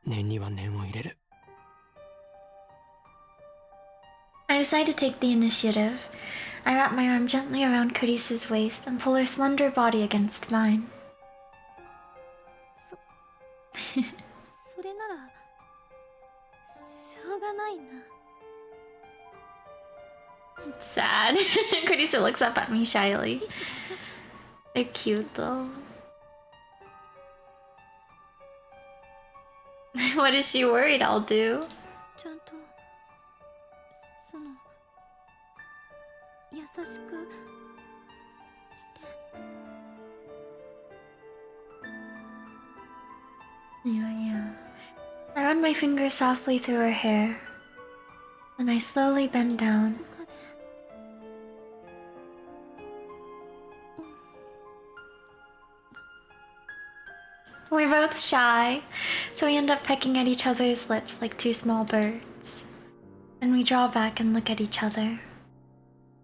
念には念を入れる。I decide to take the initiative. I wrap my arm gently around Kurisu's waist and pull her slender body against mine. それならしょうがないな。 Sad. Kurisu looks up at me shyly. They're cute though. What is she worried I'll do? ちゃんとその優しくして。 Yeah. I run my fingers softly through her hair. Then I slowly bend down. We're both shy, so we end up pecking at each other's lips like two small birds. Then we draw back and look at each other.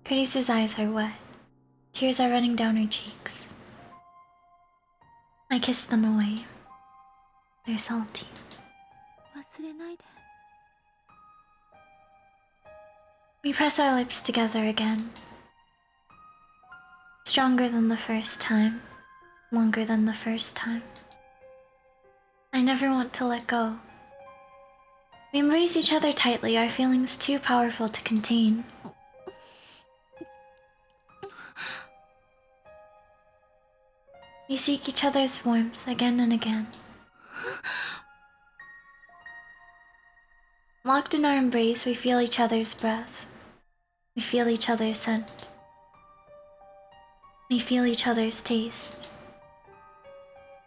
Kurisu's eyes are wet. Tears are running down her cheeks. I kiss them away. They're salty. 忘れないで。 We press our lips together again. Stronger than the first time. Longer than the first time. I never want to let go. We embrace each other tightly, our feelings too powerful to contain. We seek each other's warmth again and again. Locked in our embrace, we feel each other's breath. We feel each other's scent. We feel each other's taste.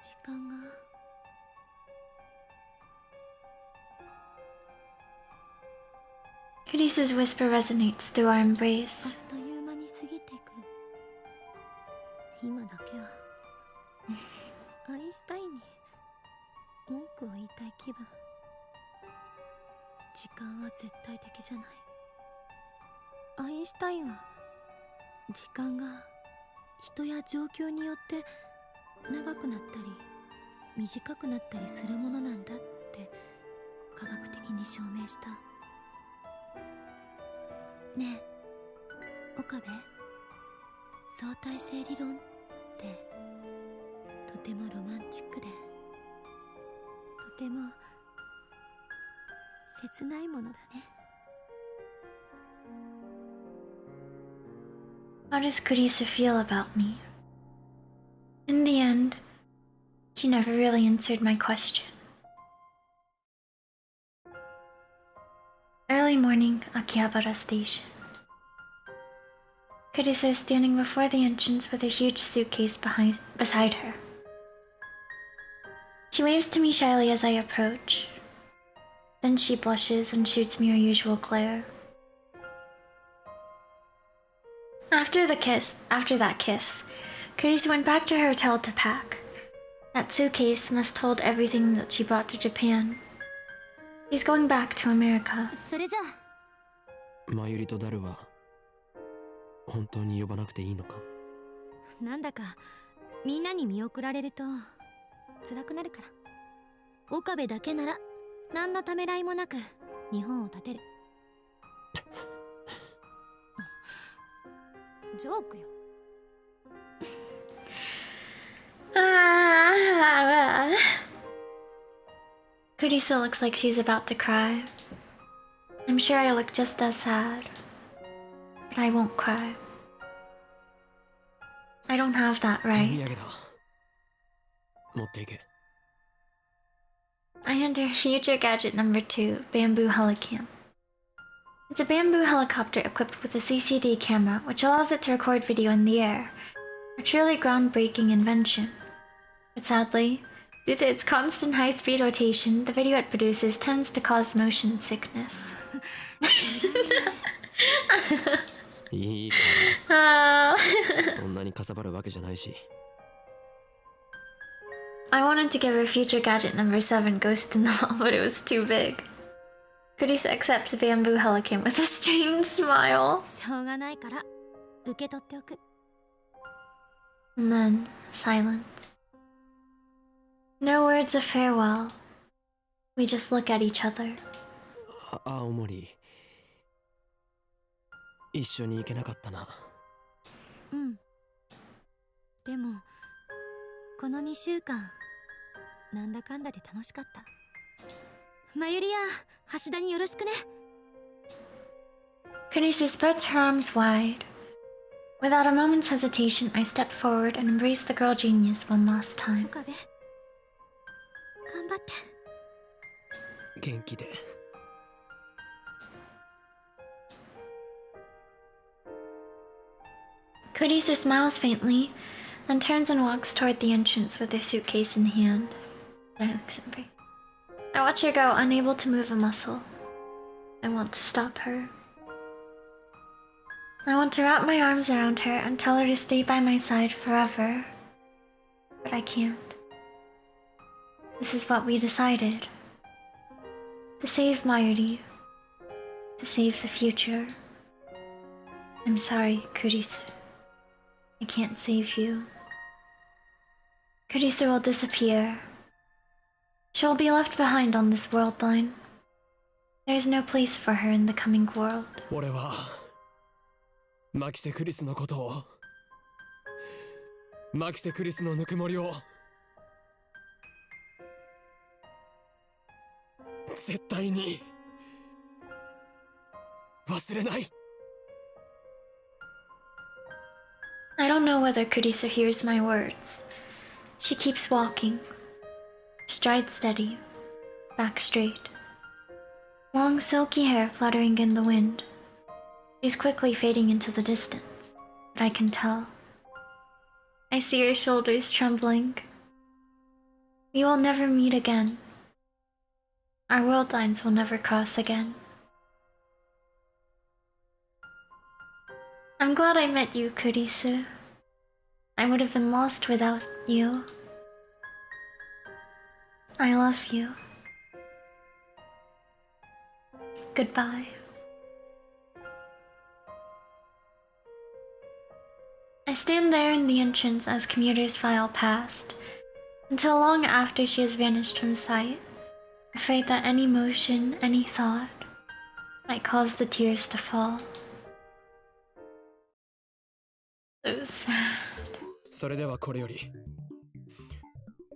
時間が Kurisa's whisper resonates through our あ embrace. っという間に過ぎていく。今だけはアインシュタインに文句を言いたい気分。時間は絶対的じゃない。アインシュタインは時間が人や状況によって長くなったり短くなったりするものなんだって科学的に証明した。ねえ岡部、相対性理論ってとてもロマンチックでとても切ないものだね。 How does Kurisa feel about me? In the end, she never really answered my question. Early morning, Akihabara Station. Kurisa is standing before the entrance with her huge suitcase beside her. She waves to me shyly as I approach. Then she blushes and shoots me her usual glare. After that kiss, Kurisa went back to her hotel to pack. That suitcase must hold everything that she brought to Japan. He's going back to America. それじゃあマユリとダルは本当に呼ばなくていいのか？なんだかみんなに見送られると辛くなるから。岡部だけなら何のためらいもなく日本を立てる。ジョークよ。Kurisa looks like she's about to cry. I'm sure I look just as sad, but I won't cry. I don't have that 手土 right. 産だ。持っていけ。 I enter future gadget number 2, Bamboo Helicam. It's a bamboo helicopter equipped with a CCD camera, which allows it to record video in the air. A truly groundbreaking invention. But sadly, due to its constant high-speed rotation, the video it produces tends to cause motion sickness. いいか Ah. ら。そんなにかさばるわけじゃないし。 I wanted to give her future gadget number 7, Ghost in the Wall, but it was too big. Kurisa accepts Bamboo Helicam with a strange smile. しょうがないから受け取っておく。 And then, silence. No words of farewell. We just look at each other. 青森一緒に行けなかったな。うん。でもこの2週間なんだかんだで楽しかった。マユリや橋田によろしくね。 Kurisa spreads her arms wide. Without a moment's hesitation, I step forward and embrace the girl genius one last time. 岡部頑張って。元気で。 Kurisa smiles faintly, then turns and walks toward the entrance with her suitcase in hand. I watch her go, unable to move a muscle. I want to stop her. I want to wrap my arms around her and tell her to stay by my side forever. But I can't. This is what we decided. To save Mayuri. To save the future. I'm sorry, Kurisa. I can't save you. Kurisu will disappear. She will be left behind on this world line. There is no place for her in the coming world. 俺はマキセクリスのことを、マキセクリスのぬくもりを絶対に忘れない。 I don't know whether Kurisu hears my words. She keeps walking. Stride steady. Back straight. Long silky hair fluttering in the wind. She's quickly fading into the distance, but I can tell. I see her shoulders trembling. We will never meet again. Our world lines will never cross again. I'm glad I met you, Kurisu. I would have been lost without you. I love you. Goodbye. I stand there in the entrance as commuters file past, until long after she has vanished from sight, afraid that any motion, any thought, might cause the tears to fall. So sad. それではこれより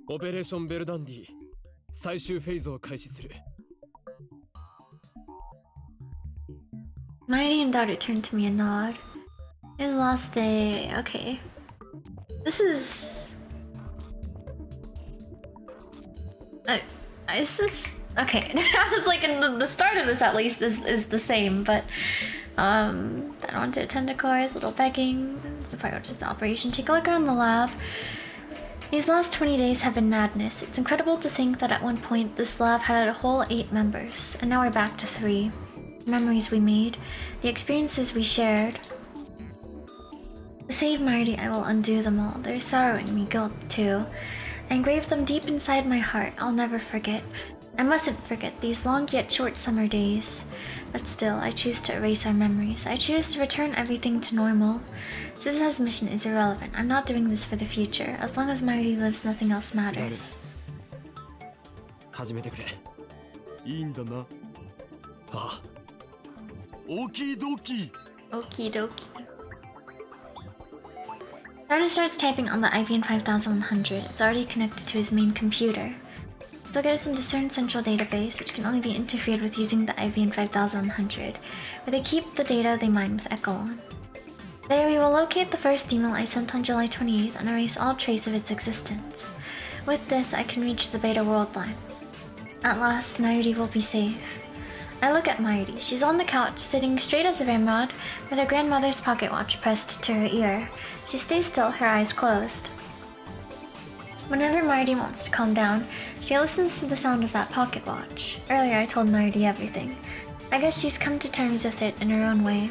オペレーションベルダンディ最終フェーズを開始する。 Mighty and daughter turned to me and nod. It was the last day. Okay. This is... is this... Okay. I was like, in the start of this at least is the same, but... I don't want to attend a course, little begging. It's a prioritize the operation. Take a look around the lab. These last 20 days have been madness. It's incredible to think that at one point this lab had a whole 8 members, and now we're back to 3. The memories we made, the experiences we shared. To save Marty, I will undo them all. There's sorrow in me, guilt too. I engraved them deep inside my heart. I'll never forget. I mustn't forget these long yet short summer days. But still, I choose to erase our memories. I choose to return everything to normal. Suzuha's mission is irrelevant. I'm not doing this for the future. As long as Marty lives, nothing else matters. 始めてくれ。いいんだな。ああ。オキドキ。 Okie dokie. Dardo starts typing on the IBM 5100. It's already connected to his main computer. This will get us into CERN Central Database, which can only be interfered with using the IBM 5100, where they keep the data they mine with Echo on. There we will locate the first email I sent on July 28th and erase all trace of its existence. With this, I can reach the Beta World line. At last, Mayuri will be safe. I look at Mayuri. She's on the couch, sitting straight as a ramrod, with her grandmother's pocket watch pressed to her ear. She stays still, her eyes closed. Whenever Mayuri wants to calm down, she listens to the sound of that pocket watch. Earlier I told Mayuri everything. I guess she's come to terms with it in her own way.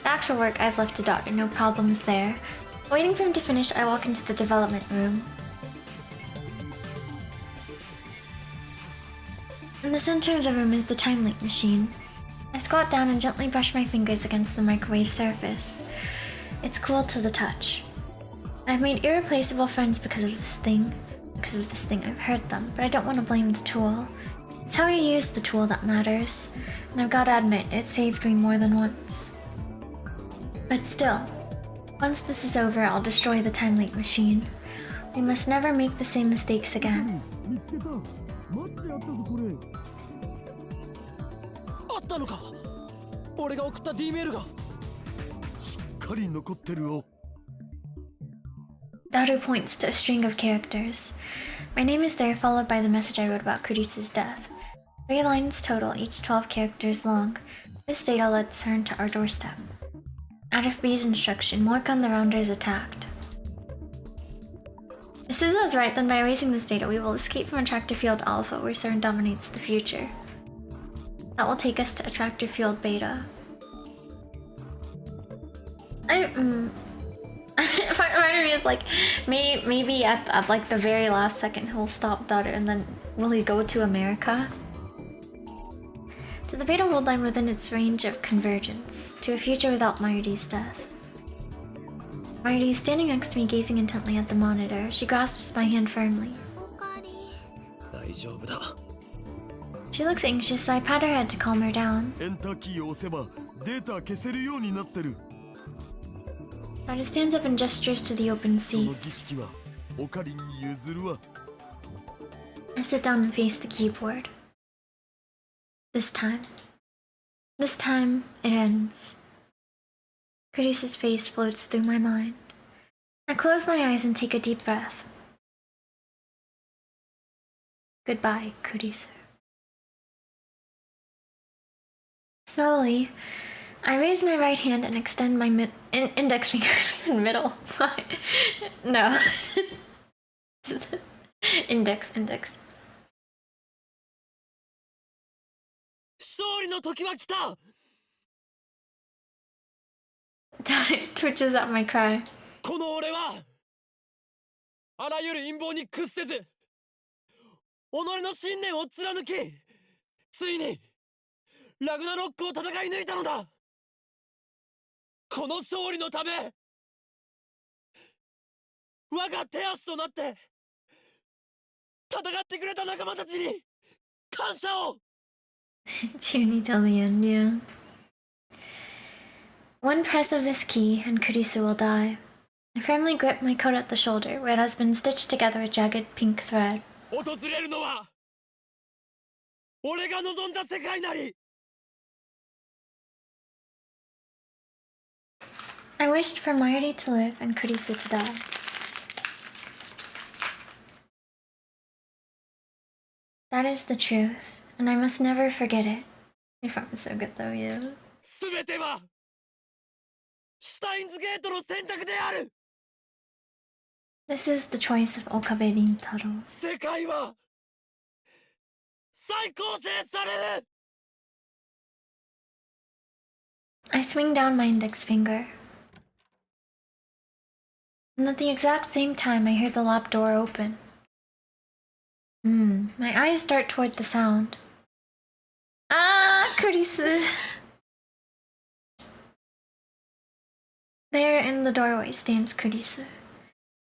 The actual work I've left to Doctor, no problems there. Waiting for him to finish, I walk into the development room. In the center of the room is the time leak machine. I squat down and gently brush my fingers against the microwave surface. It's cool to the touch. I've made irreplaceable friends because of this thing. Because of this thing, I've hurt them, but I don't want to blame the tool. It's how you use the tool that matters, and I've got to admit, it saved me more than once. But still, once this is over, I'll destroy the time leak machine. We must never make the same mistakes again. あったのか。俺が送った D メールが。しっかり残ってるよ。 Daru points to a string of characters. My name is there, followed by the message I wrote about Kurisu's death. 3 lines total, each 12 characters long. This data led CERN to our doorstep. Out of B's instruction, work on the Rounders attacked. If Suzuha is right, then by erasing this data, we will escape from Attractor Field Alpha, where CERN dominates the future. That will take us to Attractor Field Beta. Part of me is like, maybe at like the very last second he'll stop Daughter, and then will he go to America? To the Beta World line within its range of convergence, to a future without Mayuri's death. Mayuri is standing next to me, gazing intently at the monitor. She grasps my hand firmly. おかり。大丈夫だ。 She looks anxious, so I pat her head to calm her down. エンターキーを押せばデータ消せるようになってる。 Sada stands up and gestures to the open その seat. 儀式はオカリンに譲るわ。 I sit down and face the keyboard. This time, it ends. Kurisa's face floats through my mind. I close my eyes and take a deep breath. Goodbye, Kurisa. Slowly, I raise my right hand and extend my index finger to the middle. No. Index. 勝利の時は来た。 Daddy twitches at my cry. この俺はあらゆる陰謀に屈せず己の信念を貫きついにラグナロックを戦い抜いたのだ。この勝利のため我が手足となって戦ってくれた仲間たちに感謝を。 Junie till the end, yeah. One press of this key and Kurisu will die. I firmly grip my coat at the shoulder where it has been stitched together with jagged pink thread. 訪れるのは俺が望んだ世界なり。 I wished for Mayuri to live and Kurisu to die. That is the truth, and I must never forget it. They found it so good though, yeah. すべてはシュタインズゲートの選択である。 This is the choice of Okabe Rintaro. 世界は再構成される。 I swing down my index finger. And at the exact same time, I hear the lab door open. My eyes dart toward the sound. Ah, Kurisu! There in the doorway stands Kurisu.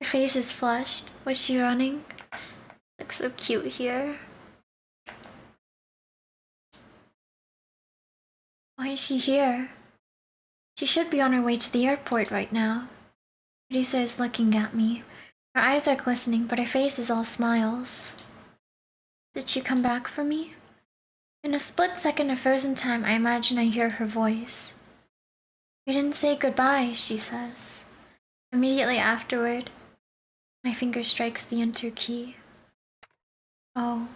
Her face is flushed. Was she running? Looks so cute here. Why is she here? She should be on her way to the airport right now. Risa is looking at me. Her eyes are glistening, but her face is all smiles. Did she come back for me? In a split second of frozen time, I imagine I hear her voice. "You didn't say goodbye," she says. Immediately afterward, my finger strikes the enter key. Oh.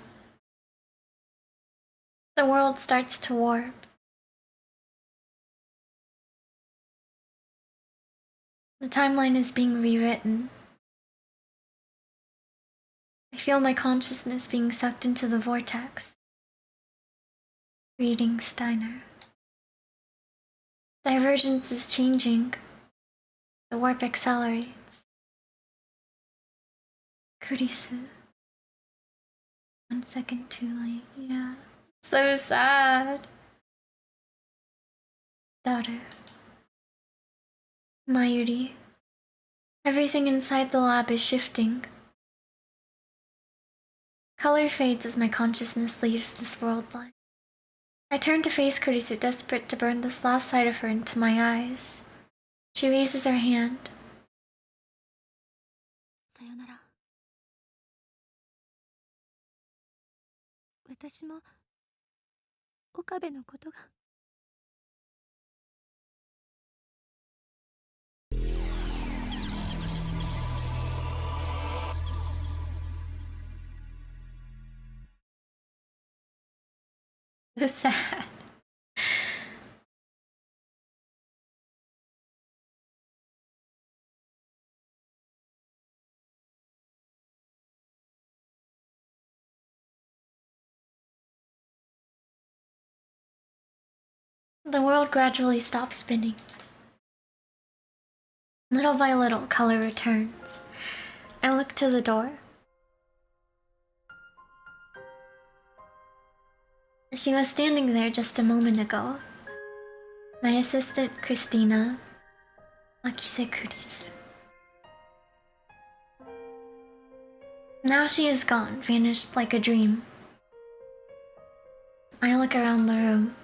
The world starts to warp. The timeline is being rewritten. I feel my consciousness being sucked into the vortex. Reading Steiner. Divergence is changing. The warp accelerates. Kurisu. 1 second too late, yeah. So sad. Daughter. Mayuri. Everything inside the lab is shifting. Color fades as my consciousness leaves this world line. I turn to face Kurisu, desperate to burn this last sight of her into my eyes. She raises her hand. さよなら。私も岡部のことが。So sad. The world gradually stops spinning. Little by little, color returns. I look to the door. She was standing there just a moment ago. My assistant, Christina, Makise Kurisu. Now she is gone, vanished like a dream. I look around the room.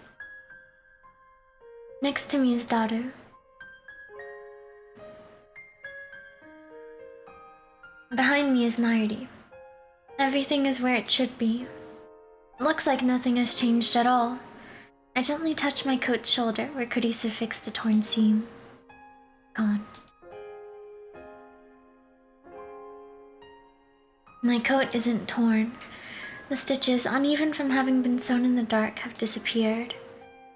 Next to me is Daru. Behind me is Mayuri. Everything is where it should be. It looks like nothing has changed at all. I gently touch my coat's shoulder where Kurisu fixed a torn seam. Gone. My coat isn't torn. The stitches, uneven from having been sewn in the dark, have disappeared.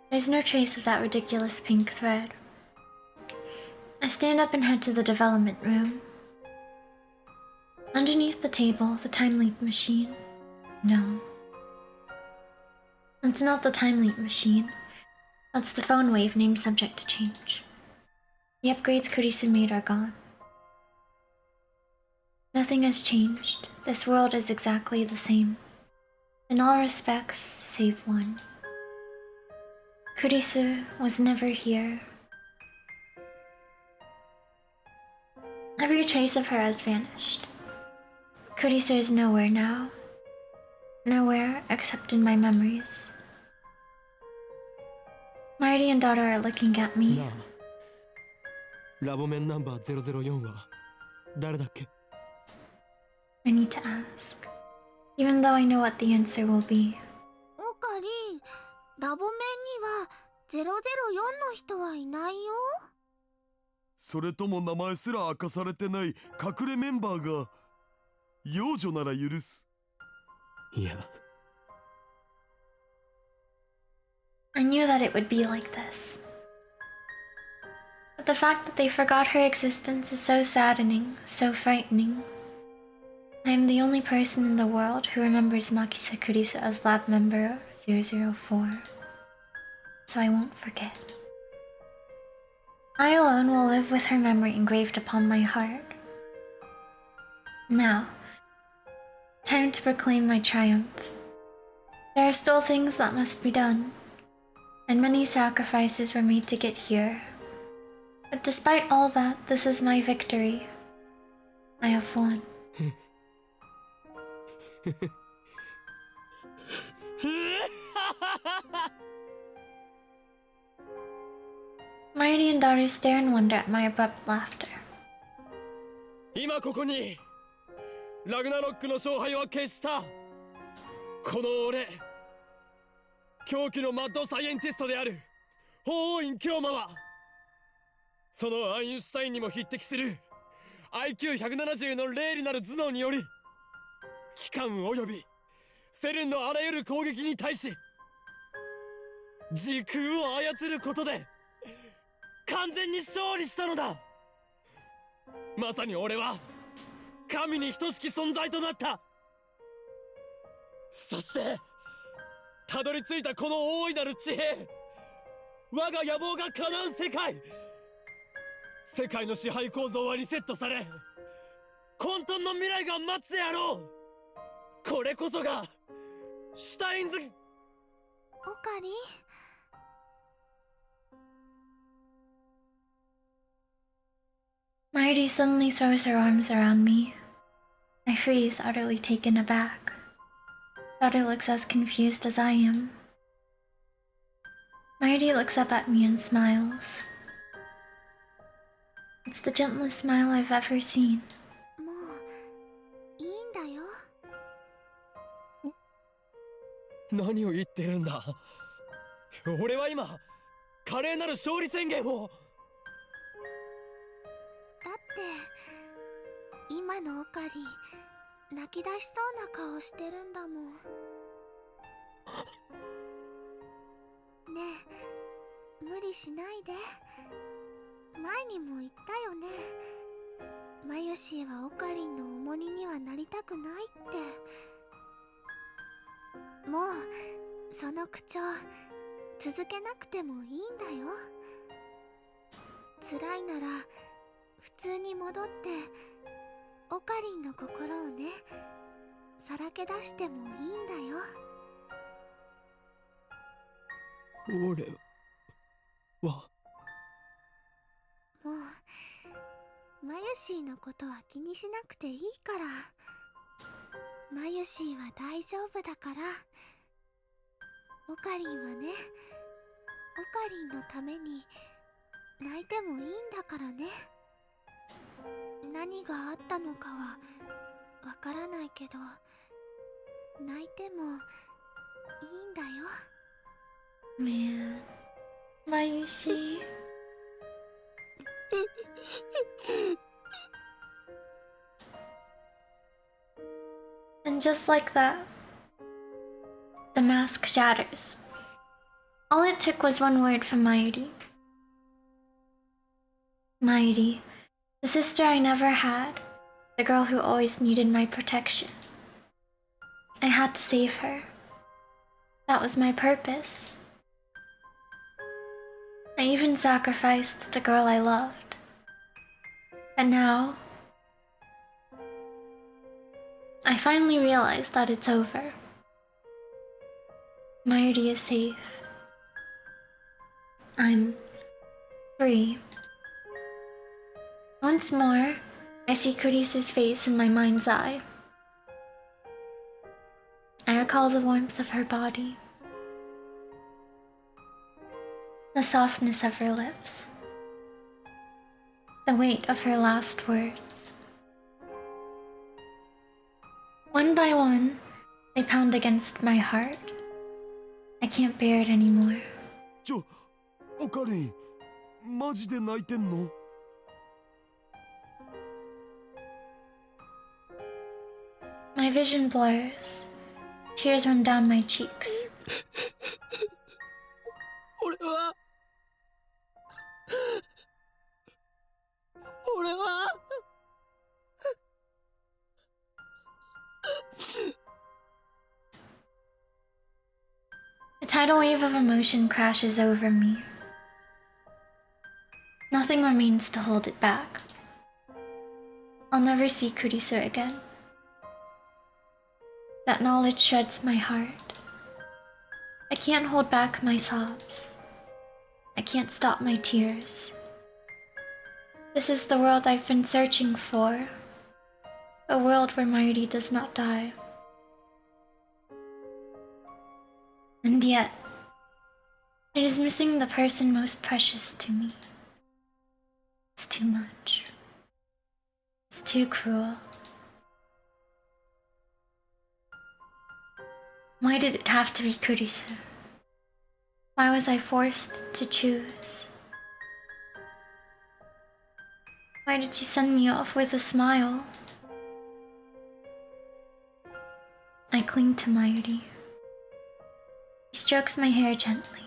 There's no trace of that ridiculous pink thread. I stand up and head to the development room. Underneath the table, the time leap machine. No. It's not the time leap machine. That's the phone wave named subject to change. The upgrades Kurisu made are gone. Nothing has changed. This world is exactly the same. In all respects, save one. Kurisu was never here. Every trace of her has vanished. Kurisu is nowhere now. Nowhere except in my memories. Marty and daughter are looking at me. なあ、ラボメンナンバー004は誰だっけ？ I need to ask, even though I know what the answer will be. オカリン、ラボメンには004の人はいないよ。それとも名前すら明かされてない隠れメンバーが幼女なら許す。いや。I knew that it would be like this. But the fact that they forgot her existence is so saddening, so frightening. I am the only person in the world who remembers Makisa Kurisu as lab member 004. So I won't forget. I alone will live with her memory engraved upon my heart. Now, time to proclaim my triumph. There are still things that must be done, and many sacrifices were made to get here. But despite all that, this is my victory. I have won. Marty and daughter stare in wonder at my abrupt laughter. 今ここにラグナロックの勝敗は決した。この俺、狂気のマッドサイエンティストである法王院京馬は、そのアインシュタインにも匹敵する IQ170 の霊理なる頭脳により、機関及びセレンのあらゆる攻撃に対し時空を操ることで完全に勝利したのだ。まさに俺は神に等しき存在となった。そしてたどり着いたこの大いなる地平、我が野望が叶う世界、世界の支配構造はリセットされ、混沌の未来が待つであろう。これこそがシュタインズ。オカリン、Marty suddenly throws her arms around me. I freeze, utterly taken aback. Daughter looks as confused as I am. Marty looks up at me and smiles. It's the gentlest smile I've ever seen. もういいんだよ。何を言ってるんだ。俺は今華麗なる勝利宣言を。だって今のオカリン泣き出しそうな顔してるんだもん。ねえ、無理しないで。前にも言ったよね。マユシーはオカリンの重荷にはなりたくないって。もうその口調続けなくてもいいんだよ。辛いなら普通に戻ってオカリンの心をね、さらけ出してもいいんだよ。俺はもうマユシーのことは気にしなくていいから。マユシーは大丈夫だから。オカリンはね、オカリンのために泣いてもいいんだからね。何があったのかはわからないけど、泣いてもいいんだよ。Man, Mayushi. And just like that, the mask shatters. All it took was one word from Mayuri. Mayuri, the sister I never had, the girl who always needed my protection. I had to save her. That was my purpose. I even sacrificed the girl I loved. But now, I finally realized that it's over. Mayuri is safe. I'm free. Once more, I see Kurisu's face in my mind's eye. I recall the warmth of her body, the softness of her lips, the weight of her last words. One by one, they pound against my heart. I can't bear it anymore. オカリン、マジで泣いてんの？ My vision blurs. Tears run down my cheeks. 俺は A tidal wave of emotion crashes over me. Nothing remains to hold it back. I'll never see Kurisu again. That knowledge shreds my heart. I can't hold back my sobs. I can't stop my tears. This is the world I've been searching for. A world where Mayuri does not die. And yet, it is missing the person most precious to me. It's too much. It's too cruel. Why did it have to be Kurisu? Why was I forced to choose? Why did she send me off with a smile? I cling to Mayuri. She strokes my hair gently.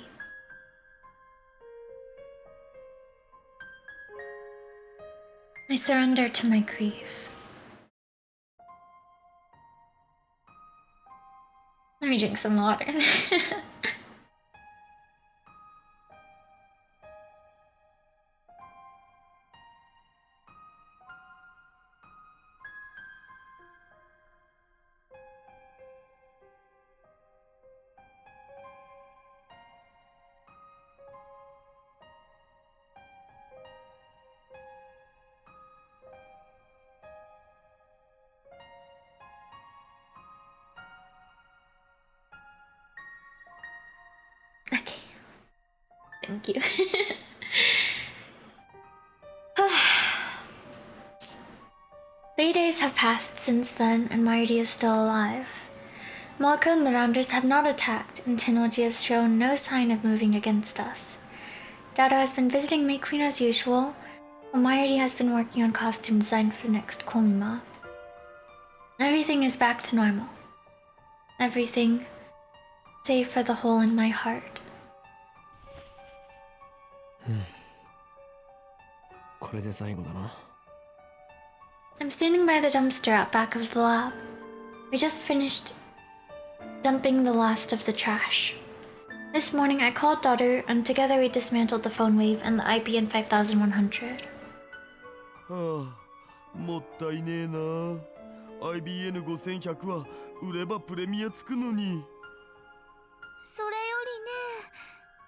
I surrender to my grief. Let me drink some water. Okay. Thank you. Three days have passed since then, and Mayuri is still alive. Malka and the Rounders have not attacked, and Tennoji has shown no sign of moving against us. Dada has been visiting May Queen as usual, while Mayuri has been working on costume design for the next Komima. Everything is back to normal. Everything, save for the hole in my heart. これで最後だな。 I'm standing by the dumpster out back of the lab. We just finished dumping the last of the trash. This morning I called daughter and together we dismantled the phone wave and the IBN 5100. はあ、もったいねえな。IBN5100 は売ればプレミアつくのに。それよ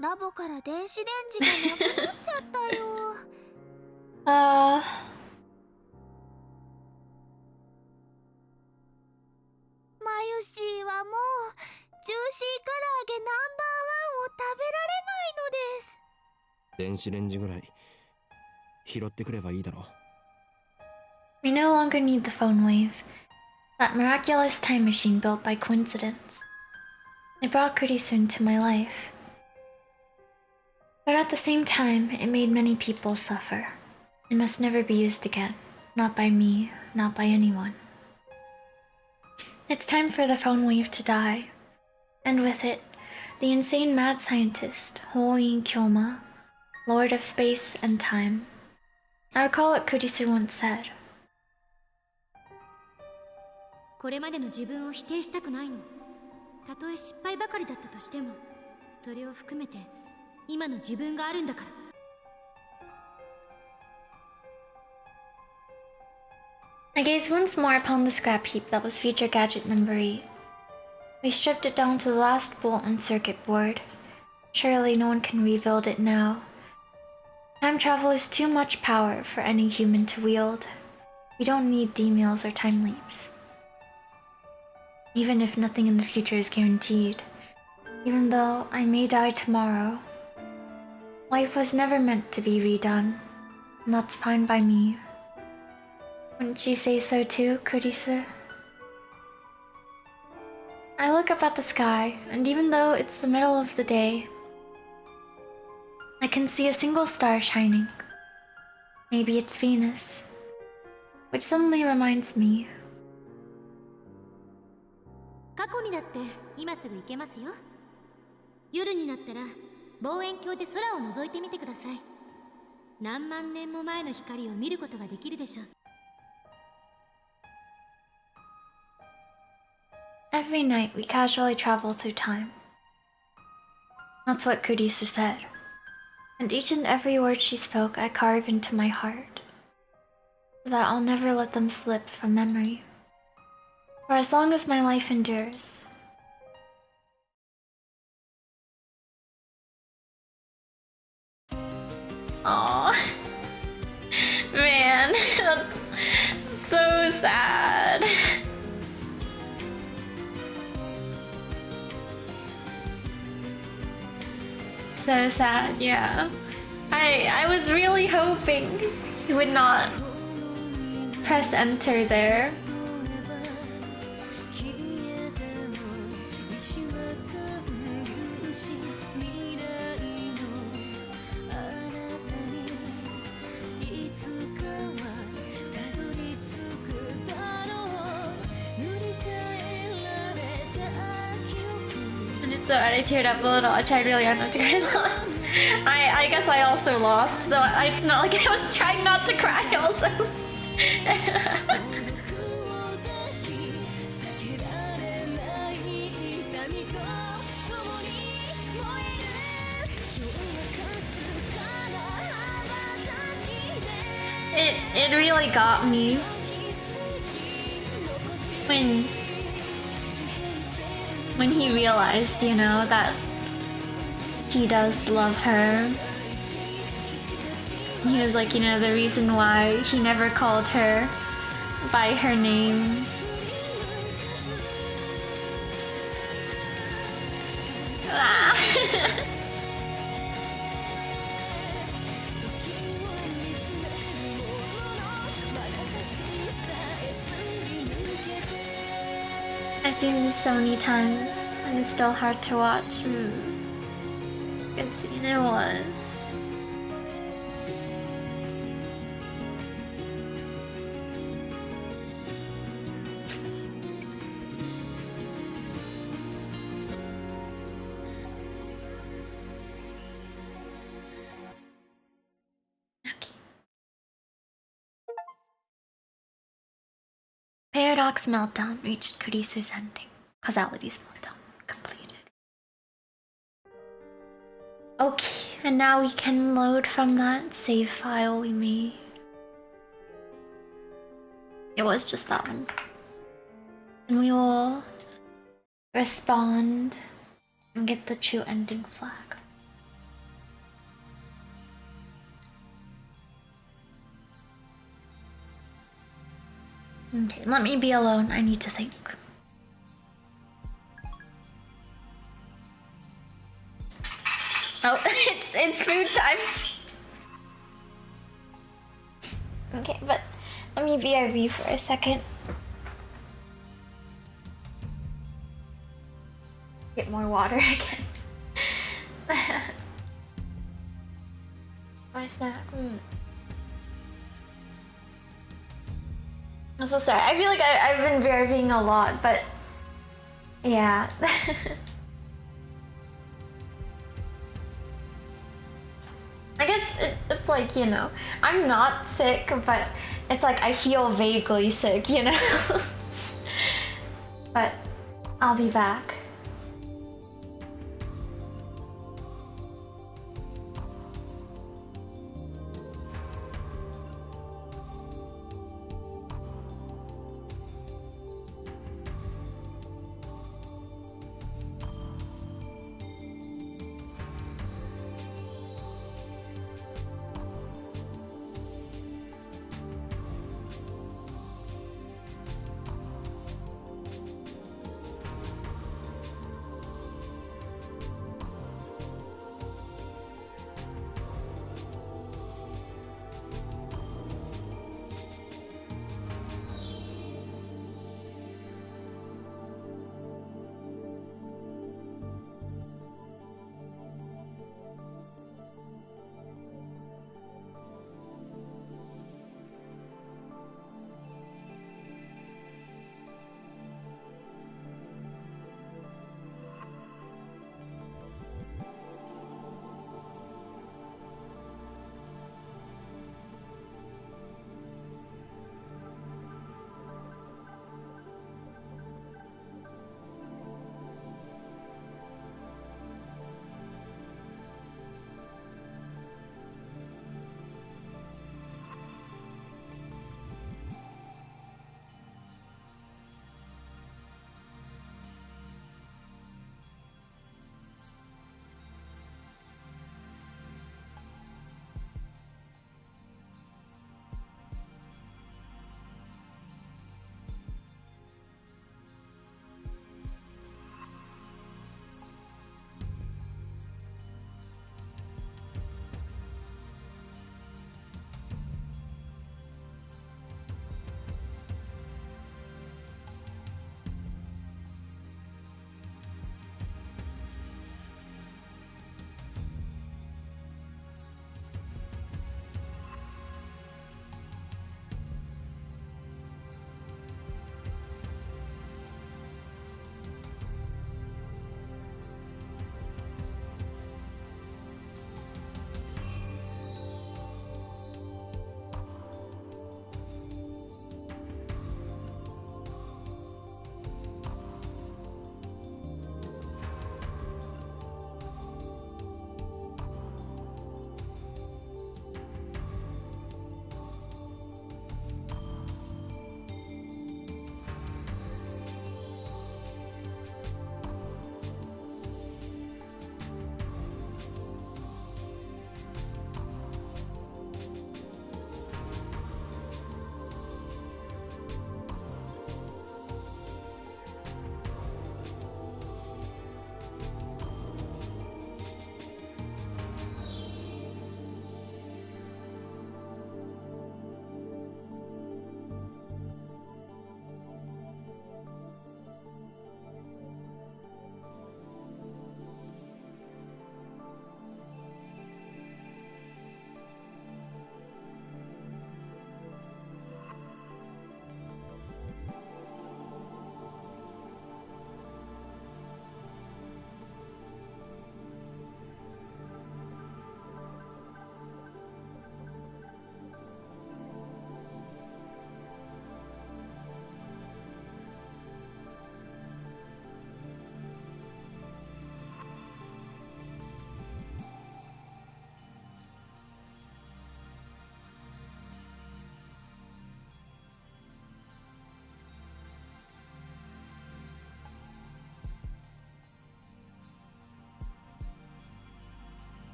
りね、ラボから電子レンジがなくなっちゃったよ。Uh... あ、 。電子レンジぐらい拾ってくればいいだろう。 We no longer need the phone wave, that miraculous time machine built by coincidence. It brought Kurisu into my life. But at the same time, it made many people suffer. It must never be used again. Not by me, not by anyone. It's time for the phone wave to die. And with it, the insane mad scientist, Hoin Kyoma, Lord of Space and Time. I recall what Kurisu once said. これまでの自分を否定したくないの。たとえ失敗ばかりだったとしても、それを含めて今の自分があるんだから。I gazed once more upon the scrap heap that was feature gadget number 8. We stripped it down to the last bolt and circuit board. Surely no one can rebuild it now. Time travel is too much power for any human to wield. We don't need D-mills or time leaps. Even if nothing in the future is guaranteed, even though I may die tomorrow, life was never meant to be redone, and that's fine by me. Wouldn't you say so too, Kurisu? I look up at the sky, and even though it's the middle of the day, I can see a single star shining. Maybe it's Venus, which suddenly reminds me. 過去にだって今すぐ行けますよ。夜になったら望遠鏡で空を覗いてみてください。何万年も前の光を見ることができるでしょう。 Every night we casually travel through time. That's what Kurisu said. And each and every word she spoke I carve into my heart, so that I'll never let them slip from memory. For as long as my life endures. Aww. Man, so sad. So sad, yeah. I was really hoping he would not press enter there. And it's alright, I teared up a little. I tried really hard not to cry. I guess I also lost, though it's not like I was trying not to cry also. It really got me when he realized, you know, that he does love her. He was like, you know, the reason why he never called her by her name. Ah. I've seen this so many times, and it's still hard to watch. Good scene it was. Paradox Meltdown reached Kurisu's ending. Causality's meltdown completed. Okay, and now we can load from that save file we made. It was just that one. And we will respond and get the true ending flag. Okay, let me be alone. I need to think. Oh, it's It's food time. Okay, but let me BRB for a second. Get more water again. My snack. I'm so sorry. I feel like I've been BRBing a lot, but yeah. I guess it's like, you know, I'm not sick, but it's like I feel vaguely sick, you know? But I'll be back.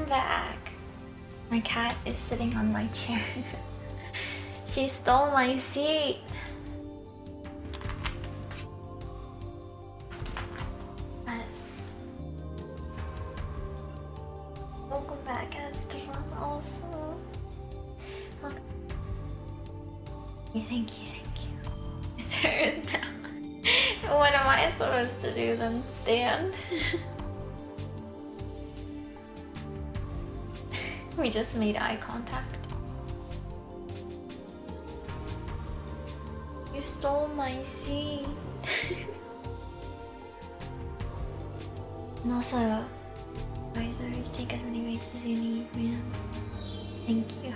back. My cat is sitting on my chair. She stole my seat. But welcome back, Esteban. Also, look. Thank you. It's hers now. What am I supposed to do then? Stand? We just made eye contact. You stole my seat. And also, always take as many breaks as you need, man. Thank you.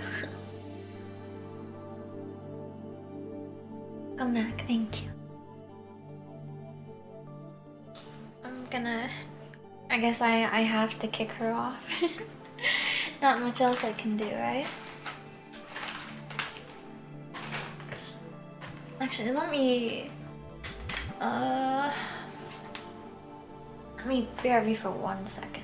Come back, thank you. I guess I have to kick her off. Not much else I can do, right? Actually, let me bear me for 1 second.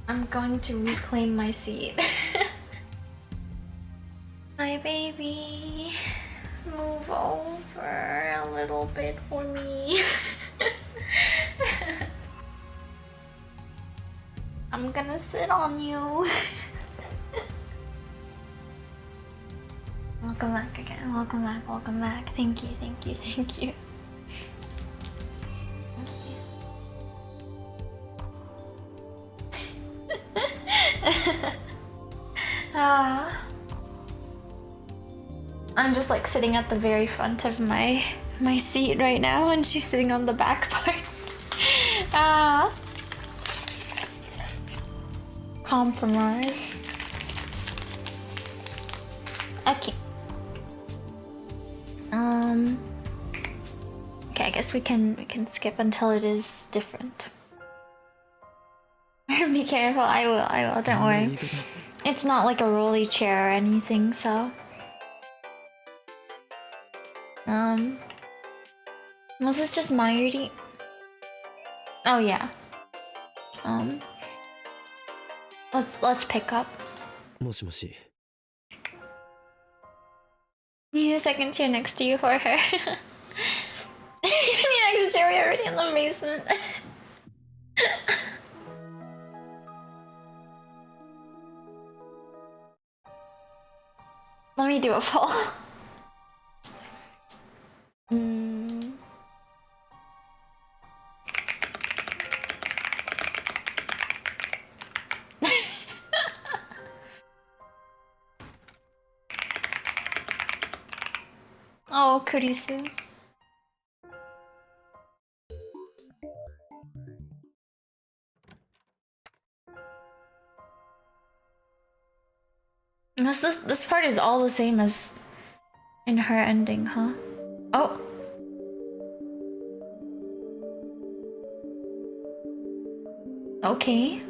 I'm going to reclaim my seat. My baby, move over a little bit for me. I'm gonna sit on you. Welcome back again. Welcome back. Thank you. I'm just like sitting at the very front of my seat right now, and she's sitting on the back part. Compromise. Okay. Okay, I guess we can skip until it is different. Be careful, I will, don't worry. It's not like a rolly chair or anything, so. Was this just Mayuri? Oh yeah. Let's pick up. もしもし。 Need a second chair next to you for her. You need an extra chair, we're already in the basement. Let me do a poll. Oh, Kurisu. This part is all the same as in her ending, huh? Oh. Okay.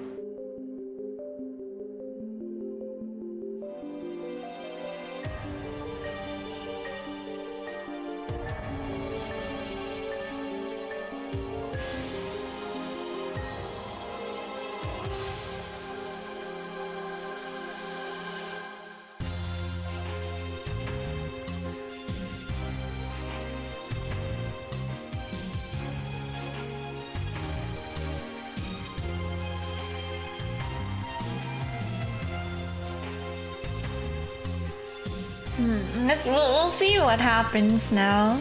We'll see what happens now.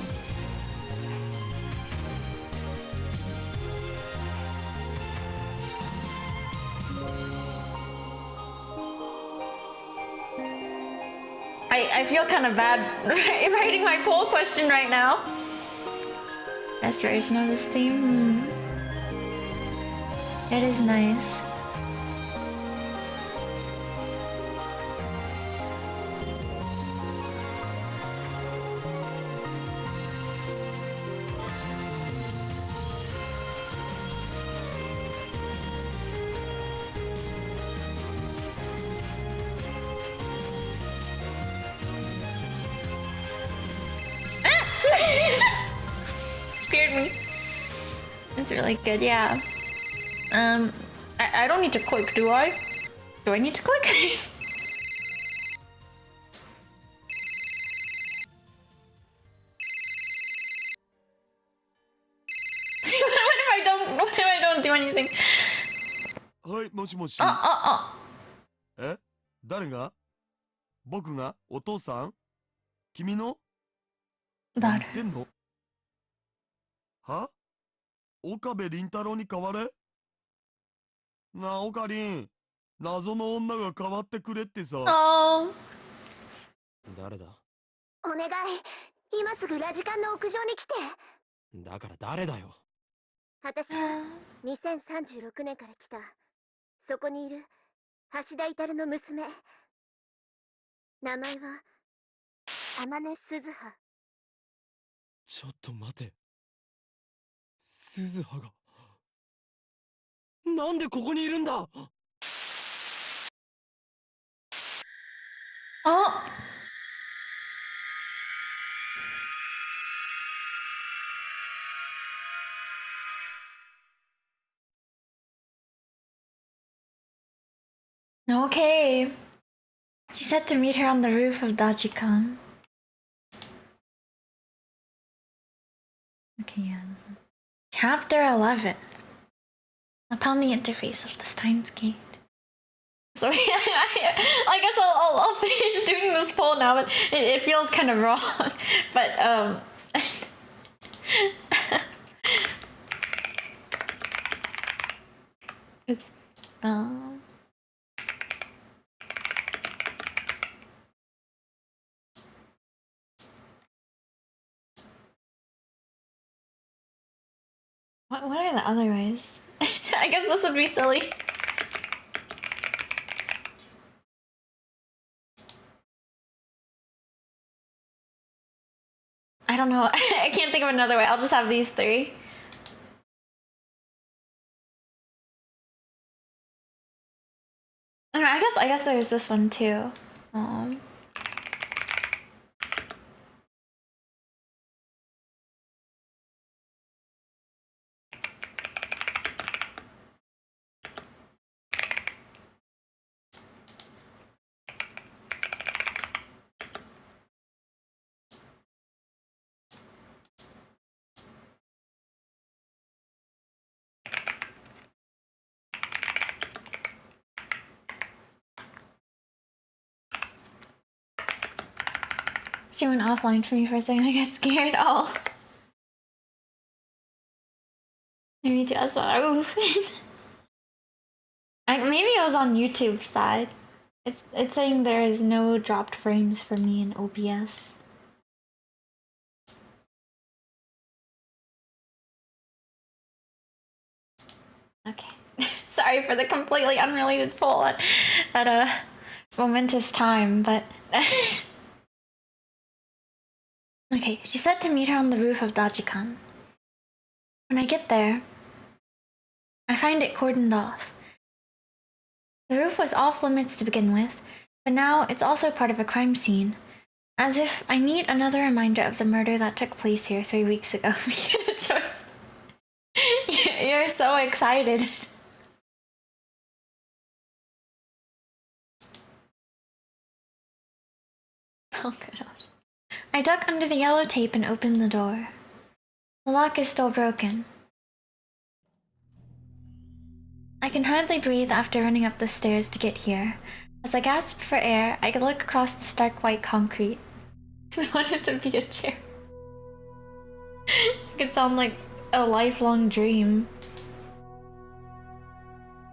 I feel kind of bad writing my poll question right now. Best version of this theme. It is nice. Scared me. It's really good, yeah. I don't need to click, do I? Do I need to click? What if I don't do anything? はい、もしもし。え、誰が？僕が？お父さん？君の？誰？言ってんの？は？岡部倫太郎に代われ？なあ、オカリン。謎の女が代わってくれってさ。誰だ？お願い、今すぐラジカンの屋上に来て。だから誰だよ。私は2036年から来た。そこにいる橋田至の娘。名前は天音鈴葉。ちょっと待て。鈴葉が。なんでここにいるんだ。あ。Okay. She said to meet her on the roof of Dajikan. Okay, yeah. Chapter 11. Upon the interface of the Steins Gate. Sorry, I guess I'll finish doing this poll now, but it feels kind of wrong. But, oops. What are the other ways? I guess this would be silly. I don't know. I can't think of another way. I'll just have these three. I don't know, I guess there's this one too. She went offline for me for a second. I got scared. Oh. Me too. That's what I was. Maybe it was on YouTube's side. It's saying there is no dropped frames for me in OBS. Okay. Sorry for the completely unrelated poll at a momentous time, but okay, she said to meet her on the roof of Dajikan. When I get there, I find it cordoned off. The roof was off limits to begin with, but now it's also part of a crime scene. As if I need another reminder of the murder that took place here 3 weeks ago. We get a choice. You're so excited. Oh gosh. I duck under the yellow tape and open the door. The lock is still broken. I can hardly breathe after running up the stairs to get here. As I gasp for air, I look across the stark white concrete. I want it to be a chair. It could sound like a lifelong dream.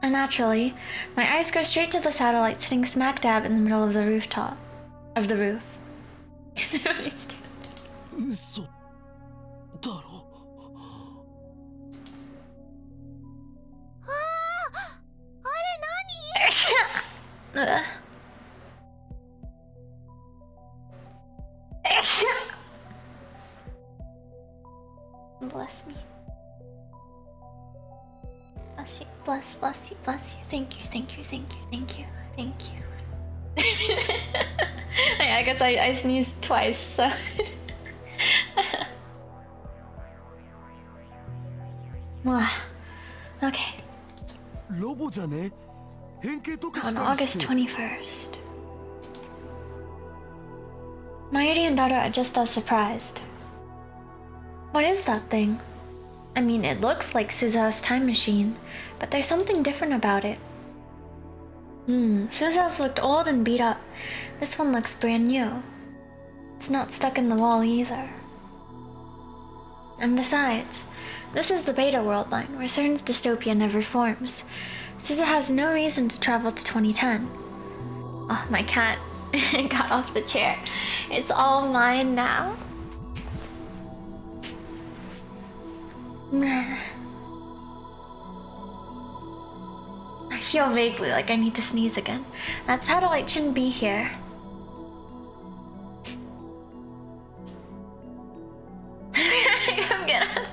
Unnaturally, my eyes go straight to the satellite sitting smack dab in the middle of the roof. 嘘だろ。Ugh. Bless me. Bless you, bless you, bless you. Thank you, thank you, thank you, thank you, thank you. I guess I sneezed twice, so. Okay. ロボじゃね？変形とかし On たりし August て。 21st. Mayuri and Dara are just as surprised. What is that thing? I mean, it looks like Suza's time machine, but there's something different about it. Suza's looked old and beat up. This one looks brand new. It's not stuck in the wall either. And besides, this is the Beta World line, where CERN's dystopia never forms. Suza has no reason to travel to 2010. Oh, my cat got off the chair. It's all mine now. I feel vaguely like I need to sneeze again. That satellite shouldn't be here. Come get us.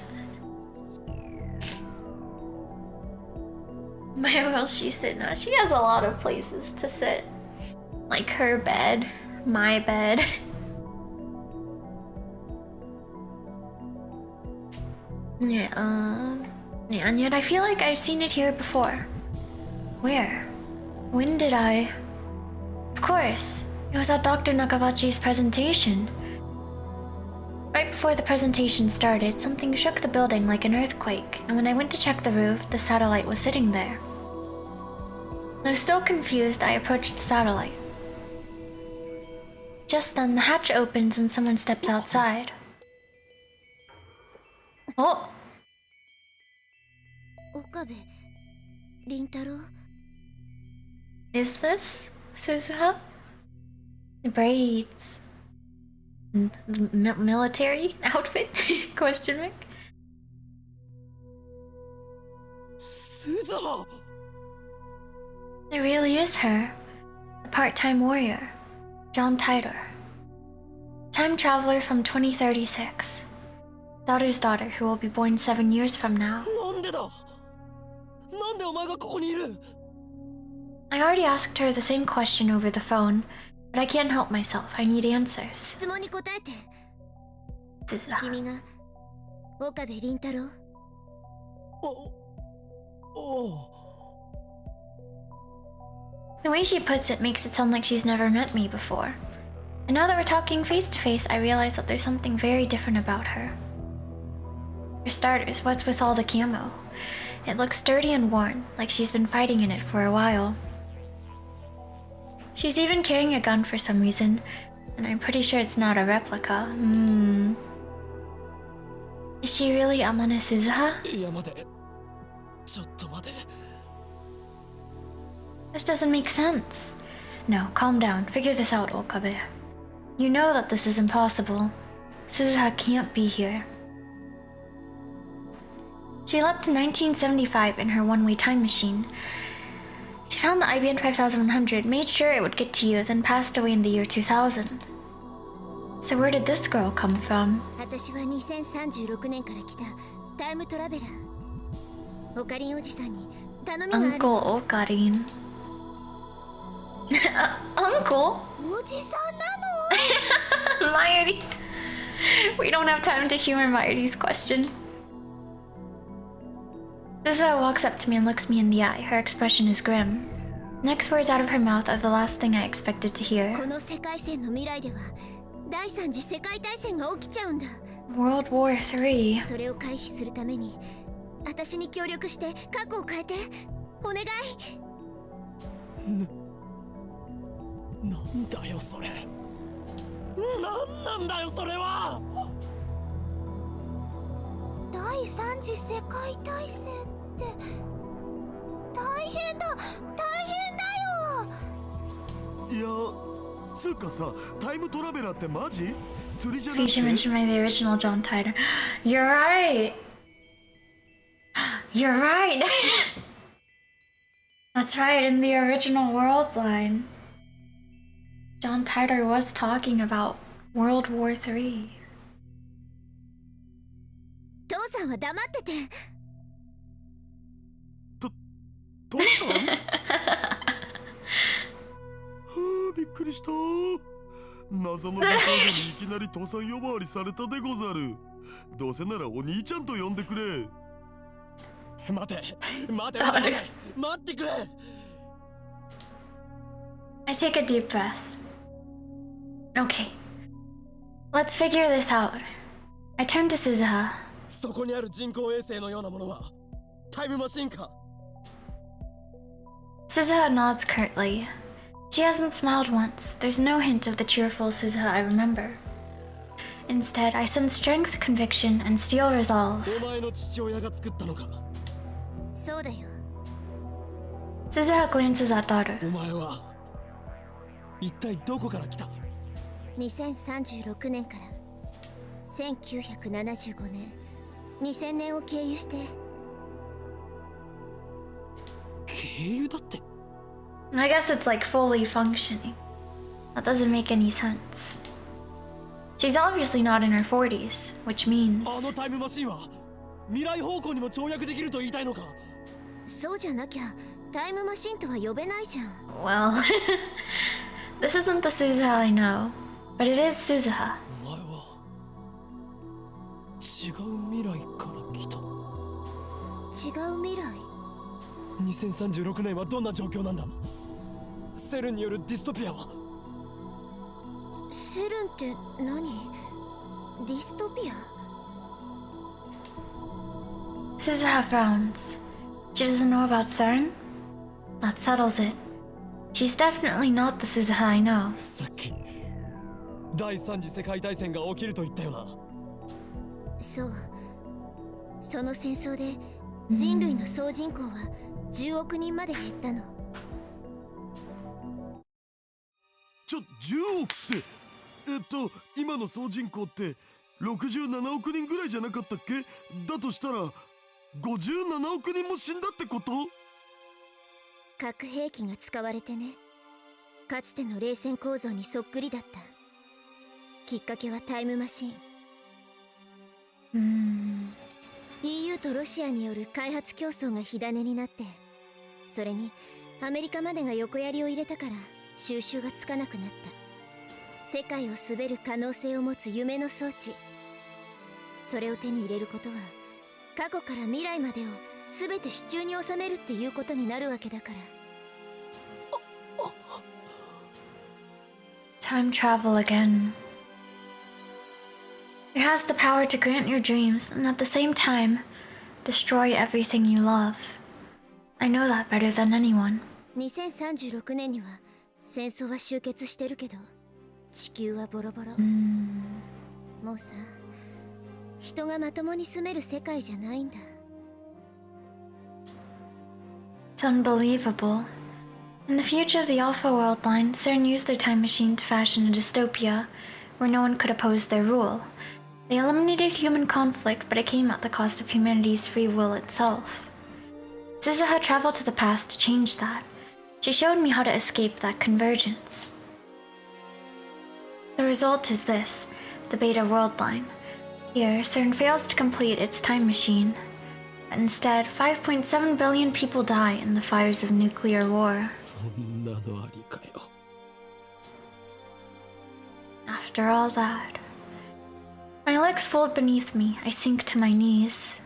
Where will she sit now? She has a lot of places to sit. Like her bed, my bed. Yeah, and yet I feel like I've seen it here before. Where? When did I? Of course, it was at Dr. Nakabachi's presentation. Right before the presentation started, something shook the building like an earthquake, and when I went to check the roof, the satellite was sitting there. Though still confused, I approached the satellite. Just then, the hatch opens and someone steps outside. Oh! 岡部倫太郎 Is this Suzuha? The braids. The military outfit? Question mark? スザ It really is her. The part-time warrior. John Titor. Time traveler from 2036. Daughter's daughter who will be born 7 years from now. なんでだなんでお前がここにいる I already asked her the same question over the phone, but I can't help myself. I need answers. 質問に答えて Suzuha. 君が岡部倫太郎おう The way she puts it makes it sound like she's never met me before. And now that we're talking face to face, I realize that there's something very different about her. For starters, what's with all the camo? It looks dirty and worn, like she's been fighting in it for a while. She's even carrying a gun for some reason, and I'm pretty sure it's not a replica. Is she really Amane Suzuha? いや待てちょっと待て This doesn't make sense. No, calm down. Figure this out, Okabe. You know that this is impossible. Suzuha can't be here. She leapt to 1975 in her one-way time machine. She found the IBM 5100, made sure it would get to you, then passed away in the year 2000. So where did this girl come from? 私は2036年から来たタイムトラベラーオカリンおじさんに頼みがある Uncle Okarin. Uncle? おじさんなの Mayuri. We don't have time to humor Mayuri's question. Suzuha walks up to me and looks me in the eye. Her expression is grim. Next words out of her mouth are the last thing I expected to こ hear. の世界線の未来では第三次世界大戦が起きちゃうんだ World War III. それを回避するために私に協力して過去を変えてお願いなんだよそれなんだよそれは第三次世界大戦って大変だ大変だよいや、つうかさ、タイムトラベラーってマジ？釣りじゃなく You て should mention by the original John Titor. You're right. You're right. That's right. In the original world line, John Titor was talking about World War III. 父さんは黙ってて。父さんはあ、びっくりした。謎の美少女にいきなり父さん呼ばわりされたでござる。どうせならお兄ちゃんと呼んでくれ。待てってくれ。 I take a deep breath. Okay. Let's figure this out. I turn to Suzuha. そこにある人工衛星のようなものはタイムマシンか？ Suzuha nods curtly. She hasn't smiled once. There's no hint of the cheerful Suzuha I remember. Instead, I sense strength, conviction, and steel resolve. お前の父親が作ったのか？そうだよ。 Suzuha glances at daughter. お前は一体どこから来た2036年から1975年、2000年を経由して。経由だって？ I guess it's like fully functioning. That doesn't make any sense. She's obviously not in her 40s, which means... あのタイムマシンは未来方向にも跳躍できると言いたいのか？そうじゃなきゃタイムマシンとは呼べないじゃん。 Well, this isn't the Suzuha I know, but it is Suzuha. お前は違う未来から来た。違う未来。 2036年はどんな状況なんだ？セルンによるディストピアは？セルンって何？ディストピア？ Suzuha frowns. She doesn't know about CERN? That settles it. She's definitely not the Suzuha I know. さっき第三次世界大戦が起きると言ったよな。そう。その戦争で人類の総人口は10億人まで減ったの。10億って今の総人口って67億人ぐらいじゃなかったっけ？だとしたら57億人も死んだってこと？核兵器が使われてね。かつての冷戦構造にそっくりだった。きっかけはタイムマシン。EU とロシアによる開発競争が火種になって、それにアメリカまでが横やりを入れたから収拾がつかなくなった。世界を滑る可能性を持つ夢の装置。それを手に入れることは過去から未来までを全て手中に収めるっていうことになるわけだから。 Time travel again. It has the power to grant your dreams and at the same time, destroy everything you love. I know that better than anyone. 2036年には戦争は終結してるけど、地球はボロボロ。もうさ、人がまともに住める世界じゃないんだ。 It's unbelievable. In the future of the Alpha World Line, CERN used their time machine to fashion a dystopia where no one could oppose their rule. They eliminated human conflict, but it came at the cost of humanity's free will itself. Suzuha traveled to the past to change that. She showed me how to escape that convergence. The result is this, the Beta World Line. Here, CERN fails to complete its time machine. But instead, 5.7 billion people die in the fires of nuclear war. そんなのありかよ。 After all that, my legs fold beneath me. I sink to my knees.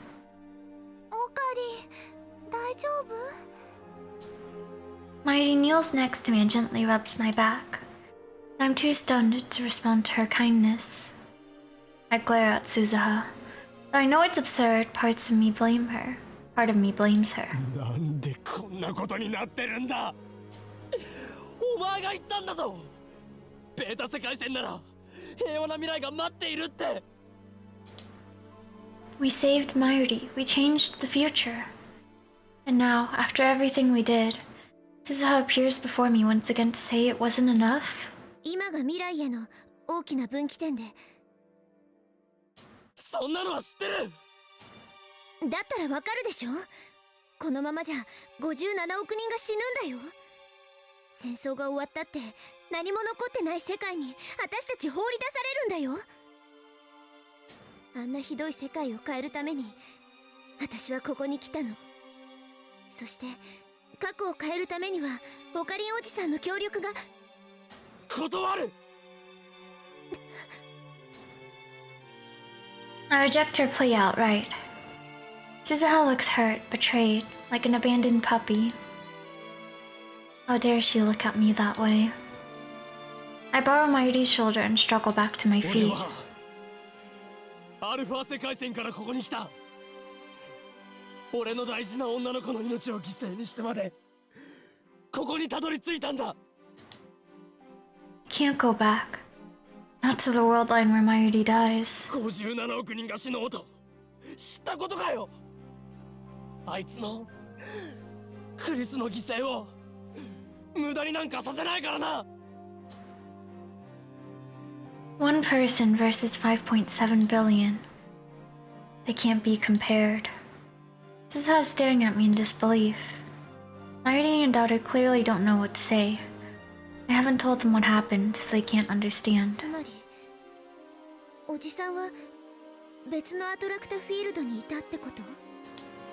オカリ、大丈夫？ Mighty kneels next to me and gently rubs my back. I'm too stunned to respond to her kindness. I glare at Suzuha. Though I know it's absurd, parts of me blame her. Part of me blames her. なんでこんなことになってるんだ？お前が言ったんだぞ。ベータ世界線なら平和な未来が待っているって。 We saved Mayuri. We changed the future. And now, after everything we did, Suzuha appears before me once again to say it wasn't enough. 今が未来への大きな分岐点で。そんなのは知ってる。だったらわかるでしょ。このままじゃ57億人が死ぬんだよ。戦争が終わったって何も残ってない世界に私たち放り出されるんだよ。あんなひどい世界を変えるために私はここに来たの。そして過去を変えるためにはオカリンおじさんの協力が。断る。I reject her plea outright. Suzuha looks hurt, betrayed, like an abandoned puppy. How dare she look at me that way? I borrow Mayuri's shoulder and struggle back to my 俺 feet. はアルファ世界線からここに来た。俺の大事な女の子の命を犠牲にしてまでここにたどり着いたんだ。 Can't go back. Not to the world line where Mayuri dies. 57億人が死のうと知ったことかよ。あいつのクリスの犠牲を無駄になんかさせないからな。 One person versus 5.7 billion. They can't be compared. Suzuha is staring at me in disbelief. Mayuri and daughter clearly don't know what to say. I haven't told them what happened, so they can't understand. つまりおじさんは別のアトラクタフィールドにいたってこと？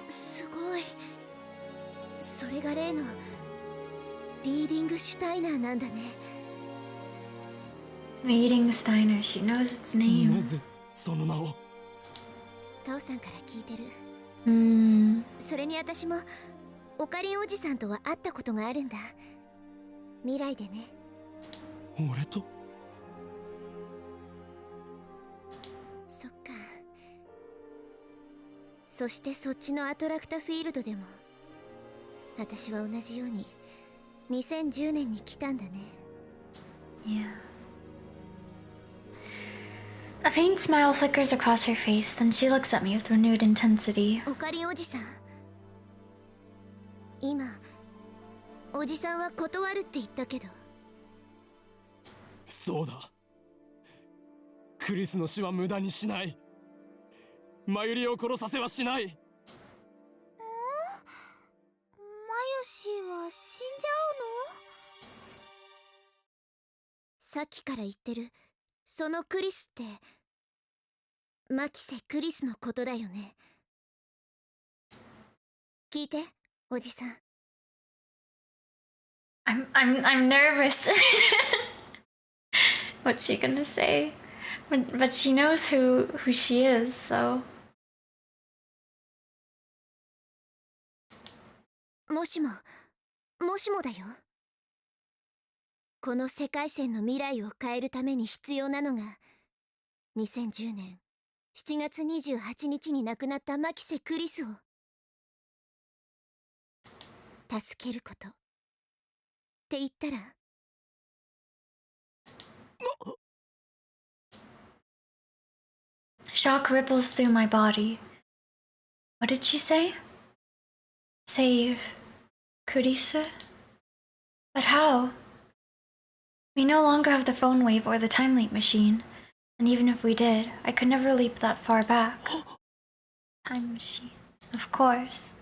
すごい。それが例のリーディングシュタイナーなんだね。Reading Steiner, she knows its な name. ぜその名を。父さんから聞いてる。 Hmm. それに私もオカリンおじさんとは会ったことがあるんだ。未来でね。俺と。そっか。そしてそっちのアトラクタフィールドでも私は同じように2010年に来たんだね。 Yeah. A faint smile flickers across her face, then she looks at me with renewed intensity. オカリンおじさん、今おじさんは断るって言ったけど。そうだ。クリスの死は無駄にしない。マユリを殺させはしない。マユシは死んじゃうの？さっきから言ってるそのクリスってマキセ・クリスのことだよね。聞いて、おじさん。I'm nervous. What's she gonna say? But she knows who she is, so. もしもだよ。この世界線の未来を変えるために必要なのが2010年7月28日に亡くなったマキセ・クリスを助けることって言ったら。 Shock ripples through my body. What did she say? Save Kurisu? But how? We no longer have the phone wave or the time leap machine, and even if we did, I could never leap that far back. Time machine. Of course.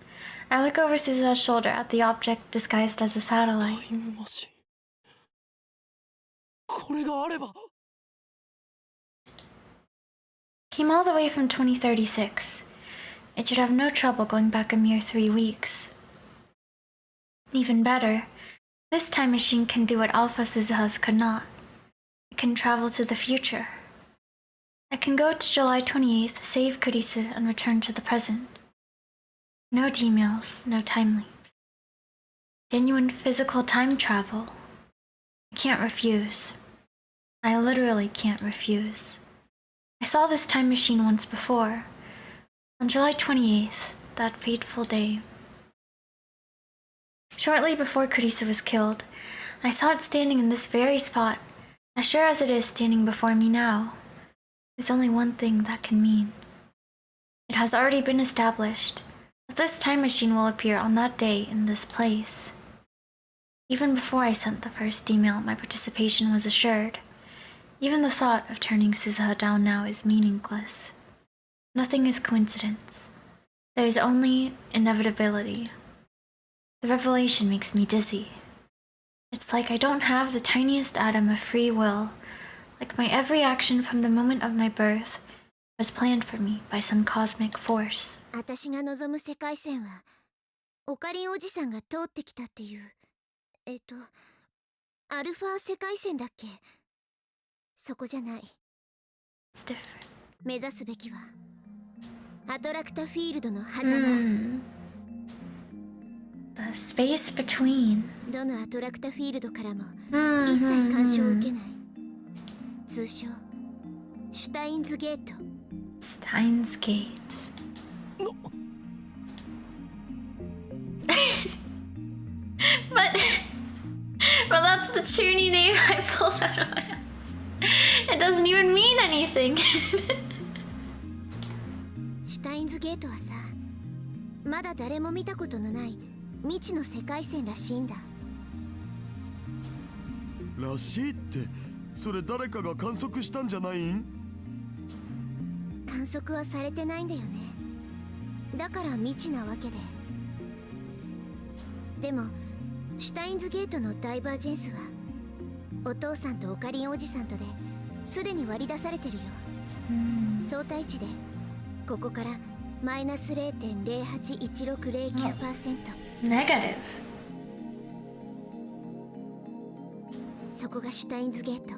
I look over Suzuha's shoulder at the object disguised as a satellite. タイムマシン。これがあれば。 Came all the way from 2036. It should have no trouble going back a mere 3 weeks. Even better, this time machine can do what Alpha Suzuha's could not. It can travel to the future. I can go to July 28th, save Kurisu, and return to the present. No T-mails, no time leaps. Genuine physical time travel. I can't refuse. I literally can't refuse. I saw this time machine once before, on July 28th, that fateful day. Shortly before Kurisu was killed, I saw it standing in this very spot, as sure as it is standing before me now. There's only one thing that can mean. It has already been established that this time machine will appear on that day in this place. Even before I sent the first email, my participation was assured. Even the thought of turning Suzuha down now is meaningless. Nothing is coincidence. There is only inevitability. The revelation makes me dizzy. It's like I don't have the tiniest atom of free will, like my every action from the moment of my birth was planned for me by some cosmic force. 私が望む世界線はオカリンおじさんが通ってきたっていうアルファ世界線だっけ。そこじゃない。 It's different. 目指すべきはアトラクタフィールドの狭間。The space between. どのアトラクタフィールドからも一切干渉を受けない。通称シュタインズゲート。 Steins Gate. but that's the chuny name I pulled out of my ass. It doesn't even mean anything. シュタインズゲートはさ、まだ誰も見たことのない未知の世界線らしいんだ。らしいって、それ誰かが観測したんじゃないん？観測はされてないんだよね。だから未知なわけで。でもシュタインズゲートのダイバージェンスはお父さんとオカリンおじさんとですでに割り出されてるよ。相対値でここからマイナス 0.081609%。Negative. そこがシュタインズゲート。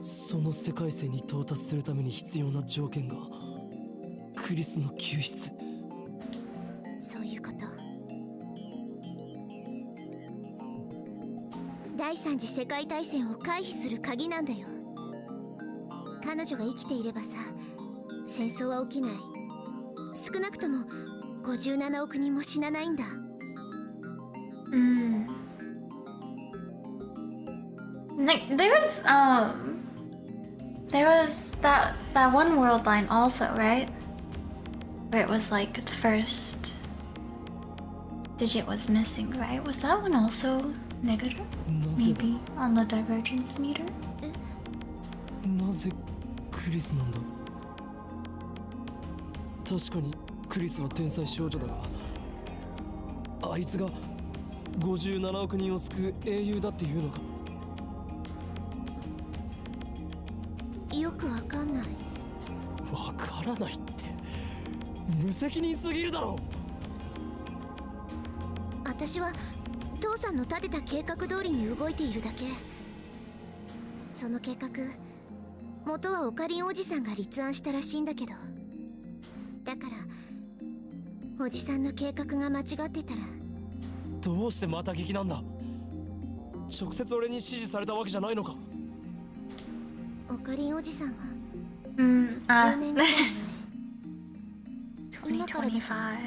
その世界線に到達するために必要な条件がクリスの救出。そういうこと。第三次世界大戦を回避する鍵なんだよ。彼女が生きていればさ、戦争は起きない。少なくとも57億人も死なないんだ。Like there was that one world line also, right? Where it was like the first digit was missing, right? Was that one also negative? Maybe on the divergence meter? なぜクリスなんだ。確かにクリスは天才少女だが、あいつが57億人を救う英雄だっていうのか。よくわかんない。わからないって無責任すぎるだろ。私は父さんの立てた計画通りに動いているだけ。その計画、元はオカリンおじさんが立案したらしいんだけど、だからおじさんの計画が間違ってたら。どうしてまた劇なんだ。直接俺に指示されたわけじゃないのか。オカリンおじさんは10 年ぐらい前、今からだと2025.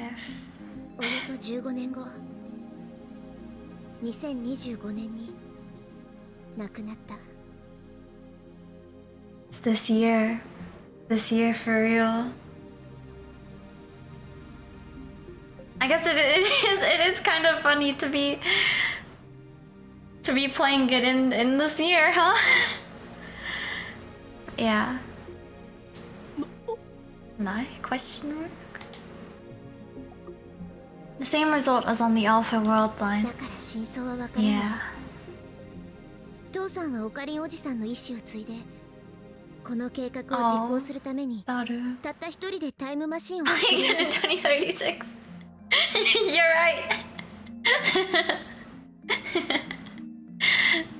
およそ15年後、2025年に亡くなった。 This year for real. I guess it is kind of funny to be playing it in this year, huh? Yeah. No question mark. The same result as on the Alpha World line. だから真相はわからない。 Yeah. 父さんはオカリンおじさんの意思を継いで、この計画を実行するためにたった一人でタイムマシンを作る。Get to 2036. You're right.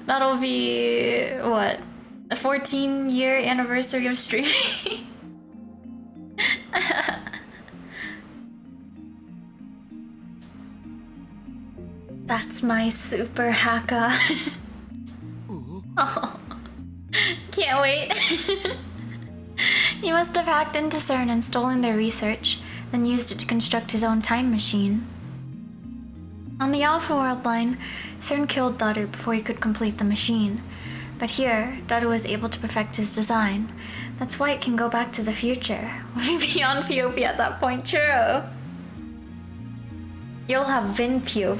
That'll be what? A 14-year anniversary of streaming. That's my super hacker. Oh, can't wait. He must have hacked into CERN and stolen their research, then used it to construct his own time machine. On the Alpha World line, CERN killed Daru before he could complete the machine. But here, Daru was able to perfect his design. That's why it can go back to the future. We'll be beyond POP at that point, true. You'll have been POP.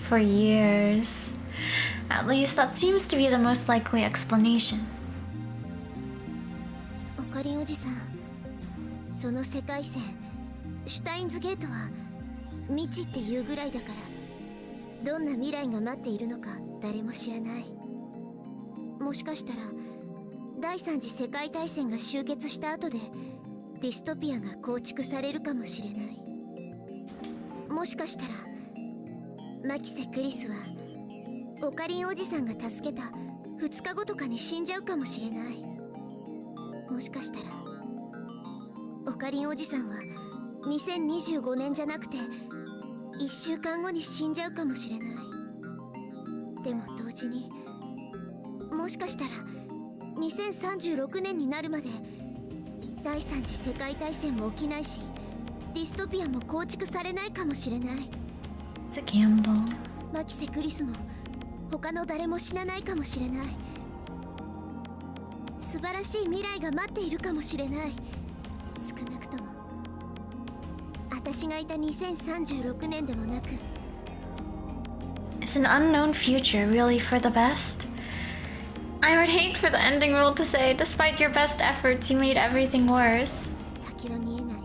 For years. At least that seems to be the most likely explanation. オカリンおじさん、その世界線シュタインズゲートは未知っていうぐらいだから、どんな未来が待っているのか誰も知らない。もしかしたら第三次世界大戦が終結した後でディストピアが構築されるかもしれない。もしかしたらマキセ・クリスはオカリンおじさんが助けた2日後とかに死んじゃうかもしれない。もしかしたらオカリンおじさんは2025年じゃなくて1週間後に死んじゃうかもしれない。でも同時にもしかしたら2036年になるまで第三次世界大戦も起きないしディストピアも構築されないかもしれない。 It's a gamble. マキセ・クリスも他の誰も死なないかもしれない。素晴らしい未来が待っているかもしれない。少なくとも私がいた2036年でもなく。 Is an unknown future really for the best? I would hate for the ending rule to say, despite your best efforts, you made everything worse. 先は見えない。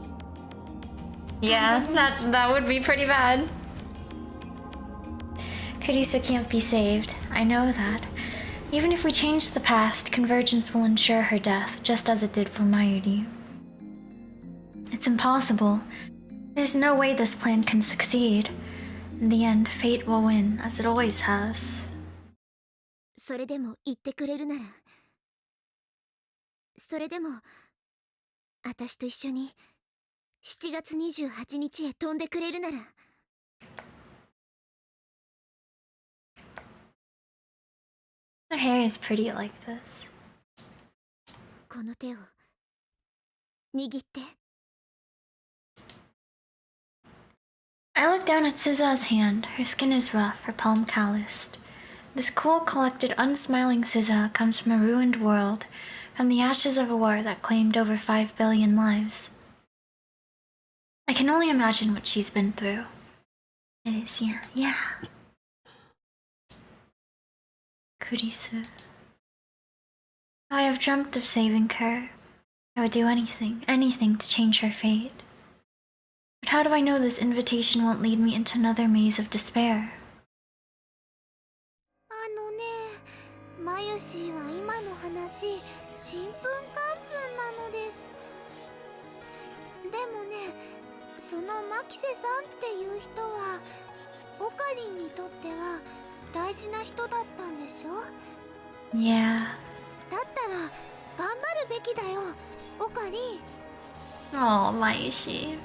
Yeah, that would be pretty bad. Kurisu can't be saved. I know that. Even if we change the past, convergence will ensure her death, just as it did for Mayuri. It's impossible. There's no way this plan can succeed. In the end, fate will win, as it always has. それでも言ってくれるなら、それでも私と一緒に7月28日へ飛んでくれるなら。 Her hair is pretty like this. この手を握って。 I look down at Suza's hand. Her skin is rough, her palm calloused. This cool, collected, unsmiling Suza comes from a ruined world, from the ashes of a war that claimed over 5 billion lives. I can only imagine what she's been through. It is, yeah. Kurisu. I have dreamt of saving her. I would do anything to change her fate. But how do I know this invitation won't lead me into another maze of despair? マユシーは今の話ちんぷんかんぷんなのです。でもね、そのマキセさんっていう人はオカリンにとっては大事な人だったんでしょ。 Yeah. だったら頑張るべきだよ、オカリン。 Oh, Mayushi.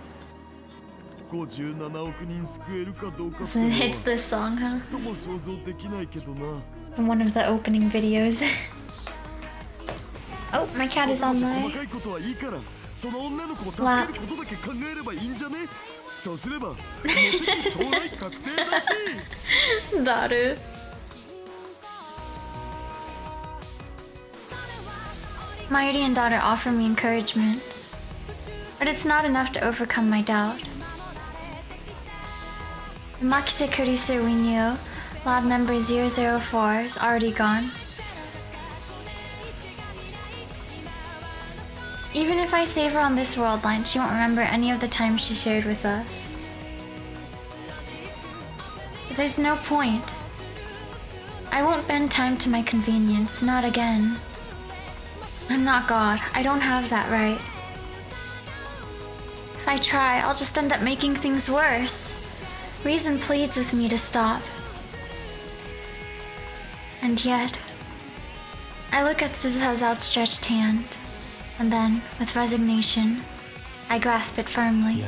57億人救えるかどうか So it's this song, huh? ちっとも想像できないけどな。 In one of the opening videos. Oh, my cat is on 細 my... かいことはいいから、その女の子を助けることだけ考えればいいんじゃね。そうすれば、目的将来確定だし。Daru. Mayuri and Daru offer me encouragement, but it's not enough to overcome my doubt. The Makise Kurisu we knew, lab member 004, is already gone. Even if I save her on this world line, she won't remember any of the time she shared with us. But there's no point. I won't bend time to my convenience, not again. I'm not God. I don't have that right. If I try, I'll just end up making things worse. Reason pleads with me to stop. And yet, I look at Suzuha's outstretched hand, and then, with resignation, I grasp it firmly.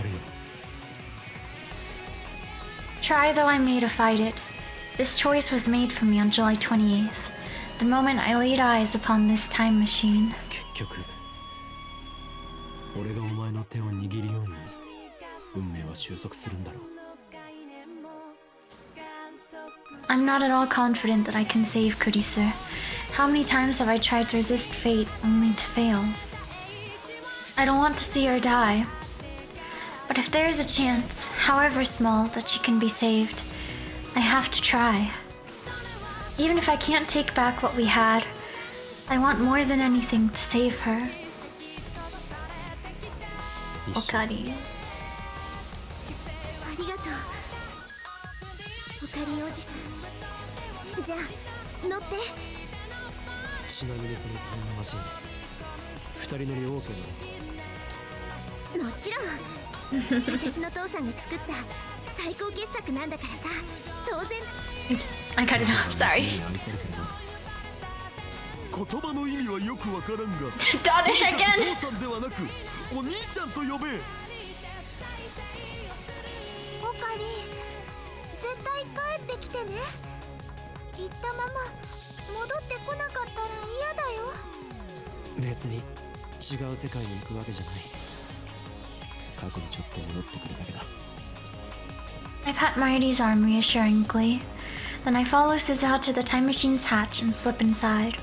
Try though I may to fight it, this choice was made for me on July 28th, the moment I laid eyes upon this time machine. 結局俺がお前の手を握るように運命は収束するんだろう。 I'm not at all confident that I can save Kurisu. How many times have I tried to resist fate only to fail? I don't want to see her die. But if there is a chance, however small, that she can be saved, I have to try. Even if I can't take back what we had, I want more than anything to save her. Okari. ありがとうおかりおじさん。じゃあ乗って。ちなみにそのタイムマシン二人乗り OK だろ。もちろん私の父さんが作った最高傑作なんだからさ、当然。 Oops, I cut it off, sorry. 言葉の意味はよくわからんが Done it again! 父さんではなくお兄ちゃんと呼べ。オカリ絶対帰ってきてね。言ったまま戻ってこなかったら嫌だよ。別に違う世界に行くわけじゃない。過去にちょっと戻ってくるだけだ。 I pat Marty's arm reassuringly. Then I follow Suzuha to the time machine's hatch and slip inside.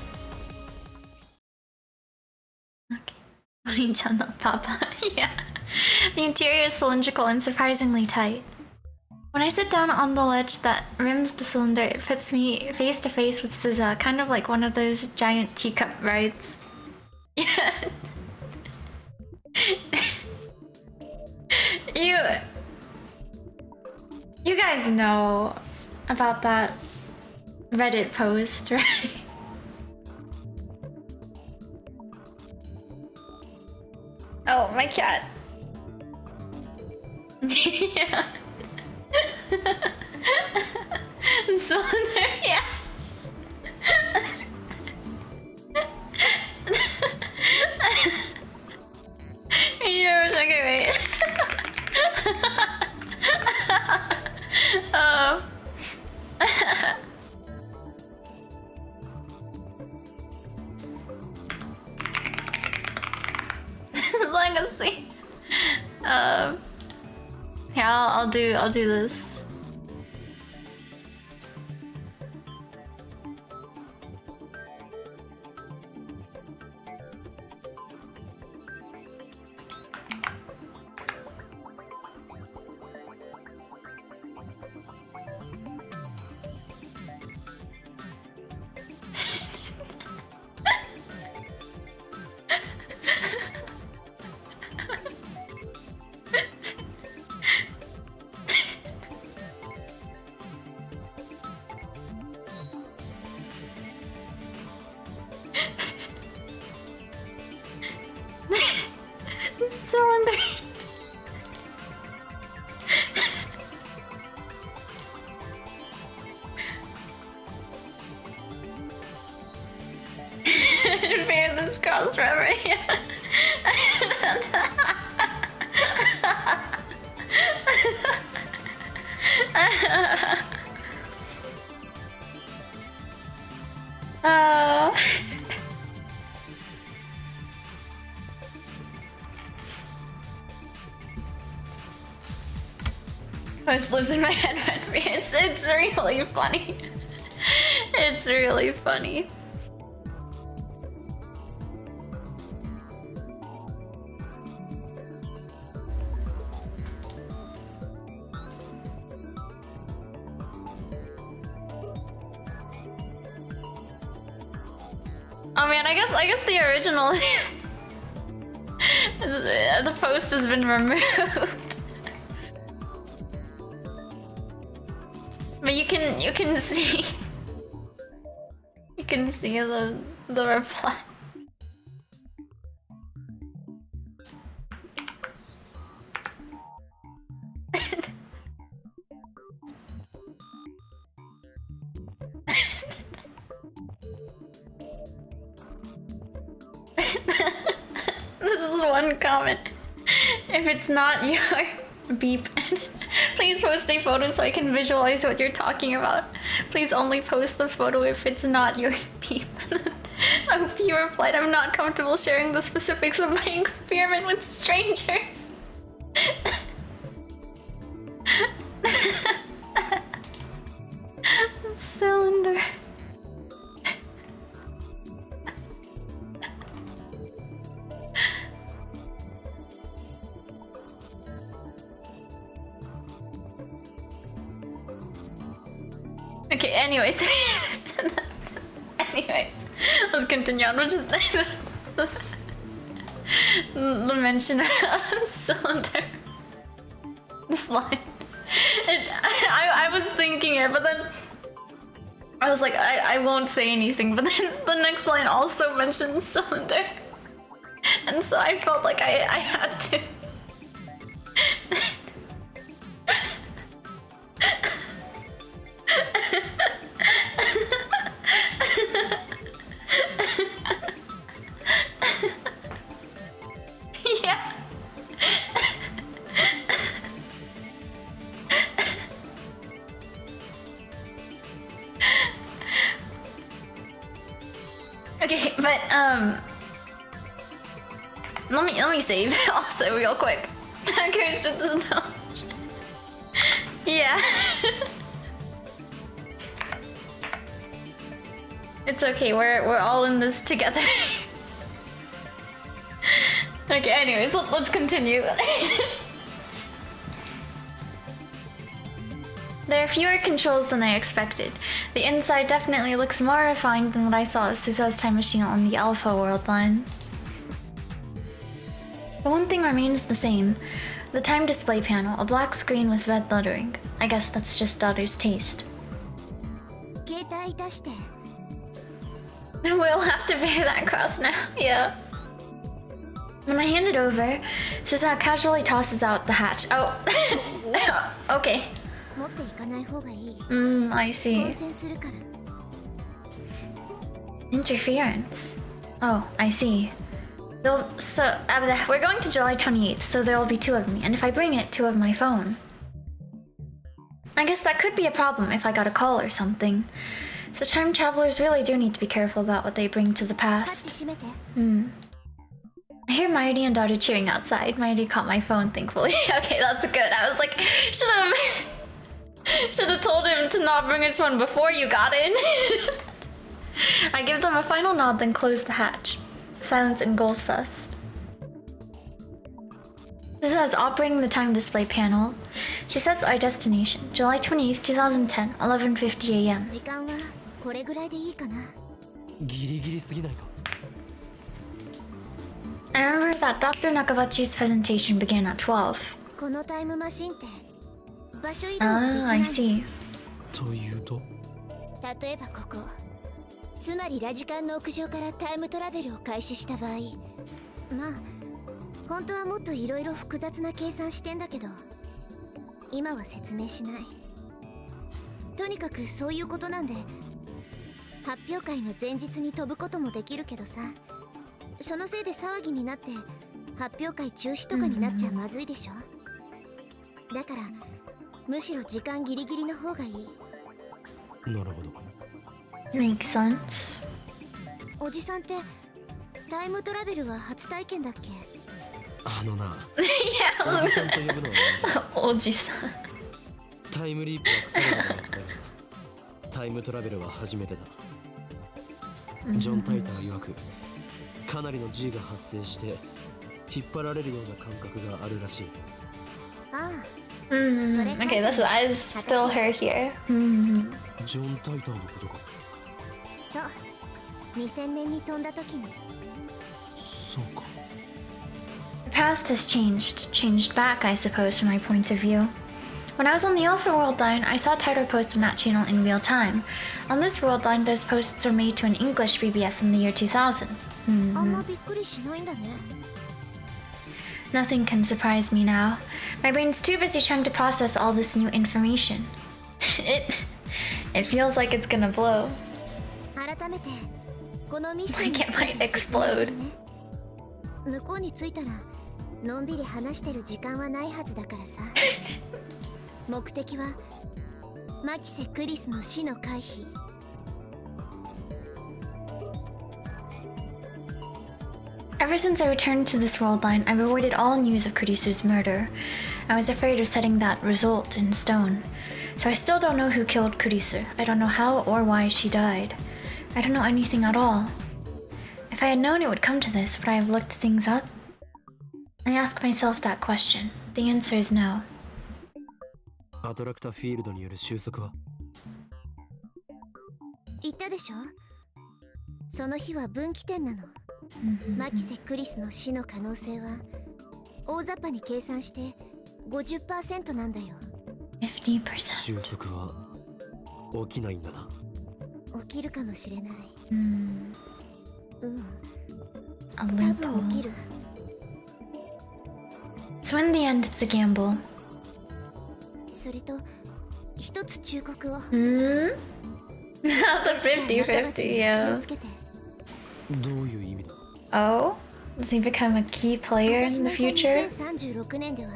Okay. Oni-chan, not Papa. Yeah. The interior is cylindrical and surprisingly tight. When I sit down on the ledge that rims the cylinder, it puts me face to face with Suzuha, kind of like one of those giant teacup rides. Yeah. You guys know about that Reddit post, right? Oh, my cat. Yeah. Cylinder, yeah. Okay, wait. Legacy. Yeah, I'll do this. Cylinder. Bear this cross forever. Yeah. Post lives in my head. It's really funny. It's really funny. Oh man, I guess the original the post has been removed. But you can see the reply. This is one comment. If it's not your beep, please post a photo so I can visualize what you're talking about. Please only post the photo if it's not your beep. You replied, I'm not comfortable sharing the specifics of my experiment with strangers. Cylinder. Okay, anyways. Anyways, let's continue on. Which is the mention of cylinder. This line. I was thinking it, but then I was like, I won't say anything. But then the next line also mentions cylinder, and so I felt like I had to. Yeah. Okay, but let me save also real quick. Cursed with the snow. Yeah. It's okay, we're all in this together. Okay, anyways, let's continue. There are fewer controls than I expected. The inside definitely looks more refined than what I saw of Suzu's time machine on the Alpha World line. But one thing remains the same. The time display panel, a black screen with red lettering. I guess that's just daughter's taste. We'll have to bear that cross now, yeah. When I hand it over, Suzu casually tosses out the hatch. Oh, okay. I see. Interference. Oh, I see. We're going to July 28th, so there will be 2 of me, and if I bring it, 2 of my phone. I guess that could be a problem if I got a call or something. So time travelers really do need to be careful about what they bring to the past. I hear Mighty and daughter cheering outside. Mighty caught my phone, thankfully. Okay, that's good. I was like, should have told him to not bring his phone before you got in. I give them a final nod, then close the hatch. Silence engulfs us. Suzu is operating the time display panel. She sets our destination, July 28th, 2010, 11:50 a.m. I remember that Dr. Nakabachi's presentation began at 12. Ah, I see. 例えばここ、つまりラジカンの屋上からタイムトラベルを開始した場合、まあ本当はもっといろいろ複雑な計算してんだけど、今は説明しない。とにかくそういうことなんで、発表会の前日に飛ぶこともできるけどさ、そのせいで騒ぎになって発表会中止とかになっちゃまずいでしょ。だからむしろ時間ギリギリの方がいい。なるほど。Makes sense. おじさんってタイムトラベルは初体験だっけ？あのな、いや、おじさんと呼ぶのはおじさん。タイムリープは腐ることだったが、タイムトラベルは初めてだ。ジョン・タイター曰く、かなりの G が発生して引っ張られるような感覚があるらしい。ああ。Okay, this is still her here. ジョン・タイターのことか。そう、2000年に飛んだ時に。そうか。The past has changed back, I suppose, from my point of view. When I was on the Alpha World line, I saw title posts on that channel in real time. On this world line, those posts were made to an English BBS in the year 2000. あんまびっくりしないんだね。Nothing can surprise me now. My brain's too busy trying to process all this new information. It feels like it's gonna blow. 改めてこのミッション Like it might explode. 向こうに着いたらのんびり話してる時間はないはずだからさ。目的はマキセ・クリスの死の回避。Ever since I returned to this world line, I've avoided all news of Kurisu's murder. I was afraid of setting that result in stone. So I still don't know who killed Kurisu. I don't know how or why she died. I don't know anything at all. If I had known it would come to this, would I have looked things up? I ask myself that question. The answer is no. アトラクターフィールドによる収束はったでしょ。その日は分岐点なの。マキセ・クリスの死の可能性は大雑把に計算して 50% なんだよ。 50%. 収束は起きないんだな。起きるかもしれない。A 多分 loophole. 起きる。 So in the end, it's a gamble. それと一つ忠告を。Not the 50-50, 気を yeah. つけて。どういう意味だ？ Oh? Does he become a key player in the future? 2036年では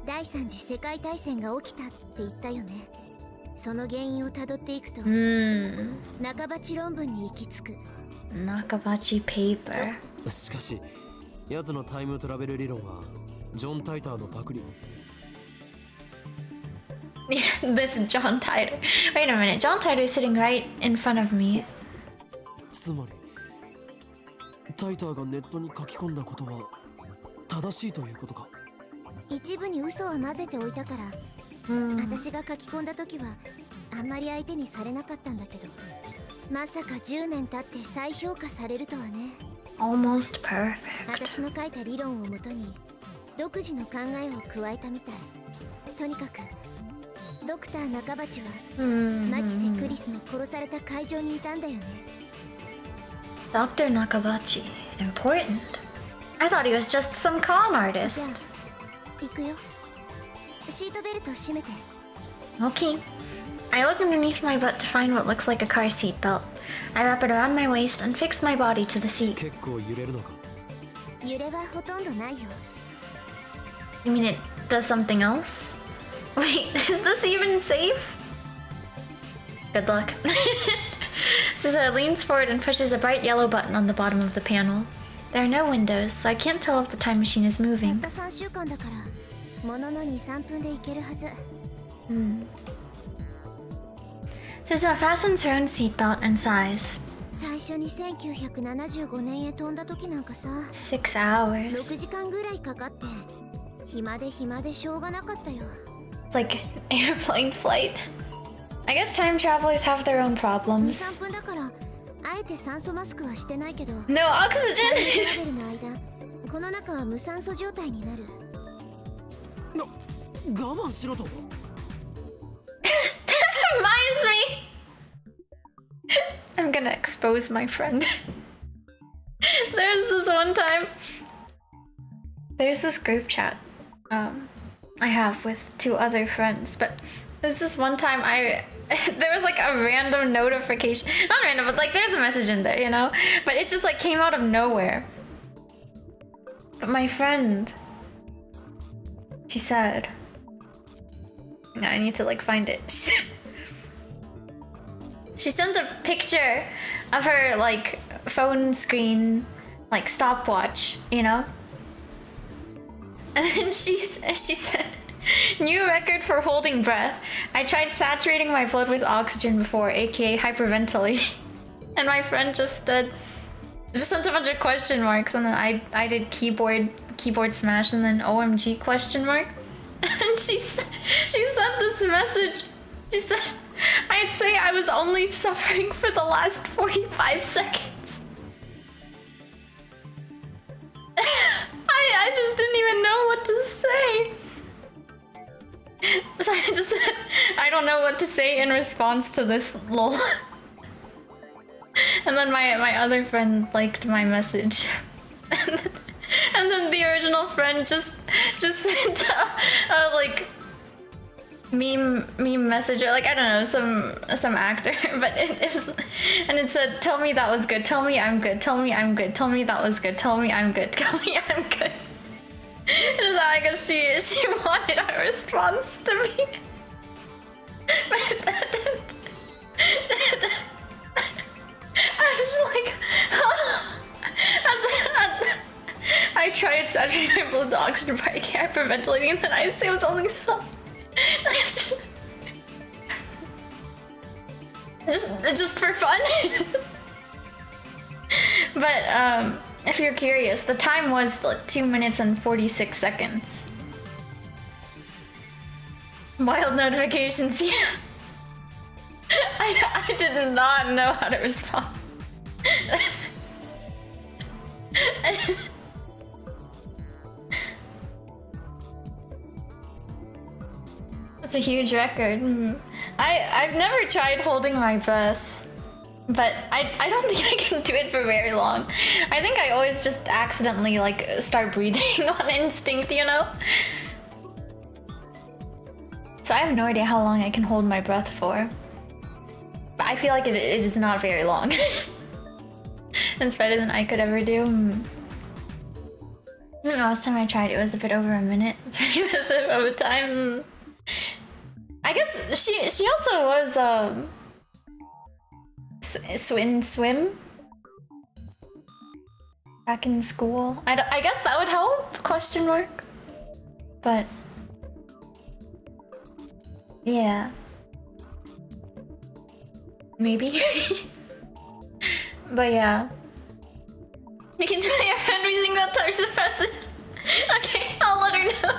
第三次世界大戦が起きたって言ったよね。その原因をたどっていくと、中鉢論文に行き着く。 Nakabachi paper. しかし、奴のタイムトラベル理論はジョン・タイターのパクリ。This John Titor. Wait a minute, John Titor is sitting right in front of me. つまり、タイターがネットに書き込んだことは正しいということか。一部に嘘を混ぜておいたから、私が書き込んだ時はあんまり相手にされなかったんだけど、まさか10年経って再評価されるとはね。 Almost perfect. 私の書いた理論をもとに独自の考えを加えたみたい。とにかくドクター中鉢はマキセ・クリスの殺された会場にいたんだよね。 Dr. Nakabachi. Important. I thought he was just some con じゃ artist. あ行くよ。シートベルト締めて。 Okay. I look underneath my butt to find what looks like a car seat belt. I wrap it around my waist and fix my body to the seat. 結構揺れるのか。揺れはほとんどないよ。 You mean it does something else? Wait, is this even safe? Good luck. Suza leans forward and pushes a bright yellow button on the bottom of the panel. There are no windows, so I can't tell if the time machine is たっ moving. た3週間だからものの 2,3 分で行けるはず。 Suza fastens her own seatbelt and sighs. 最初に1975年へ飛んだ時なんかさ、 6 hours. 6時間ぐらいかかって暇でしょうがなかったよ。 It's like an airplane flight. I guess time travelers have their own 2,3 problems. 分だからあえて酸素マスクはしてないけど、 No ト oxygen! ラベルの間この中は無酸素状態になる。我慢しろと。 Reminds me! I'm gonna expose my friend. There's this one time. There's this group chat I have with 2 other friends, but there's this one time there was like a random notification. Not random, but like there's a message in there, you know? But it just like came out of nowhere. But my friend, she said, no, I need to like find it. She sent a picture of her like phone screen, like stopwatch, you know? And then she said, new record for holding breath. I tried saturating my blood with oxygen before, aka hyperventilating. And my friend just sent a bunch of question marks, and then I did keyboard smash, and then OMG question mark. And she sent this message. She said, I'd say I was only suffering for the last 45 seconds. I just didn't even know what to say. So I just said, I don't know what to say in response to this, lol. And then my other friend liked my message. And then the original friend just sent a like meme messenger, like I don't know, some actor, but it was, and it said, tell me that was good, tell me I'm good, tell me I'm good, tell me that was good, tell me I'm good, tell me I'm good. It was, I guess she wanted a response to me. But then I was like, I tried saturating my blood with oxygen by hyperventilating, and then I'd say it was only some. just for fun. But if you're curious, the time was like 2 minutes and 46 seconds. Wild notifications, yeah. I did not know how to respond. That's a huge record. I've never tried holding my breath, but I don't think I can do it for very long. I think I always just accidentally like start breathing on instinct, you know? So I have no idea how long I can hold my breath for. But I feel like it is not very long. It's better than I could ever do. The last time I tried, it was a bit over a minute. 20 minutes of a time. I guess she also was swim back in school. I guess that would help? Question mark. But yeah, maybe. But yeah, you can tell your friend using that types of present. Okay, I'll let her know.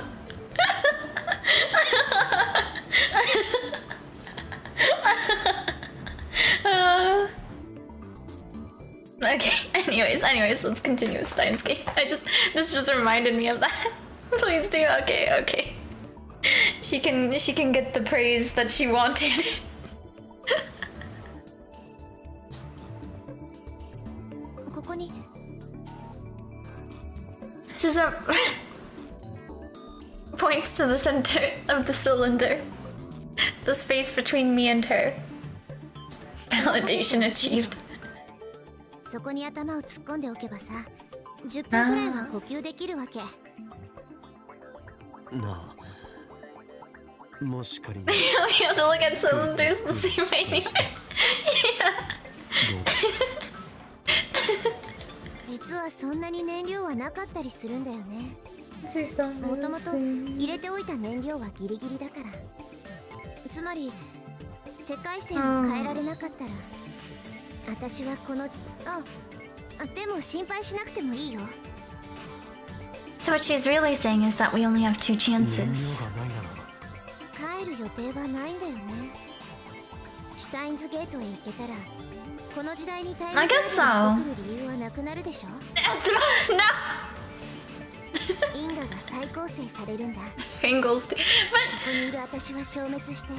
Okay, anyways, let's continue with Steins Gate. This just reminded me of that. Please do. Okay. She can get the praise that she wanted. This is points to the center of the cylinder. The space between me and her. Validation achieved. そこに頭を突っ込んでおけばさ、10分くらいは呼吸できるわけ。なあ、もし仮に。We have to look at cylinders the same way anyway. Yeah. 実はそんなに燃料はなかったりするんだよね。もともと入れておいた燃料はギリギリだから。つまり世界線を変えられなかったら、私はこのでも心配しなくてもいいよ。So what she's really saying is that we only have 2 chances. 帰る予定はないんだよね。シュタインズゲートへ行けたら、この時代に耐えるしてくる理由はなくなるでしょ。No. 因果が再構成されるんだ。Pringles too. ここにいる私は消滅して、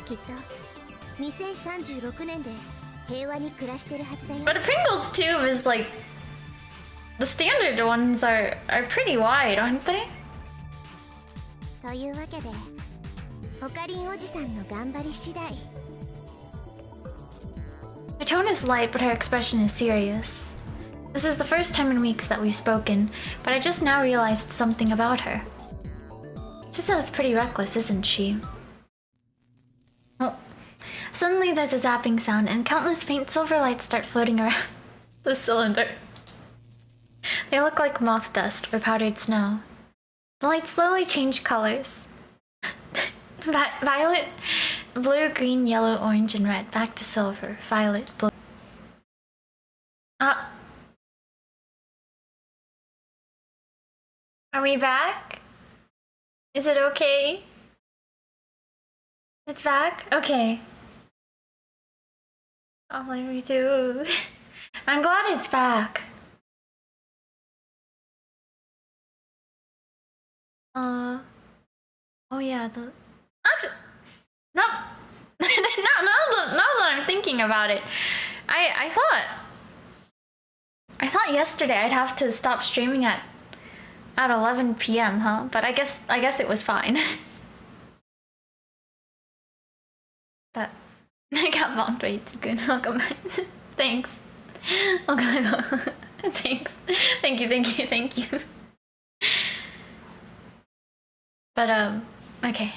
きっと2036年で平和に暮らしてるはずだよ。But a Pringles tube is like the standard ones are pretty wide, aren't they? というわけで、オカリンおじさんの頑張り次第。Her tone is light, but her expression is serious. This is the first time in weeks that we've spoken, but I just now realized something about her. Susan is pretty reckless, isn't she? Oh. Suddenly there's a zapping sound, and countless faint silver lights start floating around the cylinder. They look like moth dust or powdered snow. The lights slowly change colors. Violet, blue, green, yellow, orange, and red. Back to silver. Violet, blue. Are we back? Is it okay? It's back? Okay. Oh, me too. I'm glad it's back. Oh yeah, no. Now that I'm thinking about it, I thought yesterday I'd have to stop streaming at 11 p.m., huh? But I guess it was fine. But I got bonked way too good. Welcome back. Thanks. Okay. Thanks. Thank you. But okay.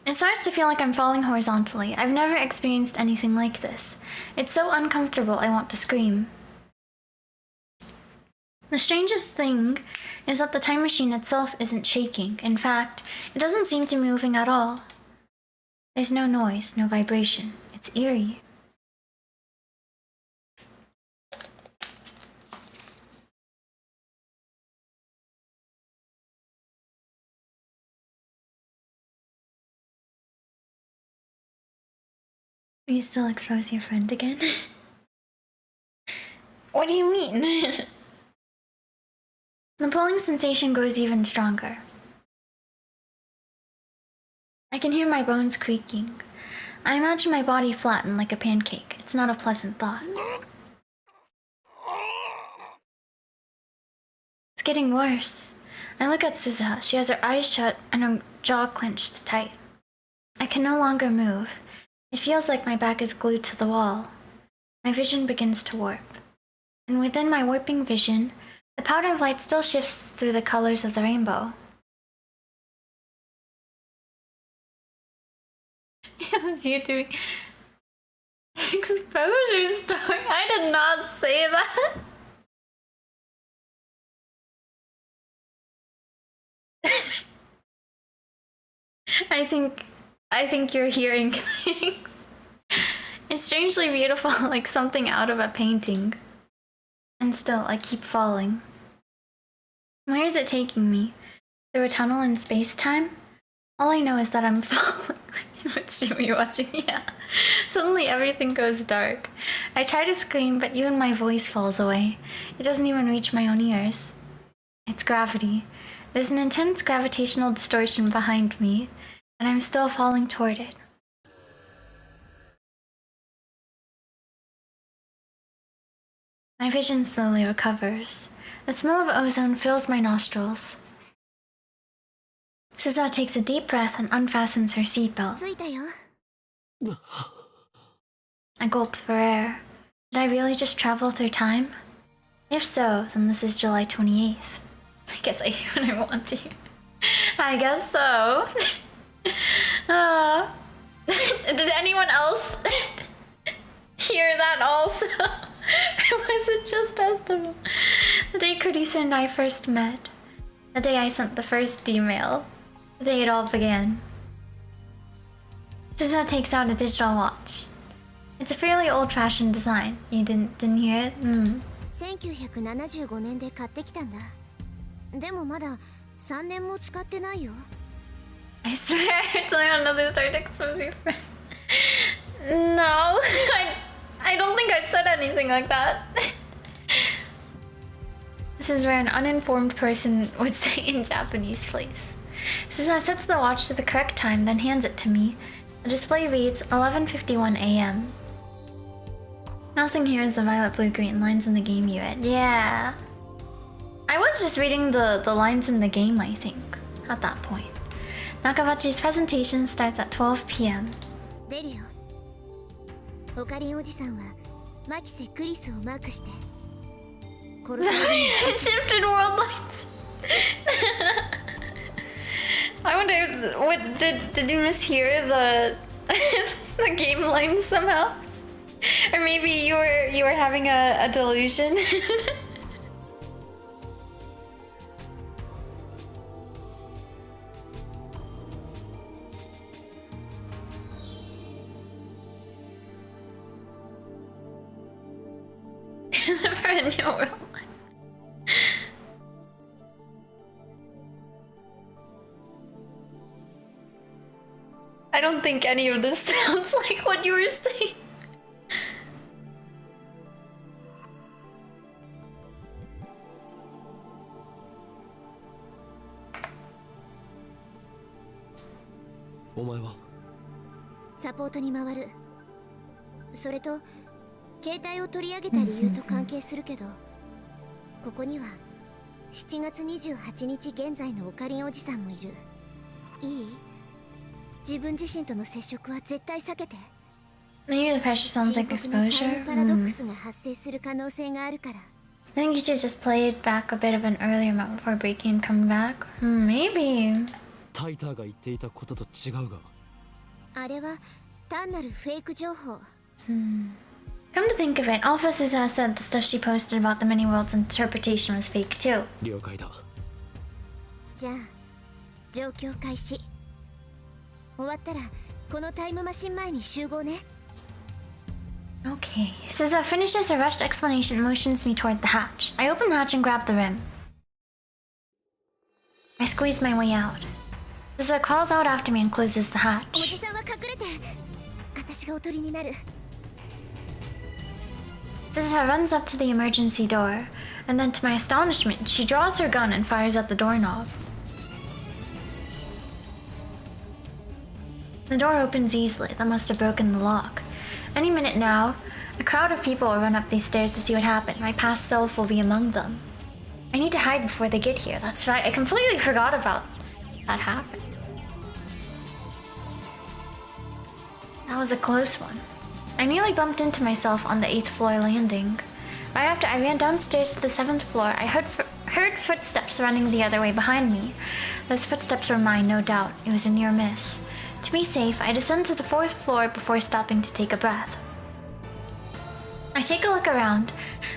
It starts to feel like I'm falling horizontally. I've never experienced anything like this. It's so uncomfortable I want to scream. The strangest thing is that the time machine itself isn't shaking. In fact, it doesn't seem to be moving at all. There's no noise, no vibration. It's eerie. Will you still expose your friend again? What do you mean? The pulling sensation grows even stronger. I can hear my bones creaking. I imagine my body flattened like a pancake. It's not a pleasant thought. It's getting worse. I look at Suza. She has her eyes shut and her jaw clenched tight. I can no longer move. It feels like my back is glued to the wall. My vision begins to warp. And within my warping vision, the powder of light still shifts through the colors of the rainbow. It was you doing exposure story. I did not say that. I think you're hearing things. It's strangely beautiful, like something out of a painting. And still, I keep falling. Where is it taking me? Through a tunnel in space-time? All I know is that I'm falling. What stream are you watching? Yeah. Suddenly everything goes dark. I try to scream, but even my voice falls away. It doesn't even reach my own ears. It's gravity. There's an intense gravitational distortion behind me, and I'm still falling toward it. My vision slowly recovers. The smell of ozone fills my nostrils. Suza takes a deep breath and unfastens her seatbelt. I gulp for air. Did I really just travel through time? If so, then this is July 28th. I guess I hear what I want to hear. I guess so. Did anyone else hear that also? Was it just Esteban? The day Kurisa and I first met. The day I sent the first email. The day it all began. Suza takes out a digital watch. It's a fairly old-fashioned design. You didn't hear it? 1975年で買ってきたんだ。でもまだ3年も使ってないよ。I swear it's like another start to expose your friend. No, I don't think I said anything like that. This is where an uninformed person would say in Japanese, please. Suza sets the watch to the correct time, then hands it to me. The display reads 11:51 a.m. Nothing here is the violet, blue, green lines in the game you read. Yeah. I was just reading the lines in the game, I think, at that point. Nakabachi's presentation starts at 12 p.m. 出るよ。オカリンおじさんはマキセ・クリスをマークして。Shifted world lines. I wonder, what did you mishear the the game lines somehow? Or maybe you were having a delusion. Never in your world. I don't think any of this sounds like what you were saying. Omae サポートに回る。それと携帯を取り上げた理由と関係するけど、ここには7月28日現在のオカリンおじさんもいる。いい？自分自身との接触は絶対避けて。Maybe the pressure sounds like exposure. パラドックスが発生する可能性があるから。I think you should just play it back a bit of an earlier amount before breaking and coming back. Maybe. タイターが言っていたことと違うが。あれは単なるフェイク情報。Come to think of it, Alpha Suza said the stuff she posted about the many worlds interpretation was fake too. 了解だ。じゃあ状況開始。終わったらこのタイムマシン前に集合ね。Okay. Suza finishes a rushed explanation and motions me toward the hatch. I open the hatch and grab the rim. I squeeze my way out. Suza crawls out after me and closes the お hatch. じさんは隠れて。私がおとりになる。 Suzuha runs up to the emergency door, and then to my astonishment, she draws her gun and fires at the doorknob. The door opens easily. That must have broken the lock. Any minute now, a crowd of people will run up these stairs to see what happened. My past self will be among them. I need to hide before they get here. That's right, I completely forgot about that happened. That was a close one. I nearly bumped into myself on the 8th floor landing. Right after I ran downstairs to the 7th floor, I heard footsteps running the other way behind me. Those footsteps were mine, no doubt. It was a near miss. To be safe, I descend to the 4th floor before stopping to take a breath. I take a look around,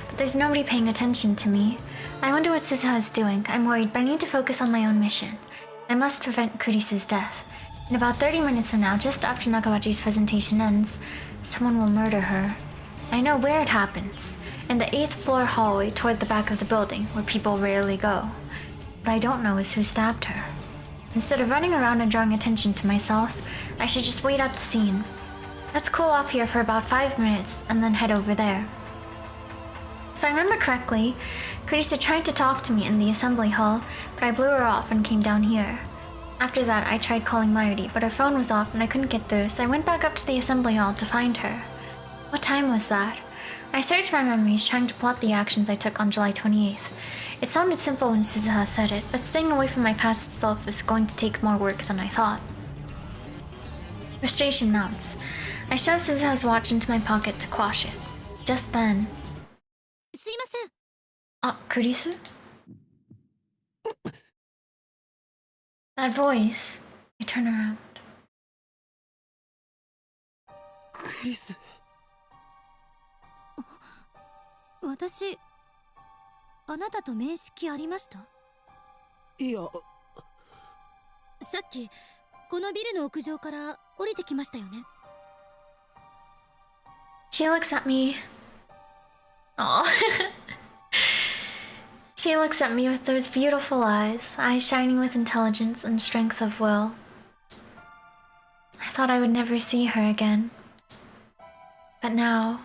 but there's nobody paying attention to me. I wonder what Suzuha is doing. I'm worried, but I need to focus on my own mission. I must prevent Kurisu's death. In about 30 minutes from now, just after Nakawachi's presentation ends, someone will murder her. I know where it happens. In the 8th floor hallway toward the back of the building, where people rarely go. What I don't know is who stabbed her. Instead of running around and drawing attention to myself, I should just wait at the scene. Let's cool off here for about 5 minutes and then head over there. If I remember correctly, Kurisu tried to talk to me in the assembly hall, but I blew her off and came down here. After that, I tried calling Mayuri, but her phone was off and I couldn't get through, so I went back up to the assembly hall to find her. What time was that? I searched my memories, trying to plot the actions I took on July 28th. It sounded simple when Suzuha said it, but staying away from my past self is going to take more work than I thought. Frustration mounts. I shove Suzuha's watch into my pocket to quash it. Just then... すいません。 Kurisu? That voice. I turn around. クリス。私、あなたと面識ありました？いや。さっき、このビルの屋上から降りてきましたよね。She looks at me. Aw. She looks at me with those beautiful eyes shining with intelligence and strength of will. I thought I would never see her again. But now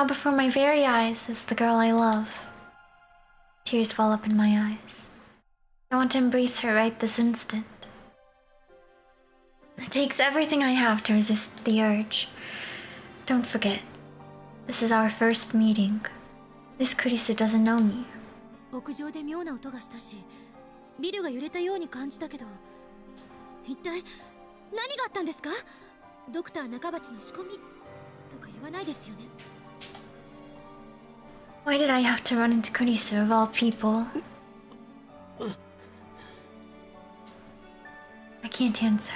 before my very eyes is the girl I love. Tears well up in my eyes. I want to embrace her right this instant. It takes everything I have to resist the urge. Don't forget, this is our first meeting. This Kurisu doesn't know me. 屋上で妙な音がしたし、ビルが揺れたように感じたけど、一体何があったんですか？ドクター中鉢の仕込みとか言わないですよね。Why did I have to run into Kurisu of all people? I can't answer.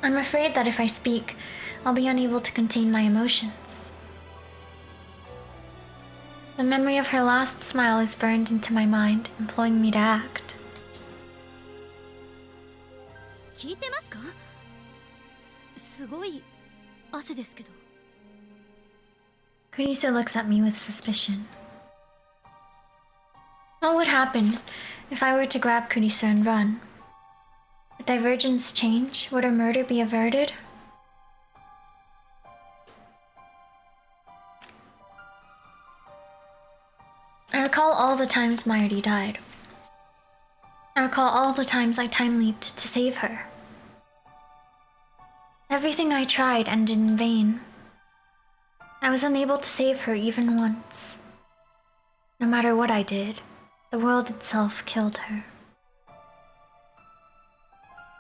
I'm afraid that if I speak, I'll be unable to contain my emotions. The memory of her last smile is burned into my mind, imploring me to act. 聞いてますか？すごい汗ですけど。Kurisu looks at me with suspicion. What would happen if I were to grab Kurisu and run? Would divergence change? Would her murder be averted? I recall all the times Mayuri died. I recall all the times I time-leaped to save her. Everything I tried ended in vain. I was unable to save her even once. No matter what I did, the world itself killed her.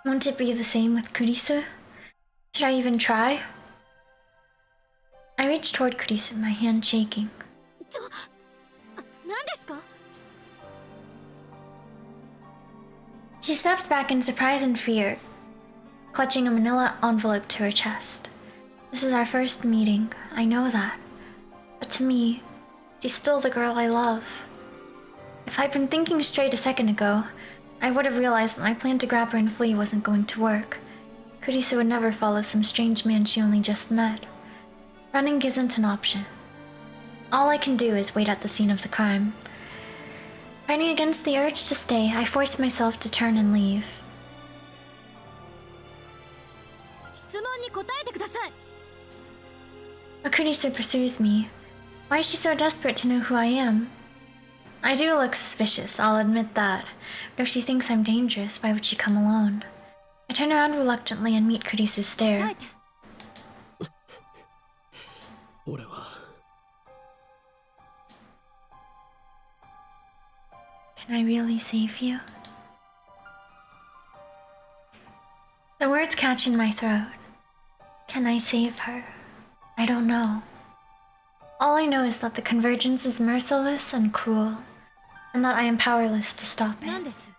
Won't it be the same with Kurisu? Should I even try? I reached toward Kurisu, my hand shaking. 何ですか？ She steps back in surprise and fear, clutching a manila envelope to her chest. This is our first meeting, I know that. But to me, she's still the girl I love. If I'd been thinking straight a second ago, I would have realized that my plan to grab her and flee wasn't going to work. Kurisu would never follow some strange man she only just met. Running isn't an option. All I can do is wait at the scene of the crime. Fighting against the urge to stay, I forced myself to turn and leave. 失答えてください。 But Kurisu pursues me. Why is she so desperate to know who I am? I do look suspicious, I'll admit that. But if she thinks I'm dangerous, why would she come alone? I turn around reluctantly and meet Kurisu's stare. 俺は Can I really save you? The words catch in my throat. Can I save her? I don't know. All I know is that the convergence is merciless and cruel, and that I am powerless to stop なん it. です。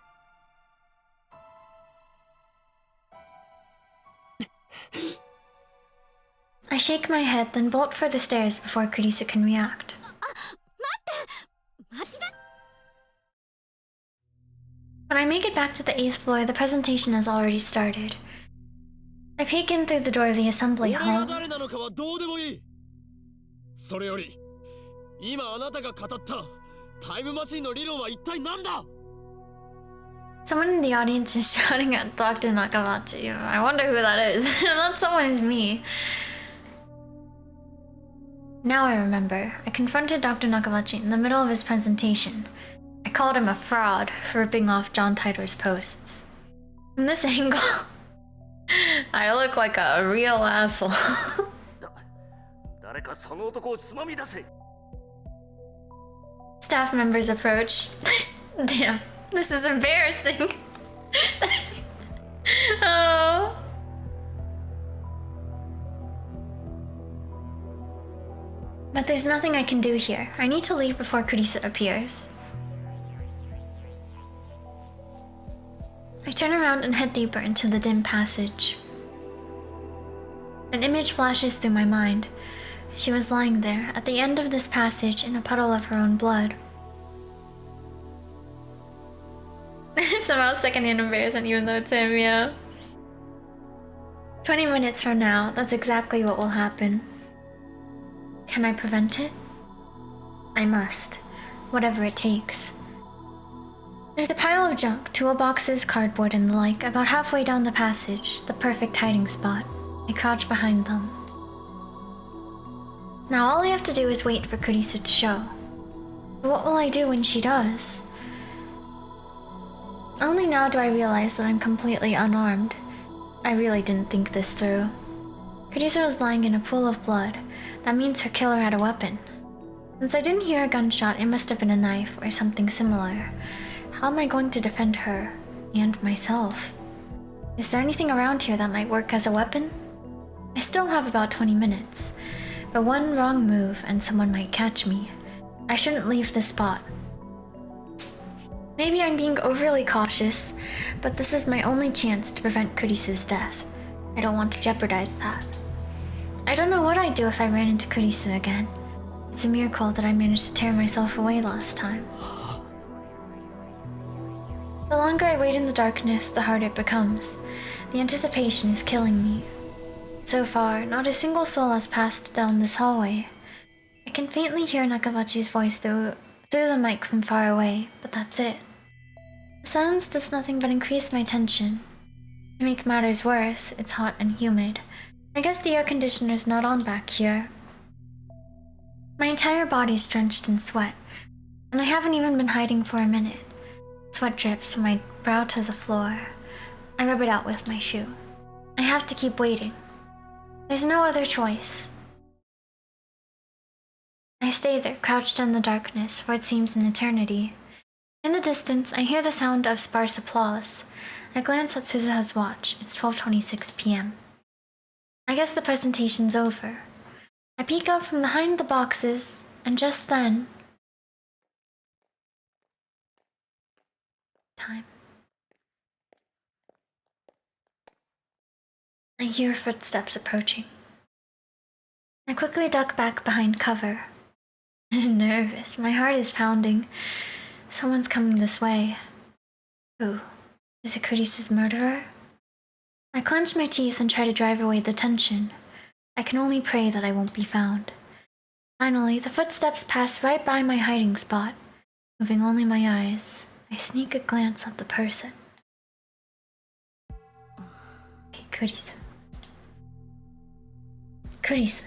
I shake my head, then bolt for the stairs before Kurisu can react. 待ちな。 When I make it back to the 8th floor, the presentation has already started. I peek in through the door of the assembly 俺が hall. 誰なのかはどうでもいい。それより今あなたが語ったタイムマシンの理論は一体何だ。 Someone in the audience is shouting at Dr. Nakamachi. I wonder who that is. That someone is me. Now I remember. I confronted Dr. Nakamachi in the middle of his presentation. I called him a fraud for ripping off John Titor's posts. From this angle, I look like a real asshole. 誰かその男をつまみ出せ。 Staff members approach. Damn, this is embarrassing. Oh. But there's nothing I can do here. I need to leave before Kurisu appears. I turn around and head deeper into the dim passage. An image flashes through my mind. She was lying there, at the end of this passage, in a puddle of her own blood. Somehow second-hand embarrassment even though it's him, yeah. 20 minutes from now, that's exactly what will happen. Can I prevent it? I must. Whatever it takes. There's a pile of junk, toolboxes, cardboard, and the like, about halfway down the passage, the perfect hiding spot. I crouch behind them. Now all I have to do is wait for Kurisu to show. But what will I do when she does? Only now do I realize that I'm completely unarmed. I really didn't think this through. Kurisu was lying in a pool of blood. That means her killer had a weapon. Since I didn't hear a gunshot, it must have been a knife or something similar. How am I going to defend her and myself? Is there anything around here that might work as a weapon? I still have about 20 minutes, but one wrong move and someone might catch me. I shouldn't leave this spot. Maybe I'm being overly cautious, but this is my only chance to prevent Kurisu's death. I don't want to jeopardize that. I don't know what I'd do if I ran into Kurisu again. It's a miracle that I managed to tear myself away last time. The longer I wait in the darkness, the harder it becomes. The anticipation is killing me. So far, not a single soul has passed down this hallway. I can faintly hear Nakamachi's voice through the mic from far away, but that's it. The silence does nothing but increase my tension. To make matters worse, it's hot and humid. I guess the air conditioner's not on back here. My entire body's drenched in sweat, and I haven't even been hiding for a minute. Sweat drips from my brow to the floor. I rub it out with my shoe. I have to keep waiting. There's no other choice. I stay there, crouched in the darkness, for it seems an eternity. In the distance, I hear the sound of sparse applause. I glance at Suzuha's watch. It's 12:26 p.m. I guess the presentation's over. I peek out from behind the boxes, and just then... time. I hear footsteps approaching. I quickly duck back behind cover. Nervous, my heart is pounding. Someone's coming this way. Who? Is it Kurisu's murderer? I clench my teeth and try to drive away the tension. I can only pray that I won't be found. Finally, the footsteps pass right by my hiding spot. Moving only my eyes, I sneak a glance at the person. Okay, Kurisu. Kurisu.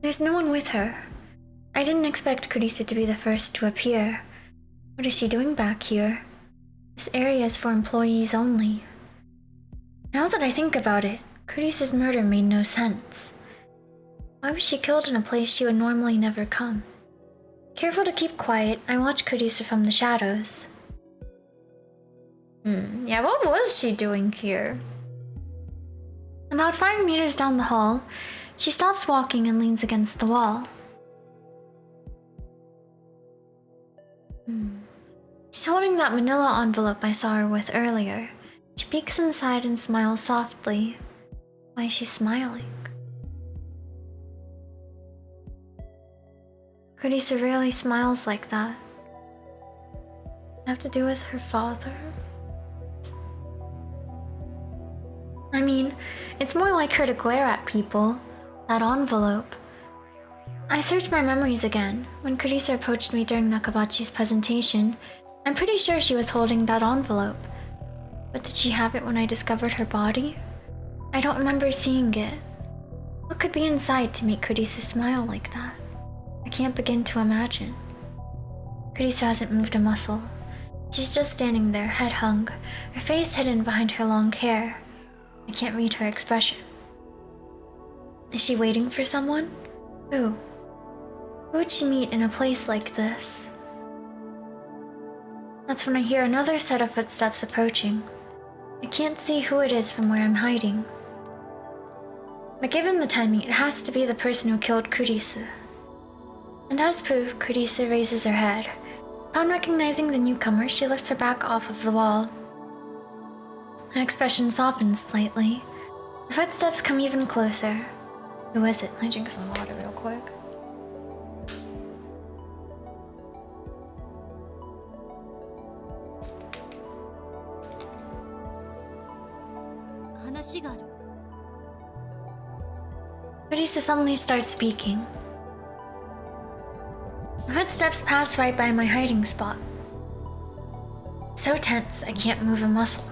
There's no one with her. I didn't expect Kurisu to be the first to appear. What is she doing back here? This area is for employees only. Now that I think about it, Kurisu's murder made no sense. Why was she killed in a place she would normally never come? Careful to keep quiet, I watch Kurisu from the shadows. Yeah, what was she doing here? About 5 meters down the hall, she stops walking and leans against the wall. She's holding that manila envelope I saw her with earlier. She peeks inside and smiles softly. Why is she smiling? Kurisu rarely smiles like that. Have to do with her father? I mean, it's more like her to glare at people. That envelope. I searched my memories again. When Kurisu approached me during Nakabachi's presentation, I'm pretty sure she was holding that envelope. But did she have it when I discovered her body? I don't remember seeing it. What could be inside to make Kurisu smile like that? I can't begin to imagine. Kurisu hasn't moved a muscle. She's just standing there, head hung, her face hidden behind her long hair. I can't read her expression. Is she waiting for someone? Who? Who would she meet in a place like this? That's when I hear another set of footsteps approaching. I can't see who it is from where I'm hiding. But given the timing, it has to be the person who killed Kurisu. And as proof, Kurisu raises her head. Upon recognizing the newcomer, she lifts her back off of the wall. Her expression softens slightly. The footsteps come even closer. Who is it? Let me drink some water real quick. Kurisu suddenly starts speaking. The footsteps pass right by my hiding spot. So tense, I can't move a muscle.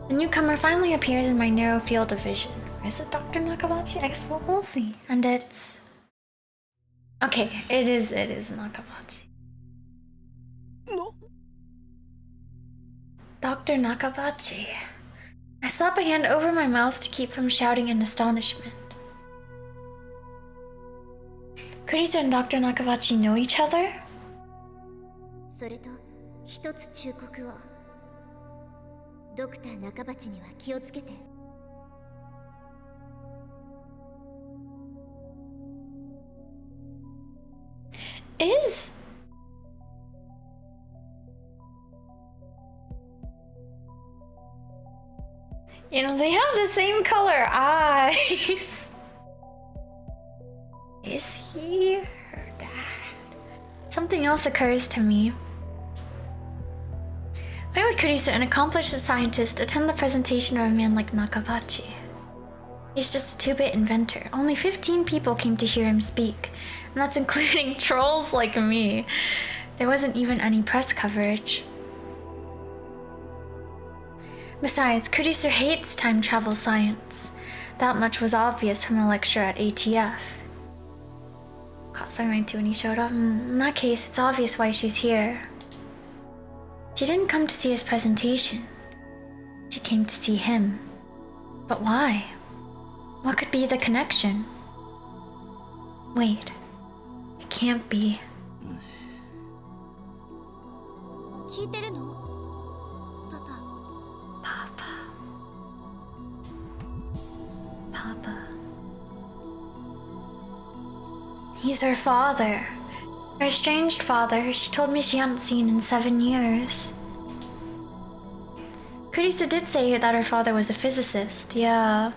The newcomer finally appears in my narrow field of vision. Is it Dr. Nakabachi? I guess we'll see. And it's... Okay, it is Nakabachi. No. Dr. Nakabachi. I slap a hand over my mouth to keep from shouting in astonishment. Kurisu and Dr. Nakabachi know each other? それと一つ忠告を。ドクター中鉢には気をつけて。Is... You know, they have the same color eyes. Is he her dad? Something else occurs to me. Why would Kurisu, an accomplished scientist, attend the presentation of a man like Nakabachi? He's just a 2-bit inventor. Only 15 people came to hear him speak, and that's including trolls like me. There wasn't even any press coverage. Besides, Kurisu hates time travel science. That much was obvious from a lecture at ATF. Caught something too when he showed up. In that case, it's obvious why she's here. She didn't come to see his presentation. She came to see him. But why? What could be the connection? Wait. It can't be. 聞いてるの？パパ。Papa. He's her father. Her estranged father, she told me she hadn't seen in 7 years. Kurisu did say that her father was a physicist, yeah.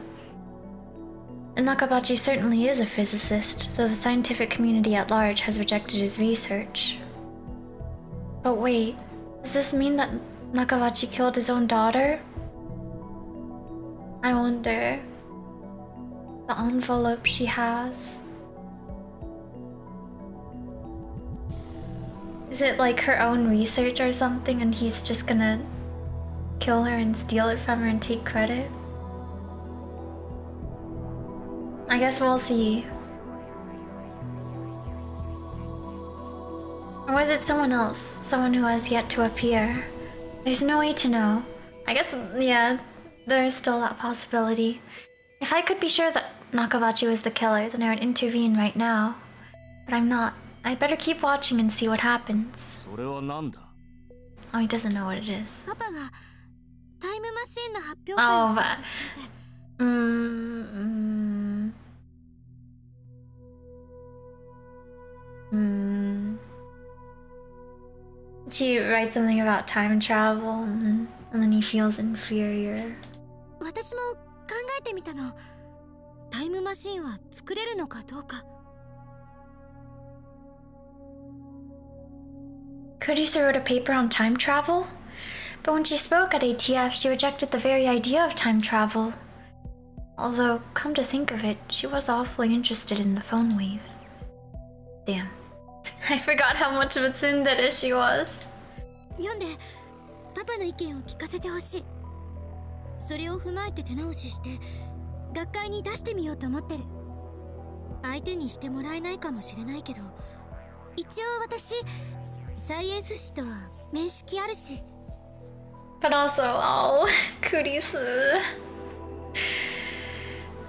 And Nakabachi certainly is a physicist, though the scientific community at large has rejected his research. But wait, does this mean that Nakabachi killed his own daughter? I wonder. The envelope she has. Is it like her own research or something and he's just gonna kill her and steal it from her and take credit? I guess we'll see. Or was it someone else? Someone who has yet to appear? There's no way to know. I guess, yeah, there's still that possibility. If I could be sure that Nakabachi was the killer, then I would intervene right now. But I'm not. I better keep watching and see what happens. それは何だ Oh, he doesn't know what it is. パパがタイムマシンの発表会 Oh, をする but... と聞いて She writes something about time travel and then he feels inferior. 私も考えてみたの。タイムマシンは作れるのかどうか。Kurisu wrote a paper on time travel? But when she spoke at ATF, she rejected the very idea of time travel. Although, come to think of it, she was awfully interested in the phone wave. Damn. I forgot how much of a tsundere she was. 読んでパパの意見を聞かせてほしい。それを踏まえて手直しして学会に出してみようと思ってる。相手にしてもらえないかもしれないけど、一応私サイエンス誌とは面識あるし。 But also, oh, Kurisu.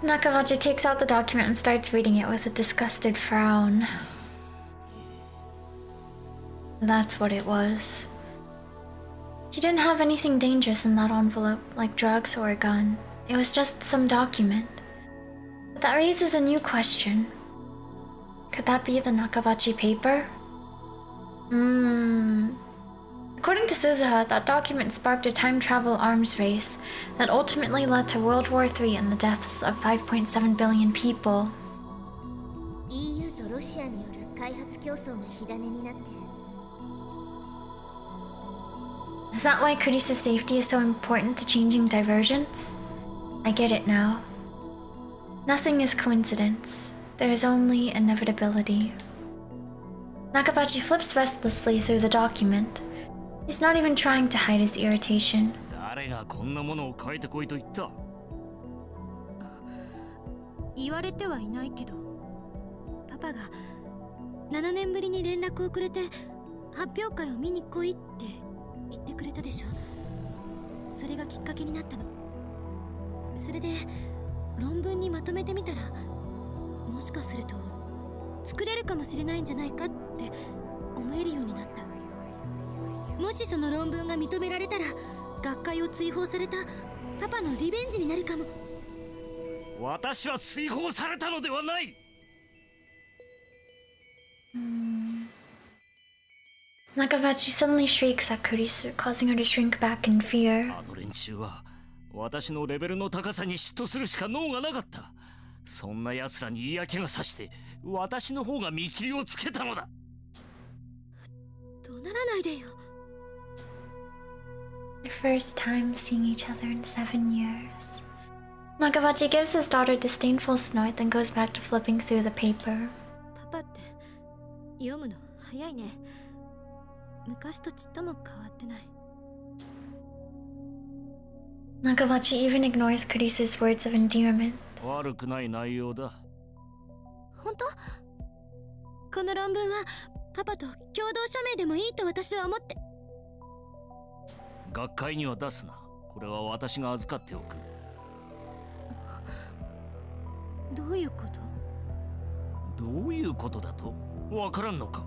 Nakabachi takes out the document and starts reading it with a disgusted frown. That's what it was. She didn't have anything dangerous in that envelope, like drugs or a gun. It was just some document. But that raises a new question. Could that be the Nakabachi paper? According to Suzuha, that document sparked a time travel arms race that ultimately led to World War III and the deaths of 5.7 billion people. EU とロシアによる開発競争が火種になって Is that why Kurisu's safety is so important to changing divergence? I get it now. Nothing is coincidence. There is only inevitability. Nakabachi flips restlessly through the document. He's not even trying to hide his irritation. 誰がこんなものを書いてこいと言った？言われてはいないけど、パパが7年ぶりに連絡をくれて発表会を見に来いって言ってくれたでしょ。それがきっかけになったの。それで論文にまとめてみたら、もしかすると作れるかもしれないんじゃないかって思えるようになった。もしその論文が認められたら、学会を追放されたパパのリベンジになるかも。私は追放されたのではない。Nakabachi suddenly shrieks at Kurisu, causing her to shrink back in fear. あの連中は私のレベルの高さに嫉妬するしか能がなかった。そんな奴らに嫌気がさして私の方が見切りをつけたのだ。怒鳴らないでよ。The first time seeing each other in 7 years. Nakabachi gives his daughter a disdainful snort, then goes back to flipping through the paper. パパって読むの早いね。昔とちっとも変わってない。Nakabachi even ignores Kurisu's words of endearment. 悪くない内容だ。本当？この論文はパパと共同署名でもいいと私は思って。学会には出すな。これは私が預かっておく。どういうこと？どういうことだと？わからんのか？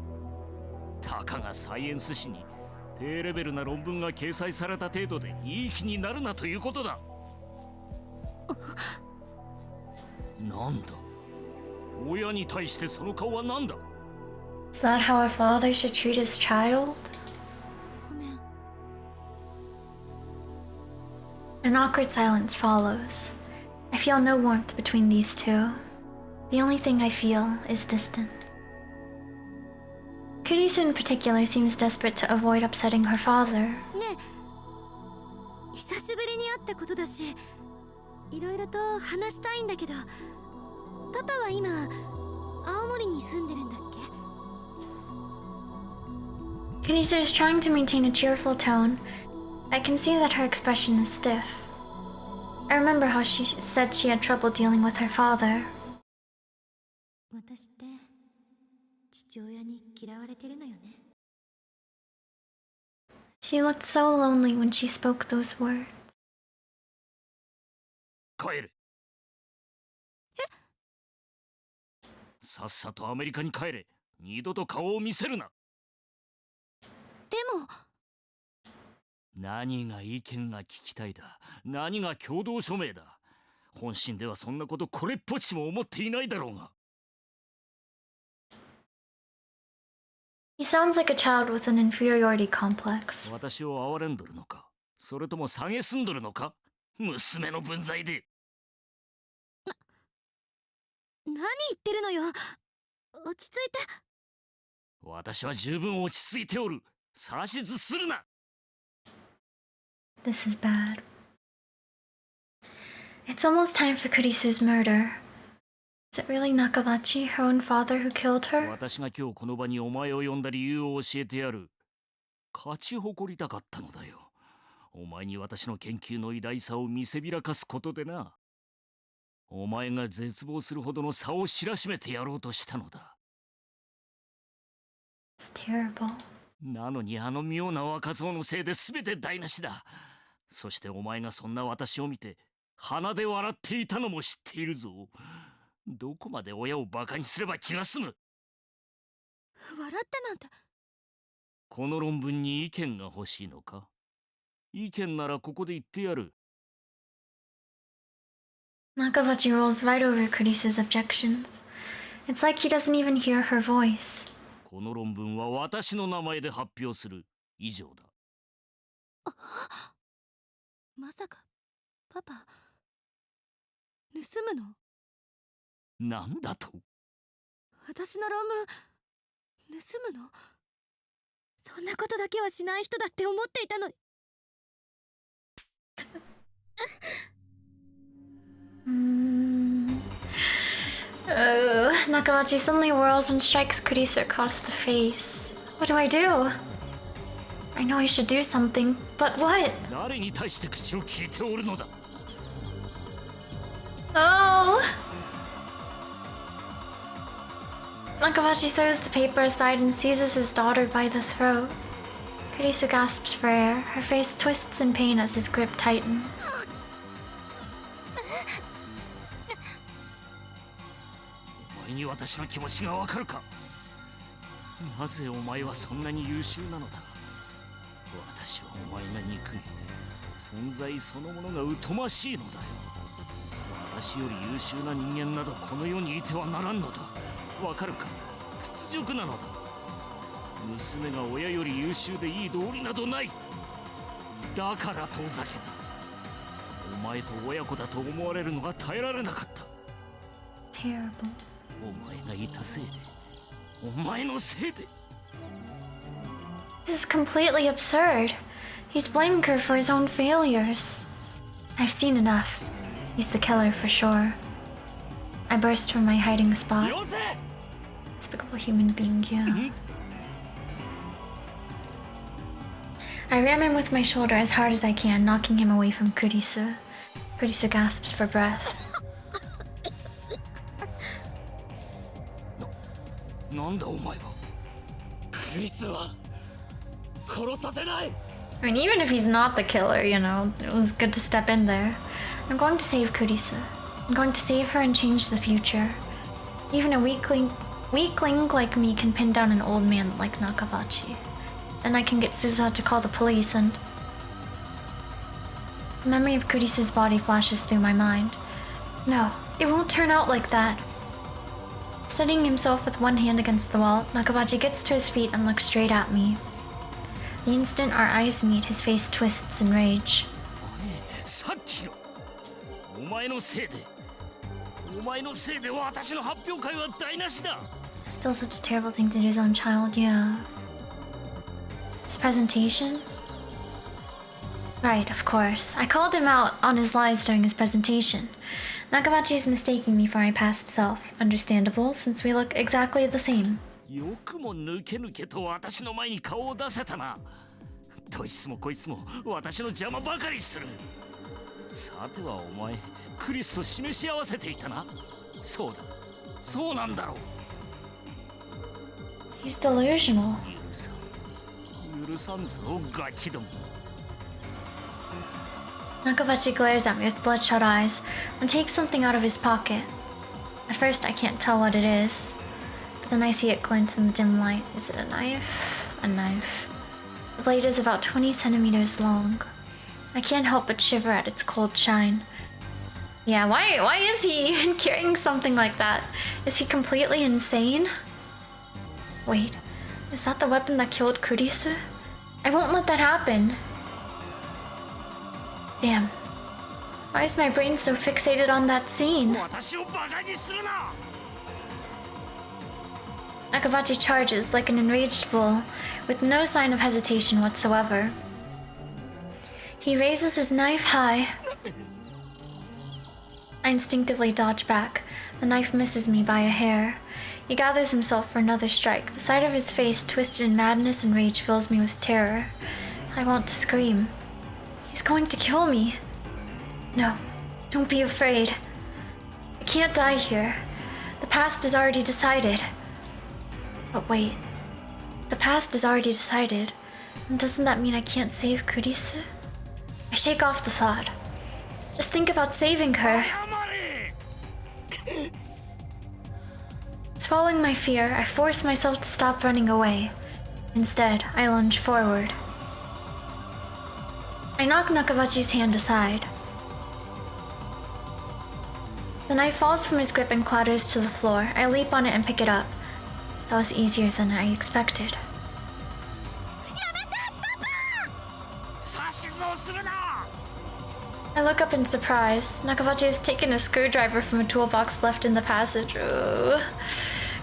たかがサイエンス誌に低レベルな論文が掲載された程度でいい気になるなということだ。なんだ？親に対してその顔は何だ？ Is that how a father should treat his child? ごめん。 An awkward silence follows. I feel no warmth between these two. The only thing I feel is distance. Kurisu in particular seems desperate to avoid upsetting her father. ねえ、久しぶりに会ったことだし、いろいろと話したいんだけど、パパは今青森に住んでるんだっけ？ Kurisu is trying to maintain a cheerful tone. I can see that her expression is stiff. I remember how she said she had trouble dealing with her father. 私って父親に嫌われてるのよね。 She looked so lonely when she spoke those words. 帰れ。さっさとアメリカに帰れ。二度と顔を見せるな。でも何が意見が聞きたいだ。何が共同署名だ。本心ではそんなことこれっぽっちも思っていないだろうが。He sounds like a child with an inferiority complex. 私を憐れんどるのか、それとも蔑んどるのか、娘の分際で。何言ってるのよ。落ち着いて。私は十分落ち着いておる。指図するな。This is bad. It's almost time for Kurisu's murder. Is it really Nakabachi, her own father, who killed her? 私が今日この場にお前を呼んだ理由を教えてやる。勝ち誇りたかったのだよ。お前に私の研究の偉大さを見せびらかすことでな。お前が絶望するほどの差を知らしめてやろうとしたのだ。It's terrible. なのにあの妙な若造のせいで全て台無しだ。そしてお前がそんな私を見て鼻で笑っていたのも知っているぞ。どこまで親をバカにすれば気が済む。笑ってなんて。この論文に意見が欲しいのか。意見ならここで言ってやる。Nakabachi rolls right over Kurisu's objections. It's like he doesn't even hear her voice. この論文は私の名前で発表する。以上だ。まさかパパ盗むの？なんだと？私の論文盗むの？そんなことだけはしない人だって思っていたのに。Nakabachi suddenly whirls and strikes Kurisu across the face. What do I do? I know I should do something, but what? 誰に対して口を聞いておるのだ。Oh! Nakabachi throws the paper aside and seizes his daughter by the throat. Kurisu gasps for air. Her face twists in pain as his grip tightens. お前に私の気持ちがわかるか。なぜお前はそんなに優秀なのだ。私はお前が憎い。存在そのものが疎ましいのだよ。私より優秀な人間などこの世にいてはならんのだ。わかるか。屈辱なのだ。娘が親より優秀でいい道理などない。だから遠ざけた。お前と親子だと思われるのが耐えられなかった。 Terrible. お前がいたせいで、お前のせいで。 This is completely absurd. He's blaming her for his own failures. I've seen enough. He's the killer for sure. I burst from my hiding spot. Despicable human being, yeah. I ram him with my shoulder as hard as I can, knocking him away from Kurisu. Kurisu gasps for breath. なんだお前は。クリスは殺させない。 I mean, even if he's not the killer, you know, it was good to step in there. I'm going to save Kurisu. I'm going to save her and change the future. Even a weakling like me can pin down an old man like Nakabachi. Then I can get Suzuha to call the police and... The memory of Kurisu's body flashes through my mind. No, it won't turn out like that. Steadying himself with one hand against the wall, Nakabachi gets to his feet and looks straight at me. The instant our eyes meet, his face twists in rage. さっきのお前のせいで、お前のせいで私の発表会は台無しだ。 Still such a terrible thing to do to his own child, yeah. His presentation? Right, of course. I called him out on his lies during his presentation. Nakabachi is mistaking me for my past self. Understandable, since we look exactly the same. よくも抜け抜けと私の前に顔を出せたな。どいつもこいつも私の邪魔ばかりする。さてはお前、クリスと示し合わせていたな。そうだ。そうなんだろう。 He's delusional. 許さんぞガキども。 Nakabachi glares at me with bloodshot eyes and takes something out of his pocket. At first, I can't tell what it is, but then I see it glint in the dim light. Is it a knife? A knife. The blade is about 20 centimeters long. I can't help but shiver at its cold shine. Yeah, why is he carrying something like that? Is he completely insane? Wait, is that the weapon that killed Kurisu? I won't let that happen. Damn. Why is my brain so fixated on that scene? 私をバカにするな。 Nakabachi charges like an enraged bull, with no sign of hesitation whatsoever. He raises his knife high. I instinctively dodge back. The knife misses me by a hair. He gathers himself for another strike. The sight of his face twisted in madness and rage fills me with terror. I want to scream. He's going to kill me. No, don't be afraid. I can't die here. The past is already decided. But wait, the past is already decided. And doesn't that mean I can't save Kurisu? I shake off the thought. Just think about saving her. Swallowing my fear, I force myself to stop running away. Instead, I lunge forward. I knock Nakabachi's hand aside. The knife falls from his grip and clatters to the floor. I leap on it and pick it up. That was easier than I expected. I look up in surprise. Nakabachi has taken a screwdriver from a toolbox left in the passage. Ugh.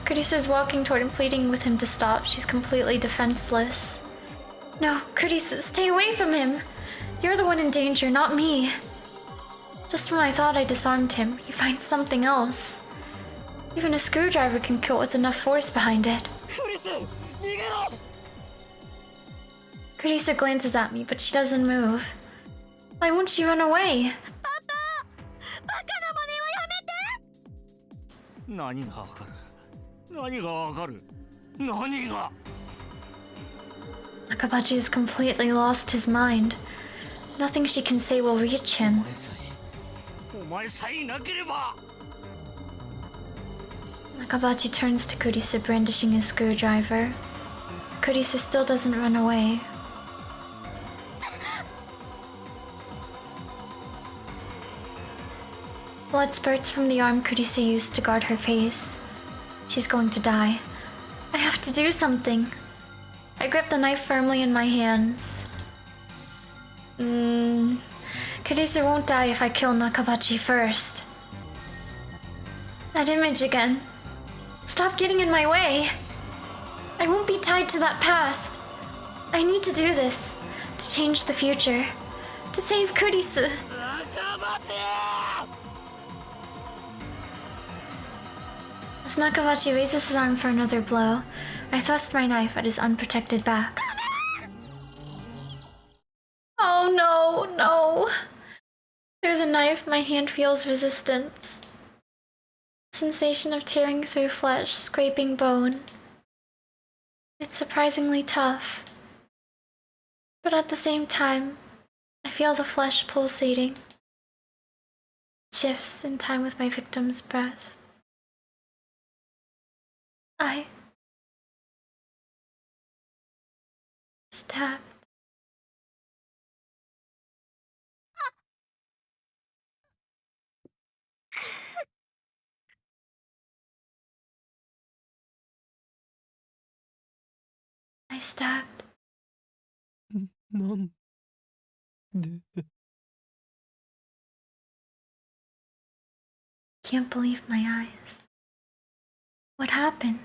Kurisu is walking toward him, pleading with him to stop. She's completely defenseless. No, Kurisu, stay away from him! You're the one in danger, not me. Just when I thought I disarmed him, he finds something else. Even a screwdriver can kill with enough force behind it. Kurisu glances at me, but she doesn't move. Why won't she run away? 何がわかる。何がわかる。何が。 Nakabachi has completely lost his mind. Nothing she can say will reach him. お前さえいなければ。 Nakabachi turns to Kurisu, brandishing his screwdriver. Kurisu still doesn't run away. Blood spurts from the arm Kurisu used to guard her face. She's going to die. I have to do something. I grip the knife firmly in my hands. Kurisu won't die if I kill Nakabachi first. That image again. Stop getting in my way. I won't be tied to that past. I need to do this. To change the future. To save Kurisu. As Nakabachi raises his arm for another blow, I thrust my knife at his unprotected back. Oh no, no. Through the knife, my hand feels resistance. Sensation of tearing through flesh, scraping bone. It's surprisingly tough. But at the same time, I feel the flesh pulsating. It shifts in time with my victim's breath. I stabbed. I stabbed. なんで。 Can't believe my eyes. What happened?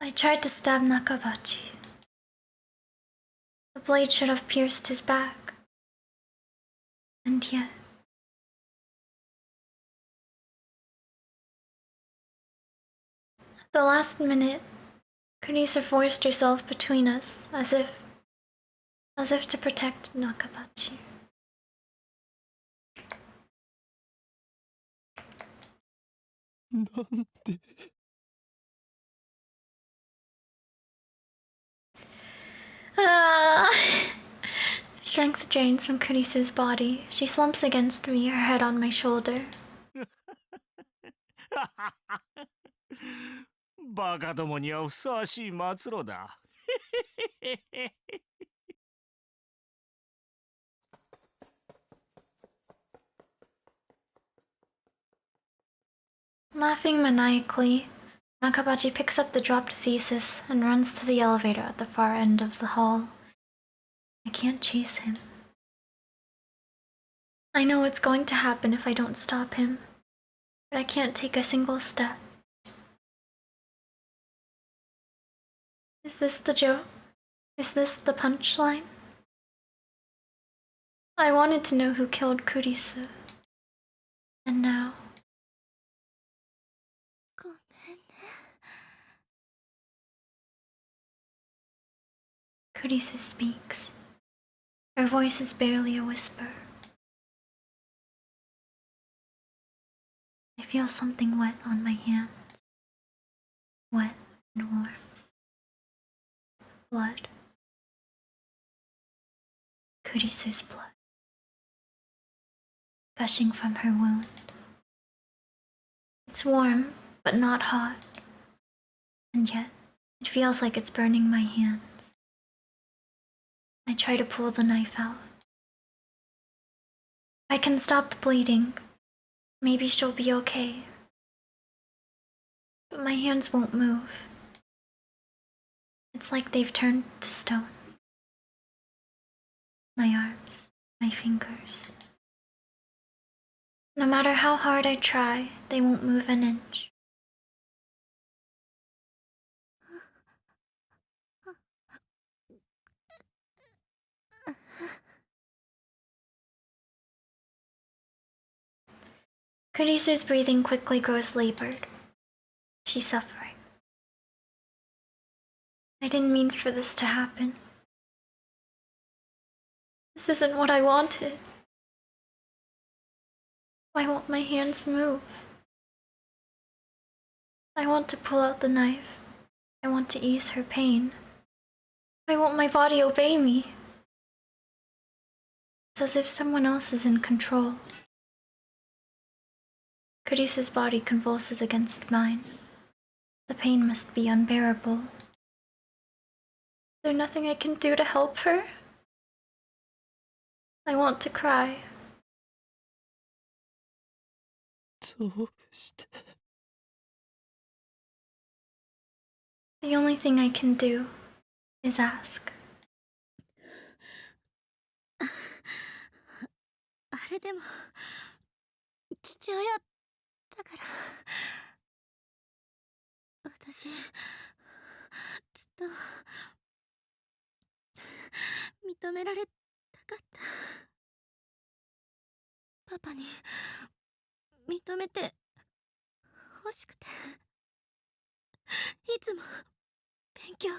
I tried to stab Nakabachi. The blade should have pierced his back. And yet... At the last minute, Kurisu forced herself between us, as if to protect Nakabachi. なんて。Ah. Strength drains from Kurisu's body. She slumps against me, her head on my shoulder. バカどもにはふさわしい末路だ。Laughing maniacally, Nakabachi picks up the dropped thesis and runs to the elevator at the far end of the hall. I can't chase him. I know what's going to happen if I don't stop him, but I can't take a single step. Is this the joke? Is this the punchline? I wanted to know who killed Kurisu. And now... ごめんね。 Kurisu speaks. Her voice is barely a whisper. I feel something wet on my hands. Wet and warm. Blood. Kurisu's blood. Gushing from her wound. It's warm, but not hot. And yet, it feels like it's burning my hands. I try to pull the knife out. I can stop the bleeding. Maybe she'll be okay. But my hands won't move. It's like they've turned to stone. My arms, my fingers. No matter how hard I try, they won't move an inch. Kurisu's breathing quickly grows labored. She's suffering. I didn't mean for this to happen. This isn't what I wanted. Why won't my hands move? I want to pull out the knife. I want to ease her pain. Why won't my body obey me? It's as if someone else is in control. Kurisu's body convulses against mine. The pain must be unbearable. Is there nothing I can do to help her? I want to cry. どうして。 The only thing I can do is ask. あれでも父親だから私ずっと認められたかった。パパに認めて欲しくていつも勉強。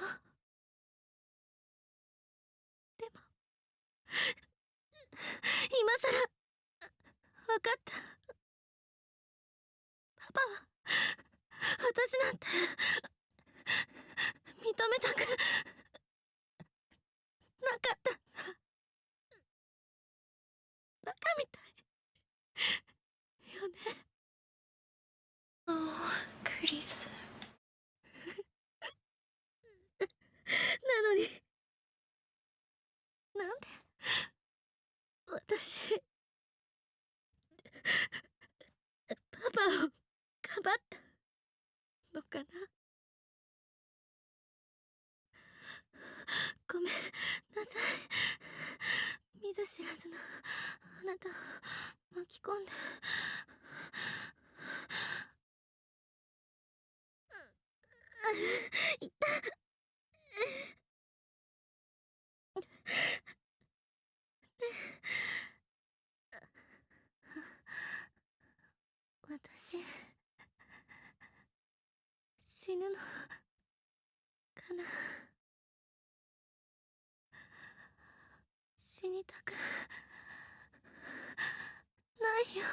でも今さら分かった。パパは私なんて認めたくなかった。バカみたいよね。 Oh, Kurisu. なのになんで私パパをかばったのかな。ごめんなさい。見ず知らずのあなたを巻き込んで。いた。私死ぬのかな。死にたくないよ。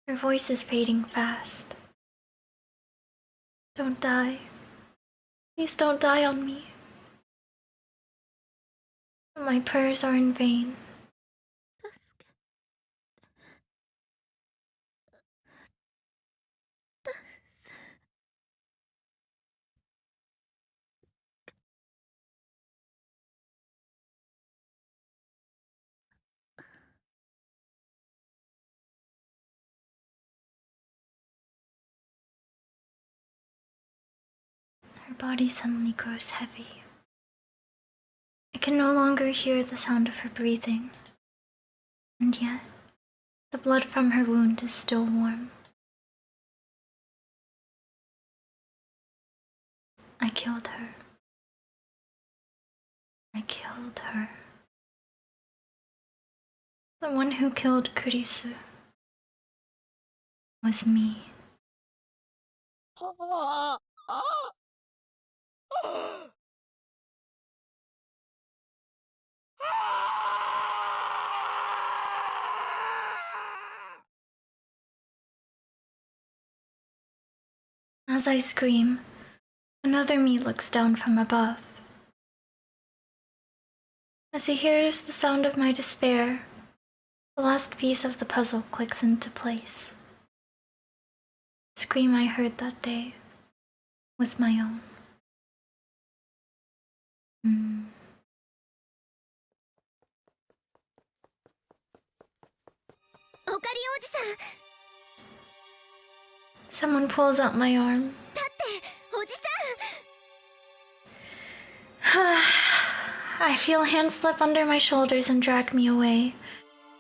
Her voice is fading fast. Don't die. Please don't die on me. My prayers are in vain. Her body suddenly grows heavy. I can no longer hear the sound of her breathing. And yet, the blood from her wound is still warm. I killed her. I killed her. The one who killed Kurisu was me. As I scream, another me looks down from above. As he hears the sound of my despair, the last piece of the puzzle clicks into place. The scream I heard that day was my own. オカリンおじさん、 Someone pulls out my arm. 立っておじさ I feel hands slip under my shoulders and drag me away.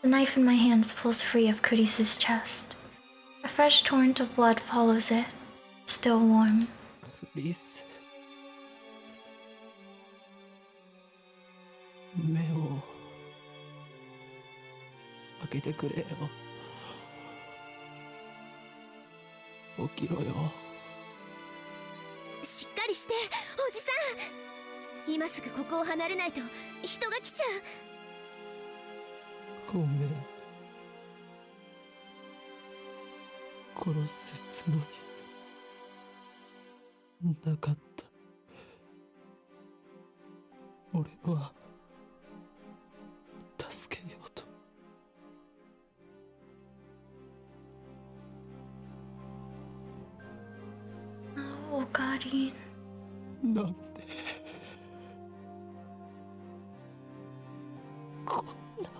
The knife in my hands pulls free of Kurisu's chest. A fresh torrent of blood follows it, still warm. クリス、目を開けてくれよ。起きろよ。ん、しっかりしておじさん、今すぐここを離れないと人が来ちゃう。ごめん。殺すつもりなかった。俺は助けようと。Oh, Karin. なんでこんな。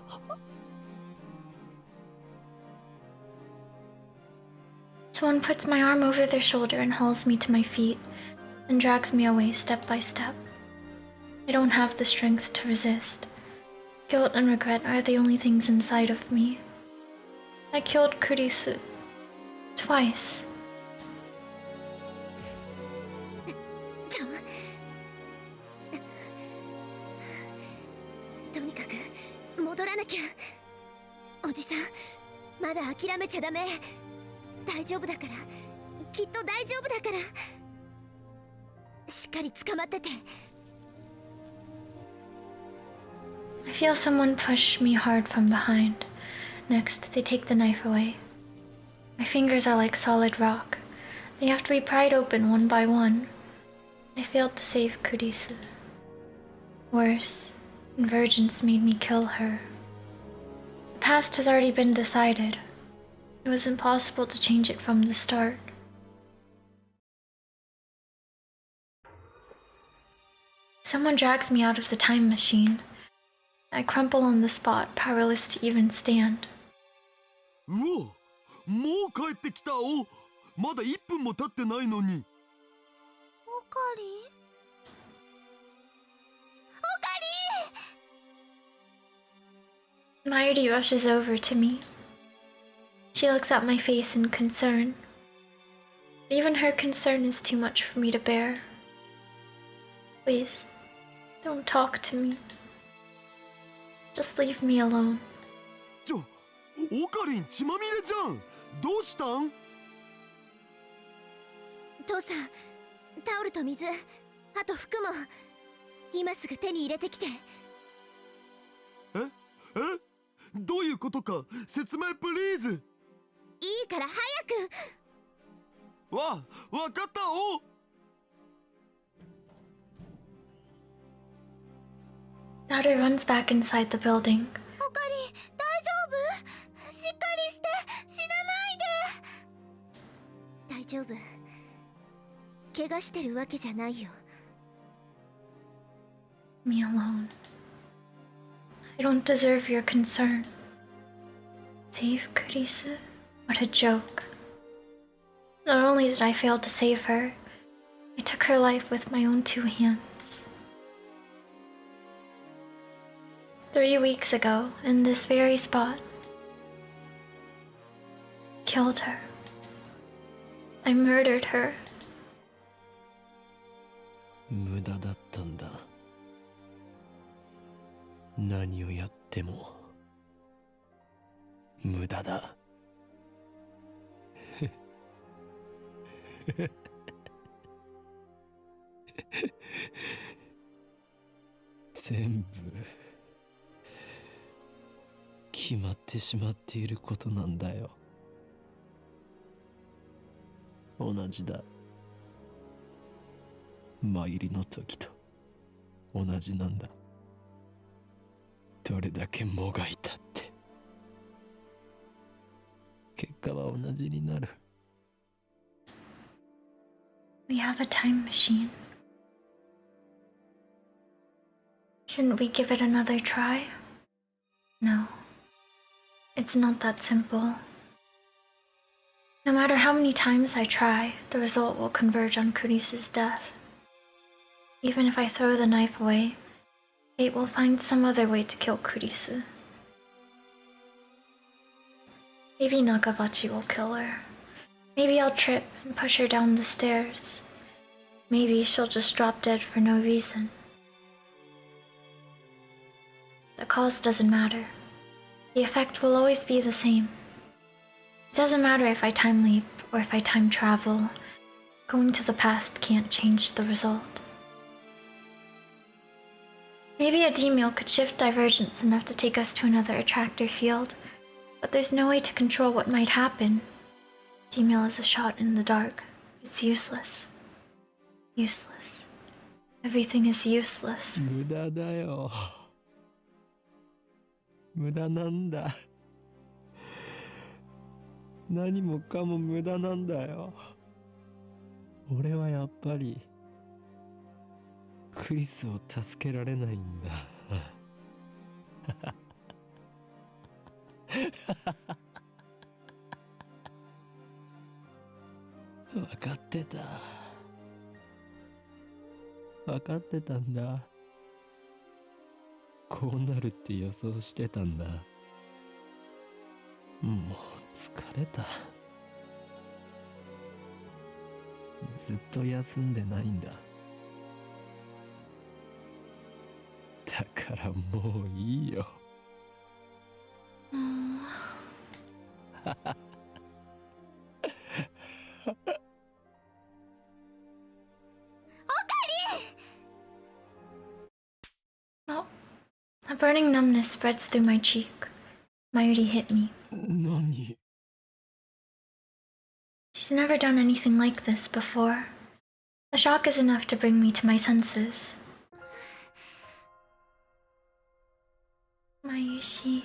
Someone puts my arm over their shoulder and hauls me to my feet, and drags me away step by step. I don't have the strength to resist. Guilt and regret are the only things inside of me. I killed Kurisu twice. とにかく戻らなきゃ。おじさん、まだ諦めちゃダメ。大丈夫だから、きっと大丈夫だから。しっかり捕まってて。 I feel someone push me hard from behind. Next, they take the knife away. My fingers are like solid rock. They have to be pried open one by one. I failed to save Kurisu. Worse, convergence made me kill her. The past has already been decided. It was impossible to change it from the start. Someone drags me out of the time machine. I crumple on the spot, powerless to even stand. うお、もう帰ってきた。お、まだ1分も経ってないのに。オカリン、オカリン。 Mayuri rushes over to me. She looks at my face in concern. But even her concern is too much for me to bear. Please, don't talk to me. Just leave me alone. オカリン血まみれじゃん。どうしたん？父さん、タオルと水、あと服も今すぐ手に入れてきて。えどういうことか説明プリーズ。いいから早く。わかったお。Daughter runs back inside the building. オカリン、大丈夫？しっかりして、死なないで。大丈夫。怪我してるわけじゃないよ。Me alone. I don't deserve your concern. Save Kurisu? What a joke. Not only did I fail to save her, I took her life with my own 2 hands. 3 weeks ago, in this very spot, killed her. I murdered her. 無駄だったんだ。何をやっても無駄だ。全部決まってしまっていることなんだよ。同じだ。参りの時と同じなんだ。どれだけもがいたって結果は同じになる。We have a time machine. Shouldn't we give it another try? No. It's not that simple. No matter how many times I try, the result will converge on Kurisu's death. Even if I throw the knife away, fate will find some other way to kill Kurisu. Maybe Nagabachi will kill her. Maybe I'll trip and push her down the stairs. Maybe she'll just drop dead for no reason. The cause doesn't matter. The effect will always be the same. It doesn't matter if I time leap or if I time travel. Going to the past can't change the result. Maybe a D-mill could shift divergence enough to take us to another attractor field, but there's no way to control what might happen. D-mill is a shot in the dark. It's useless. Useless. Everything is useless. 無駄だよ。無駄なんだ。何もかも無駄なんだよ。俺はやっぱりクリスを助けられないんだ。分かってた。分かってたんだ。こうなるって予想してたんだ。もう疲れた。ずっと休んでないんだ。だからもういいよ。Oh, a burning numbness spreads through my cheek. Mayuri hit me. 何？ She's never done anything like this before. The shock is enough to bring me to my senses. Mayushi.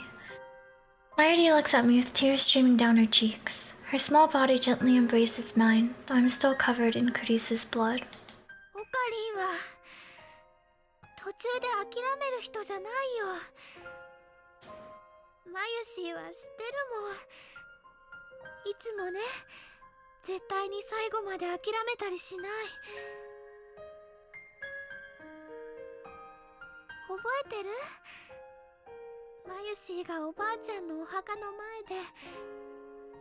Mayuri looks at me with tears streaming down her cheeks. Her small body gently embraces mine, though I'm still covered in Kurisu's blood. オカリンは途中で諦める人じゃないよ。マユシーは知ってるもん。いつもね、絶対に最後まで諦めたりしない。覚えてる？マユシーがおばあちゃんのお墓の前で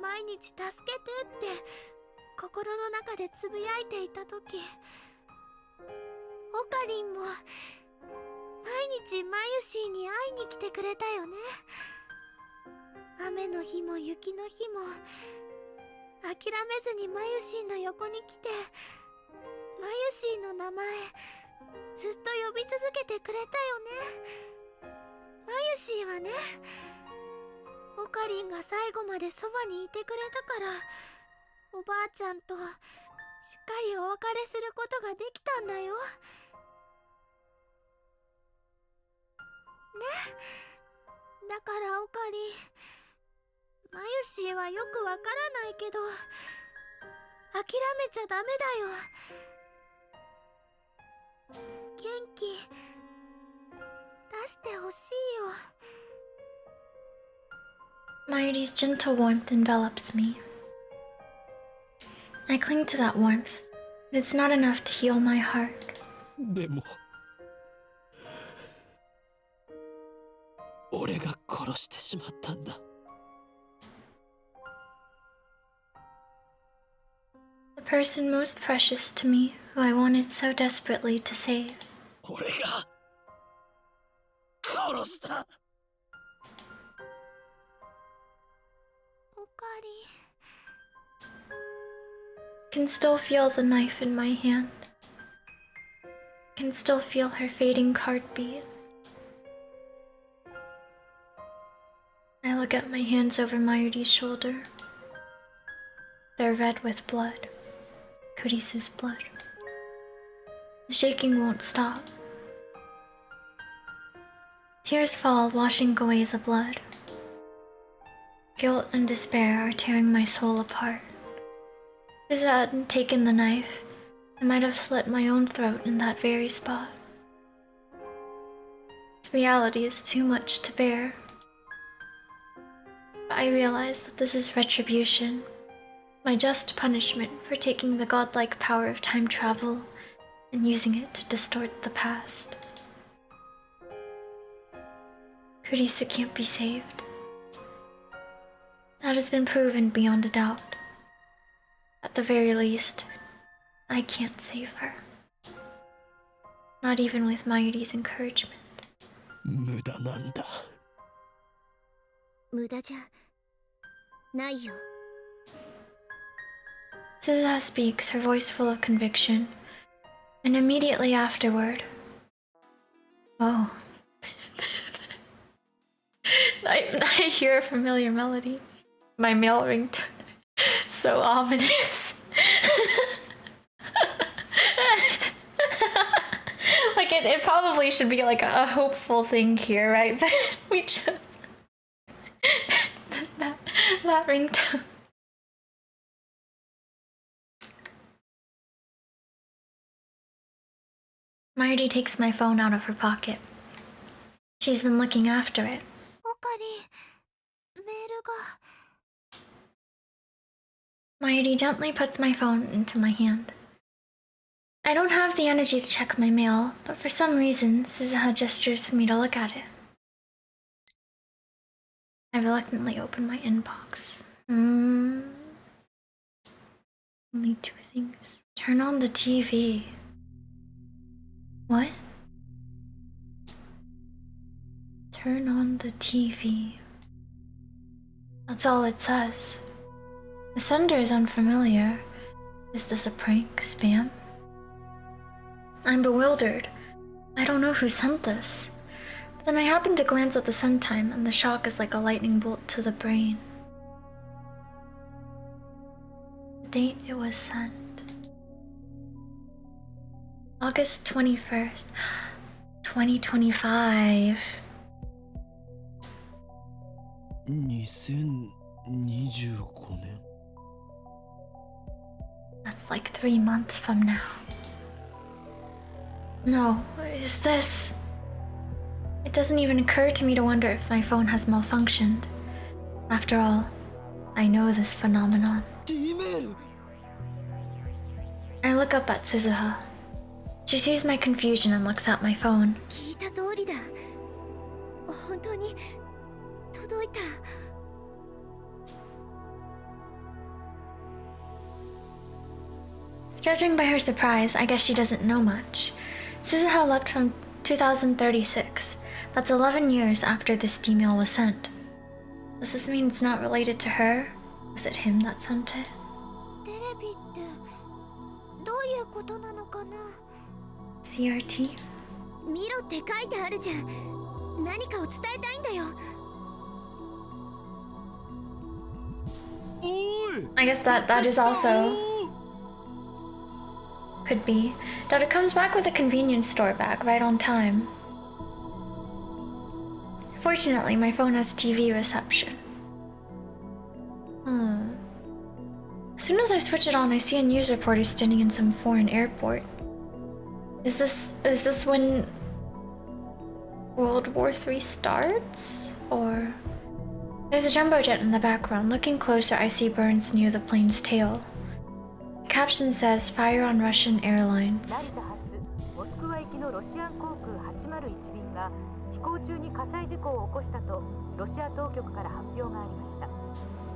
毎日助けてって心の中でつぶやいていたとき、オカリンも毎日マユシーに会いに来てくれたよね。雨の日も雪の日も諦めずにマユシーの横に来て、マユシーの名前ずっと呼び続けてくれたよね。マユシーはね、オカリンが最後までそばにいてくれたから、おばあちゃんとしっかりお別れすることができたんだよ。ね。だからオカリン、マユシーはよくわからないけど、諦めちゃダメだよ。元気出してほしいよ。Mayuri's gentle warmth envelops me. I cling to that warmth, but it's not enough to heal my heart. でも俺が殺してしまったんだ。The person most precious to me, who I wanted so desperately to save. 俺が殺した。オカリン。Can still feel the knife in my hand. Can still feel her fading heartbeat. I look at my hands over Mayuri's shoulder. They're red with blood. Kurisu's blood. The shaking won't stop. Tears fall, washing away the blood. Guilt and despair are tearing my soul apart. If I hadn't taken the knife, I might have slit my own throat in that very spot. This reality is too much to bear. But I realize that this is retribution, my just punishment for taking the godlike power of time travel and using it to distort the past. Kurisu can't be saved. That has been proven beyond a doubt. At the very least, I can't save her. Not even with Mayuri's encouragement. 無駄なんだ。無駄じゃないよ。Suzuha speaks, her voice full of conviction, and immediately afterward... Oh. I hear a familiar melody. My male ringtone. So ominous. Like it probably should be like a hopeful thing here, right? But we just that ringtone. Mayuri takes my phone out of her pocket. She's been looking after it. オカリン、メールが。Mayuri gently puts my phone into my hand. I don't have the energy to check my mail, but for some reason, Suzuha gestures for me to look at it. I reluctantly open my inbox. Only two things. Turn on the TV. What? Turn on the TV. That's all it says. The sender is unfamiliar. Is this a prank? Spam? I'm bewildered. I don't know who sent this. But then I happen to glance at the send time, and the shock is like a lightning bolt to the brain. The date it was sent. August 21st, 2025. 2025年。 That's like 3 months from now. No, is this... It doesn't even occur to me to wonder if my phone has malfunctioned. After all, I know this phenomenon. I look up at Suzuha. She sees my confusion and looks at my phone. 聞いた通りだ。本当に届いた。Judging by her surprise, I guess she doesn't know much. Suzuha left from 2036. That's 11 years after this email was sent. Does this mean it's not related to her? Was it him that sent it? レビってどういうことなのかな。 CRT? 見ろって書いてあるじゃん。何かを伝えたいんだよ。I guess that is also could be. Dada comes back with a convenience store bag right on time. Fortunately, my phone has TV reception. As soon as I switch it on, I see a news reporter standing in some foreign airport. Is this when World War III starts? Or there's a jumbo jet in the background. Looking closer, I see burns near the plane's tail. The caption says, "Fire on Russian airlines." モスクワ行きのロシアン航空801便が飛行中に火災事故を起こしたとロシア当局から発表がありました。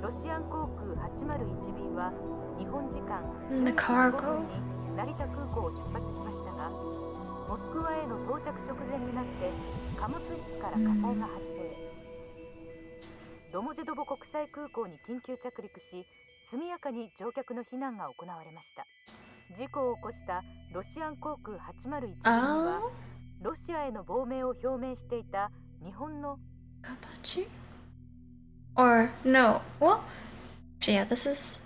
ロシアン航空801便は日本時間 The cargo. 成田空港を出発しましたが、モスクワへの到着直前になって貨物室から火災が発生。ドモジェドボ国際空港に緊急着陸し、速やかに乗客の避難が行われました。事故を起こしたロシアン航空801便はロシアへの亡命を表明していた日本の Kabachi? Or no. What? So yeah, this is.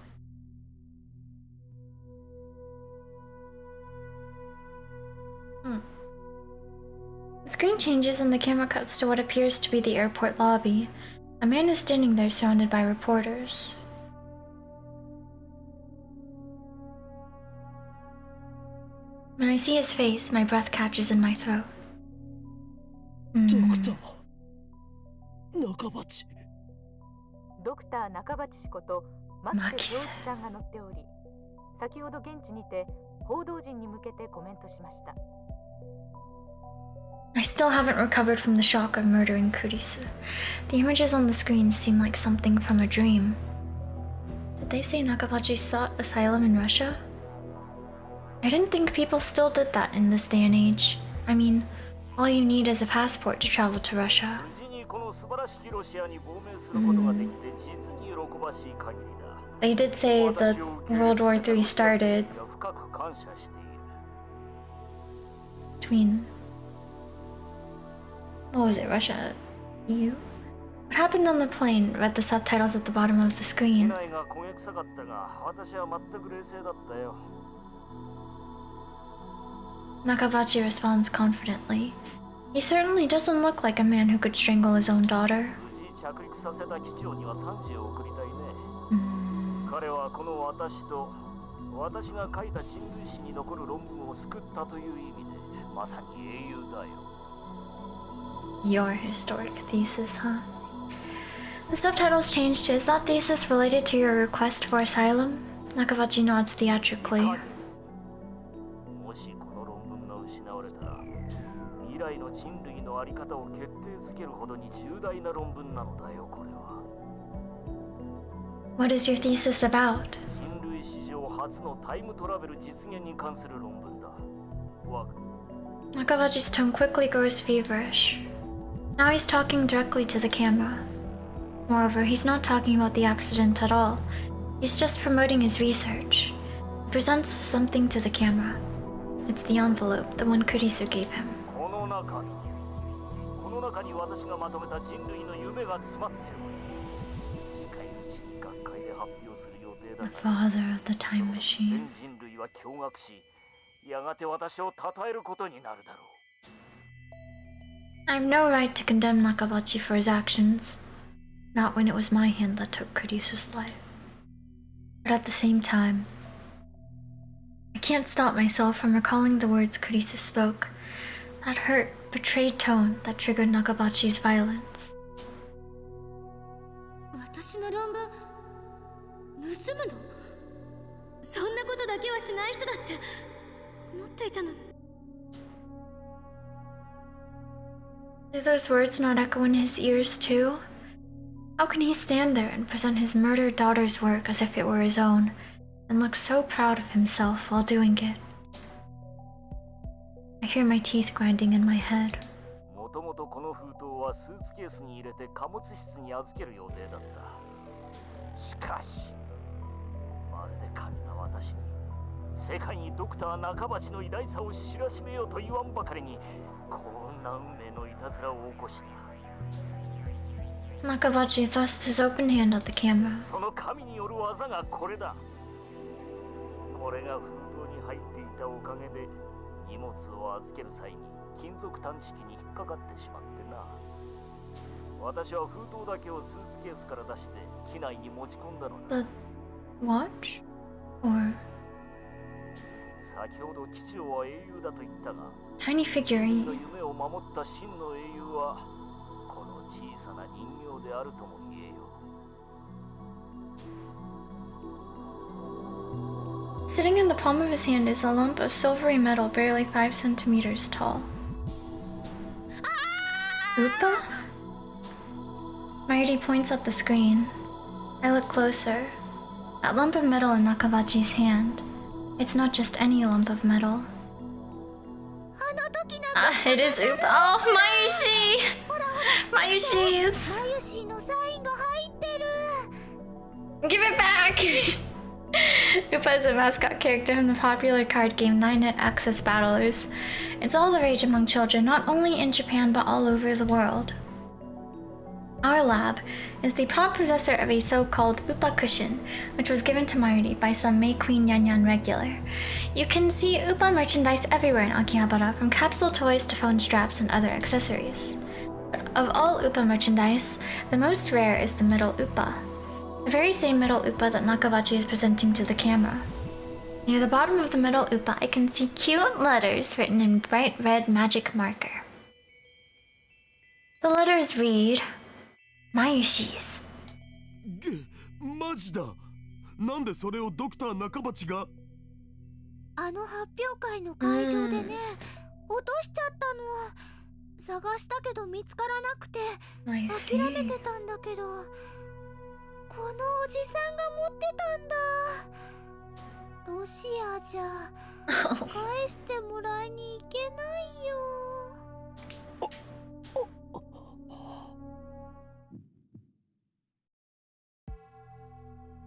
The screen changes and the camera cuts to what appears to be the airport lobby. A man is standing there surrounded by reporters. When I see his face, my breath catches in my throat. 中鉢。ドクター中鉢氏こと牧瀬洋一さんが乗っており、先ほど現地にて報道陣に向けてコメントしました。I still haven't recovered from the shock of murdering Kurisu. The images on the screen seem like something from a dream. Did they say Nakabachi sought asylum in Russia? I didn't think people still did that in this day and age. I mean, all you need is a passport to travel to Russia. They did say that World War III started between, what was it, Russia, EU? What happened on the plane? Read the subtitles at the bottom of the screen. Nakabachi responds confidently. He certainly doesn't look like a man who could strangle his own daughter. Your historic thesis, huh? The subtitles changed to, "Is that thesis related to your request for asylum?" Nakabachi nods theatrically. What is your thesis about? Nakabachi's tone quickly grows feverish. Now he's talking directly to the camera. Moreover, he's not talking about the accident at all. He's just promoting his research. He presents something to the camera. It's the envelope, the one Kurisu gave him. The father of the time machine. I have no right to condemn Nakabachi for his actions. Not when it was my hand that took Kurisu's life. But at the same time, I can't stop myself from recalling the words Kurisu spoke. That hurt, betrayed tone that triggered Nakabachi's violence. 私の論文盗むの？そんなことだけはしない人だって思っていたのに。Do those words not echo in his ears too? How can he stand there and present his murdered daughter's work as if it were his own, and look so proud of himself while doing it? I hear my teeth grinding in my head. もともとこの封筒はスーツケースに入れて貨物室に預ける予定だった。しかし、まるで神が私に世界にドクター中鉢の偉大さを知らしめようと言わんばかりにこんな運命のいたずらを起こした。 Nakabachi thrust his open hand at the camera. その神による技がこれだ。これが封筒に入っていたおかげで荷物を預ける際に金属探知機に引っかかってしまってな。私は封筒だけをスーツケースから出して機内に持ち込んだのだ。 The watch? Or 先ほど機長は英雄だと言ったが、 tiny の figurine? 夢を守った真の英雄はこの小さな人形であるとも言えよ。 Sitting in the palm of his hand is a lump of silvery metal barely 5 centimeters tall. Upa? Mayuri points at the screen. I look closer. That lump of metal in Nakabachi's hand. It's not just any lump of metal. あの時な It is Upa. Oh, Mayushi! Mayushi's. マユシーのサインが入ってる。 Give it back! Upa is a mascot character from the popular card game 9-Net Access Battlers. It's all the rage among children, not only in Japan but all over the world. Our lab is the proud possessor of a so-called Upa cushion, which was given to Mayuri by some May Queen Yanyan regular. You can see Upa merchandise everywhere in Akihabara, from capsule toys to phone straps and other accessories. But of all Upa merchandise, the most rare is the middle Upa. The very same middle Upa that Nakabachi is presenting to the camera. Near the bottom of the middle Upa, I can see cute letters written in bright red magic marker. The letters read, Mayushi's. マジだ。なんでそれをドクター中鉢が。あの発表会の会場でね、落としちゃったの。探したけど見つからなくて I 諦 see. めてたんだけど、このおじさんが持ってたんだ。ロシアじゃ返してもらいに行けないよ。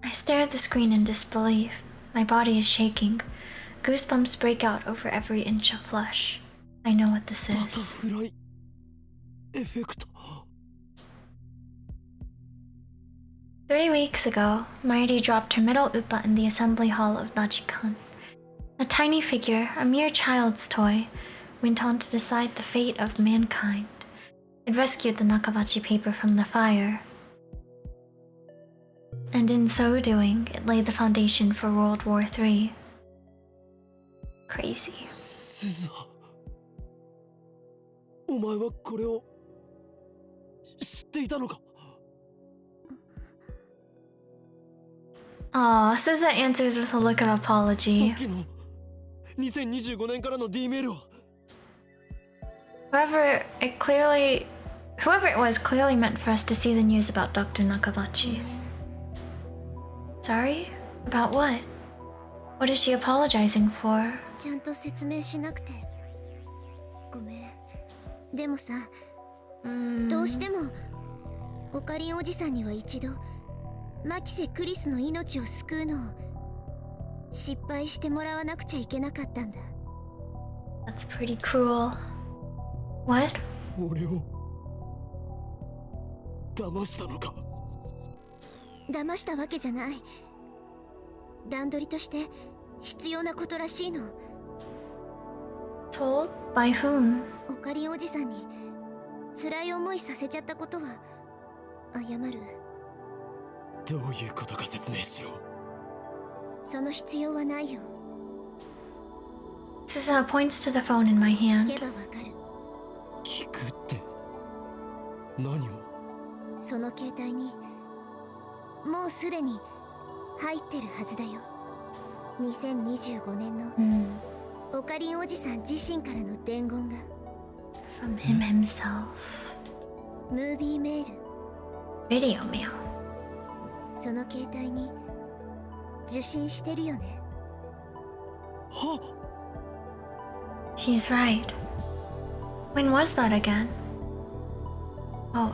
I stare at the screen in disbelief. My body is shaking. Goosebumps break out over every inch of flesh. I know what this バタ is. フライエフェクト。 3 weeks ago, Mayuri dropped her middle Upa in the assembly hall of Nachikan. A tiny figure, a mere child's toy, went on to decide the fate of mankind. It rescued the Nakabachi paper from the fire. And in so doing, it laid the foundation for World War III. Crazy. スザ、お前はこれを知っていたのか。 Aw, SZA answers with a look of さ apology. っきの2025年からの D メールは。 Whoever it was clearly meant for us to see the news about Dr. Nakabachi. Sorry? About what? What is she apologizing for? ちゃんと説明しなくてごめん。でもさ、どうしてもオカリンおじさんには一度マキセ・クリスの命を救うのを失敗してもらわなくちゃいけなかったんだ。 That's pretty cruel. What? 俺を騙したのか。騙したわけじゃない。段取りとして必要なことらしいの。 Told? By whom? オカリンおじさんに辛い思いさせちゃったことは謝る。どういうことか説明しろ。その必要はないよ。 SZA points to the phone in my 聞 hand. けばわかる。聞くって何を。その携帯にもうすでに入ってるはずだよ。2025年のオカリンおじさん自身からの伝言が。 From him himself. ムービーメール。 Video mail. その携帯に受信してるよね。は。 She's right. When was that again? Oh,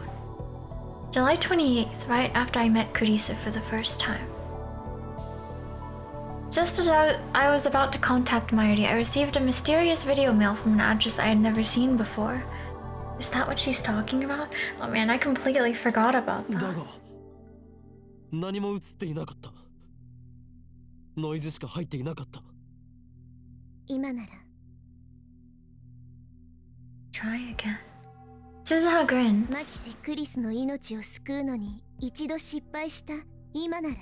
July 28th, right after I met Kurisa for the first time. Just as I was about to contact Marty, I received a mysterious video mail from an address I had never seen before. Is that what she's talking about? Oh man, I completely forgot about だ that. が何も映っていなかった。ノイズしか入っていなかった。今なら Try again. Suzuha マキ grins. セ・クリスの命を救うのに一度失敗した今なら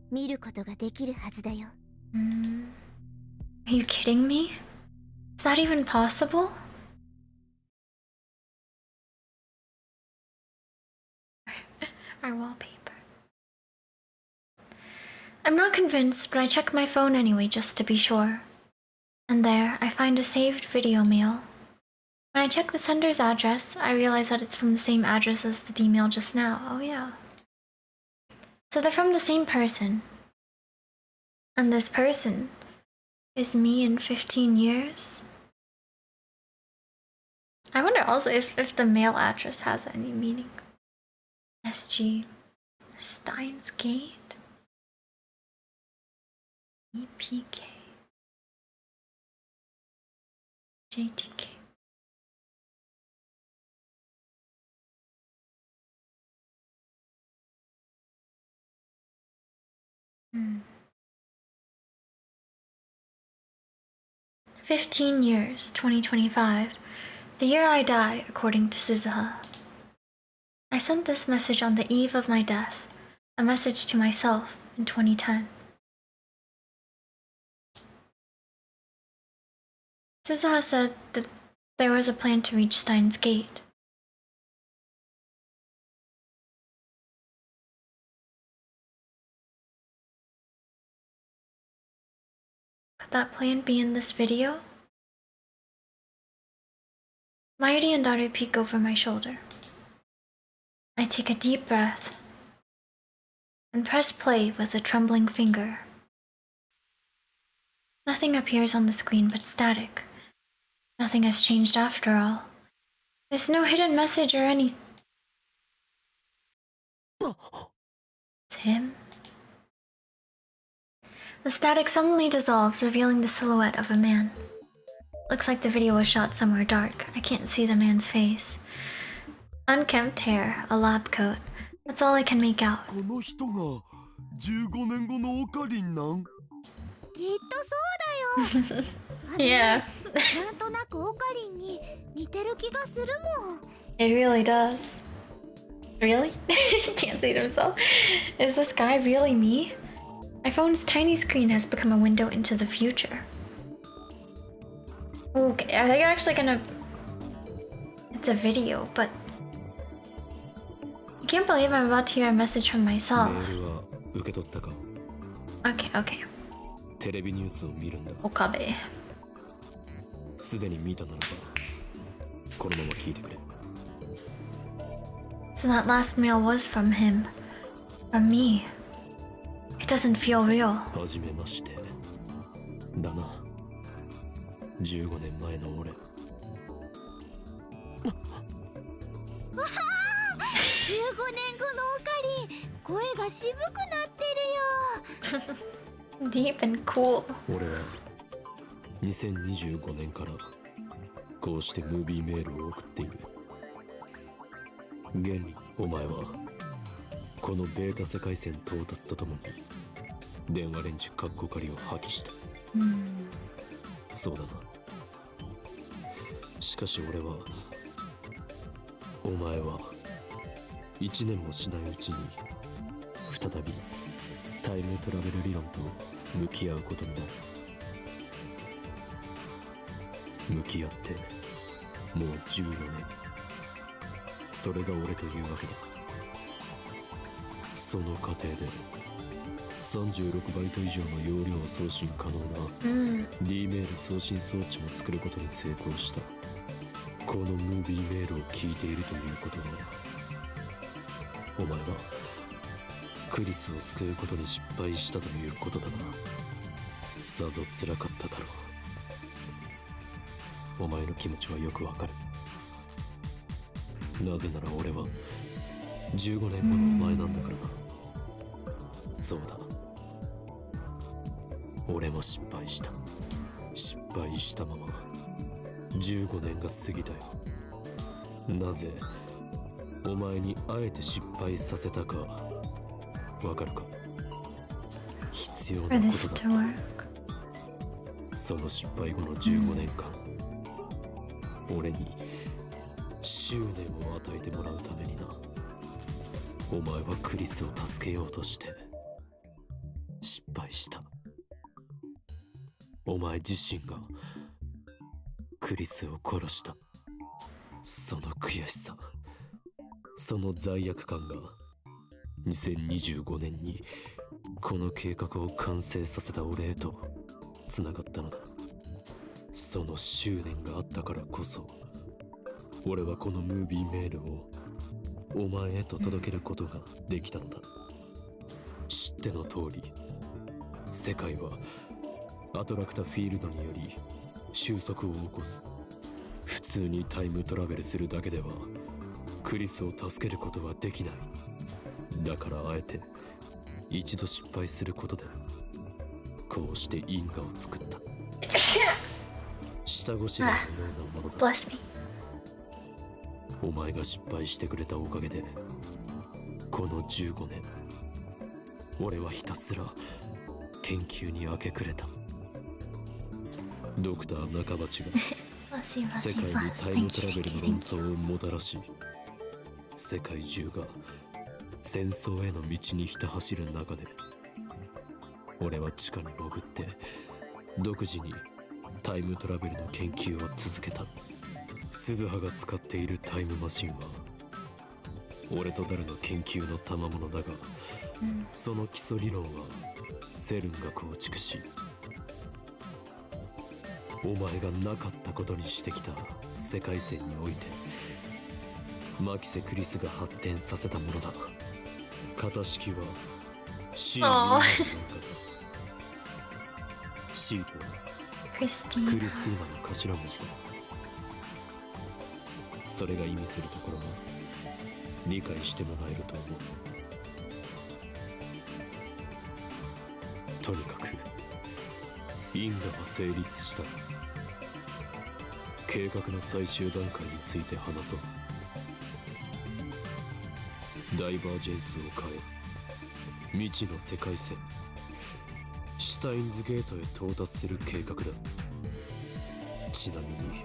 見ることができるはずだよ。 Are you kidding me? Is that even possible? Our wallpaper. I'm not convinced, but I check my phone anyway just to be sure. And there, I find a saved video mail. When I check the sender's address, I realize that it's from the same address as the email just now. Oh yeah. So they're from the same person. And this person is me in 15 years? I wonder also if the mail address has any meaning. SG Steins Gate? EPK JTK. Hmm. 15 years, 2025. The year I die, according to Suzuha. I sent this message on the eve of my death, a message to myself in 2010. Suzuha said that there was a plan to reach Steins Gate. Could that plan be in this video? Mighty and Daughter peek over my shoulder. I take a deep breath and press play with a trembling finger. Nothing appears on the screen but static. Nothing has changed after all. There's no hidden message or any... It's him. The static suddenly dissolves, revealing the silhouette of a man. Looks like the video was shot somewhere dark. I can't see the man's face. Unkempt hair, a lab coat. That's all I can make out. この人が15年後のオカリンなん？きっとそうだよ。Yeah. なんとなくオカリンに似てる気がするもん。 It really does. Really? He can't see it himself. Is this guy really me? My phone's tiny screen has become a window into the future. Okay, are they actually gonna... It's a video, but... I can't believe I'm about to hear a message from myself. メールは受け取ったか？ Okay, okay. テレビニュースを見るんだ。 Okabe. すでに見たならばこのまま聞いてくれ。 So that last mail was from him. From me. It doesn't feel real. はじめましてだな。15年前の俺。 15年後のオカリン、声が渋くなってるよ。 Deep and cool. 俺は2025年からこうしてムービーメールを送っている。現にお前はこのベータ世界線到達とともに電話レンジカッコ仮を破棄した。そうだな。しかし俺はお前は1年もしないうちに再びタイムトラベル理論と向き合うことになる。向き合ってもう14年。それが俺というわけだ。その過程で36バイト以上の容量送信可能な D メール送信装置も作ることに成功した。このムービーメールを聞いているということはお前はクリスを救うことに失敗したということだな。さぞ辛かっただろう。お前の気持ちはよくわかる。なぜなら俺は15年後のお前なんだからな。そうだ。俺も失敗した。失敗したまま15年が過ぎたよ。なぜお前にあえて失敗させたかわかるか？必要な For こ this と to だ。 work. その失敗後の15年間、俺に執念を与えてもらうためにな。お前はクリスを助けようとして失敗した。お前自身がクリスを殺した。その悔しさ、その罪悪感が2025年にこの計画を完成させた俺へとつながったのだ。その執念があったからこそ俺はこのムービーメールをお前へと届けることができたのだ。知っての通り、世界はアトラクタフィールドにより収束を起こす。普通にタイムトラベルするだけではクリスを助けることはできない。だからあえて一度失敗することでこうして因果を作った。下ごしらえのようなものだ。 Bless me. お前が失敗してくれたおかげでこの15年俺はひたすら研究に明け暮れた。ドクター中鉢が Bless you, 世 bless 界 you, に bless タ you. イム Thank ト you, ラベル thank の you, 論 thank you. 争をもたらし、世界中が戦争への道にひた走る中で俺は地下に潜って独自にタイムトラベルの研究を続けた。鈴葉が使っているタイムマシンは俺とダルの研究の賜物だが、その基礎理論はセルンが構築し、お前がなかったことにしてきた世界線においてマキセ・クリスが発展させたものだ。型式は C の中だ。C とはク Christine. リスティーナの頭文字だ。それが意味するところも理解してもらえると思う。とにかく因果は成立した。計画の最終段階について話そう。ダイバージェンスを変え未知の世界線シュタインズゲートへ到達する計画だ。ちなみに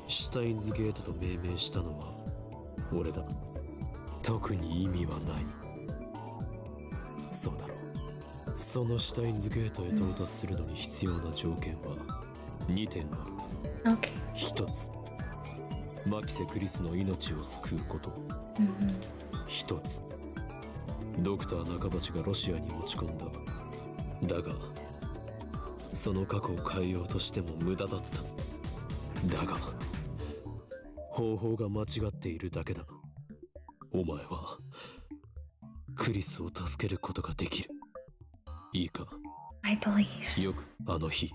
シュタインズゲートと命名したのは俺だ。特に意味はない。そうだろう。そのシュタインズゲートへ到達するのに必要な条件は2点ある。 Okay. 一つ、マキセ・クリスの命を救うこと。一つ、ドクター中鉢がロシアに持ち込んだ。だがその過去を変えようとしても無駄だった。だが方法が間違っているだけだ。お前はクリスを助けることができる。いいか？ I believe. よくあの日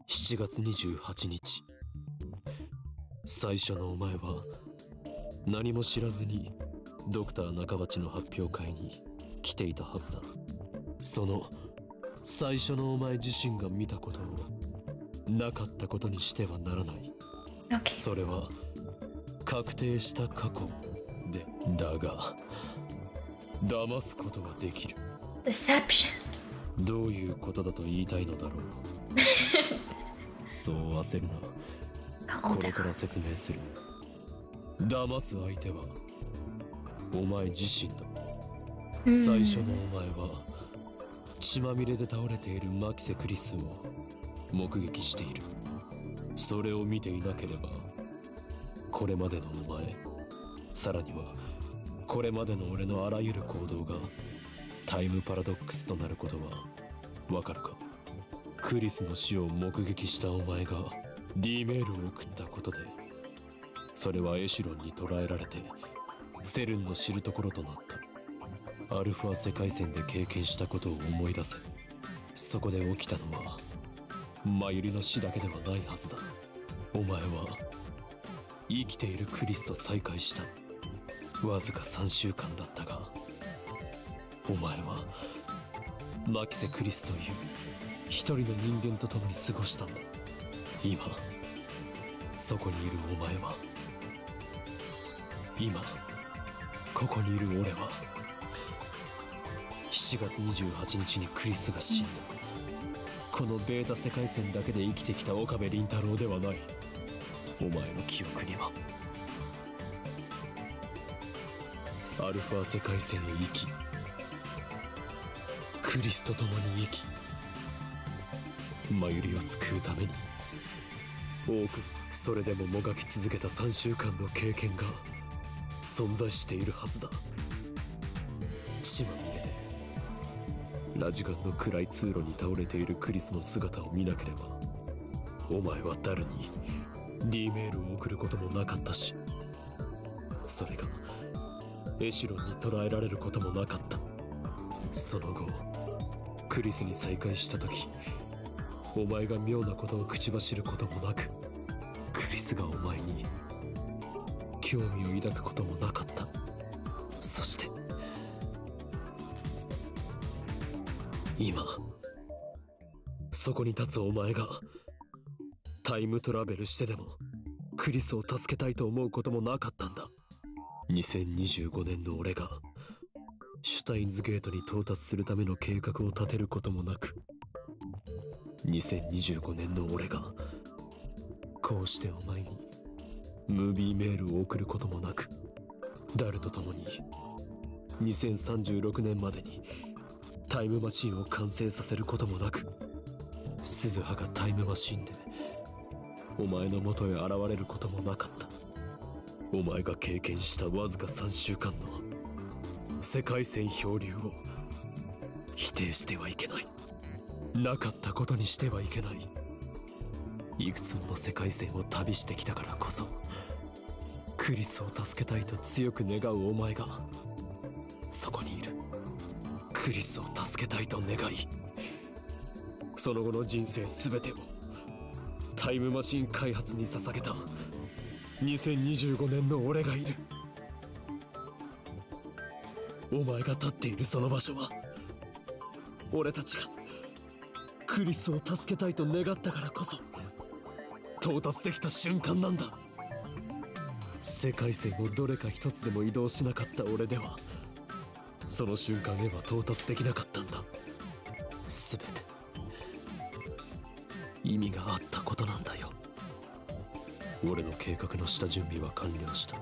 7月28日、最初のお前は何も知らずにドクター中鉢の発表会に来ていたはずだ。その最初のお前自身が見たことをなかったことにしてはならない。 Okay. それは確定した過去で、だが騙すことができる。 Deception. どういうことだと言いたいのだろう。そう焦るな。 Calm これ down. から説明する。騙す相手はお前自身だ。最初のお前は血まみれで倒れているマキセ・クリスを目撃している。それを見ていなければこれまでのお前、さらにはこれまでの俺のあらゆる行動がタイムパラドックスとなることはわかるか？クリスの死を目撃したお前が D メールを送ったことで、それはエシロンに捕らえられてセルンの知るところとなった。アルファ世界線で経験したことを思い出せ。そこで起きたのはマユリの死だけではないはずだ。お前は生きているクリスと再会した。わずか3週間だったが、お前はマキセ・クリスという一人の人間と共に過ごしたんだ。今そこにいるお前は、今ここにいる俺は、7月28日にクリスが死んだ。このベータ世界線だけで生きてきた岡部倫太郎ではない。お前の記憶にはアルファ世界線へ生き、クリスと共に生き、マユリを救うために多くそれでももがき続けた3週間の経験が存在しているはずだ。血まみれでラジガンの暗い通路に倒れているクリスの姿を見なければ、お前は誰に D メールを送ることもなかったし、それがエシロンに捕らえられることもなかった。その後クリスに再会した時、お前が妙なことを口走ることもなく、クリスがお前に興味を抱くこともなかった。そして今そこに立つお前がタイムトラベルしてでもクリスを助けたいと思うこともなかったんだ。2025年の俺がシュタインズゲートに到達するための計画を立てることもなく、2025年の俺がこうしてお前にムービーメールを送ることもなく、ダルと共に2036年までにタイムマシンを完成させることもなく、鈴葉がタイムマシンでお前の元へ現れることもなかった。お前が経験したわずか3週間の世界線漂流を否定してはいけない。なかったことにしてはいけない。いくつもの世界線を旅してきたからこそ、クリスを助けたいと強く願うお前がそこにいる。クリスを助けたいと願い、その後の人生全てをタイムマシン開発に捧げた2025年の俺がいる。お前が立っているその場所は、俺たちがクリスを助けたいと願ったからこそ到達できた瞬間なんだ。世界線をどれか一つでも移動しなかった俺ではその瞬間へは到達できなかったんだ。全て意味があったことなんだよ。俺の計画の下準備は完了した。あ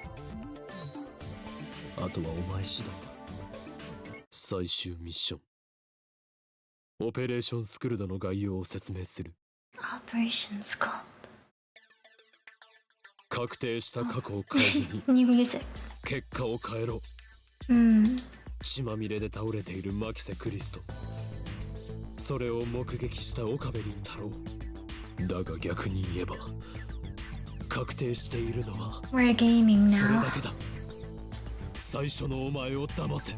とはお前次第。最終ミッション、オペレーションスクルドの概要を説明する。Operation Skull. 確定した過去を変えずに New music. 結果を変えろ。血まみれで倒れているマキセ・クリスト、それを目撃した岡部倫太郎。だが逆に言えば確定しているのは We're gaming それ now. だけだ。最初のお前を騙せ。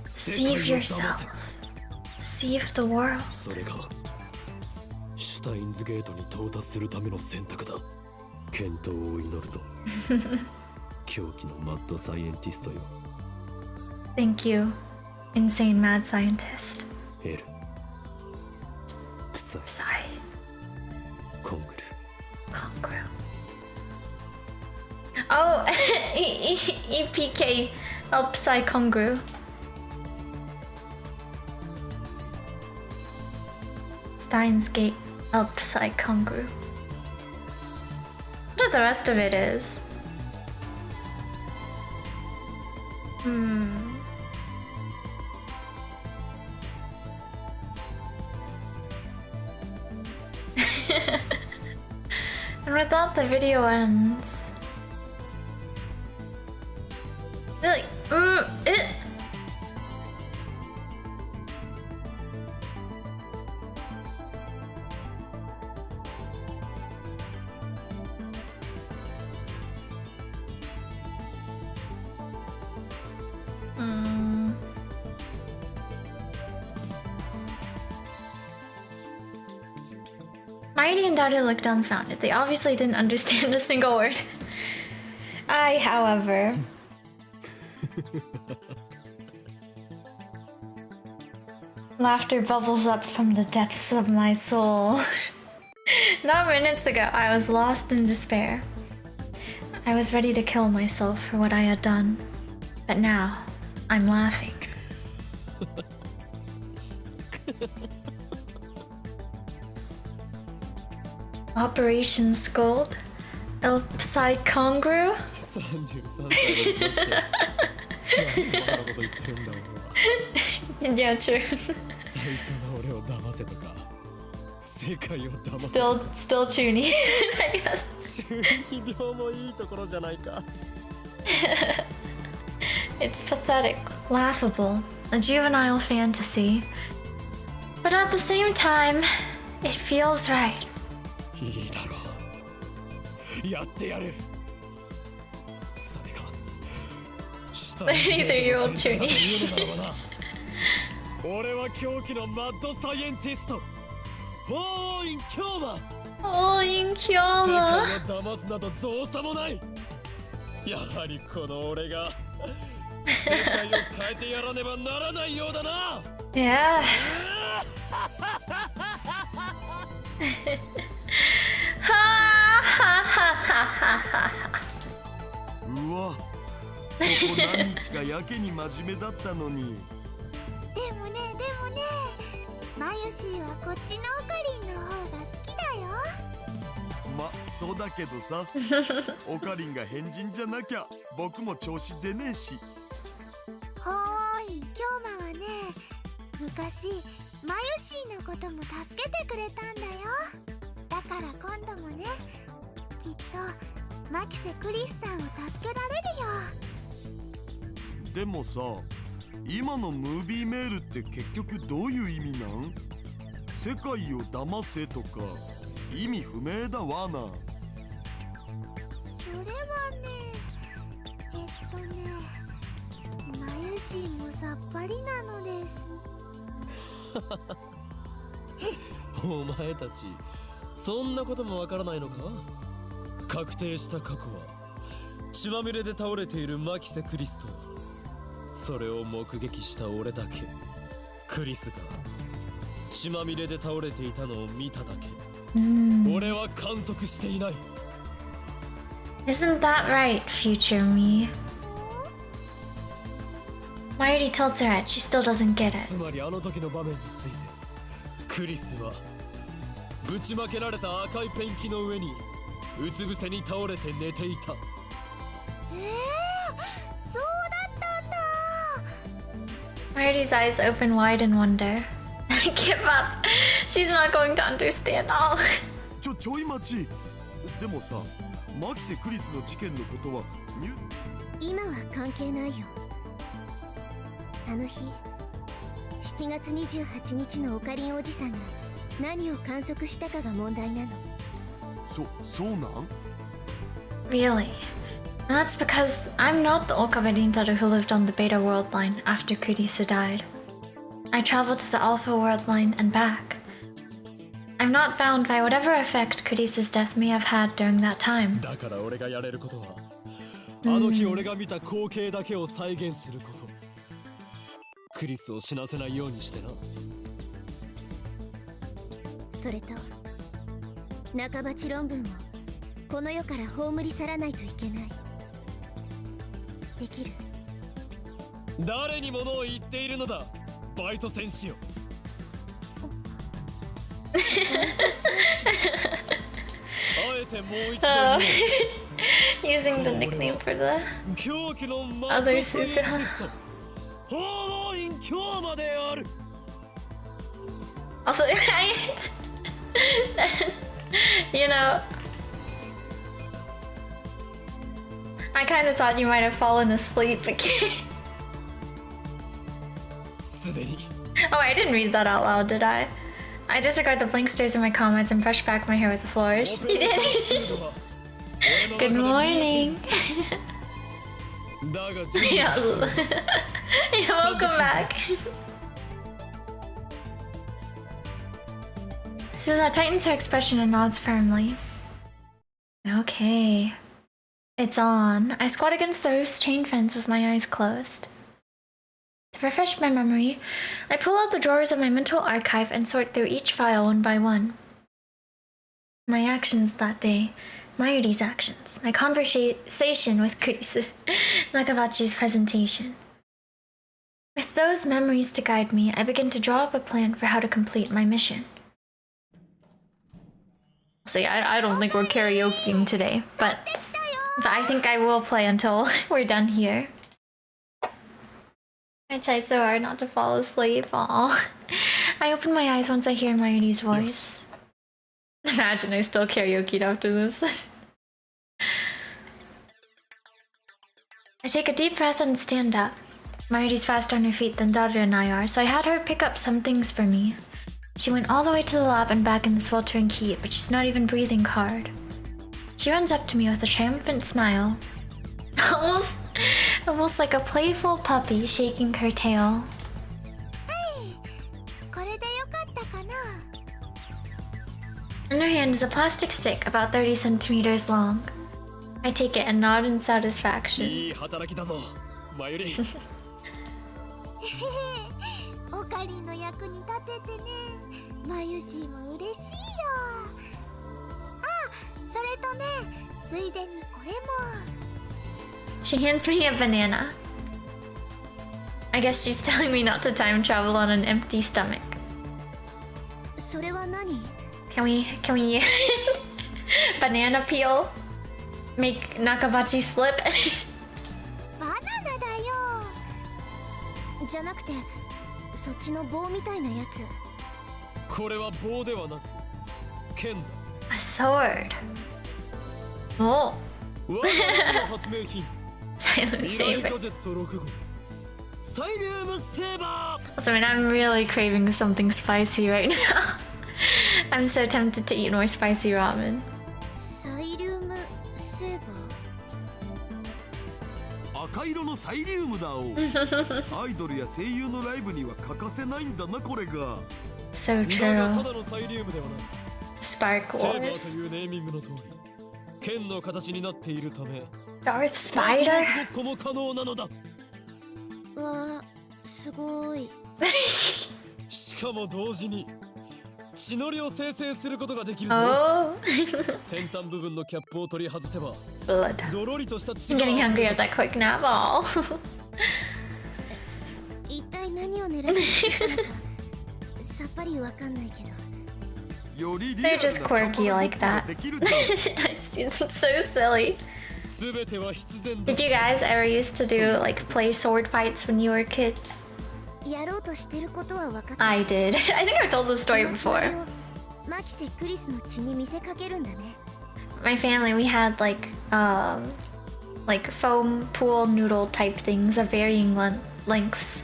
Save yourself. Save the world. それがシュタインズゲートに到達するための選択だ。健闘を祈るぞ狂気のマッドサイエンティストよ。 Thank you, insane mad scientist. エル、プサイ、 Psy. コングル。 Congru. Oh, EPK. El Psy Congru. Steins Gate. El Psy Congru. I wonder what the rest of it is. And with that, the video ends. Like, it. Mighty and Dada looked dumbfounded. They obviously didn't understand a single word. I, however... Laughter bubbles up from the depths of my soul. Not minutes ago, I was lost in despair. I was ready to kill myself for what I had done. But now, I'm laughing. Operation Scold? El Psychongru? 33歳になって何でバカなこと言ってるんだ俺は。 Yeah, true. 最初の俺を騙せとか世界を騙せ Still chuny, I guess. 中二病もいいところじゃないか。 It's pathetic, laughable, a juvenile fantasy. But at the same time, it feels right. いいだろう。やってやる。それが下の 33-year-old Chuny. 言うのならばな。俺は狂気のマッドサイエンティスト。オーインキョーマ。 Oh, in 世 Kyoma. 界を騙すなど造作もない。やはりこの俺が世界を変えてやらねばならないようだな。 Yeah. Ha ha ha ha ha ha. うわ、ここ何日かやけに真面目だったのに。でもねマユシーはこっちのオカリンの方が好きだよ。ま、そうだけどさ、オカリンが変人じゃなきゃ僕も調子出ねえし。ほーい、キョーマはね、昔マユシーのことも助けてくれたんだよ。だから今度もね、きっとマキセ・クリスさんを助けられるよ。でもさ、今のムービーメールって結局どういう意味なん？世界を騙せとか意味不明だわな。それはね、マユシーもさっぱりなのです。お前たちそんなこともわからないのか。確定した過去は血まみれで倒れているマキセ・クリスとそれを目撃した俺だけ。クリスが血まみれで倒れていたのを見ただけ。俺は観測していない。 Isn't that right, future me? Marty tilts her head. She still doesn't get it. つまりあの時の場面についてクリスはぶちまけられた赤いペンキの上にうつ伏せに倒れて寝ていた。そうだったんだ。 Marty's eyes open wide in wonder. I give up. She's not going to understand all. ちょい待ち。でもさ、マキセ・クリスの事件のことは今は関係ないよ。あの日7月28日のオカリンおじさんが何を観測したかが問題なの。そうなん？ Really? That's because I'm not the Okaberintaro who lived on the Beta World Line after Kurisa died. I traveled to the Alpha World Line and back. I'm not bound by whatever effect Kurisa's death may have had during that time. だから俺がやれることはあの日俺が見た光景だけを再現すること。クリスを死なせないようにしてな。それと半ばち論文をこの世から葬り去らないといけない。できる？誰に物を言っているのだバイト戦士よ。あえてもう一度 Using the nickname for the 狂気のマ other ッドサイエンティス Suzuha. トホーイン京まである。 Also, you know, I kind of thought you might have fallen asleep again. すでに Oh, I didn't read that out loud, did I? I disregard the blank stares in my comments and brush back my hair with the floors. You did? Good morning. だが Yeah, welcome back. Suzuha tightens her expression and nods firmly. Okay. It's on. I squat against the roof's chain fence with my eyes closed. To refresh my memory, I pull out the drawers of my mental archive and sort through each file one by one. My actions that day, Mayuri's actions, my conversation with Kurisu, Nakabachi's presentation. With those memories to guide me, I begin to draw up a plan for how to complete my mission. So yeah, I don't think we're karaokeing today, but I think I will play until we're done here. I tried so hard not to fall asleep. Aww. I open my eyes once I hear Mayuri's voice. Imagine I still karaoke'd after this. I take a deep breath and stand up. Mayuri's faster on her feet than Daru and I are, so I had her pick up some things for me. She went all the way to the lab and back in the sweltering heat, but she's not even breathing hard. She runs up to me with a triumphant smile. Almost like a playful puppy shaking her tail. In her hand is a plastic stick about 30 centimeters long. I take it and nod in satisfaction. オカリンの役に立ててね。マユシーも嬉しいよ。あ、それとね、ついでにこれも。She hands me a banana. I guess she's telling me not to time travel on an empty stomach. それは何? Can we banana peel? Make Nakabachi slip? バナナだよ。じゃなくて、そっちの棒みたいなやつ。これは棒ではなく剣だ。A sword. Oh. Silent saber. Also, I mean, I'm really craving something spicy right now. I'm so tempted to eat more spicy ramen. サイリウムセーバー。赤色のサイリウムだお。アイドルや声優のライブには欠かせないんだなこれが。So true. Spark Wars. Darth Spider? わあ、すごい。しかも同時に血のりを生成することができるぞ。先端部分のキャップを取り外せば、ドロリとした血が。I'm getting hungry of that quick nap all. 一体何を狙っているのかさっぱりわかんないけど。They're just quirky like that. It's so silly. Did you guys ever used to do like play sword fights when you were kids? I did. I think I've told this story before. My family, we had like foam pool noodle type things of varying lengths,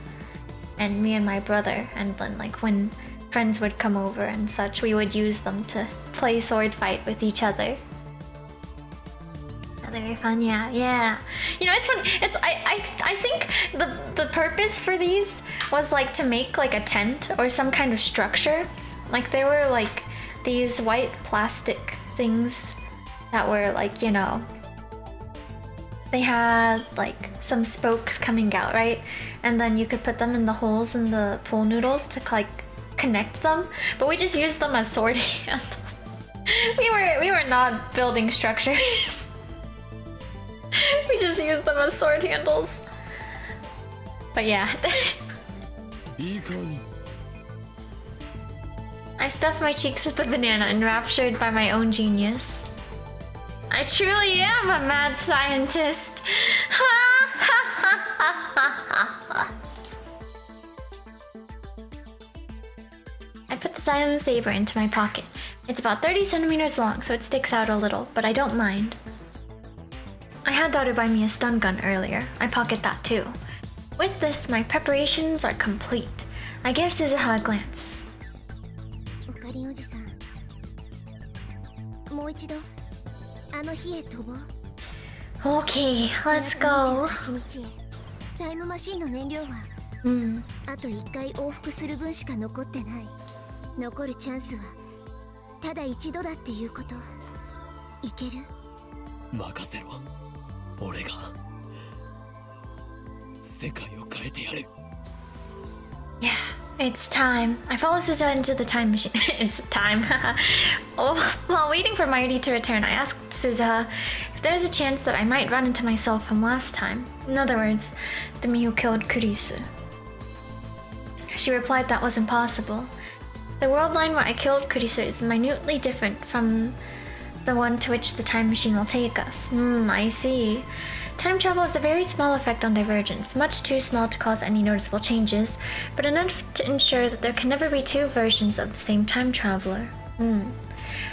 and me and my brother, and then like when friends would come over and such, we would use them to play sword fight with each other. Very fun, yeah. You know, it's fun. I think the purpose for these was like to make like a tent or some kind of structure. Like they were like these white plastic things that were like, you know, they had like some spokes coming out, right? And then you could put them in the holes in the pool noodles to like connect them. But we just used them as sword handles. We were not building structures. We just used them as sword handles. But yeah. I stuffed my cheeks with the banana, enraptured by my own genius. I truly am a mad scientist. I put the silent saber into my pocket. It's about 30 centimeters long, so it sticks out a little, but I don't mind. I had Daru buy me a stun gun earlier. I pocket that too. With this, my preparations are complete. I give Suzuha a glance. Okay, let's go. タイムマシンの燃料はあと1回往復する分しか残ってない。残るチャンスはただ一度だっていうこと。いける？任せろ。俺が世界を変えてやる。Yeah, it's time. I follow Suzuha into the time machine. It's time. Oh, while waiting for Mighty to return, I asked Suzuha if there's a chance that I might run into myself from last time. In other words, the me who killed Kurisu. She replied that was impossible. The world line where I killed Kurisu is minutely different from the one to which the time machine will take us. I see. Time travel has a very small effect on divergence, much too small to cause any noticeable changes, but enough to ensure that there can never be two versions of the same time traveler.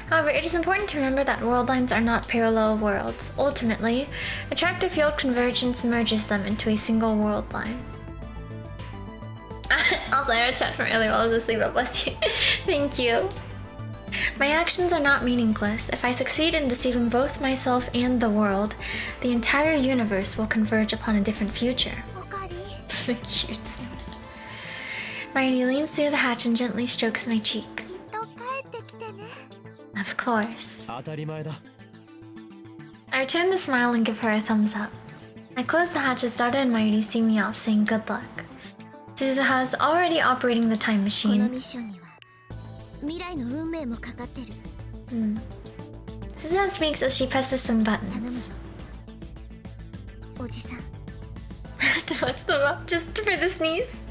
However, it is important to remember that world lines are not parallel worlds. Ultimately, attractive field convergence merges them into a single world line. Also, I have a chat from earlier while I was asleep, but bless you. Thank you. My actions are not meaningless. If I succeed in deceiving both myself and the world, the entire universe will converge upon a different future. Cute. Mighty leans through the hatch and gently strokes my cheek. Of course. I return the smile and give her a thumbs up. I close the hatch as Dada and Mighty see me off, saying good luck. Suzuha is already operating the time machine. Suzuha speaks as she presses some buttons. To watch them up just for the sneeze.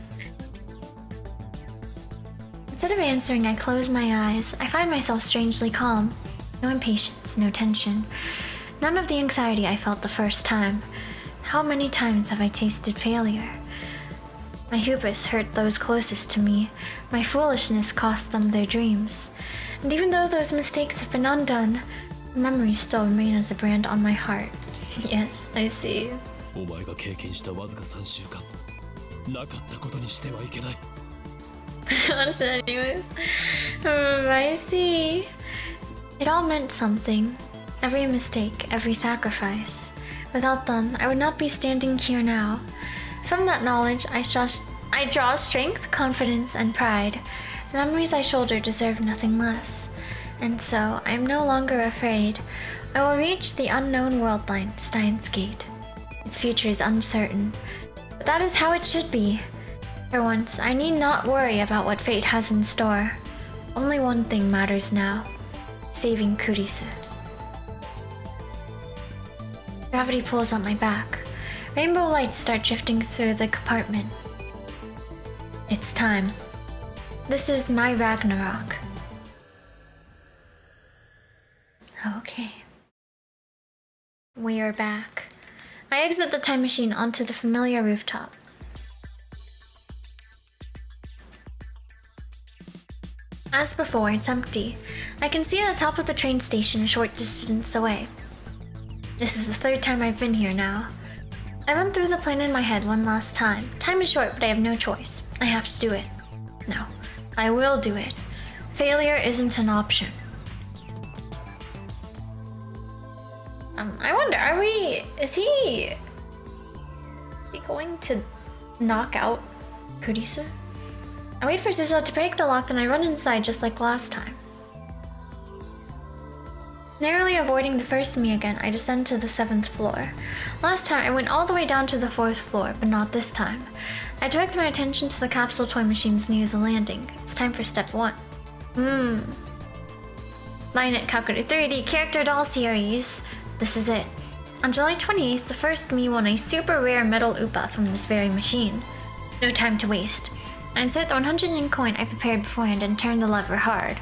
Instead of answering, I close my eyes. I find myself strangely calm. No impatience, no tension. None of the anxiety I felt the first time. How many times have I tasted failure? My hubris hurt those closest to me. My foolishness cost them their dreams. And even though those mistakes have been undone, the memories still remain as a brand on my heart. Yes, I see. Anyways. I see. It all meant something. Every mistake, every sacrifice. Without them, I would not be standing here now. From that knowledge, I draw strength, confidence, and pride. The memories I shoulder deserve nothing less. And so, I am no longer afraid. I will reach the unknown world line, Steins Gate. Its future is uncertain. But that is how it should be. For once, I need not worry about what fate has in store. Only one thing matters now. Saving Kurisu. Gravity pulls on my back. Rainbow lights start drifting through the compartment. It's time. This is my Ragnarok. Okay. We are back. I exit the time machine onto the familiar rooftop. As before, it's empty. I can see the top of the train station a short distance away. This is the third time I've been here now. I run through the plan in my head one last time. Time is short, but I have no choice. I have to do it. No, I will do it. Failure isn't an option. I wonder, is he going to knock out Kurisu? I wait for Suzuha to break the lock, then I run inside just like last time. Narrowly avoiding the first me again, I descend to the 7th floor. Last time, I went all the way down to the 4th floor, but not this time. I direct my attention to the capsule toy machines near the landing. It's time for step 1. Lionett Kakeru 3D Character Doll Series. This is it. On July 28th, the first me won a super rare metal Upa from this very machine. No time to waste. I insert the 100 yen coin I prepared beforehand and turn the lever hard.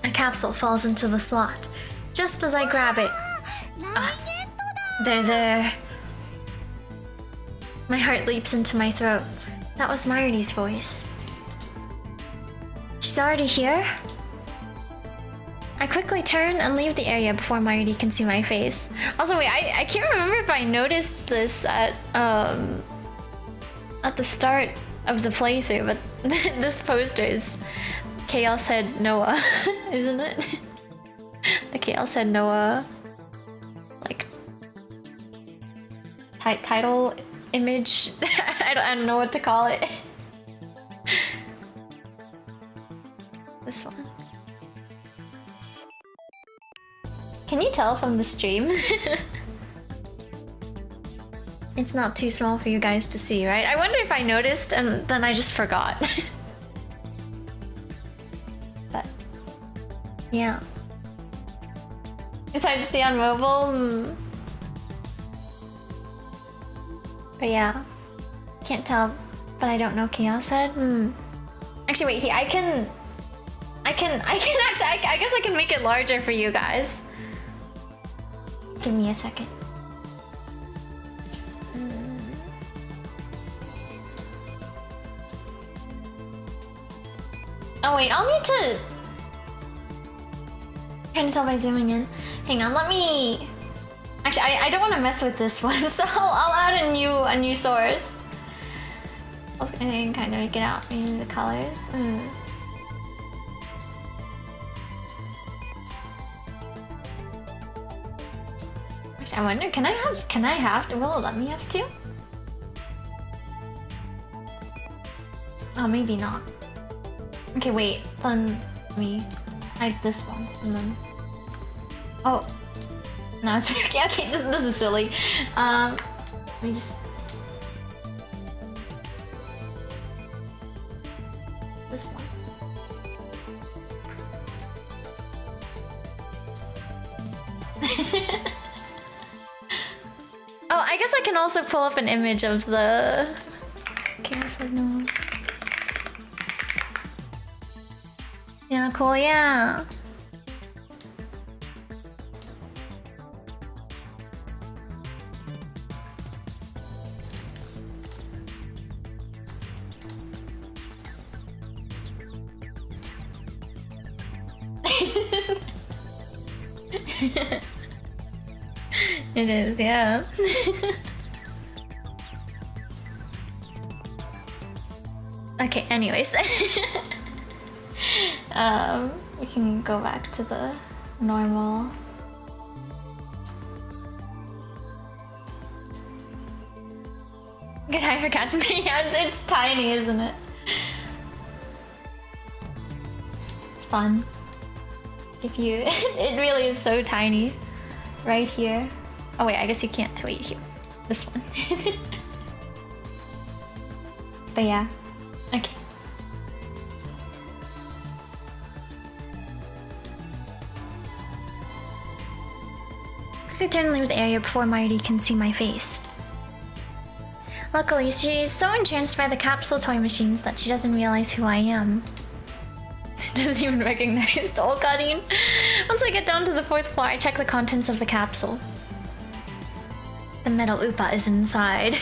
A capsule falls into the slot. Just as I grab it... There. My heart leaps into my throat. That was Mayuri's voice. She's already here? I quickly turn and leave the area before Mayuri can see my face. Also, wait, I can't remember if I noticed this at the start of the playthrough, but this poster is Chaos Head Noah, isn't it? The Chaos Head Noah, like, title image. I don't know what to call it. This one. Can you tell from the stream? It's not too small for you guys to see, right? I wonder if I noticed and then I just forgot. But yeah. It's hard to see on mobile. But yeah. Can't tell, but I don't know Chaos Head. Actually, wait, I can actually, I guess I can make it larger for you guys. Give me a second. Oh wait, I'll need to kind of tell by zooming in. Hang on, let me. Actually, I don't want to mess with this one, so I'll add a new source. I can kind of make it out in the colors. Actually, I wonder, can I have to? Will it let me have to? Oh, maybe not. Okay, wait. Then let me hide this one and then. Oh, no, it's okay. Okay, this is silly. Let me just. This one. Oh, I guess I can also pull up an image of the. Okay, I said no. Yeah, cool. Yeah. It is, yeah. Okay, anyways. We can go back to the normal. Good eye for catching the yeah, it's tiny, isn't it? It's fun. If you it really is so tiny. Right here. Oh wait, I guess you can't wait here. This one. But yeah. Okay. Quickly turn and leave the area before Marty can see my face. Luckily, she's so entranced by the capsule toy machines that she doesn't realize who I am. Doesn't even recognize Olkarin. Once I get down to the 4th floor, I check the contents of the capsule. The metal Upa is inside.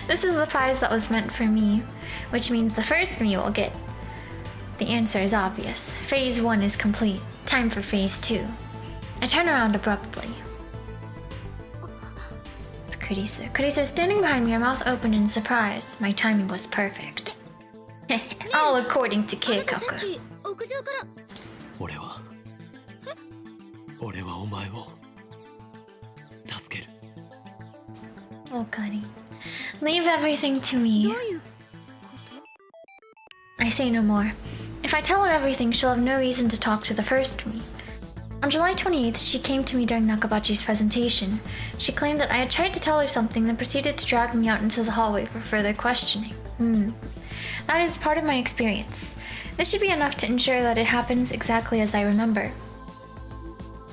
This is the prize that was meant for me, which means the first me will get. The answer is obvious. Phase 1 is complete. Time for Phase 2. I turn around abruptly. It's Kurisu. Kurisu is standing behind me, her mouth open in surprise. My timing was perfect. All according to Keikaku. 俺はお前を助ける。 Olkarin. Leave everything to me. I say no more. If I tell her everything, she'll have no reason to talk to the first me. On July 28th, she came to me during Nakabachi's presentation. She claimed that I had tried to tell her something, then proceeded to drag me out into the hallway for further questioning. That is part of my experience. This should be enough to ensure that it happens exactly as I remember.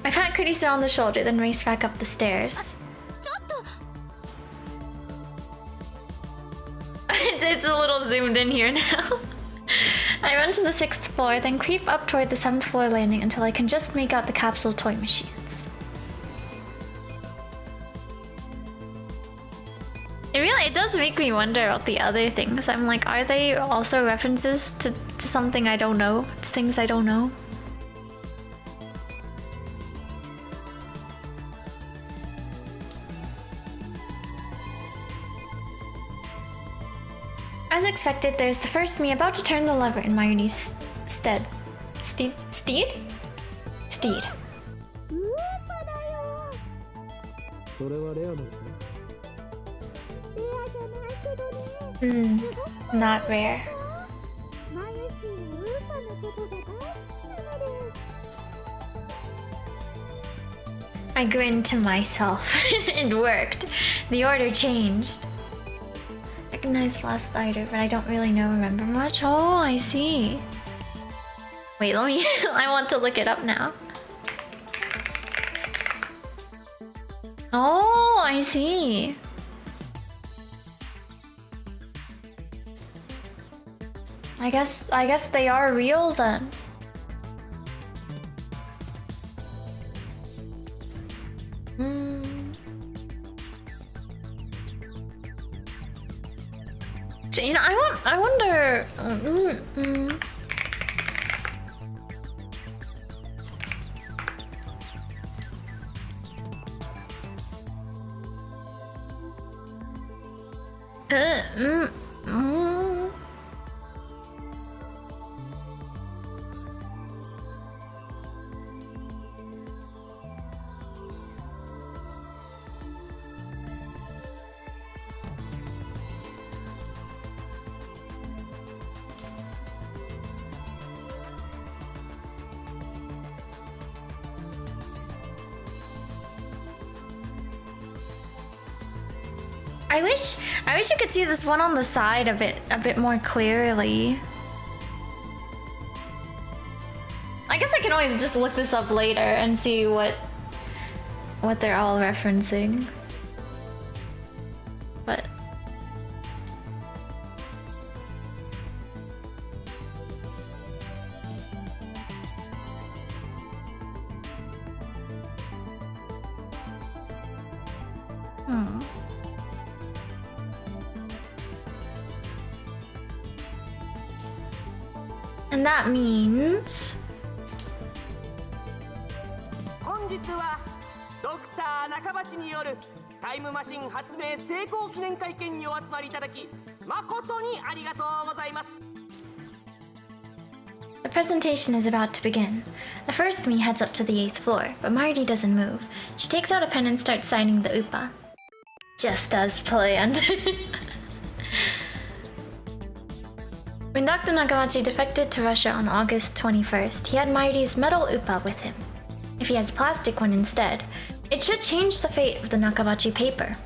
I pat Kurisu on the shoulder, then raced back up the stairs. It's a little zoomed in here now. I run to the 6th floor, then creep up toward the 7th floor landing until I can just make out the capsule toy machines. It does make me wonder about the other things. I'm like, are they also references to something I don't know? To things I don't know? As expected, there's the first me about to turn the lever in Mayuri's stead. Steed? Steed? Steed. Not rare. I grinned to myself. It worked. The order changed. Recognized last item, but I don't really remember much. Oh, I see. Wait, let me... I want to look it up now. Oh, I see. I guess they are real then. You know, I wonder. I wish you could see this one on the side a bit more clearly. I guess I can always just look this up later and see what they're all referencing. But and that means 本日はドクター中鉢によるタイムマシン発明成功記念会見にお集まりいただき誠にありがとうございます。 The presentation is about to begin. The first me heads up to the 8th floor, but Marty doesn't move. She takes out a pen and starts signing the UPA. Just as planned. When Dr. Nakamachi defected to Russia on August 21st, he had Marty's metal UPA with him. If he has a plastic one instead, it should change the fate of the Nakamachi paper.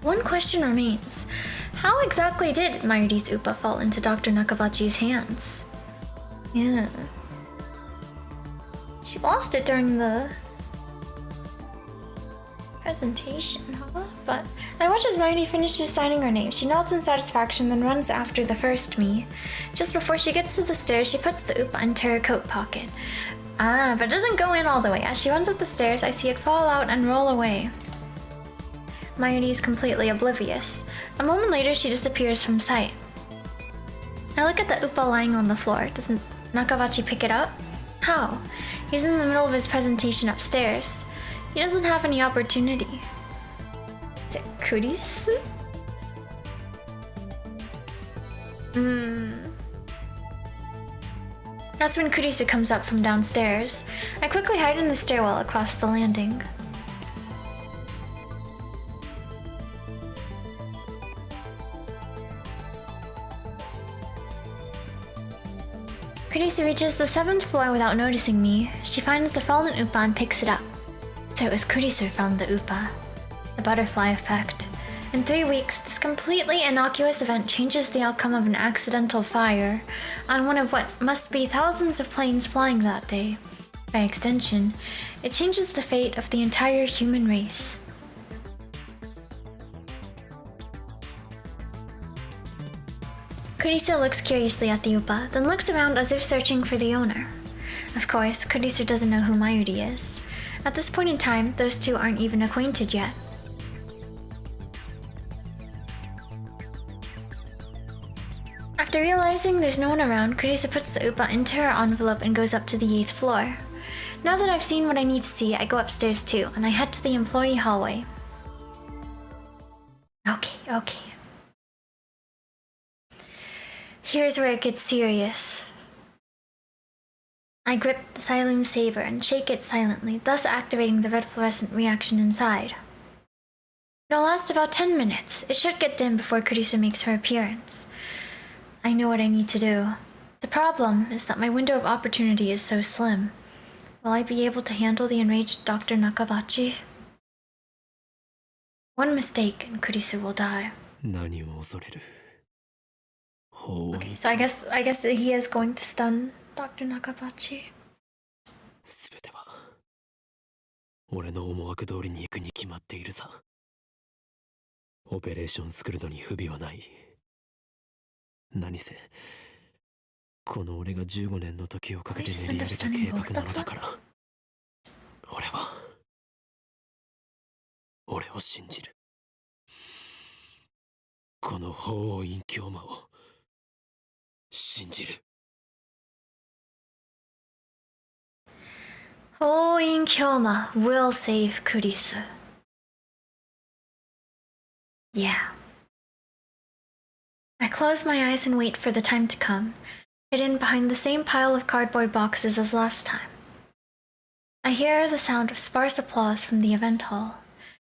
One question remains. How exactly did Marty's UPA fall into Dr. Nakamachi's hands? Yeah. She lost it during the presentation, huh? But I watch as Marty finishes signing her name. She nods in satisfaction, then runs after the first me. Just before she gets to the stairs, she puts the UPA into her coat pocket. Ah, but it doesn't go in all the way. As she runs up the stairs, I see it fall out and roll away. Marty is completely oblivious. A moment later, she disappears from sight. I look at the UPA lying on the floor. Doesn't Nakamachi pick it up? How? He's in the middle of his presentation upstairs. He doesn't have any opportunity. Is it Kurisu? That's when Kurisu comes up from downstairs. I quickly hide in the stairwell across the landing. Kurisu reaches the 7th floor without noticing me. She finds the fallen UPA and picks it up. So it was Kurisu who found the UPA. The butterfly effect. In 3 weeks, this completely innocuous event changes the outcome of an accidental fire on one of what must be thousands of planes flying that day. By extension, it changes the fate of the entire human race. Kurisu looks curiously at the UPA, then looks around as if searching for the owner. Of course, Kurisu doesn't know who Mayuri is. At this point in time, those two aren't even acquainted yet. After realizing there's no one around, Kurisu puts the UPA into her envelope and goes up to the 8th floor. Now that I've seen what I need to see, I go upstairs too, and I head to the employee hallway. Okay. Here's where it gets serious. I grip the Xylem saber and shake it silently, thus activating the red fluorescent reaction inside. It'll last about 10 minutes. It should get dim before Kurisu makes her appearance. I know what I need to do. The problem is that my window of opportunity is so slim. Will I be able to handle the enraged Dr. Nakabachi? One mistake and Kurisu will die. 何を恐れる。 Okay, so I guess that he is going to stun Dr. Nakabachi. すべては俺の思惑通りに行くに決まっているさ。オペレーションスクールドに不備はない。何せこの俺が15年の時をかけて練り上げた計画なのだから。俺を信じる。この法王院教魔を信じる。Hoin Kyoma will save Kurisu. Yeah. I close my eyes and wait for the time to come, hidden behind the same pile of cardboard boxes as last time. I hear the sound of sparse applause from the event hall,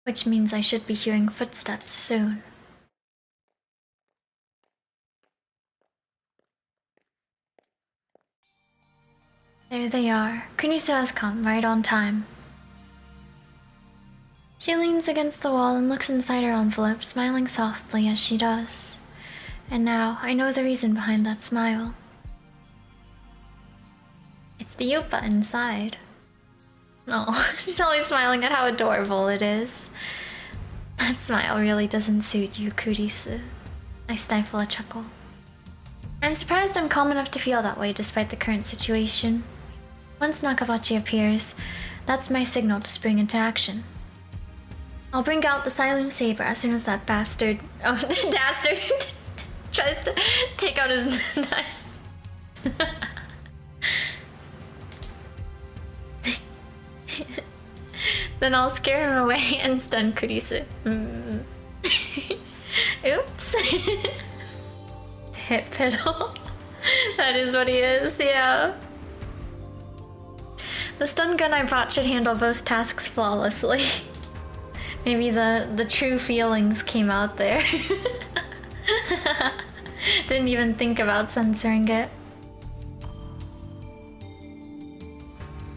which means I should be hearing footsteps soon. There they are. Kurisu has come, right on time. She leans against the wall and looks inside her envelope, smiling softly as she does. And now, I know the reason behind that smile. It's the Yupa inside. Oh, she's always smiling at how adorable it is. That smile really doesn't suit you, Kurisu. I stifle a chuckle. I'm surprised I'm calm enough to feel that way despite the current situation. Once Nakabachi appears, that's my signal to spring into action. I'll bring out the Silent Saber as soon as that bastard... Oh, the dastard tries to take out his knife. Then I'll scare him away and stun Kurisu. Oops. Hit piddle. That is what he is, yeah. The stun gun I brought should handle both tasks flawlessly. Maybe the true feelings came out there. Didn't even think about censoring it.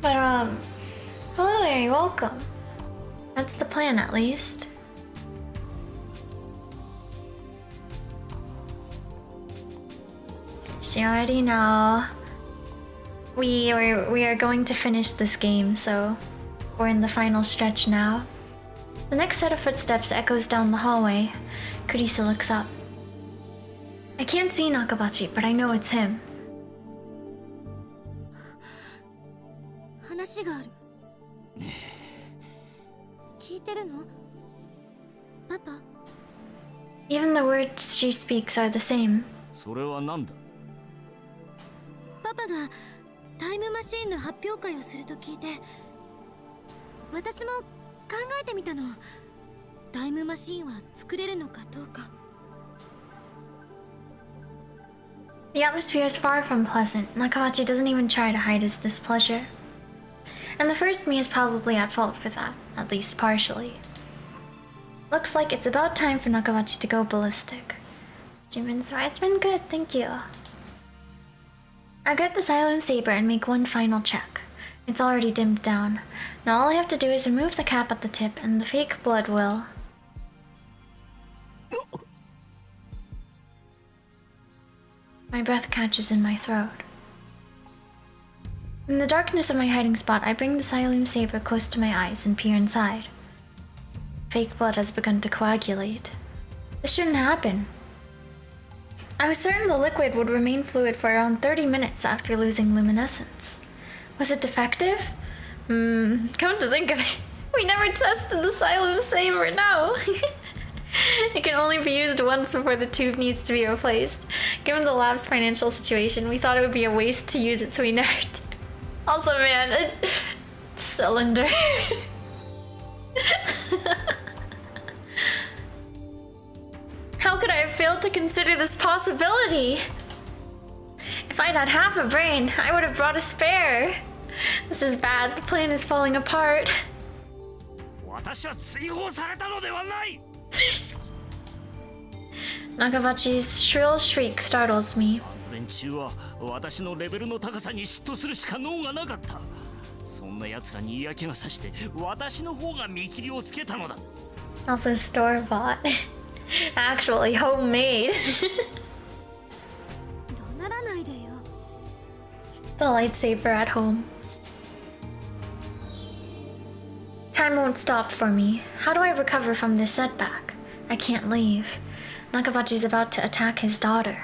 But hello there, you're welcome. That's the plan at least. She already know. We are going to finish this game, so we're in the final stretch now. The next set of footsteps echoes down the hallway. Kurisu looks up. I can't see Nakabachi, but I know it's him. 話がある。聞いてるの？パパ？ Even the words she speaks are the same. それは何だ？パパがタイムマシーンの発表会をすると聞いて、私も考えてみたの。タイムマシーンは作れるのかどうか。The atmosphere is far from pleasant. Nakabachi doesn't even try to hide his displeasure. And the first me is probably at fault for that, at least partially. Looks like it's about time for Nakabachi to go ballistic. Jimin's right, it's been good, thank you. I get the Silent Saber and make one final check. It's already dimmed down. Now all I have to do is remove the cap at the tip and the fake blood will... My breath catches in my throat. In the darkness of my hiding spot, I bring the Silent Saber close to my eyes and peer inside. Fake blood has begun to coagulate. This shouldn't happen. I was certain the liquid would remain fluid for around 30 minutes after losing luminescence. Was it defective? Come to think of it, we never tested the Silent Saber now. It can only be used once before the tube needs to be replaced. Given the lab's financial situation, we thought it would be a waste to use it, so we never did. Also, man, cylinder. How could I have failed to consider this possibility? If I'd had half a brain, I would have brought a spare. This is bad. The plan is falling apart. 私は追放されたのではない。Nakabachi's shrill shriek startles me. 連中は私のレベルの高さに嫉妬するしか能がなかった。そそんな奴らに嫌気がさして私の方が見切りをつけたのだ。 Also store bought. Actually homemade. 怒鳴らないでよ。 The lightsaber at home. Time won't stop for me. How do I recover from this setback? I can't leave. Nakabachi's about to attack his daughter.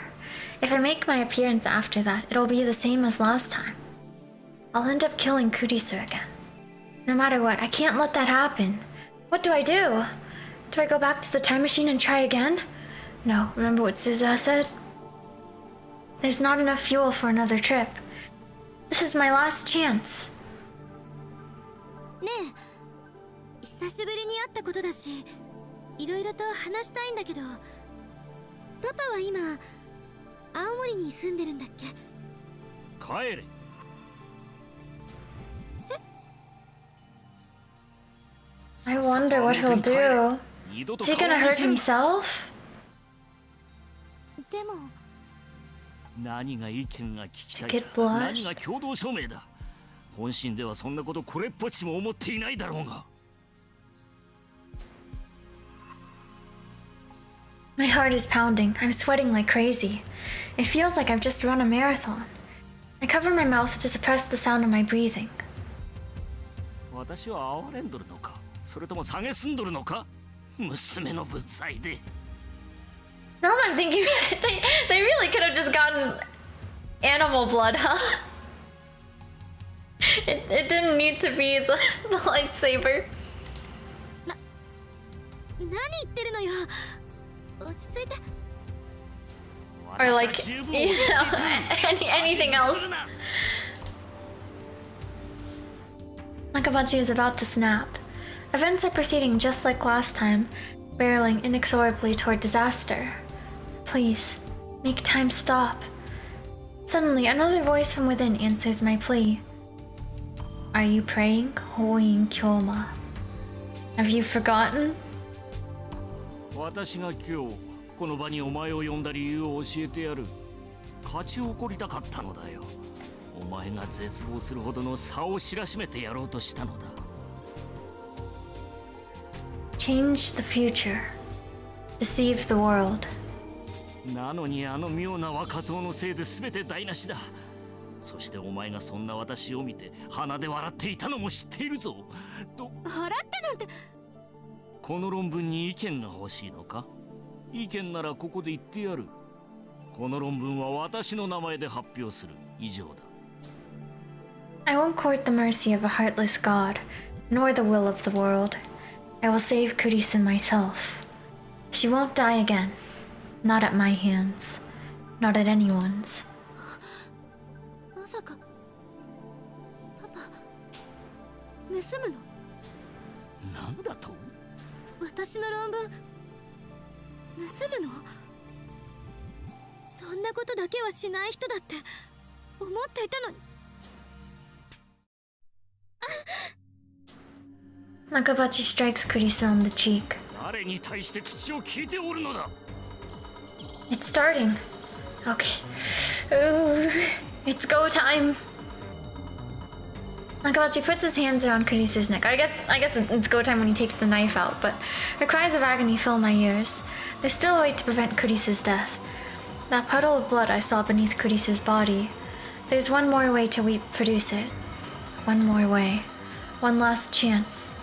If I make my appearance after that, it'll be the same as last time. I'll end up killing Kurisu again. No matter what, I can't let that happen. What do I do? Do I go back to the time machine and try again? No, remember what Suza said? There's not enough fuel for another trip. This is my last chance. ねえ、久しぶりに会ったことだし、いろいろと話したいんだけど、パパは今青森に住んでるんだっけ？帰れ。 I wonder what he'll do. Is he gonna hurt himself? でも何が意見が聞きたい To get blood? 何が共同証明だ。本心ではそんなことこれっぽっちも思っていないだろうが。 My heart is pounding. I'm sweating like crazy. It feels like I've just run a marathon. I cover my mouth to suppress the sound of my breathing. 私は哀れんどるのか、それとも蔑んどるのか、娘の物罪で。 Now that I'm thinking about it, they really could have just gotten animal blood, huh? It didn't need to be the lightsaber. 何言ってるのよ。落ち着いて。 Or like, you know, anything else. Nakabachi is about to snap. Events are proceeding just like last time, barreling inexorably toward disaster. Please, make time stop. Suddenly, another voice from within answers my plea. Are you praying, Hoin Kyoma? Have you forgotten? 私が今日この場にお前を呼んだ理由を教えてやる。勝ち誇りたかったのだよ。お前が絶望するほどの差を知らしめてやろうとしたのだ。 Change the future. Deceive the world. なのにあの妙な若造のせいで全て台無しだ。そしてお前がそんな私を見て鼻で笑っていたのも知っているぞ。と笑ってなんて。この論文に意見が欲しいのか？意見ならここで言ってやる。この論文は私の名前で発表する。以上だ。 I won't court the mercy of a heartless god, nor the will of the world. I will save Kurisu myself. She won't die again. Not at my hands. Not at anyone's. まさかパパ盗むの？なんだと？私の論文盗むの？そんなことだけはしない人だって思っていたのに。 Nakabachi strikes Kurisu on the cheek. 誰に対して口を聞いておるのだ。 It's starting. Okay. Ooh, it's go time. Nakabachi puts his hands around Kurisu's neck. I guess it's go time when he takes the knife out, but her cries of agony fill my ears. There's still a way to prevent Kurisu's death. That puddle of blood I saw beneath Kurisu's body. There's one more way to reproduce it. One more way. One last chance.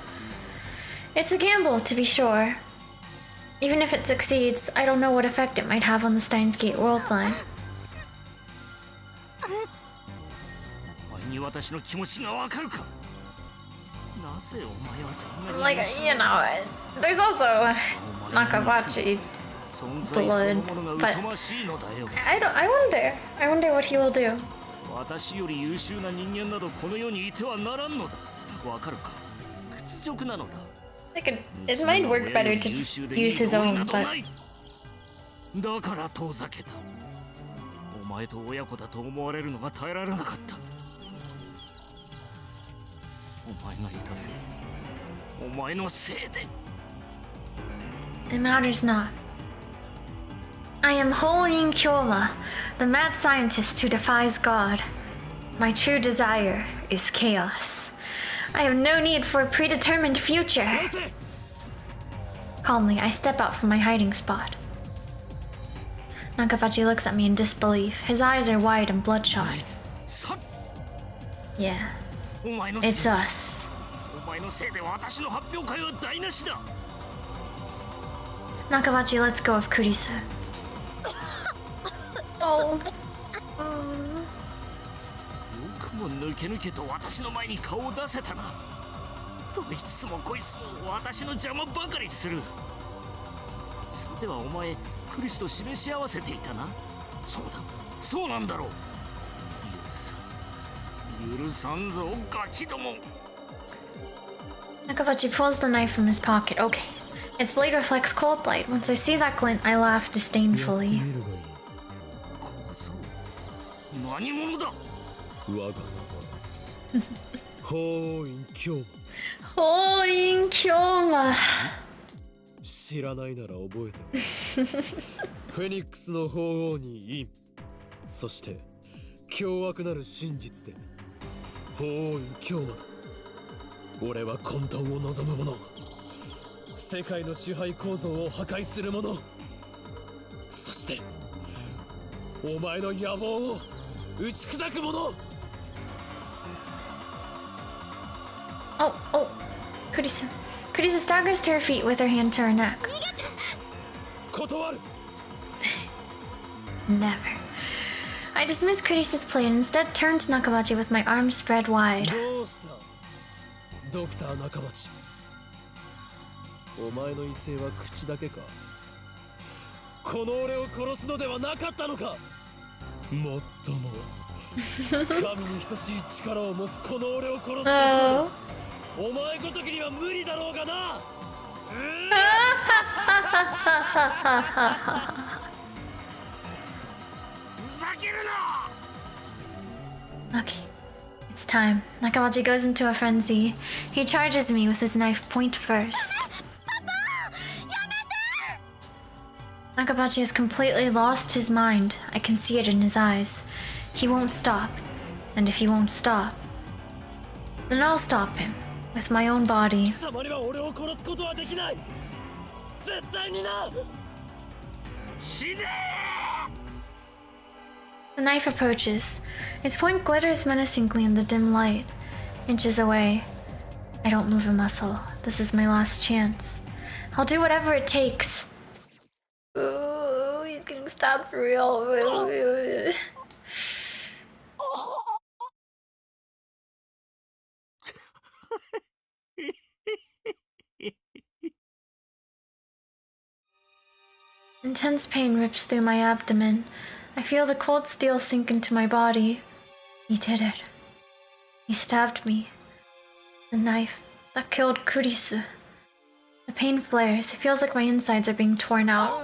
It's a gamble, to be sure. Even if it succeeds, I don't know what effect it might have on the Steins Gate world line. お前に私の気持ちがわかるか？なぜお前はそんなに Like, you know, there's also Nakabachi blood, but I wonder what he will do. 私より優秀な人間などこの世にいてはならんのだ。わかるか？屈辱なのだ。 Like it might work better to just use his own, but だから遠ざけた。お前と親子だと思われるのが耐えられなかった。お前がいたせい。お前のせいで。 it matters not. I am Hoin Kyoma, the mad scientist who defies God. My true desire is chaos. I have no need for a predetermined future. Calmly, I step out from my hiding spot. Nakabachi looks at me in disbelief. His eyes are wide and bloodshot. Yeah, it's us. Nakabachi lets go of Kurisu. Oh. も抜け抜けと私の前に顔を出せたな。どいつもこいつも私の邪魔ばかりする。それではお前クリスと示し合わせていたな。そうだ、そうなんだろう。許さんぞガキども。Nakabachi pulls the knife from his pocket. Okay. Its blade reflects cold light. Once I see that glint, I laugh disdainfully. 何者だ。我が法院教法院教魔。知らないなら覚えてフェニックスの法王に院、そして凶悪なる真実で法院教魔だ。俺は混沌を望む者、世界の支配構造を破壊する者、そしてお前の野望を打ち砕く者。Oh, oh, Kurisu. Kurisu staggers to her feet with her hand to her neck. Never. I dismiss Kurisu's play and instead turn to Nakabachi with my arms spread wide. ドクター中町、お前の威勢は口だけか。この俺を殺すのではなかったのか。もっとも神に等しい力を持つこの俺を殺すことなどお前ごときには無理だろうがな。ふざけるな。 Okay, it's time. Nakabachi goes into a frenzy. He charges me with his knife point first. Nakabachi has completely lost his mind. I can see it in his eyes. He won't stop. And if he won't stop, then I'll stop him with my own body. The knife approaches. Its point glitters menacingly in the dim light. Inches away. I don't move a muscle. This is my last chance. I'll do whatever it takes. Ooh, he's getting stabbed for real. Intense pain rips through my abdomen. I feel the cold steel sink into my body. He did it. He stabbed me. The knife that killed Kurisu. The pain flares. It feels like my insides are being torn out.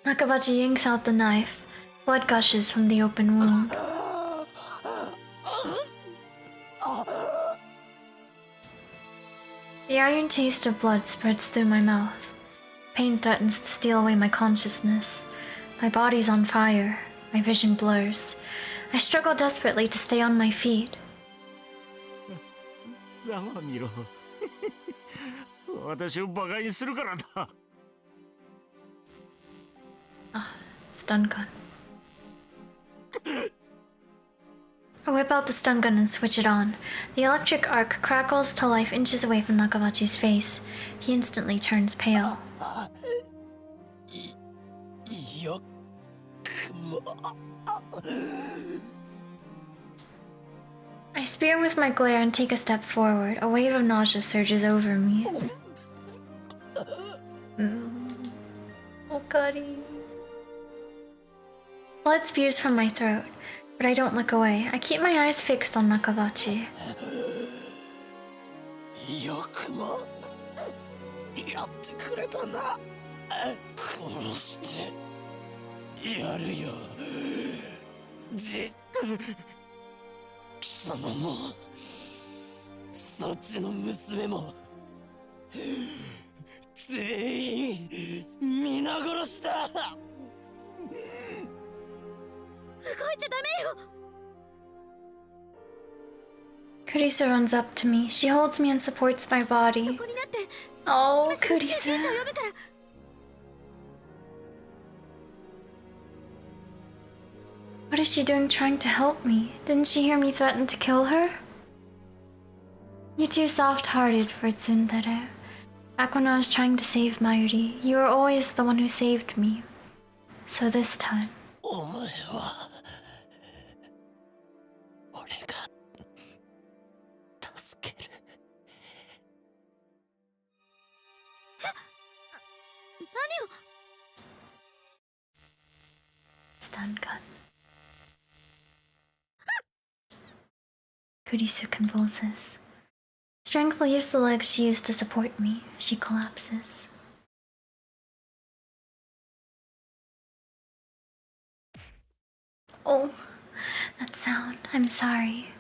Nakabachi yanks out the knife. Blood gushes from the open wound. The iron taste of blood spreads through my mouth. Pain threatens to steal away my consciousness. My body's on fire. My vision blurs. I struggle desperately to stay on my feet. ざまみろ。私をバカにするからだ。Stun gun. I whip out the stun gun and switch it on. The electric arc crackles to life inches away from Nakabachi's face. He instantly turns pale. I spear with my glare and take a step forward. A wave of nausea surges over me. Okari. Blood spews from my throat, but I don't look away. I keep my eyes fixed on Nakabachi. Kurisa runs up to me. She holds me and supports my body. Oh, Kurisa. What is she doing trying to help me? Didn't she hear me threaten to kill her? You're too soft-hearted for tsundere. Back when I was trying to save Mayuri, you were always the one who saved me. So this time... お前は俺が助ける。何を Stun gun. Kurisu convulses. Strength leaves the legs she used to support me. She collapses. Oh, that sound. I'm sorry.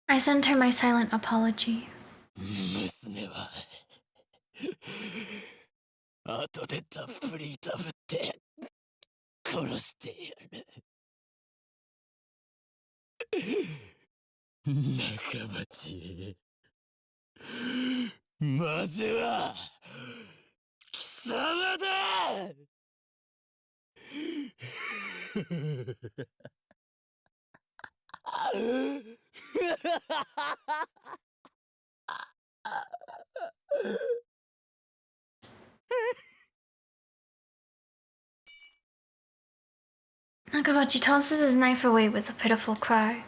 I sent her my silent apology. 娘は後でたっぷり食べて殺してやる。仲間ち、まずは貴様だ。Nakabachi tosses his knife away with a pitiful cry.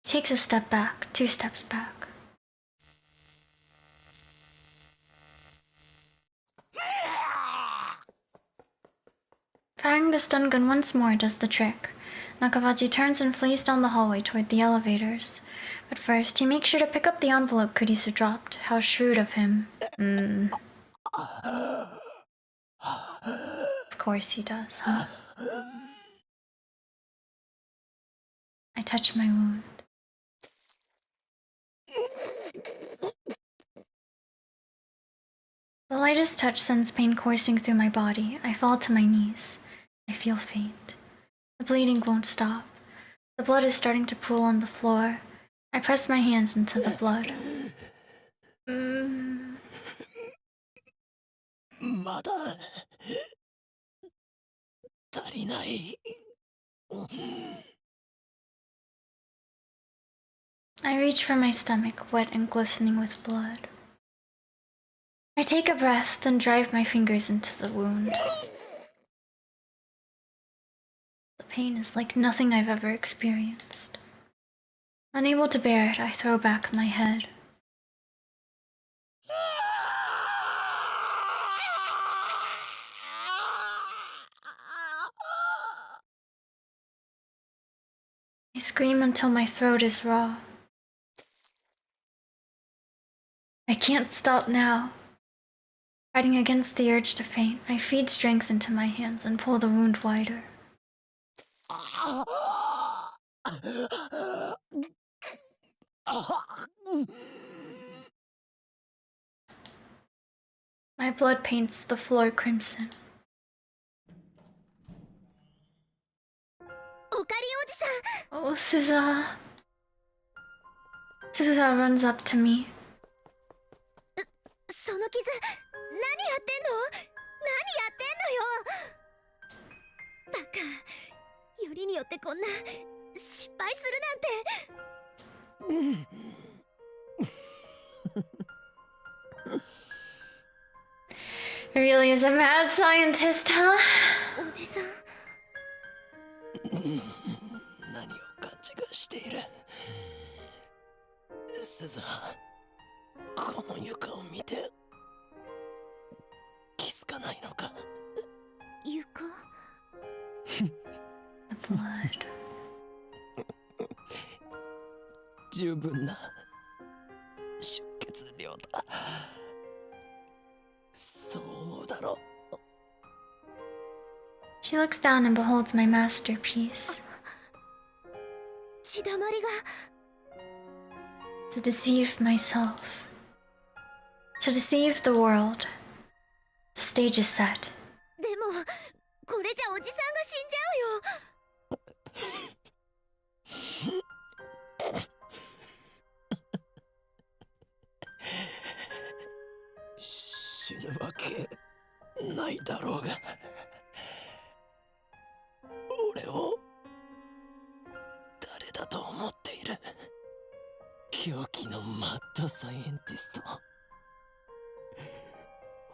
He takes a step back, 2 steps back. Firing the stun gun once more does the trick. Nakabachi turns and flees down the hallway toward the elevators. But first, he makes sure to pick up the envelope Kurisu dropped. How shrewd of him. Of course he does, huh? I touch my wound. The lightest touch sends pain coursing through my body. I fall to my knees. I feel faint. The bleeding won't stop. The blood is starting to pool on the floor. I press my hands into the blood. まだ足りない。I reach for my stomach, wet and glistening with blood. I take a breath, then drive my fingers into the wound. The pain is like nothing I've ever experienced. Unable to bear it, I throw back my head. I scream until my throat is raw. I can't stop now. Fighting against the urge to faint, I feed strength into my hands and pull the wound wider. My blood paints the floor crimson. Oh, Suza. Suza runs up to me. その傷、何やってんの？何やってんのよ。バカ、よりによってこんな失敗するなんて。Really is a mad scientist, huh? おじさん。何を勘違いしている。スザ、この床を見て気づかないのか。床 The blood. 十分な出血量だ。そう思うだろう。She looks down and beholds my masterpiece. 血だまりが。To deceive myself. To deceive the world. The stage is set. でもこれじゃおじさんが死んじゃうよ。まいだろうが、俺を誰だと思っている。狂気のマッドサイエンティスト、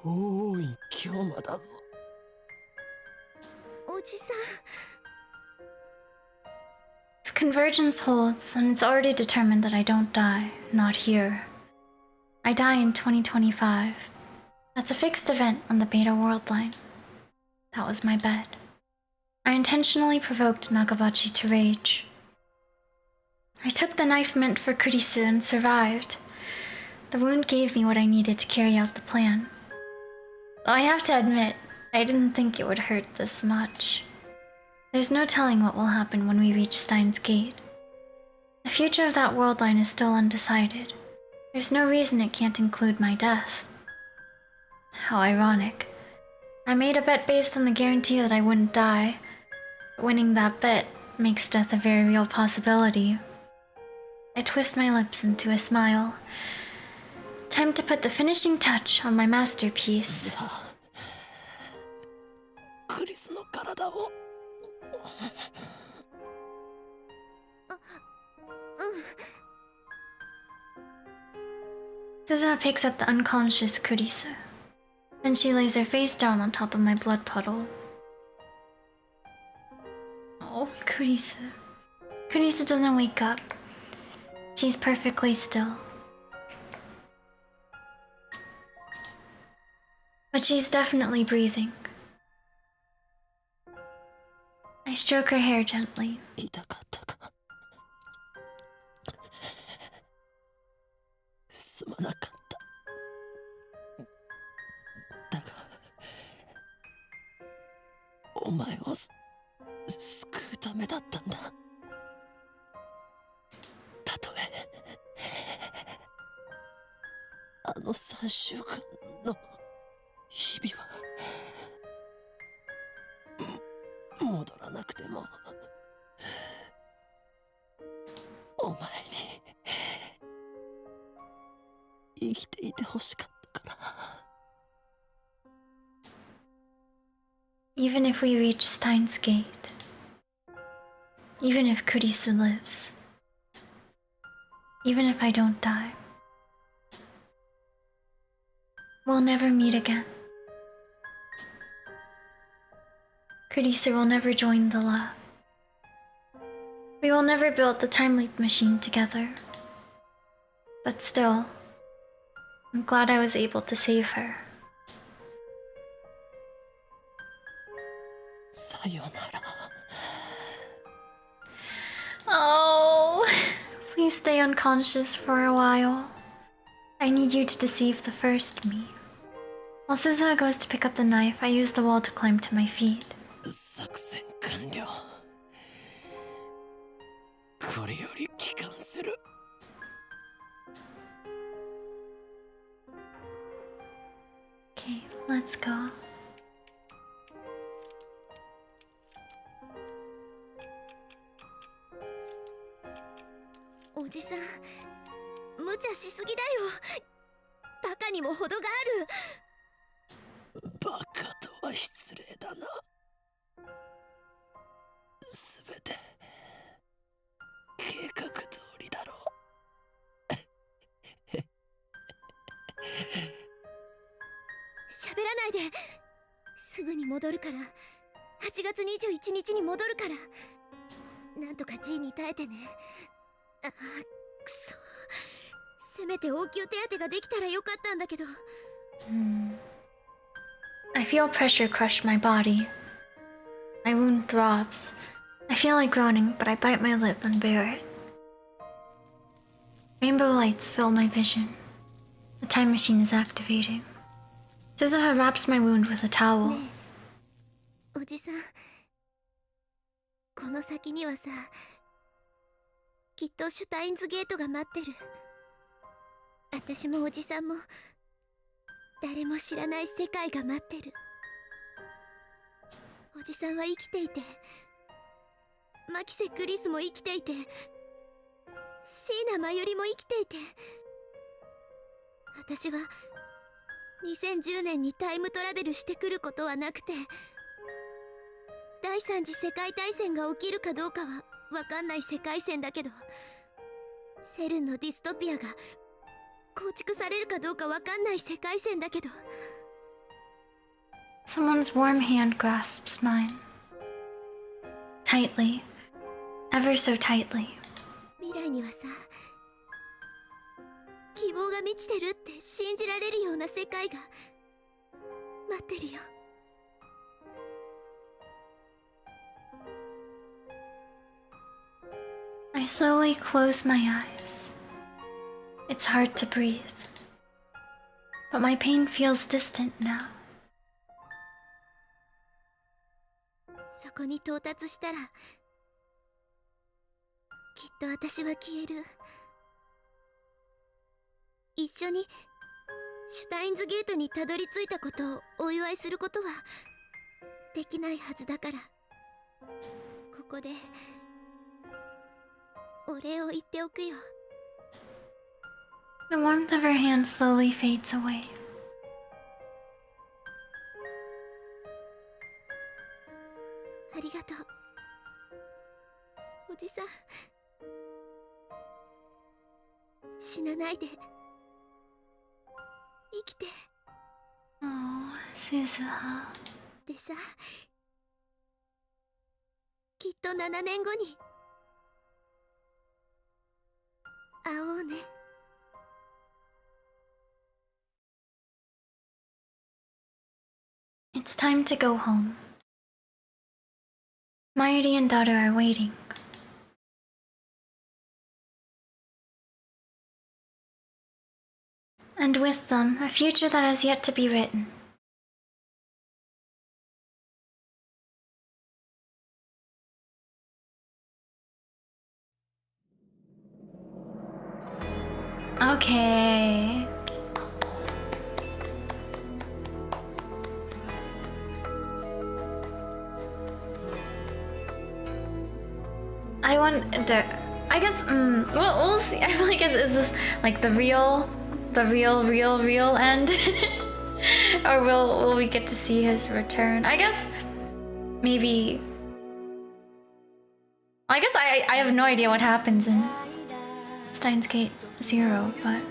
大い京馬だぞ。おじさん。 If convergence holds, then it's already determined that I don't die, not here. I die in 2025. That's a fixed event on the Beta World line. That was my bet. I intentionally provoked Nagabachi to rage. I took the knife meant for Kurisu and survived. The wound gave me what I needed to carry out the plan. Though I have to admit, I didn't think it would hurt this much. There's no telling what will happen when we reach Steins Gate. The future of that world line is still undecided. There's no reason it can't include my death. How ironic. I made a bet based on the guarantee that I wouldn't die. But winning that bet makes death a very real possibility. I twist my lips into a smile. Time to put the finishing touch on my masterpiece. クリスの体を。Suzuha picks up the unconscious Kurisu. Then she lays her face down on top of my blood puddle. Oh, Kurisu. Kurisu doesn't wake up. She's perfectly still. But she's definitely breathing. I stroke her hair gently. 痛かったか。すまなかった。だが、お前を救うためだったんだ。たとえ、あの3週間の日々は戻らなくても、お前に生きていてほしかったから。Even if we reach Steins Gate, even if Kurisu lives, even if I don't die, we'll never meet again. Kurisu will never join the lab. We will never build the time leap machine together. But still, I'm glad I was able to save her. さよなら。Oh, please stay unconscious for a while. I need you to deceive the first me. While Suzuha goes to pick up the knife, I use the wall to climb to my feet. 作戦完了。これより帰還する。Okay, let's go. おじさん、無茶しすぎだよ。バカにも程がある。バカとは失礼だな。すべて計画通りだろう。喋らないで。すぐに戻るから。8月21日に戻るから。なんとか G に耐えてね。ああ、くそ。せめて応急手当てができたらよかったんだけど。I feel pressure crush my body. My wound throbs. I feel like groaning, but I bite my lip and bear it. Rainbow lights fill my vision. The time machine is activating. Suzuha wraps my wound with a towel. ねえ、おじさん。この先にはさ、きっとシュタインズゲートが待ってる。私もおじさんも誰も知らない世界が待ってる。おじさんは生きていて、マキセ・クリスも生きていて、椎名真由里も生きていて、私は2010年にタイムトラベルしてくることはなくて、第三次世界大戦が起きるかどうかはわかんない世界線だけど、セルンのディストピアが構築されるかどうかわかんない世界線だけど。 Someone's warm hand grasps mine. Tightly. Ever so tightly. 未来にはさ、希望が満ちてるって信じられるような世界が待ってるよ。I slowly close my eyes. It's hard to breathe. But my pain feels distant now. そこに到達したら、きっと私は消える。一緒にシュタインズゲートにたどり着いたことをお祝いすることはできないはずだから、ここでお礼を言っておくよ。 The warmth of her hand slowly fades away. ありがとう、おじさん。死なないで生きて。 Oh, Suzuha. でさ、きっと7年後に会おうね。It's time to go home. Mayuri and daughter are waiting. And with them, a future that has yet to be written. Okay. I guess, we'll see. I feel like, is this like the real end? Or will we get to see his return? I guess, maybe... I guess I have no idea what happens in Steins Gate 0, but...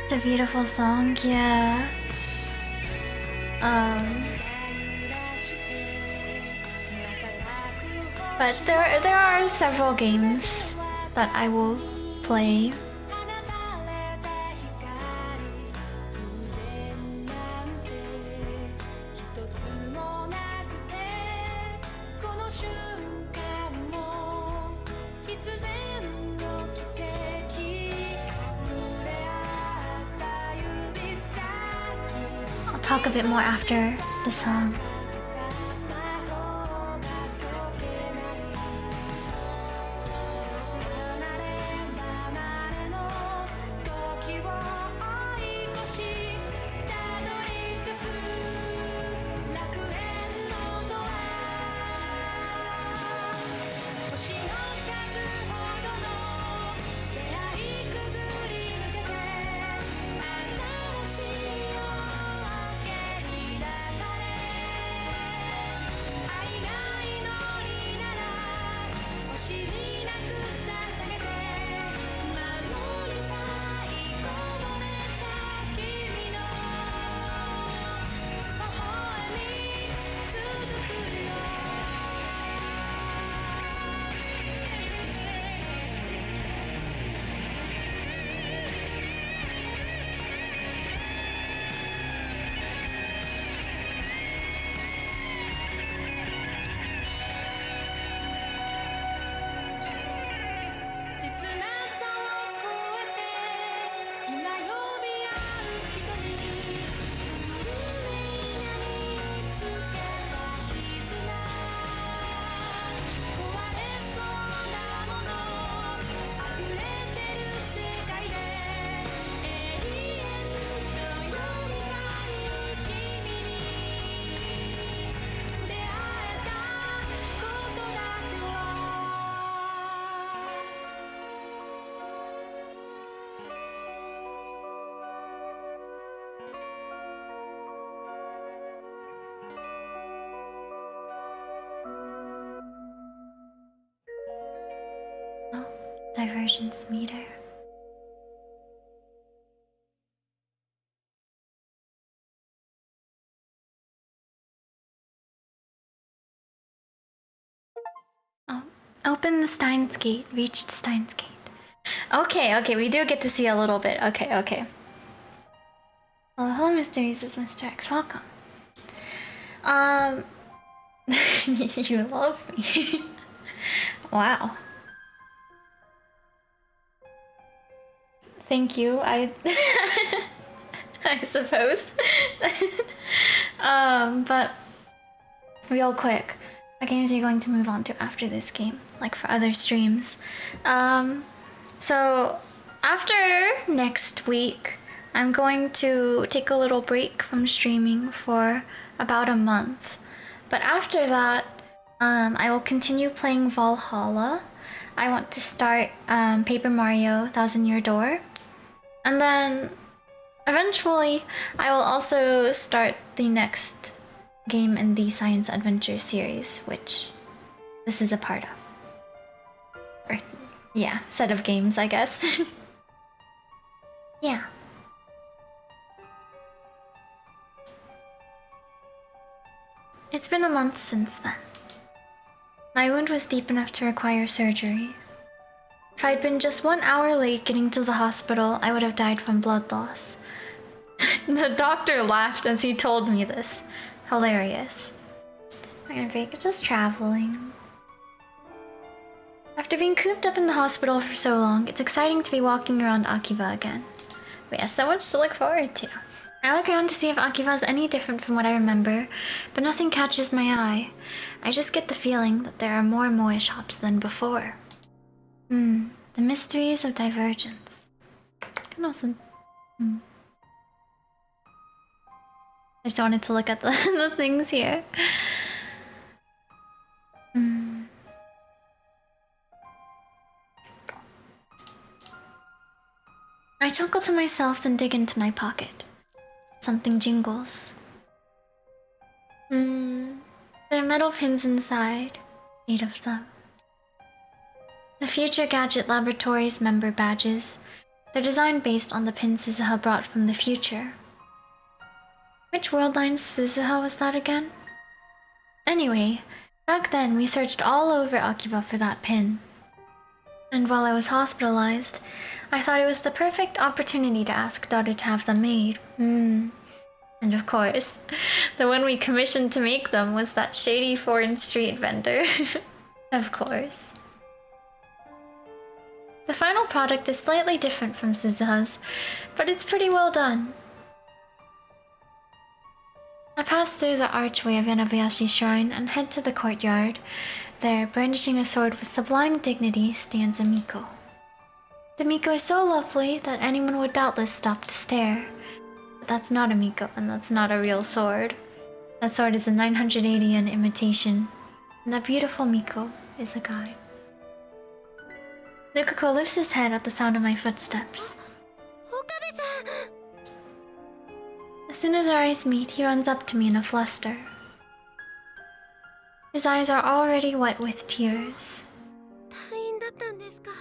It's a beautiful song, yeah. But there are several games that I will play. I'll talk a bit more after the song. Divergence meter. Oh, open the Steins Gate. Reached Steins Gate. Okay, okay, we do get to see a little bit. Okay, okay. Well, hello, Mr. Aces, Mr. X. Welcome. You love me. Wow. Thank you. I suppose. But real quick, what games are you going to move on to after this game? Like for other streams. So after next week, I'm going to take a little break from streaming for about a month. But after that, I will continue playing Valhalla. I want to start Paper Mario Thousand Year Door. And then eventually, I will also start the next game in the Science Adventure series, which this is a part of. Or, yeah, set of games, I guess. Yeah. It's been a month since then. My wound was deep enough to require surgery. If I'd been just 1 hour late getting to the hospital, I would have died from blood loss. The doctor laughed as he told me this. Hilarious. I'm gonna be just traveling. After being cooped up in the hospital for so long, it's exciting to be walking around Akiba again. We have so much to look forward to. I look around to see if Akiba is any different from what I remember, but nothing catches my eye. I just get the feeling that there are more moe shops than before. The mysteries of divergence. I just wanted to look at the things here. I chuckle to myself, then dig into my pocket. Something jingles. There are metal pins inside. 8 of them. The Future Gadget Laboratories member badges. They're designed based on the pin Suzuha brought from the future. Which world line Suzuha was that again? Anyway, back then we searched all over Akiba for that pin. And while I was hospitalized, I thought it was the perfect opportunity to ask Daughter to have them made. And of course, the one we commissioned to make them was that shady foreign street vendor. Of course. The final product is slightly different from Suzuha's, but it's pretty well done. I pass through the archway of Yanabayashi Shrine and head to the courtyard. There, brandishing a sword with sublime dignity, stands a Miko. The Miko is so lovely that anyone would doubtless stop to stare. But that's not a Miko, and that's not a real sword. That sword is a 980 yen imitation, and that beautiful Miko is a guy. Lukako lifts his head at the sound of my footsteps. Okabe-san! As soon as our eyes meet, he runs up to me in a fluster. His eyes are already wet with tears. 退院だったんですか?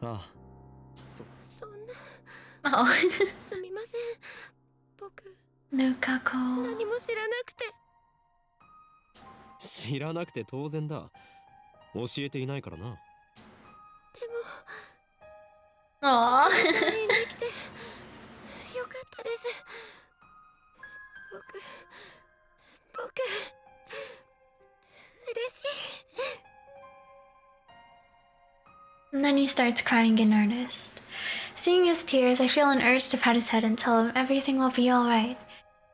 ああ。そんな Oh. すみません。僕 Lukako. 何も知らなくて。知らなくて当然だ。教えていないからな。でも Aww. 退院できてよかったです。僕嬉しい。 And then he starts crying in earnest. Seeing his tears, I feel an urge to pat his head and tell him everything will be alright.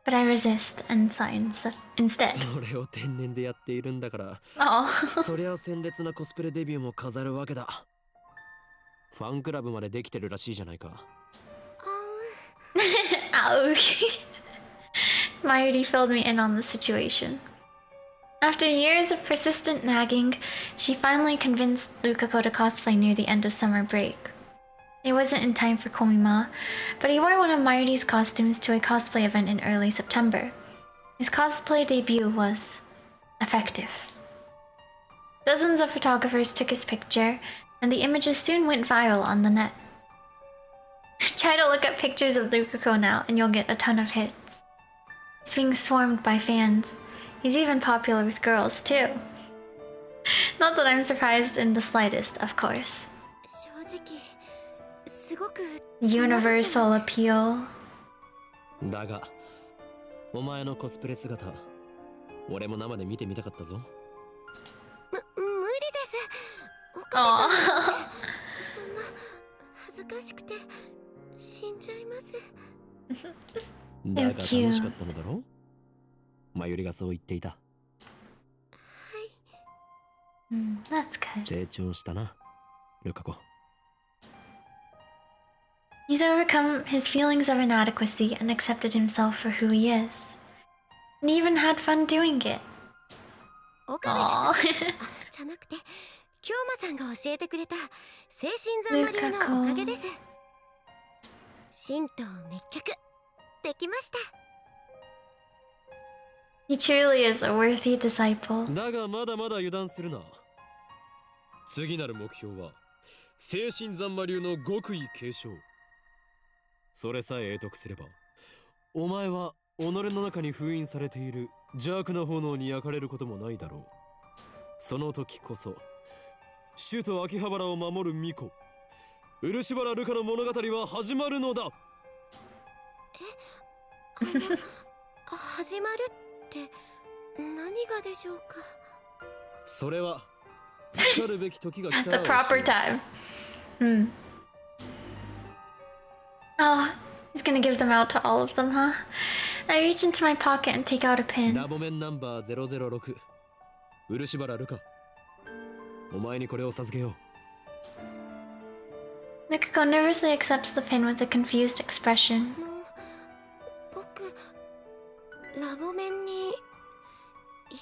But I resist and sigh instead. それを天然でやっているんだから。 Oh. そりゃ鮮烈なコスプレデビューも飾るわけだ。ファンクラブまでできてるらしいじゃないか。Ouch. Mayuri filled me in on the situation. After years of persistent nagging, she finally convinced Lukako to cosplay near the end of summer break. It wasn't in time for Komima, but he wore one of Mayuri's costumes to a cosplay event in early September. His cosplay debut was effective. Dozens of photographers took his picture, and the images soon went viral on the net. Try to look up pictures of Lukaku now, and you'll get a ton of hits. He's being swarmed by fans. He's even popular with girls, too. Not that I'm surprised in the slightest, of course. Universal appeal. だが、お前のコスプレ姿、俺も生で見てみたかったぞ。無理です。お母さん、そんな恥ずかしくて死んじゃいます。だが楽しかったのだろう？マユリがそう言っていた。はい。That's good. 成長したな、ルカ子。He's overcome his feelings of inadequacy and accepted himself for who he is. And he even had fun doing it. じゃなくて、京馬さんが教えてくれた精神三魔流のおかげです。神道滅却できました。He truly is a worthy disciple. だがまだまだ油断するな。次なる目標は精神三魔流の極意継承。それさえ得得すれば、お前は己の中に封印されている邪悪な炎に焼かれることもないだろう。その時こそ首都秋葉原を守る巫女漆原ルカの物語は始まるのだ。始まるって何がでしょうか。それは来るべき時が来たら The proper time. Oh, he's gonna give them out to all of them, huh? I reach into my pocket and take out a pin. ラボメンナンバー006漆原ルカ、お前にこれを授けよう。Lukaku nervously accepts the pin with a confused expression. 僕、ラボメンにい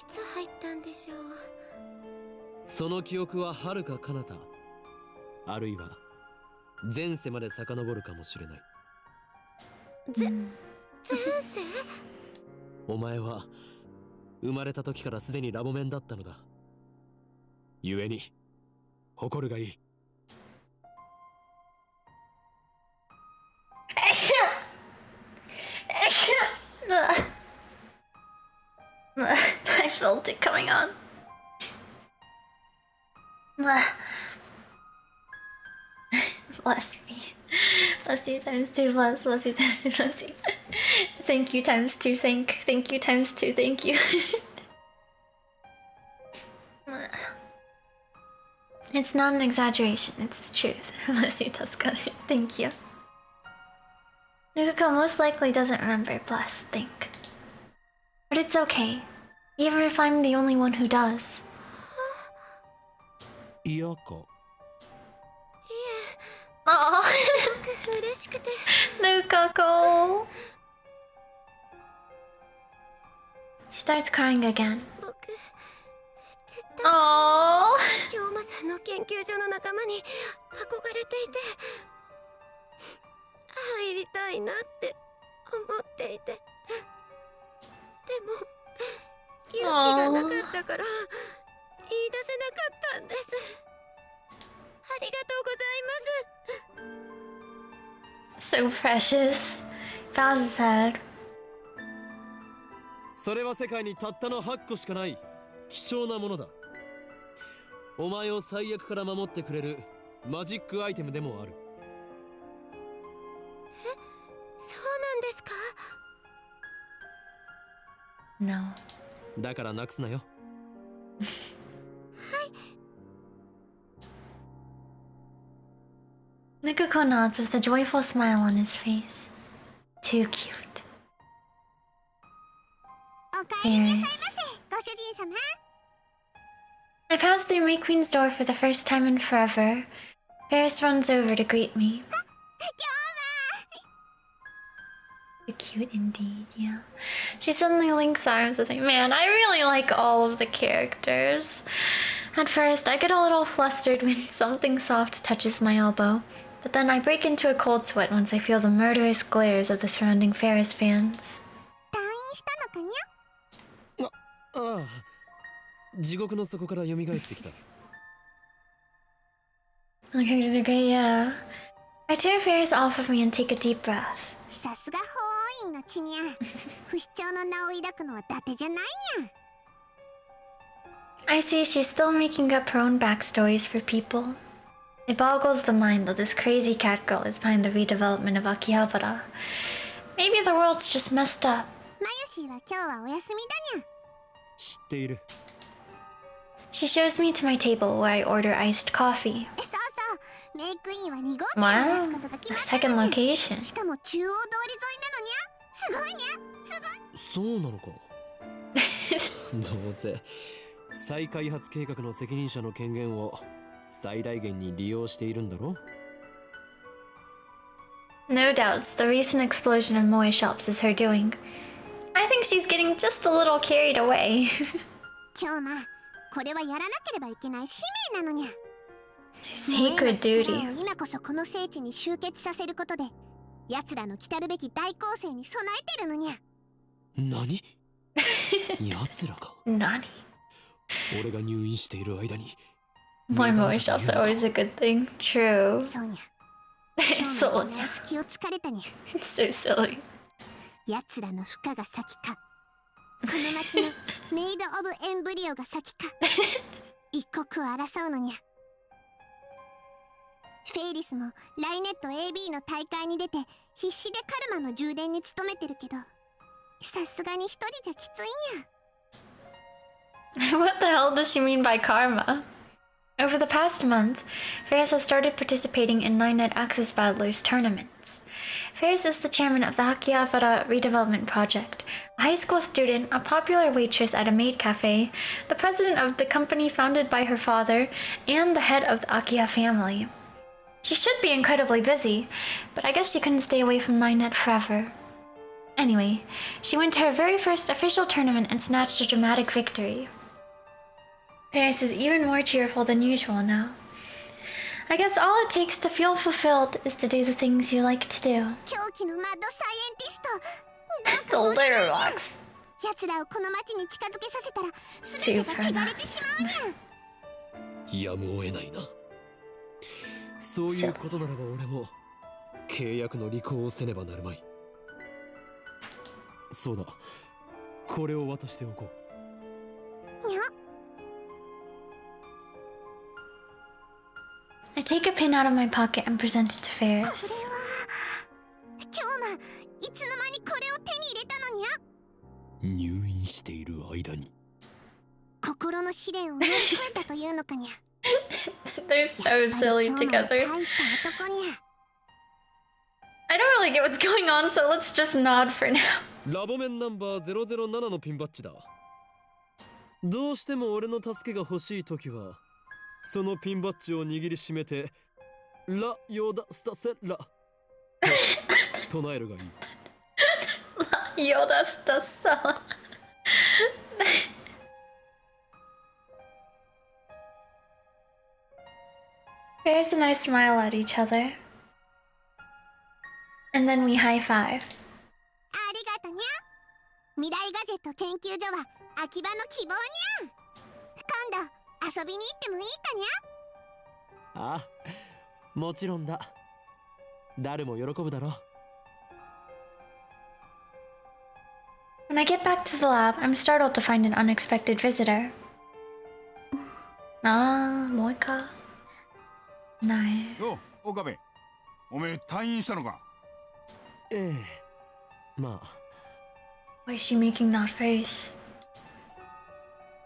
つ入ったんでしょう。その記憶は遥か彼方、あるいは前世まで遡るかもしれない。前世？お前は生まれた時からすでにラボメンだったのだ。故に誇るがいい。I felt it coming on. Bless me. Bless you times two, bless you times two, bless you. Thank you times two, thank you times two, thank you. It's not an exaggeration, it's the truth. Bless you, Tosca. Thank you. Lukaku most likely doesn't remember, bless, think. But it's okay, even if I'm the only one who does. 嫌か。Oh, 嬉しくて。Lukaku. He starts crying again. 僕、ずっと Oh. 京馬さんの研究所の仲間に憧れていて、入りたいなって思っていて、でも勇気がなかったから言い出せなかったんです。ありがとうございます。So precious. Bows his head. それは世界にたったの8個しかない貴重なものだ。お前を最悪から守ってくれるマジックアイテムでもある。え、そうなんですか？ No. だからなくすなよ。Lukaku nods with a joyful smile on his face. Too cute. おかえりなさいませ、ご主人様。I pass through May Queen's door for the first time in forever. Ferris runs over to greet me. Cute indeed, yeah. She suddenly links arms with me. Man, I really like all of the characters. At first, I get a little flustered when something soft touches my elbow, but then I break into a cold sweat once I feel the murderous glares of the surrounding Ferris fans. 退院したのかにゃ？ああ、地獄の底から蘇ってきた。The characters are great, yeah. I tear Ferris off of me and take a deep breath. さすが法院の血にゃ。不死鳥の名を抱くのは伊達じゃないにゃ。I see she's still making up her own backstories for people. It boggles the mind that this crazy cat girl is behind the redevelopment of Akihabara. Maybe the world's just messed up. マユシーは今日はお休みだにゃ。知っている。 She shows me to my table where I order iced coffee. そうそう、メイクインは2号店を出す Wow, ことが決 a まった second のに。 location. しかも中央通り沿いなのにゃ。すごいにゃ。すごい。そうなのか。どうせ再開発計画の責任者の権限を最大限に利用しているんだろ。 No doubts, the recent explosion of moe shops is her doing. I think she's getting just a little carried away. 今日これはやらなければいけない使命なのにゃ。 Sacred 力 duty. を今こそこの聖地に集結させることで、奴らの来たるべき大攻勢に備えてるのにゃ。何？奴らか。Nani? 俺が入院している間に。 More moe shops are always a good thing. True. そうにゃ。 So 今日の隙をつかれたにゃ。 so silly. 奴らの負荷が先か、この町のメイド・オブ・エンブリオが先か、一刻を争うのにゃ。フェイリスもライネット AB の大会に出て必死でカルマの充電に努めてるけど、さすがに一人じゃきついにゃ。 What the hell does she mean by karma? Over the past month, Ferris has started participating in 9-Net Access Battlers tournaments. Ferris is the chairman of the Akihabara Redevelopment Project, a high school student, a popular waitress at a maid cafe, the president of the company founded by her father, and the head of the Akiha family. She should be incredibly busy, but I guess she couldn't stay away from 9-Net forever. Anyway, she went to her very first official tournament and snatched a dramatic victory. Ferris is even more cheerful than usual now. I guess all it takes to feel fulfilled is to do the things you like to do. 狂気のマッドサイエンティスト。 The litter box. 奴らをこの町に近づけさせたら、全てが汚れてしまうにゃ。やむを得ないな。そういうことならば俺も契約の履行をせねばなるまい。そうだ、これを渡しておこう。にゃ。 I take a pin out of my pocket and present it to これは Ferris. 今日いつの間にこれを手に入れたのにゃ。入院している間に。心の試練を乗り越えたというのかにゃ。 They're so silly together. 大した男にゃ。 I don't really get what's going on, so let's just nod for now. ラボメンナンバー007のピンバッジだ。どうしても俺の助けが欲しいときは、そのピンバッジを握りしめて、ラ・ヨダ・スタセラと唱えるがいい。Yoda stuff. Ferris and I smile at each other. And then we high five. ありがとにゃ。未来ガジェット研究所は秋葉の希望にゃ。今度遊びに行ってもいいかにゃ。ああ、もちろんだ。誰も喜ぶだろう。 When I get back to the lab, I'm startled to find an unexpected visitor. Ah, Moika. Nae. よ、岡部。おめえ退院したのか。ええ、まあ。 Why is she making that face?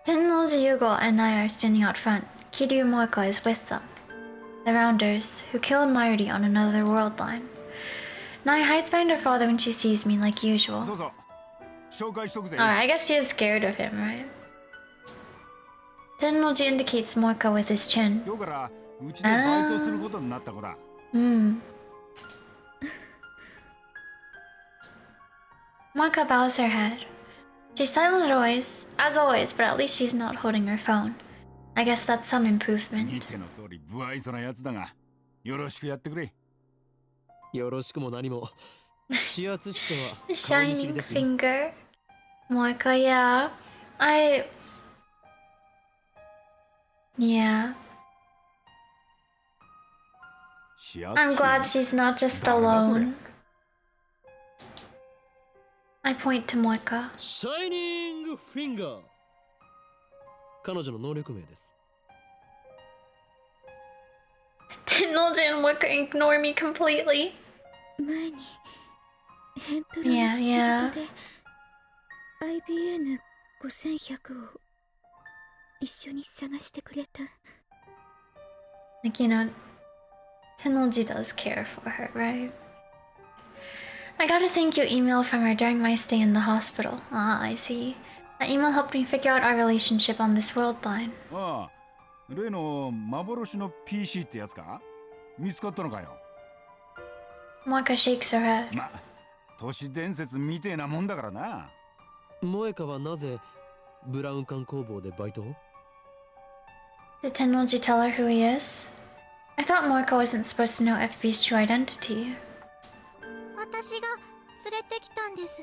Tennoji Yugo and I are standing out front. Kiryu Moika is with them. The Rounders, who killed Mayuri on another world line. Nai hides behind her father when she sees me like usual. そうそう。紹介しとくぜ。 Alright, I guess she is scared of him, right? Tennoji indicates Moika with his chin. 今日からうちでバイトすることになった子だ。Hmm. Moika bows her head. She's silent as always, but at least she's not holding her phone. I guess that's some 見 improvement. ての通り不愛想なやつだが、よろしくやってくれ。よろしくも何も。指圧師とは顔見知り Shining ですよ。 finger. Moika, yeah. Yeah. I'm glad she's not just alone. I point to Moika. シャイニングフィンガー。彼女の能力名です。Tennoji and Moika ignore me completely. 前にヘンプロの Yeah, 仕 yeah. 事で IBN5100 を一緒に探してくれた。 Like, you know, Tennoji does care for her, right? I got a thank you email from her during my stay in the hospital. Ah, I see. That email helped me figure out our relationship on this world line. ああ、例の幻の PC ってやつか？見つかったのかよ。Moika shakes her head. ま、都市伝説みてえなもんだからな。萌香はなぜブラウン管工房でバイトを？ Did Tennoji tell her who he is? I thought Moika wasn't supposed to know FB's true identity. 私が連れてきたんです。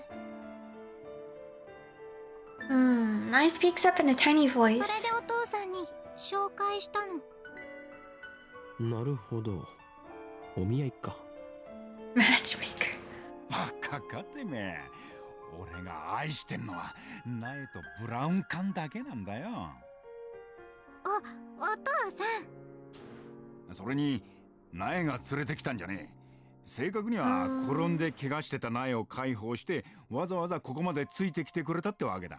I speaks up in a tiny それ voice. でお父さんに紹介したの。なるほど。お見合いか。Matchmaker. バカかてめえ。俺が愛してんのは苗とブラウン管だけなんだよ。お父さん。それに苗が連れてきたんじゃねえ。正確には転んで怪我してた苗を解放してわざわざここまでついてきてくれたってわけだ。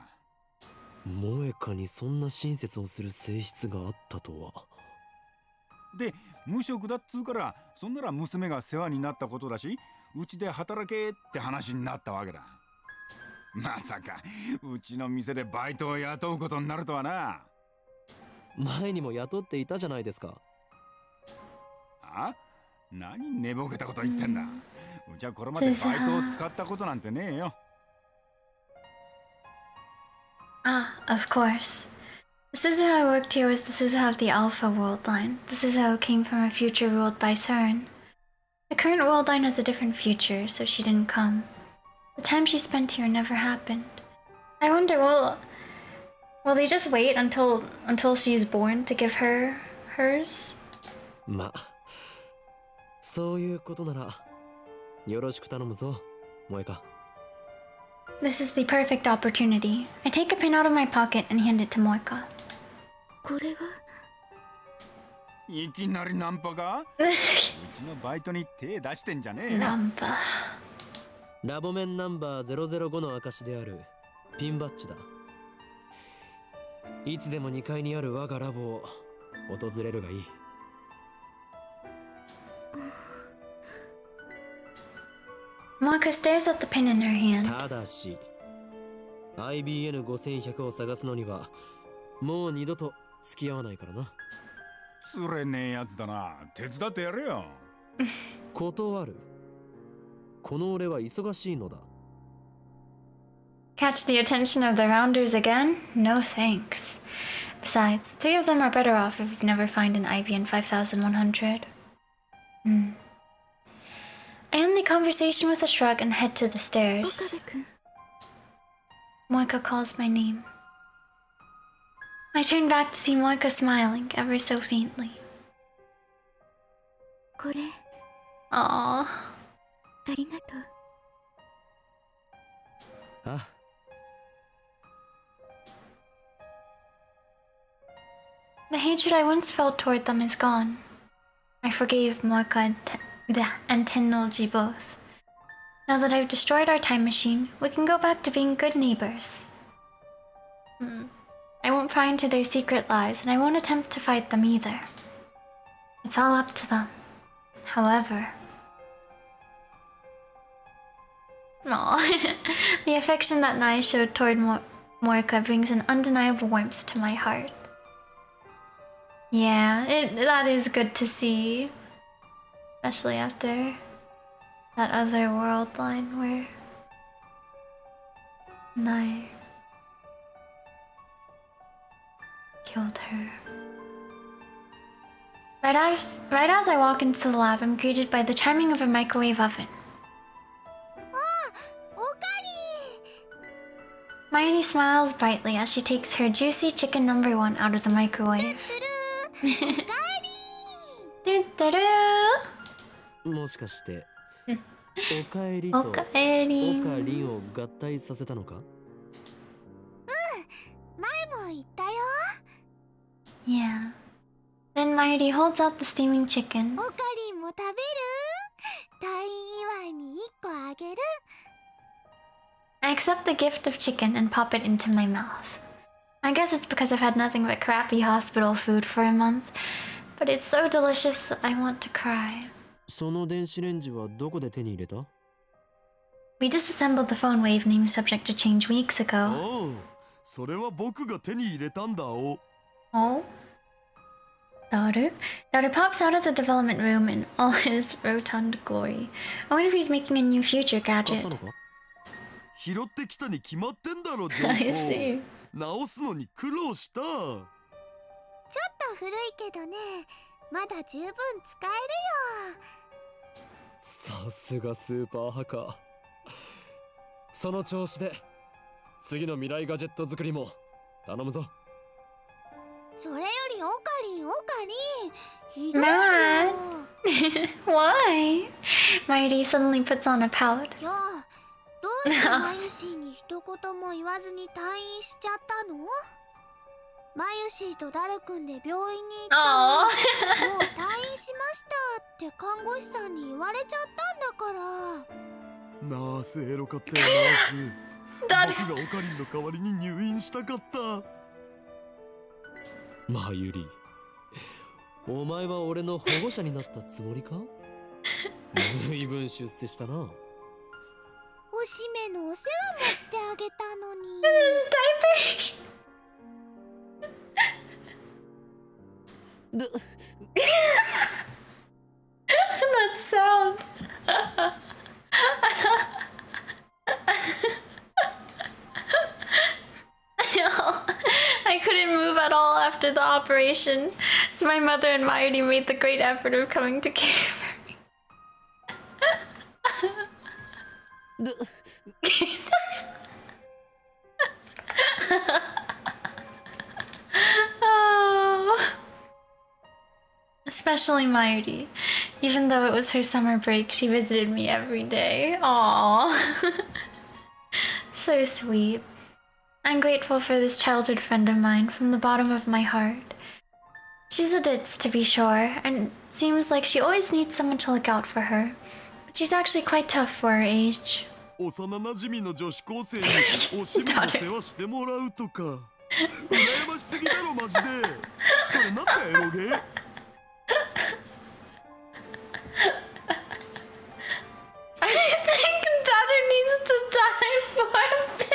萌香にそんな親切をする性質があったとは。で無職だっつうからそんなら娘が世話になったことだしうちで働けって話になったわけだ。まさかうちの店でバイトを雇うことになるとはな。前にも雇っていたじゃないですか。あ？何寝ぼけたこと言ってんだ。うちはこれまでバイトを使ったことなんてねえよ。Ah, of course. The Suzuha who worked here was the Suzuha of the Alpha world line. The Suzuha who came from a future ruled by CERN. The current world line has a different future, so she didn't come. The time she spent here never happened. I wonder, will they just wait until she's born to give her hers? まあ、そういうことならよろしく頼むぞ、萌香。This is the perfect opportunity. I take a pin out of my pocket and hand it to Moika. これは？いきなりナンパか？うちのバイトに手出してんじゃねえよ。ナンパ。ラボメンナンバー005の証であるピンバッジだ。いつでも2階にある我がラボを訪れるがいい。Moika stares at the pin in her hand. ただし IBN5100 を探すのにはもう二度と付き合わないからな。つれねえやつだな。手伝ってやれよ。断る。この俺は忙しいのだ。Catch the attention of the rounders again? No thanks. Besides, 3 of them are better off if you've never found an IBN 5100. I end the conversation with a shrug and head to the stairs. Moika calls my name. I turn back to see Moika smiling ever so faintly. これ Aww. ありがとう。あ、The hatred I once felt toward them is gone. I forgave Moika and Tennoji both. Now that I've destroyed our time machine, we can go back to being good neighbors. I won't pry into their secret lives, and I won't attempt to fight them either. It's all up to them. However... Aww. The affection that Nai showed toward Moika brings an undeniable warmth to my heart. Yeah, that is good to see. Especially after that other world line where Nai killed her. Right as I walk into the lab, I'm greeted by the chiming of a microwave oven. Mayuri smiles brightly as she takes her juicy chicken #1 out of the microwave. もしかしておかえりとおかえり。おかりんを合体させたのか？前も言ったよ。 Yeah. Then Marty holds out the steaming chicken. おかりんも食べる？退院祝いに1個あげる。 I accept the gift of chicken and pop it into my mouth. I guess it's because I've had nothing but crappy hospital food for a month, but it's so delicious that I want to cry. その電子レンジはどこで手に入れた？ We disassembled the phone wave name subject to change weeks ago. おう、それは僕が手に入れたんだお。 Oh? Daughter pops out of the development room in all his rotund glory. I wonder if he's making a new future 買った gadget. のか？拾ってきたに決まってんだろ、ジョ I ー see. コ。直すのに苦労した。ちょっと古いけどね、まだ十分使えるよ。さすがスーパーハカー。その調子で次の未来ガジェット作りも頼むぞ。それよりおかりん、おかりん、ひどいよ。 Why? Marty suddenly puts on a pout. 今日どうしてマユシーに一言も言わずに退院しちゃったの？マユシーとダルくんで病院に行ったら、もう退院しましたって看護師さんに言われちゃったんだから。ナースエロかったよ、ナース。僕がオカリンの代わりに入院したかった。まゆり、お前は俺の保護者になったつもりか？ずいぶん出世したな。おしめのお世話もしてあげたのに。That sound. I couldn't move at all after the operation, so my mother and Marty made the great effort of coming to care for me. Oh. Especially Marty. Even though it was her summer break, she visited me every day. Aww. So sweet. I'm grateful for this childhood friend of mine from the bottom of my heart. She's a ditz, to be sure, and seems like she always needs someone to look out for her. But she's actually quite tough for her age. 幼馴染の女子高生におしめの世話してもらうとか羨ましすぎだろマジで。それなんてエロゲー。 I think Daughter needs to die for a bit.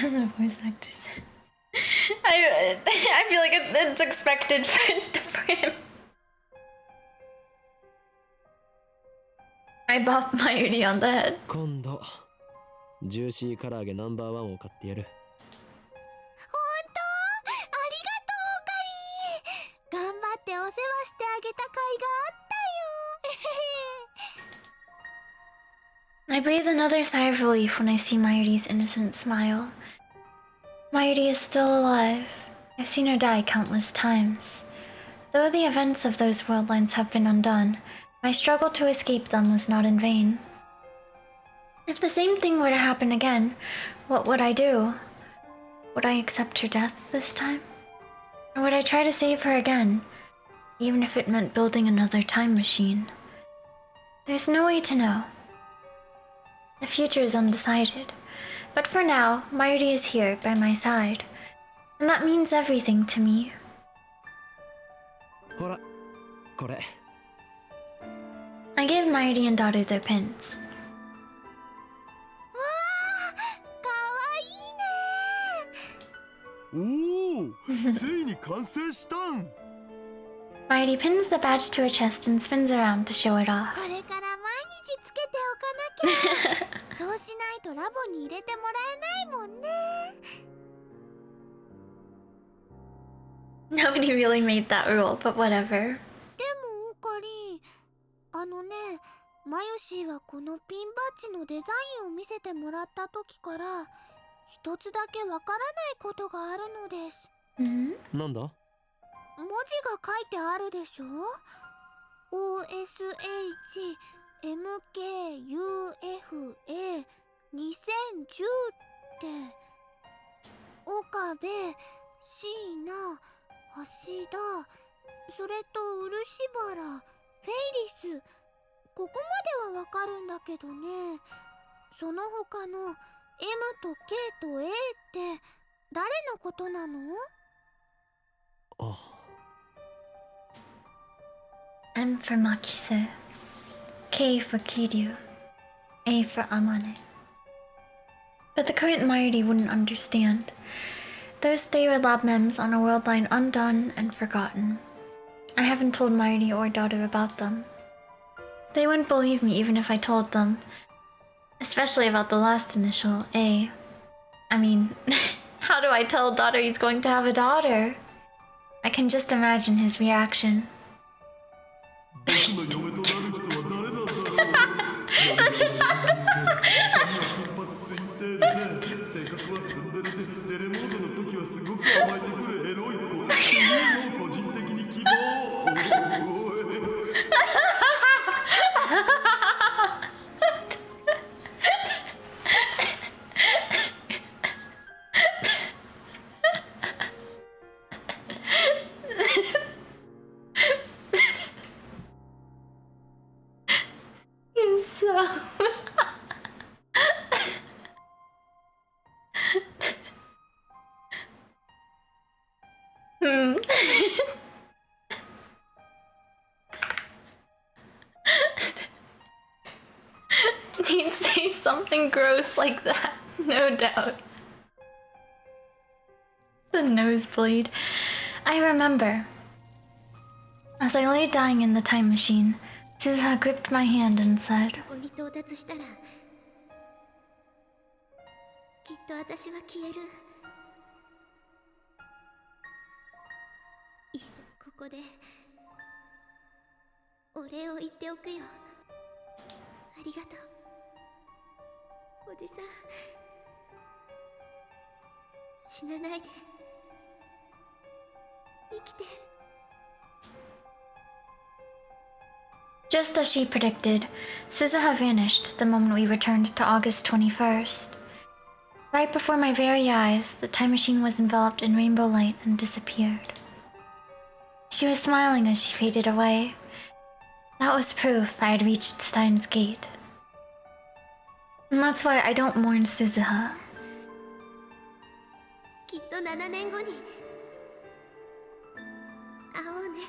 The voice actors. I feel like it's expected for him. I bopped Marty on the head. 今度ジューシー唐揚げナンバーワンを買ってやる。本当？ありがとう、おかり。頑張ってお世話してあげた甲斐があったよ。 I breathe another sigh of relief when I see Marty's innocent smile. Marty is still alive. I've seen her die countless times. Though the events of those world lines have been undone, my struggle to escape them was not in vain. If the same thing were to happen again, what would I do? Would I accept her death this time? Or would I try to save her again, even if it meant building another time machine? There's no way to know. The future is undecided. But for now, Mayuri is here by my side. And that means everything to me. ほら、これ。I gave Mayuri and daughter their pins. わあ、かわいいね。おお、ついに完成したん。Mayuri pins the badge to her chest and spins around to show it off. これから毎日つけておかなきゃ。そうしないとラボに入れてもらえないもんね。Nobody really made that rule, but whatever. でもオカリ、マヨシーはこのピンバッジのデザインを見せてもらった時から一つだけわからないことがあるのです。なんだ？文字が書いてあるでしょ？ OSHMKUFA2010 って岡部、椎名、橋田、それと漆原、フェイリス、ここまではわかるんだけどね。その他の M と K と A って誰のことなの？あ。M for Makisu, K for Kiryu, A for Amane. But the current Mayuri wouldn't understand. Those three were lab mems on a world line undone and forgotten. I haven't told Mayuri or daughter about them. They wouldn't believe me even if I told them. Especially about the last initial, A. I mean, how do I tell daughter he's going to have a daughter? I can just imagine his reaction. 僕の嫁となる人は誰なんだろう。金髪ツインテールで、性格はツンデレで、デレモードの時はすごく甘えてくるエロい子っていうのを個人的に希望。He'd say something gross like that, no doubt. The nosebleed. I remember. As I lay dying in the time machine, Suzuha gripped my hand and said, ここに到達したらきっと私は消える。一緒ここでお礼を言っておくよ。ありがとうおじさん。死なないで生きて。 Just as she predicted, Suzuha vanished the moment we returned to August 21st. Right before my very eyes, the time machine was enveloped in rainbow light and disappeared. She was smiling as she faded away. That was proof I had reached Stein's Gate. And that's why I don't mourn Suzuha. きっと7年後に会おうね。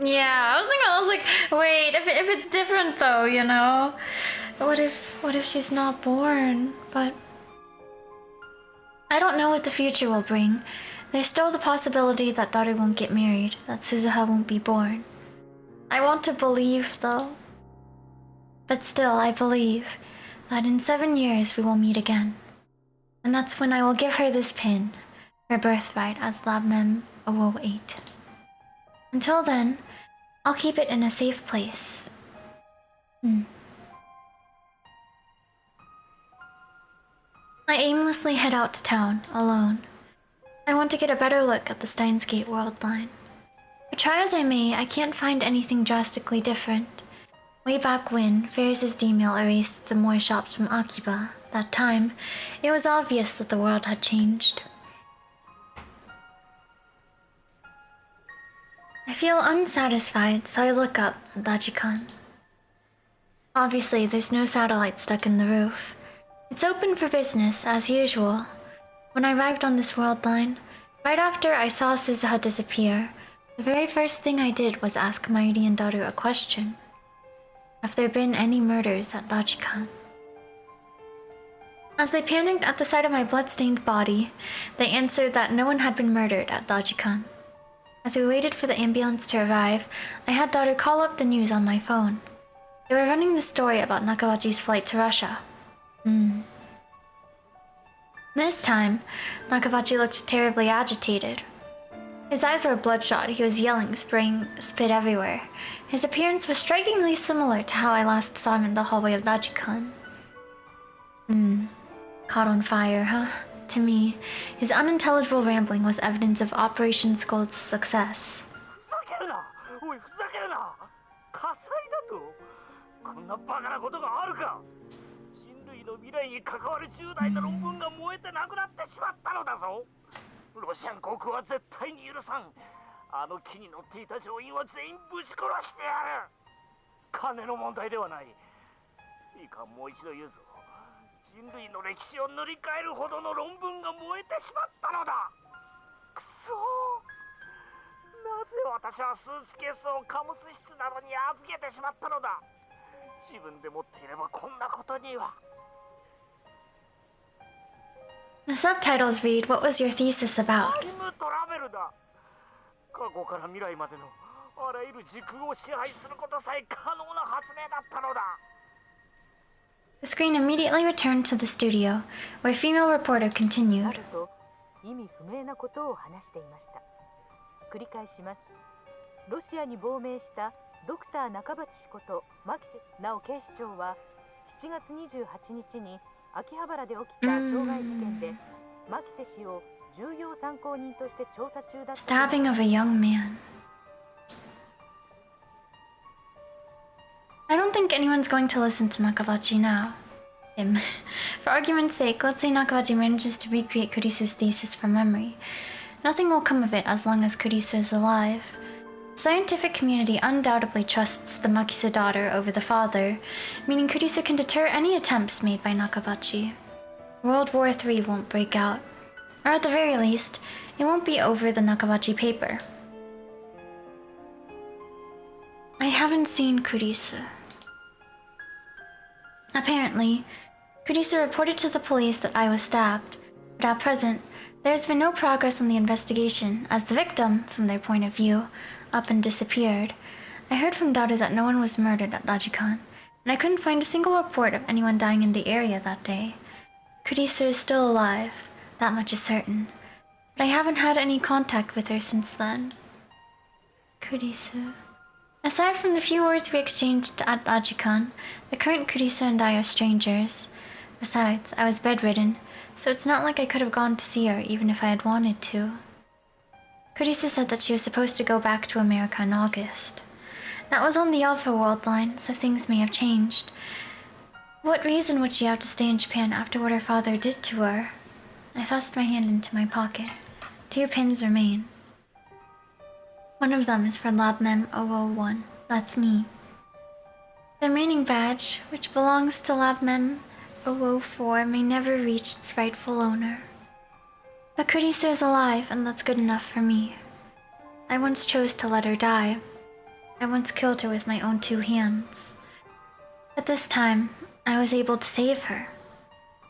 Yeah, I was like, wait, if it's different though, you know? What if she's not born? But I don't know what the future will bring. There's still the possibility that daughter won't get married, that Suzuha won't be born. I want to believe though. But still, I believe that in 7 years we will meet again. And that's when I will give her this pin, her birthright as Lab Mem 008. Until then, I'll keep it in a safe place. I aimlessly head out to town, alone. I want to get a better look at the Steins Gate world line. But try as I may, I can't find anything drastically different. Way back when Ferris's D-mail erased the Moy shops from Akiba, that time, it was obvious that the world had changed. I feel unsatisfied, so I look up at Dajikan. Obviously, there's no satellite stuck in the roof. It's open for business, as usual. When I arrived on this world line, right after I saw Suzuha disappear, the very first thing I did was ask Mayuri and Daru a question. Have there been any murders at Dajikan? As they panicked at the sight of my blood-stained body, they answered that no one had been murdered at Dajikan. As we waited for the ambulance to arrive, I had Daru call up the news on my phone. They were running the story about Nakawachi's flight to Russia. This time, Nakawachi looked terribly agitated. His eyes were bloodshot, he was yelling, spraying spit everywhere. His appearance was strikingly similar to how I last saw him in the hallway of Dajikan. Caught on fire, huh? To me, his unintelligible rambling was evidence of Operation Skull's success. の未来に関わる重大な論文が燃えてなくなってしまったのだぞ。ロシアン航空は絶対に許さん。あの機に乗っていた乗員は全員ぶち殺してやる。金の問題ではない。いいか、もう一度言うぞ。人類の歴史を塗り替えるほどの論文が燃えてしまったのだ。くそー。なぜ私はスーツケースを貨物室などに預けてしまったのだ。自分で持っていればこんなことには。The subtitles read, "What was your thesis about?" タイムトラベルだ。過去から未来までのあらゆる時空を支配することさえ可能な発明だったのだ。The screen immediately returned to the studio, where female reporter continued. 意味不明なことを話していました。繰り返します。ロシアに亡命したドクター中鉢氏こと牧瀬直警視長は7月28日に秋葉原で起きた傷害事件で牧瀬氏を重要参考人として調査中だった。 Stabbing of a young man. I don't think anyone's going to listen to Nakawachi now. Him. For argument's sake, let's say Nakawachi manages to recreate Kurisu's thesis from memory. Nothing will come of it as long as Kurisu is alive. The scientific community undoubtedly trusts the Makise daughter over the father, meaning Kurisu can deter any attempts made by Nakawachi. World War III won't break out. Or at the very least, it won't be over the Nakawachi paper. I haven't seen Kurisu. Apparently, Kurisu reported to the police that I was stabbed, but at present, there has been no progress on the investigation as the victim, from their point of view, up and disappeared. I heard from Daru that no one was murdered at Dajikan, and I couldn't find a single report of anyone dying in the area that day. Kurisu is still alive, that much is certain, but I haven't had any contact with her since then. Kurisu. Aside from the few words we exchanged at Dajikan, the current Kurisu and I are strangers. Besides, I was bedridden, so it's not like I could have gone to see her even if I had wanted to. Kurisu said that she was supposed to go back to America in August. That was on the Alpha World line, so things may have changed. What reason would she have to stay in Japan after what her father did to her? I thrust my hand into my pocket. 2 pins remain. One of them is for Lab Mem 001. That's me. The remaining badge, which belongs to Lab Mem 004, may never reach its rightful owner. But Kurisu is alive, and that's good enough for me. I once chose to let her die. I once killed her with my own 2 hands. But this time, I was able to save her.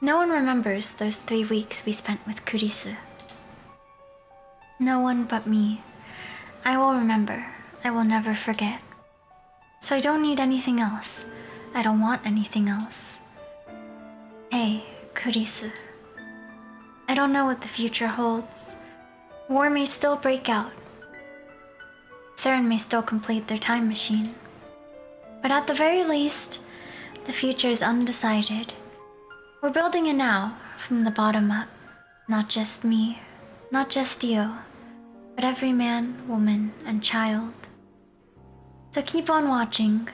No one remembers those 3 weeks we spent with Kurisu. No one but me. I will remember. I will never forget. So I don't need anything else. I don't want anything else. Hey, Kurisu. I don't know what the future holds. War may still break out. CERN may still complete their time machine. But at the very least, the future is undecided. We're building it now, from the bottom up. Not just me, not just you, but every man, woman, and child. So keep on watching,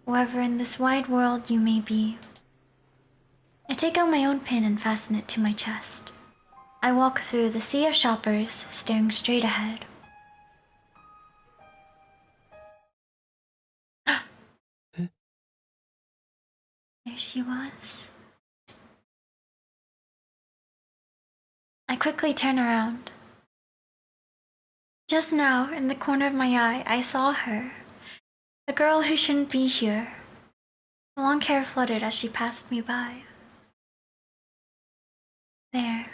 wherever in this wide world you may be. I take out my own pin and fasten it to my chest. I walk through the sea of shoppers, staring straight ahead. There she was. I quickly turn around. Just now, in the corner of my eye, I saw her. The girl who shouldn't be here. Her long hair fluttered as she passed me by. There.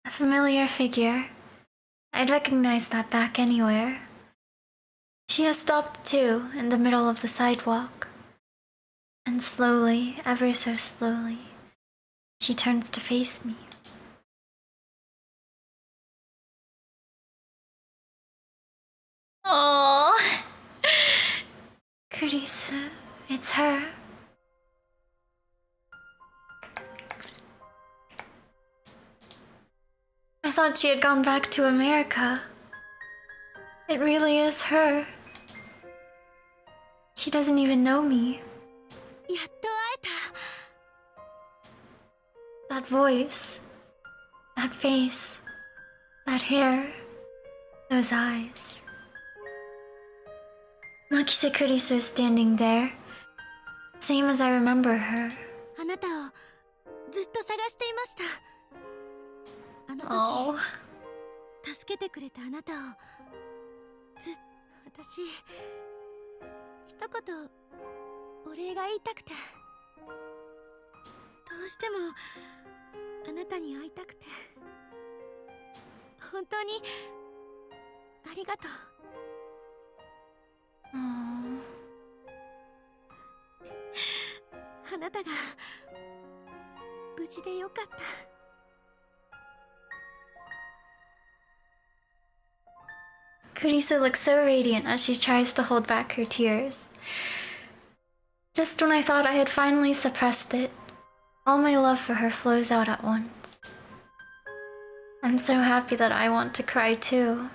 A familiar figure. I'd recognize that back anywhere. She has stopped too, in the middle of the sidewalk. And slowly, ever so slowly, she turns to face me. Aww. Kurisu, it's her. I thought she had gone back to America. It really is her. She doesn't even know me. やっと会えた。 That voice, that face, that hair, those eyes. Nakise Kurisu is standing there, same as I remember her. あなたをずっと探していました。あの時、 Oh. 助けてくれたあなたを私一言お礼が言いたくて、どうしてもあなたに会いたくて、本当にありがとう。 Aww. あなたが無事でよかった。 Kurisu looks so radiant as she tries to hold back her tears. Just when I thought I had finally suppressed it, all my love for her flows out at once. I'm so happy that I want to cry too.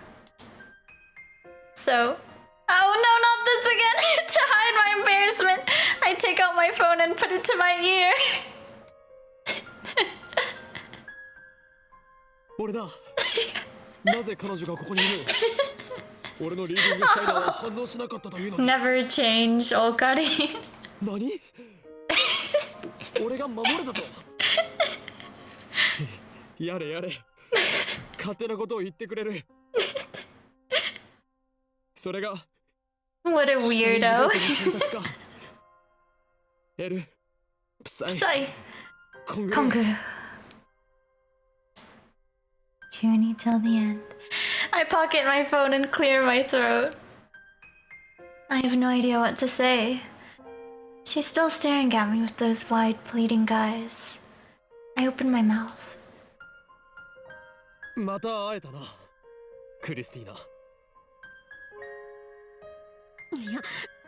So, oh no, not this again! To hide my embarrassment, I take out my phone and put it to my ear. 俺だ。なぜ彼女がここにいる？俺のリーディングシャイナーは反応しなかったというのに。 Never change, Okari. 何？俺が守るだと？やれやれ。勝手なことを言ってくれる。それが。 What a weirdo. エル、プサイ、 Psy. コングル。 Kongu. Journey till the end. I pocket my phone and clear my throat. I have no idea what to say. She's still staring at me with those wide, pleading eyes. I open my mouth. また会えたな、クリスティーナ。いや、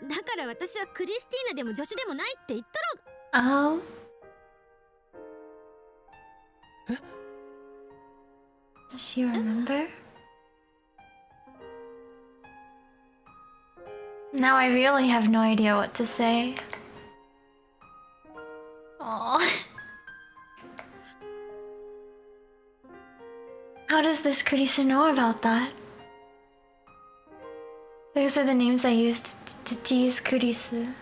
だから私はクリスティーナでも女子でもないって言ったろ。 Oh? え？ Does she remember? Now I really have no idea what to say. Aww. How does this Kurisu know about that? Those are the names I used to tease Kurisu.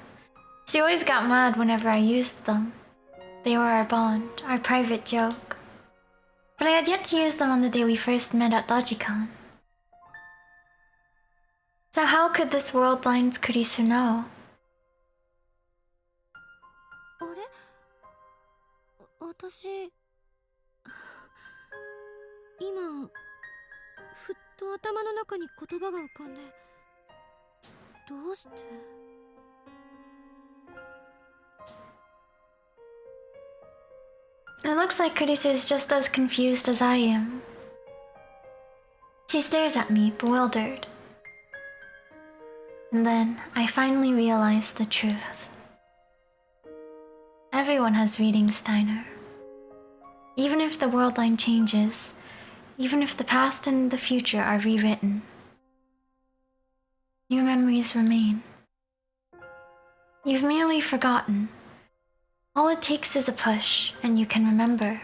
She always got mad whenever I used them. They were our bond, our private joke. But I had yet to use them on the day we first met at Dajikan. So how could this Worldline's Kurisu know? あれ？私今ふっと頭の中に言葉が浮かんで、どうして？ It looks like Kurisu is just as confused as I am. She stares at me, bewildered. And then I finally realize the truth. Everyone has reading Steiner. Even if the world line changes, even if the past and the future are rewritten, your memories remain. You've merely forgotten. All it takes is a push, and you can remember.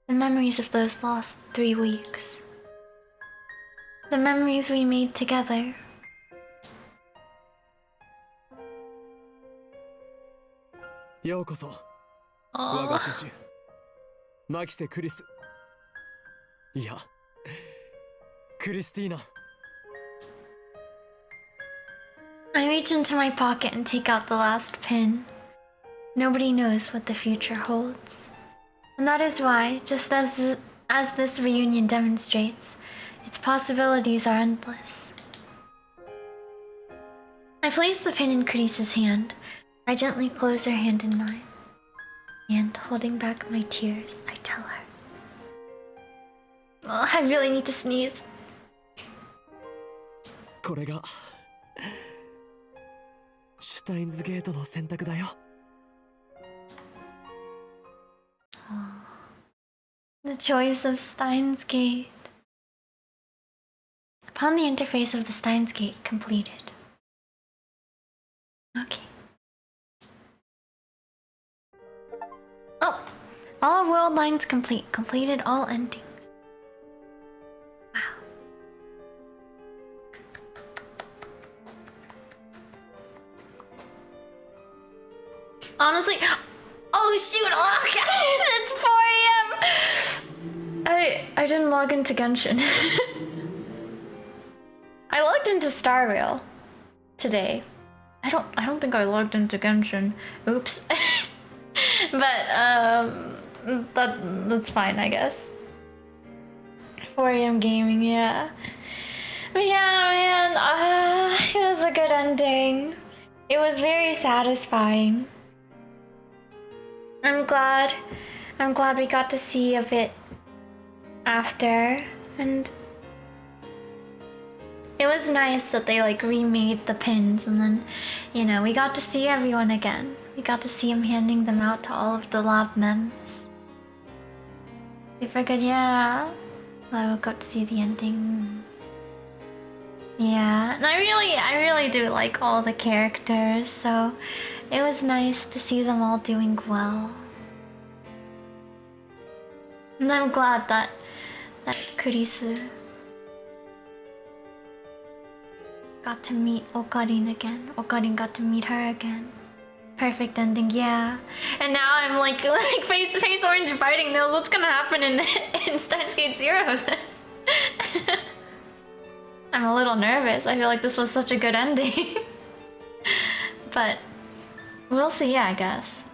The memories of those lost 3 weeks. The memories we made together. ようこそ。我 Aw. が助手マキセ・クリス、いやクリスティーナ。 I reach into my pocket and take out the last pin. Nobody knows what the future holds. And that is why, just as this reunion demonstrates, its possibilities are endless. I place the pin in Chris's hand. I gently close her hand in mine. And holding back my tears, I tell her. Oh, I really need to sneeze. これがシュタインズゲートの選択だよ。 The choice of Steins Gate. Upon the interface of the Steins Gate completed. Okay. Oh! All world lines complete. Completed all endings. Wow. Honestly, oh shoot! Oh guys, it's 4 a.m. I didn't log into Genshin. I logged into Star Rail today. I don't think I logged into Genshin. Oops. But that's fine, I guess. 4 a.m. gaming, yeah. But yeah, man, it was a good ending. It was very satisfying. I'm glad we got to see a bit after, and it was nice that they like remade the pins, and then, you know, we got to see everyone again. We got to see him handing them out to all of the lab mems. Super good, yeah. Glad we got to see the ending. Yeah, and I really do like all the characters, so it was nice to see them all doing well. And I'm glad that Kurisu got to meet Okarin again. Okarin got to meet her again. Perfect ending, yeah. And now I'm like face orange fighting nails. What's gonna happen in Steins Gate Zero? I'm a little nervous. I feel like this was such a good ending. But we'll see, I guess.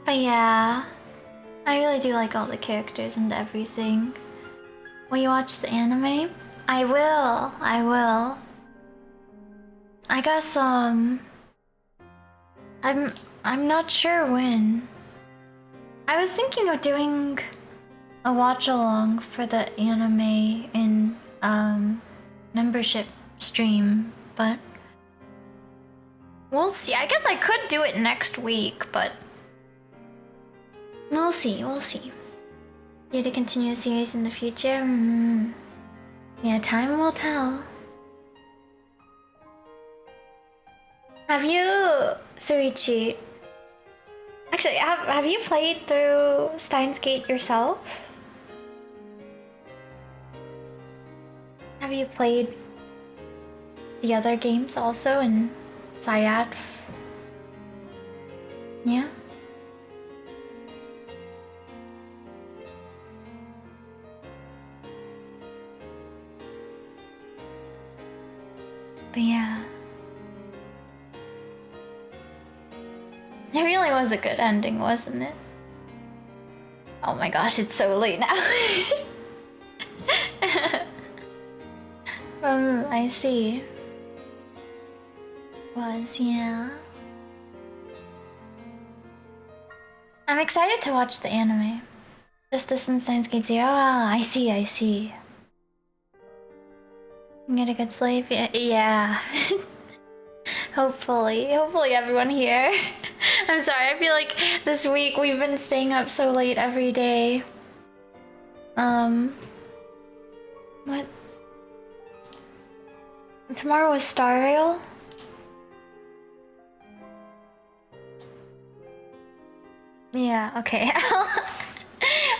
But yeah, I really do like all the characters and everything. Will you watch the anime? I will. I guess I'm not sure when. I was thinking of doing a watch along for the anime in membership stream, but we'll see. I guess I could do it next week, but we'll see. Here to continue the series in the future? Yeah, time will tell. Have you, Suichi? Actually, have you played through Steins Gate yourself? Have you played the other games also in Syad? Yeah? But yeah. It really was a good ending, wasn't it? Oh my gosh, it's so late now. I see. Yeah. I'm excited to watch the anime. Just this in Steins Gate Zero. Ah, I see. Get a good sleep? Yeah. Hopefully everyone here. I'm sorry, I feel like this week we've been staying up so late every day. What? Tomorrow is Star Rail? Yeah, okay.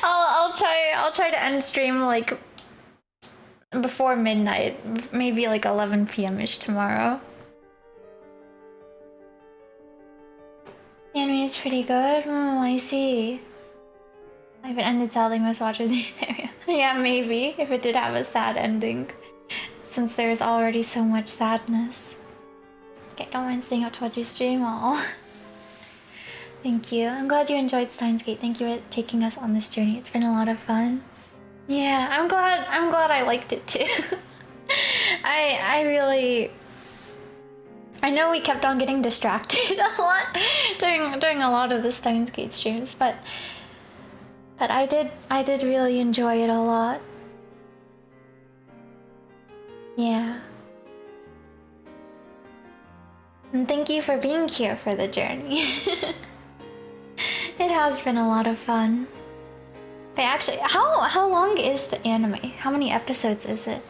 I'll try to end stream like before midnight, maybe like 11 p.m. ish tomorrow. The anime is pretty good. I see. If it ended sadly, most watchers either. Yeah, maybe if it did have a sad ending, since there's already so much sadness. Okay, don't mind staying up to watch you stream. All. Thank you. I'm glad you enjoyed Steins Gate. Thank you for taking us on this journey. It's been a lot of fun. Yeah, I'm glad I liked it too. I know we kept on getting distracted a lot during a lot of the Steins Gate streams, but I did really enjoy it a lot. Yeah. And thank you for being here for the journey. It has been a lot of fun. But actually, how long is the anime? How many episodes is it?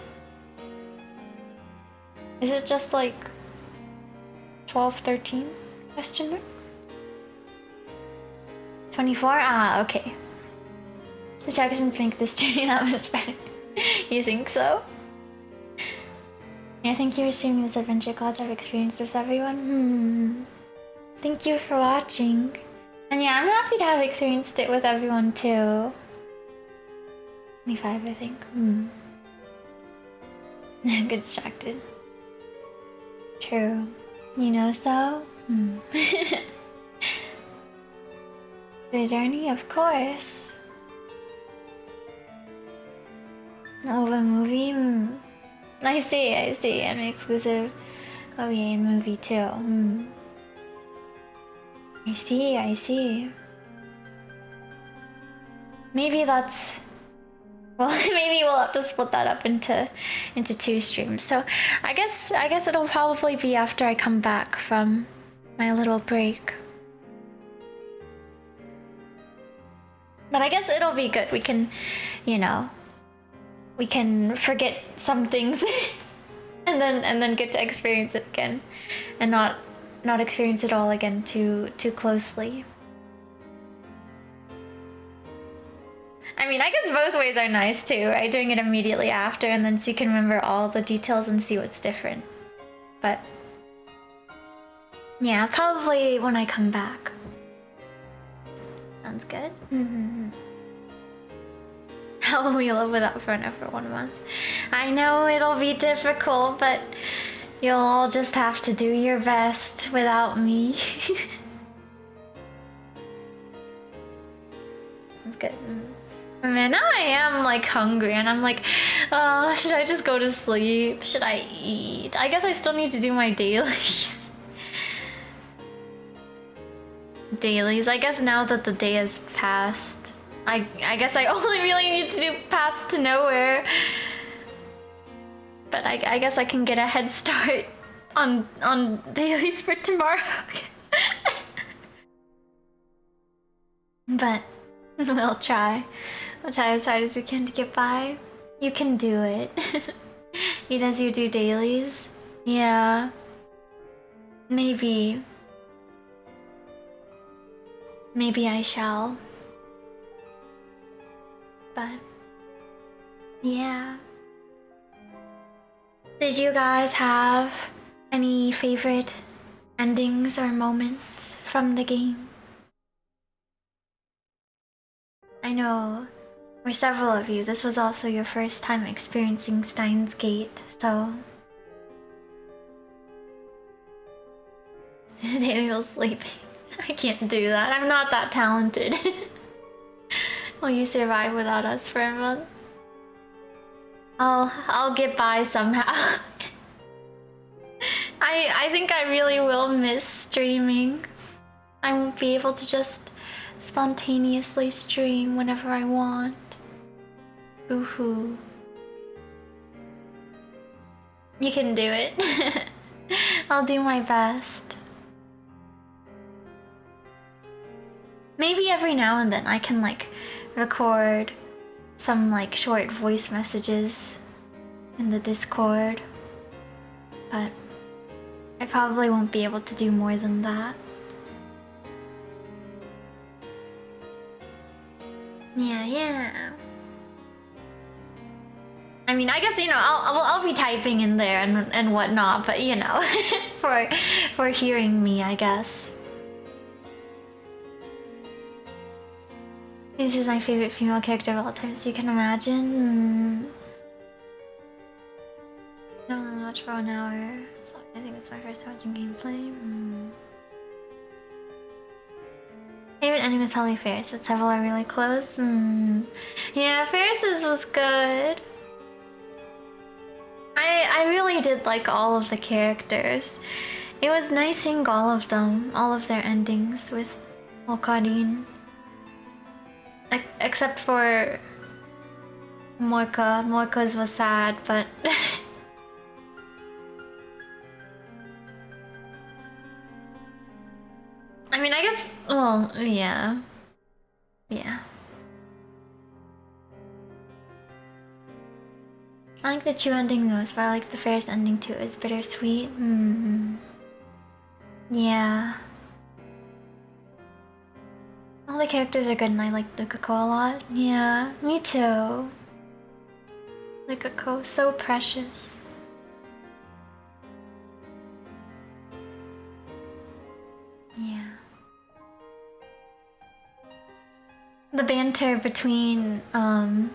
Is it just like 12, 13? Question mark? 24? Ah, okay. Distractions make this journey that much better. You think so? Yeah, thank you for streaming this adventure. Glad to have experienced with everyone. Thank you for watching. And yeah, I'm happy to have experienced it with everyone too. 25, I think. Get distracted. True. You know so? The journey, of course. OVA movie? I see. Anime exclusive OVA and movie too. I see. Maybe that's... Well, maybe we'll have to split that up into 2 streams. So I guess it'll probably be after I come back from my little break. But I guess it'll be good. We can, we can forget some things and then get to experience it again and not experience it all again too closely. I mean, I guess both ways are nice too, right? Doing it immediately after and then so you can remember all the details and see what's different. But yeah, probably when I come back. Sounds good. How will we live without Frono for 1 month? I know it'll be difficult, but you'll all just have to do your best without me. Sounds good. Man, now I am like hungry and I'm like, should I just go to sleep? Should I eat? I guess I still need to do my dailies. I guess now that the day has passed, I guess I only really need to do Path to Nowhere. But I guess I can get a head start on dailies for tomorrow. But we'll try. We'll try as hard as we can to get by. You can do it. Eat as you do dailies. Yeah. Maybe I shall. But yeah. Did you guys have any favorite endings or moments from the game? I know for several of you, this was also your first time experiencing Steins Gate, so... Daniel's sleeping. I can't do that. I'm not that talented. Will you survive without us for a month? I'll get by somehow. I think I really will miss streaming. I won't be able to just spontaneously stream whenever I want. Boo-hoo. You can do it. I'll do my best. Maybe every now and then I can like record some like short voice messages in the Discord, but I probably won't be able to do more than that. Yeah. I mean, I guess, you know, I'll be typing in there and whatnot, but you know, for hearing me, I guess. This is my favorite female character of all time, so you can imagine. I only watched for 1 hour, so I think it's my first time watching gameplay. Favorite ending was Holly Ferris, but several are really close. Yeah, Ferris's was good. I really did like all of the characters. It was nice seeing all of them, all of their endings with Okarin. Except for Morka. Morka's was sad, but I mean, I guess, well, yeah. Yeah. I like the Chu ending most, but I like the Ferris ending too. It's bittersweet. Yeah. All the characters are good and I like Lukako a lot. Yeah, me too. Lukako, so precious. Yeah. The banter between Okarin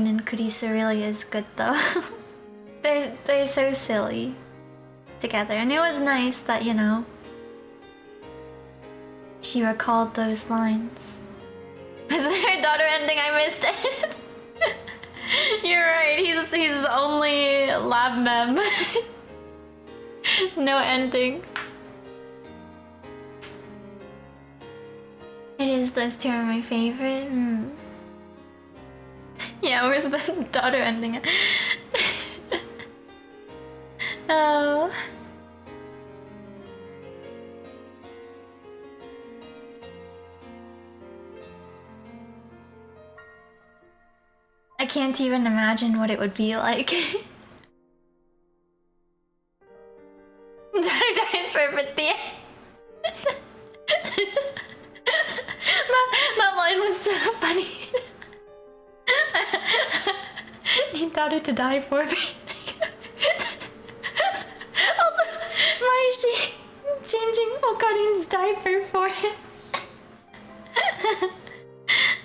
and Kurisa really is good though. they're so silly together, and it was nice that, you know, she recalled those lines. Was there a daughter ending? I missed it. You're right, he's the only lab mem. No ending. It is, those two are my favorite. Yeah, where's the daughter ending? Oh. I can't even imagine what it would be like. Daughter dies for birthday. That line was so funny. Need daughter to die for me. Also, why is she changing Okarin's diaper for him?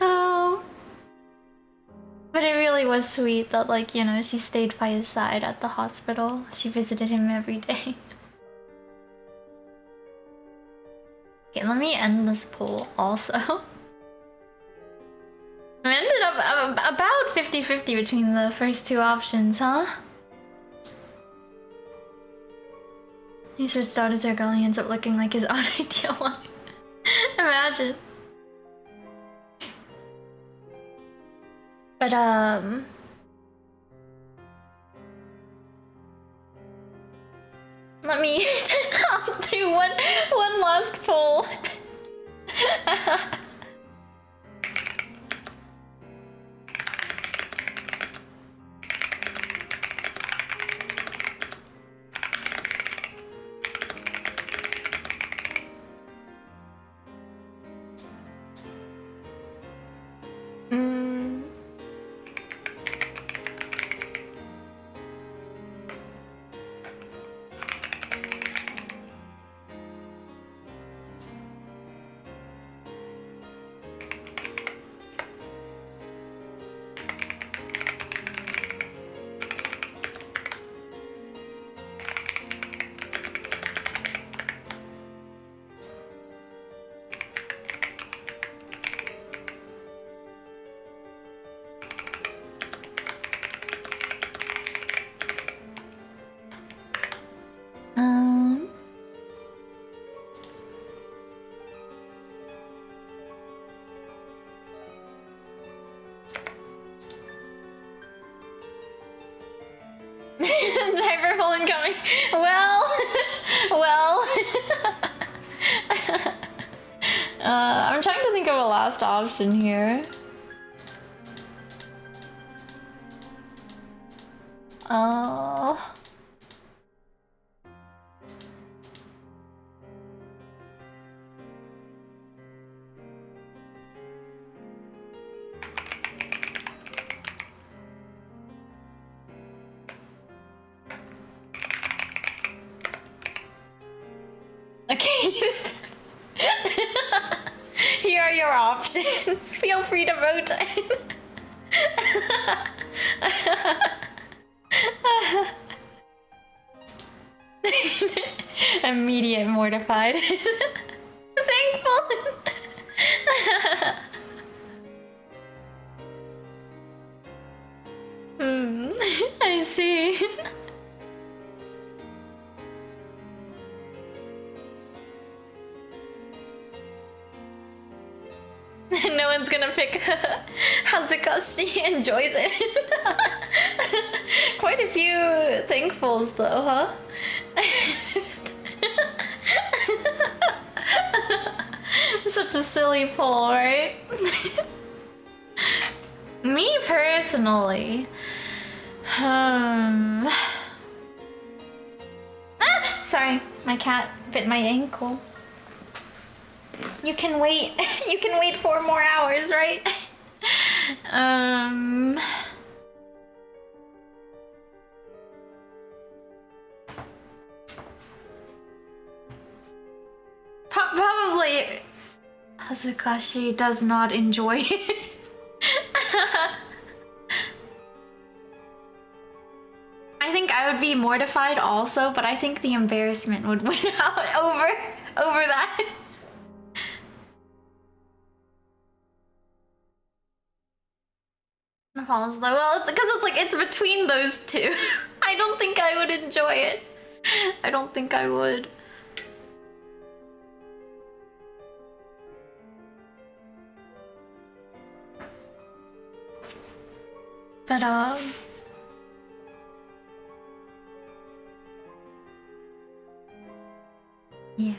Oh. But it really was sweet that, like, you know, she stayed by his side at the hospital. She visited him every day. Okay, let me end this poll also. I ended up about 50-50 between the first two options, huh? He switched out his girl, he ends up looking like his own ideal one. Imagine. But let me I'll do one last poll. Hyperpole incoming. Well. I'm trying to think of a last option here. Okay. Here are your options. Feel free to vote. Immediate mortified. Thankful. I see. No one's gonna pick Hazukashi enjoys it. Quite a few thankfuls though, huh? Such a silly poll, right? Me personally, sorry, my cat bit my ankle. You can wait. You can wait 4 more hours, right? Probably Hazukashi does not enjoy it. I think I would be mortified also, but I think the embarrassment would win out over that. Well, because it's like it's between those two. I don't think I would enjoy it. I don't think I would. But yeah.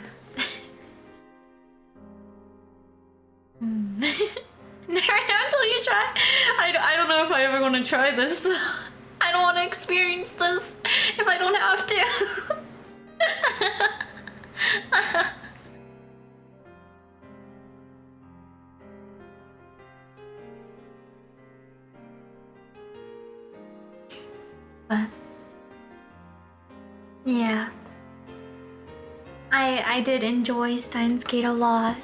Never know until you try. I don't know if I ever want to try this though. I don't want to experience this if I don't have to. But yeah, I did enjoy Steins Gate a lot.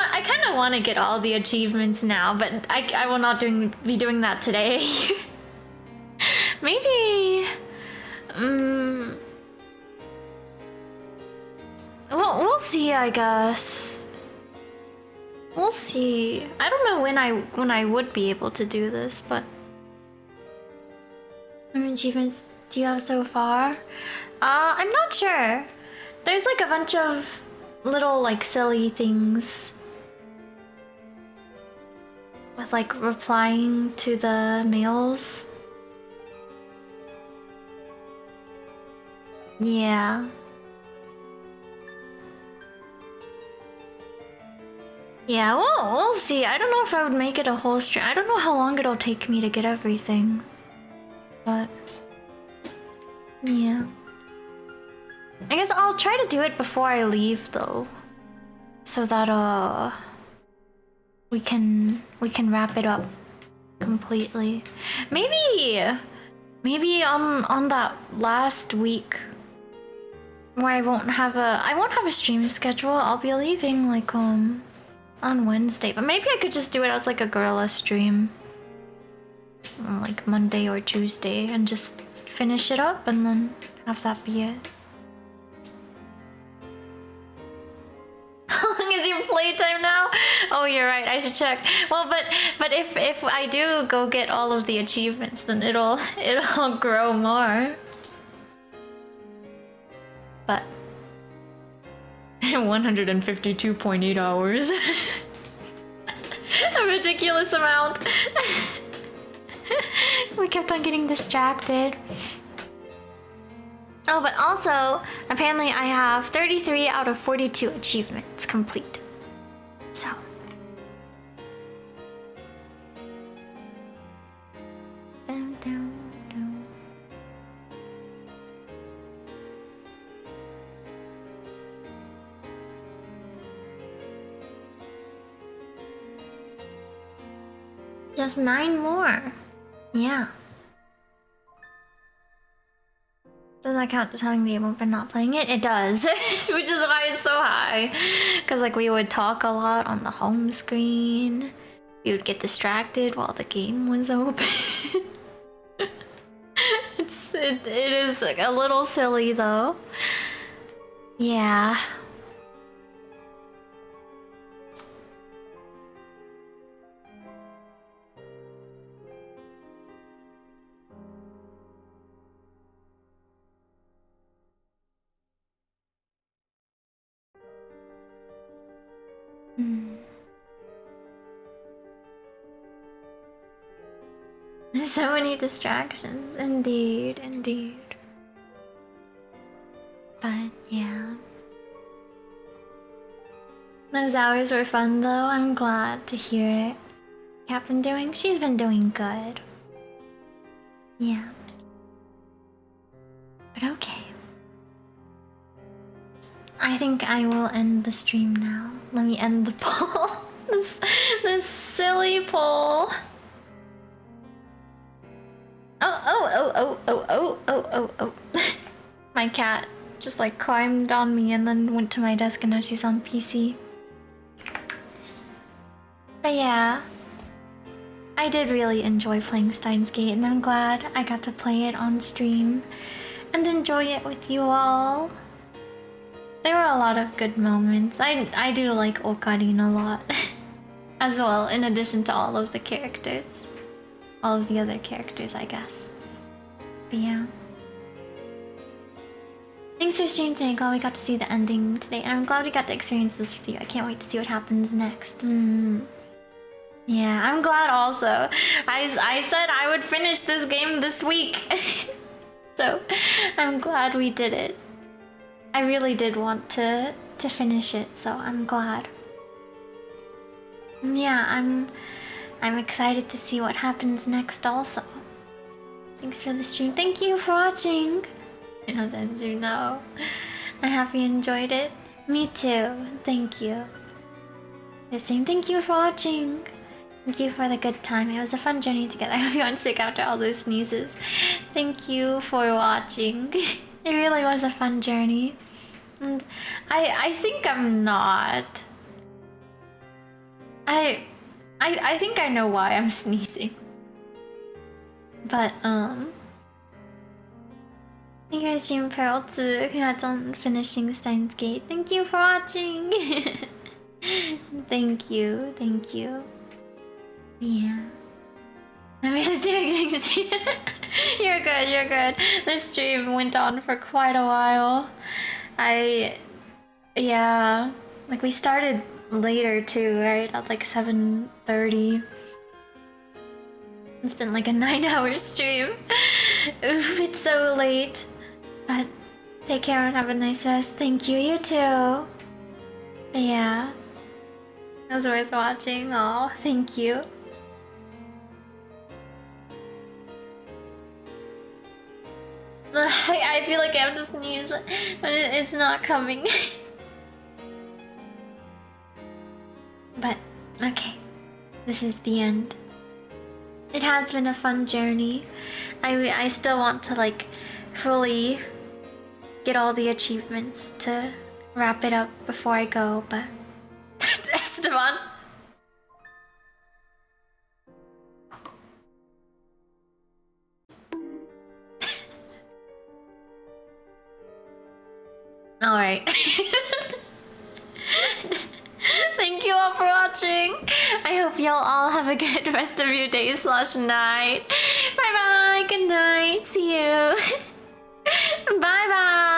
I kind of want to get all the achievements now, but I will not be doing that today. Maybe we'll see, I guess. We'll see. I don't know when I would be able to do this, but how many achievements do you have so far? I'm not sure. There's like a bunch of little like silly things with like replying to the mails. Yeah. Yeah, we'll see. I don't know if I would make it a whole stream. I don't know how long it'll take me to get everything. But yeah. I guess I'll try to do it before I leave though. So that we can wrap it up completely. Maybe on that last week where I won't have a stream schedule. I'll be leaving like on Wednesday, but maybe I could just do it as like a gorilla stream on like Monday or Tuesday and just finish it up and then have that be it. How long is your playtime now? Oh, you're right. I should check. Well, but if I do go get all of the achievements, then it'll grow more. But 152.8 hours. A ridiculous amount. We kept on getting distracted. Oh, but also, apparently I have 33 out of 42 achievements complete. So. Dun, dun, dun. Just 9 more. Yeah. So that count as having the game open not playing it? It does, which is why it's so high. Because like we would talk a lot on the home screen. We would get distracted while the game was open. It is like a little silly though. Yeah. So many distractions, indeed, indeed. But yeah. Those hours were fun though, I'm glad to hear it. She's been doing good. Yeah. But okay. I think I will end the stream now. Let me end the poll. this silly poll. Oh. My cat just like climbed on me and then went to my desk and now she's on PC. But yeah, I did really enjoy playing Steins Gate and I'm glad I got to play it on stream and enjoy it with you all. There were a lot of good moments. I do like Ocarina a lot as well, in addition to all of the characters. All of the other characters, I guess. But yeah. Thanks for streaming today. Glad we got to see the ending today. And I'm glad we got to experience this with you. I can't wait to see what happens next. Yeah, I'm glad also. I said I would finish this game this week. So, I'm glad we did it. I really did want to finish it, so I'm glad. Yeah, I'm excited to see what happens next also. Thanks for the stream. Thank you for watching. Sometimes you know. I'm happy you enjoyed it. Me too. Thank you. The stream. Thank you for watching. Thank you for the good time. It was a fun journey together. I hope you aren't sick after all those sneezes. Thank you for watching. It really was a fun journey. And I think I'm not. I think I know why I'm sneezing. But thank you guys, Jim Pearl, too. Congrats on finishing Steins Gate. Thank you for watching. Thank you. Yeah. You're good. The stream went on for quite a while. Yeah. Like we started later too, right? At like 7:30. It's been like a 9-hour stream. Oof, it's so late. But take care and have a nice rest. Thank you, you too. But yeah. It was worth watching. Oh, thank you. I feel like I have to sneeze, but it's not coming. But, okay. This is the end. It has been a fun journey. I still want to, like, fully get all the achievements to wrap it up before I go, but... Esteban? Alright. Thank you all for watching. I hope y'all all have a good rest of your day/night. Bye bye. Good night. See you. Bye bye.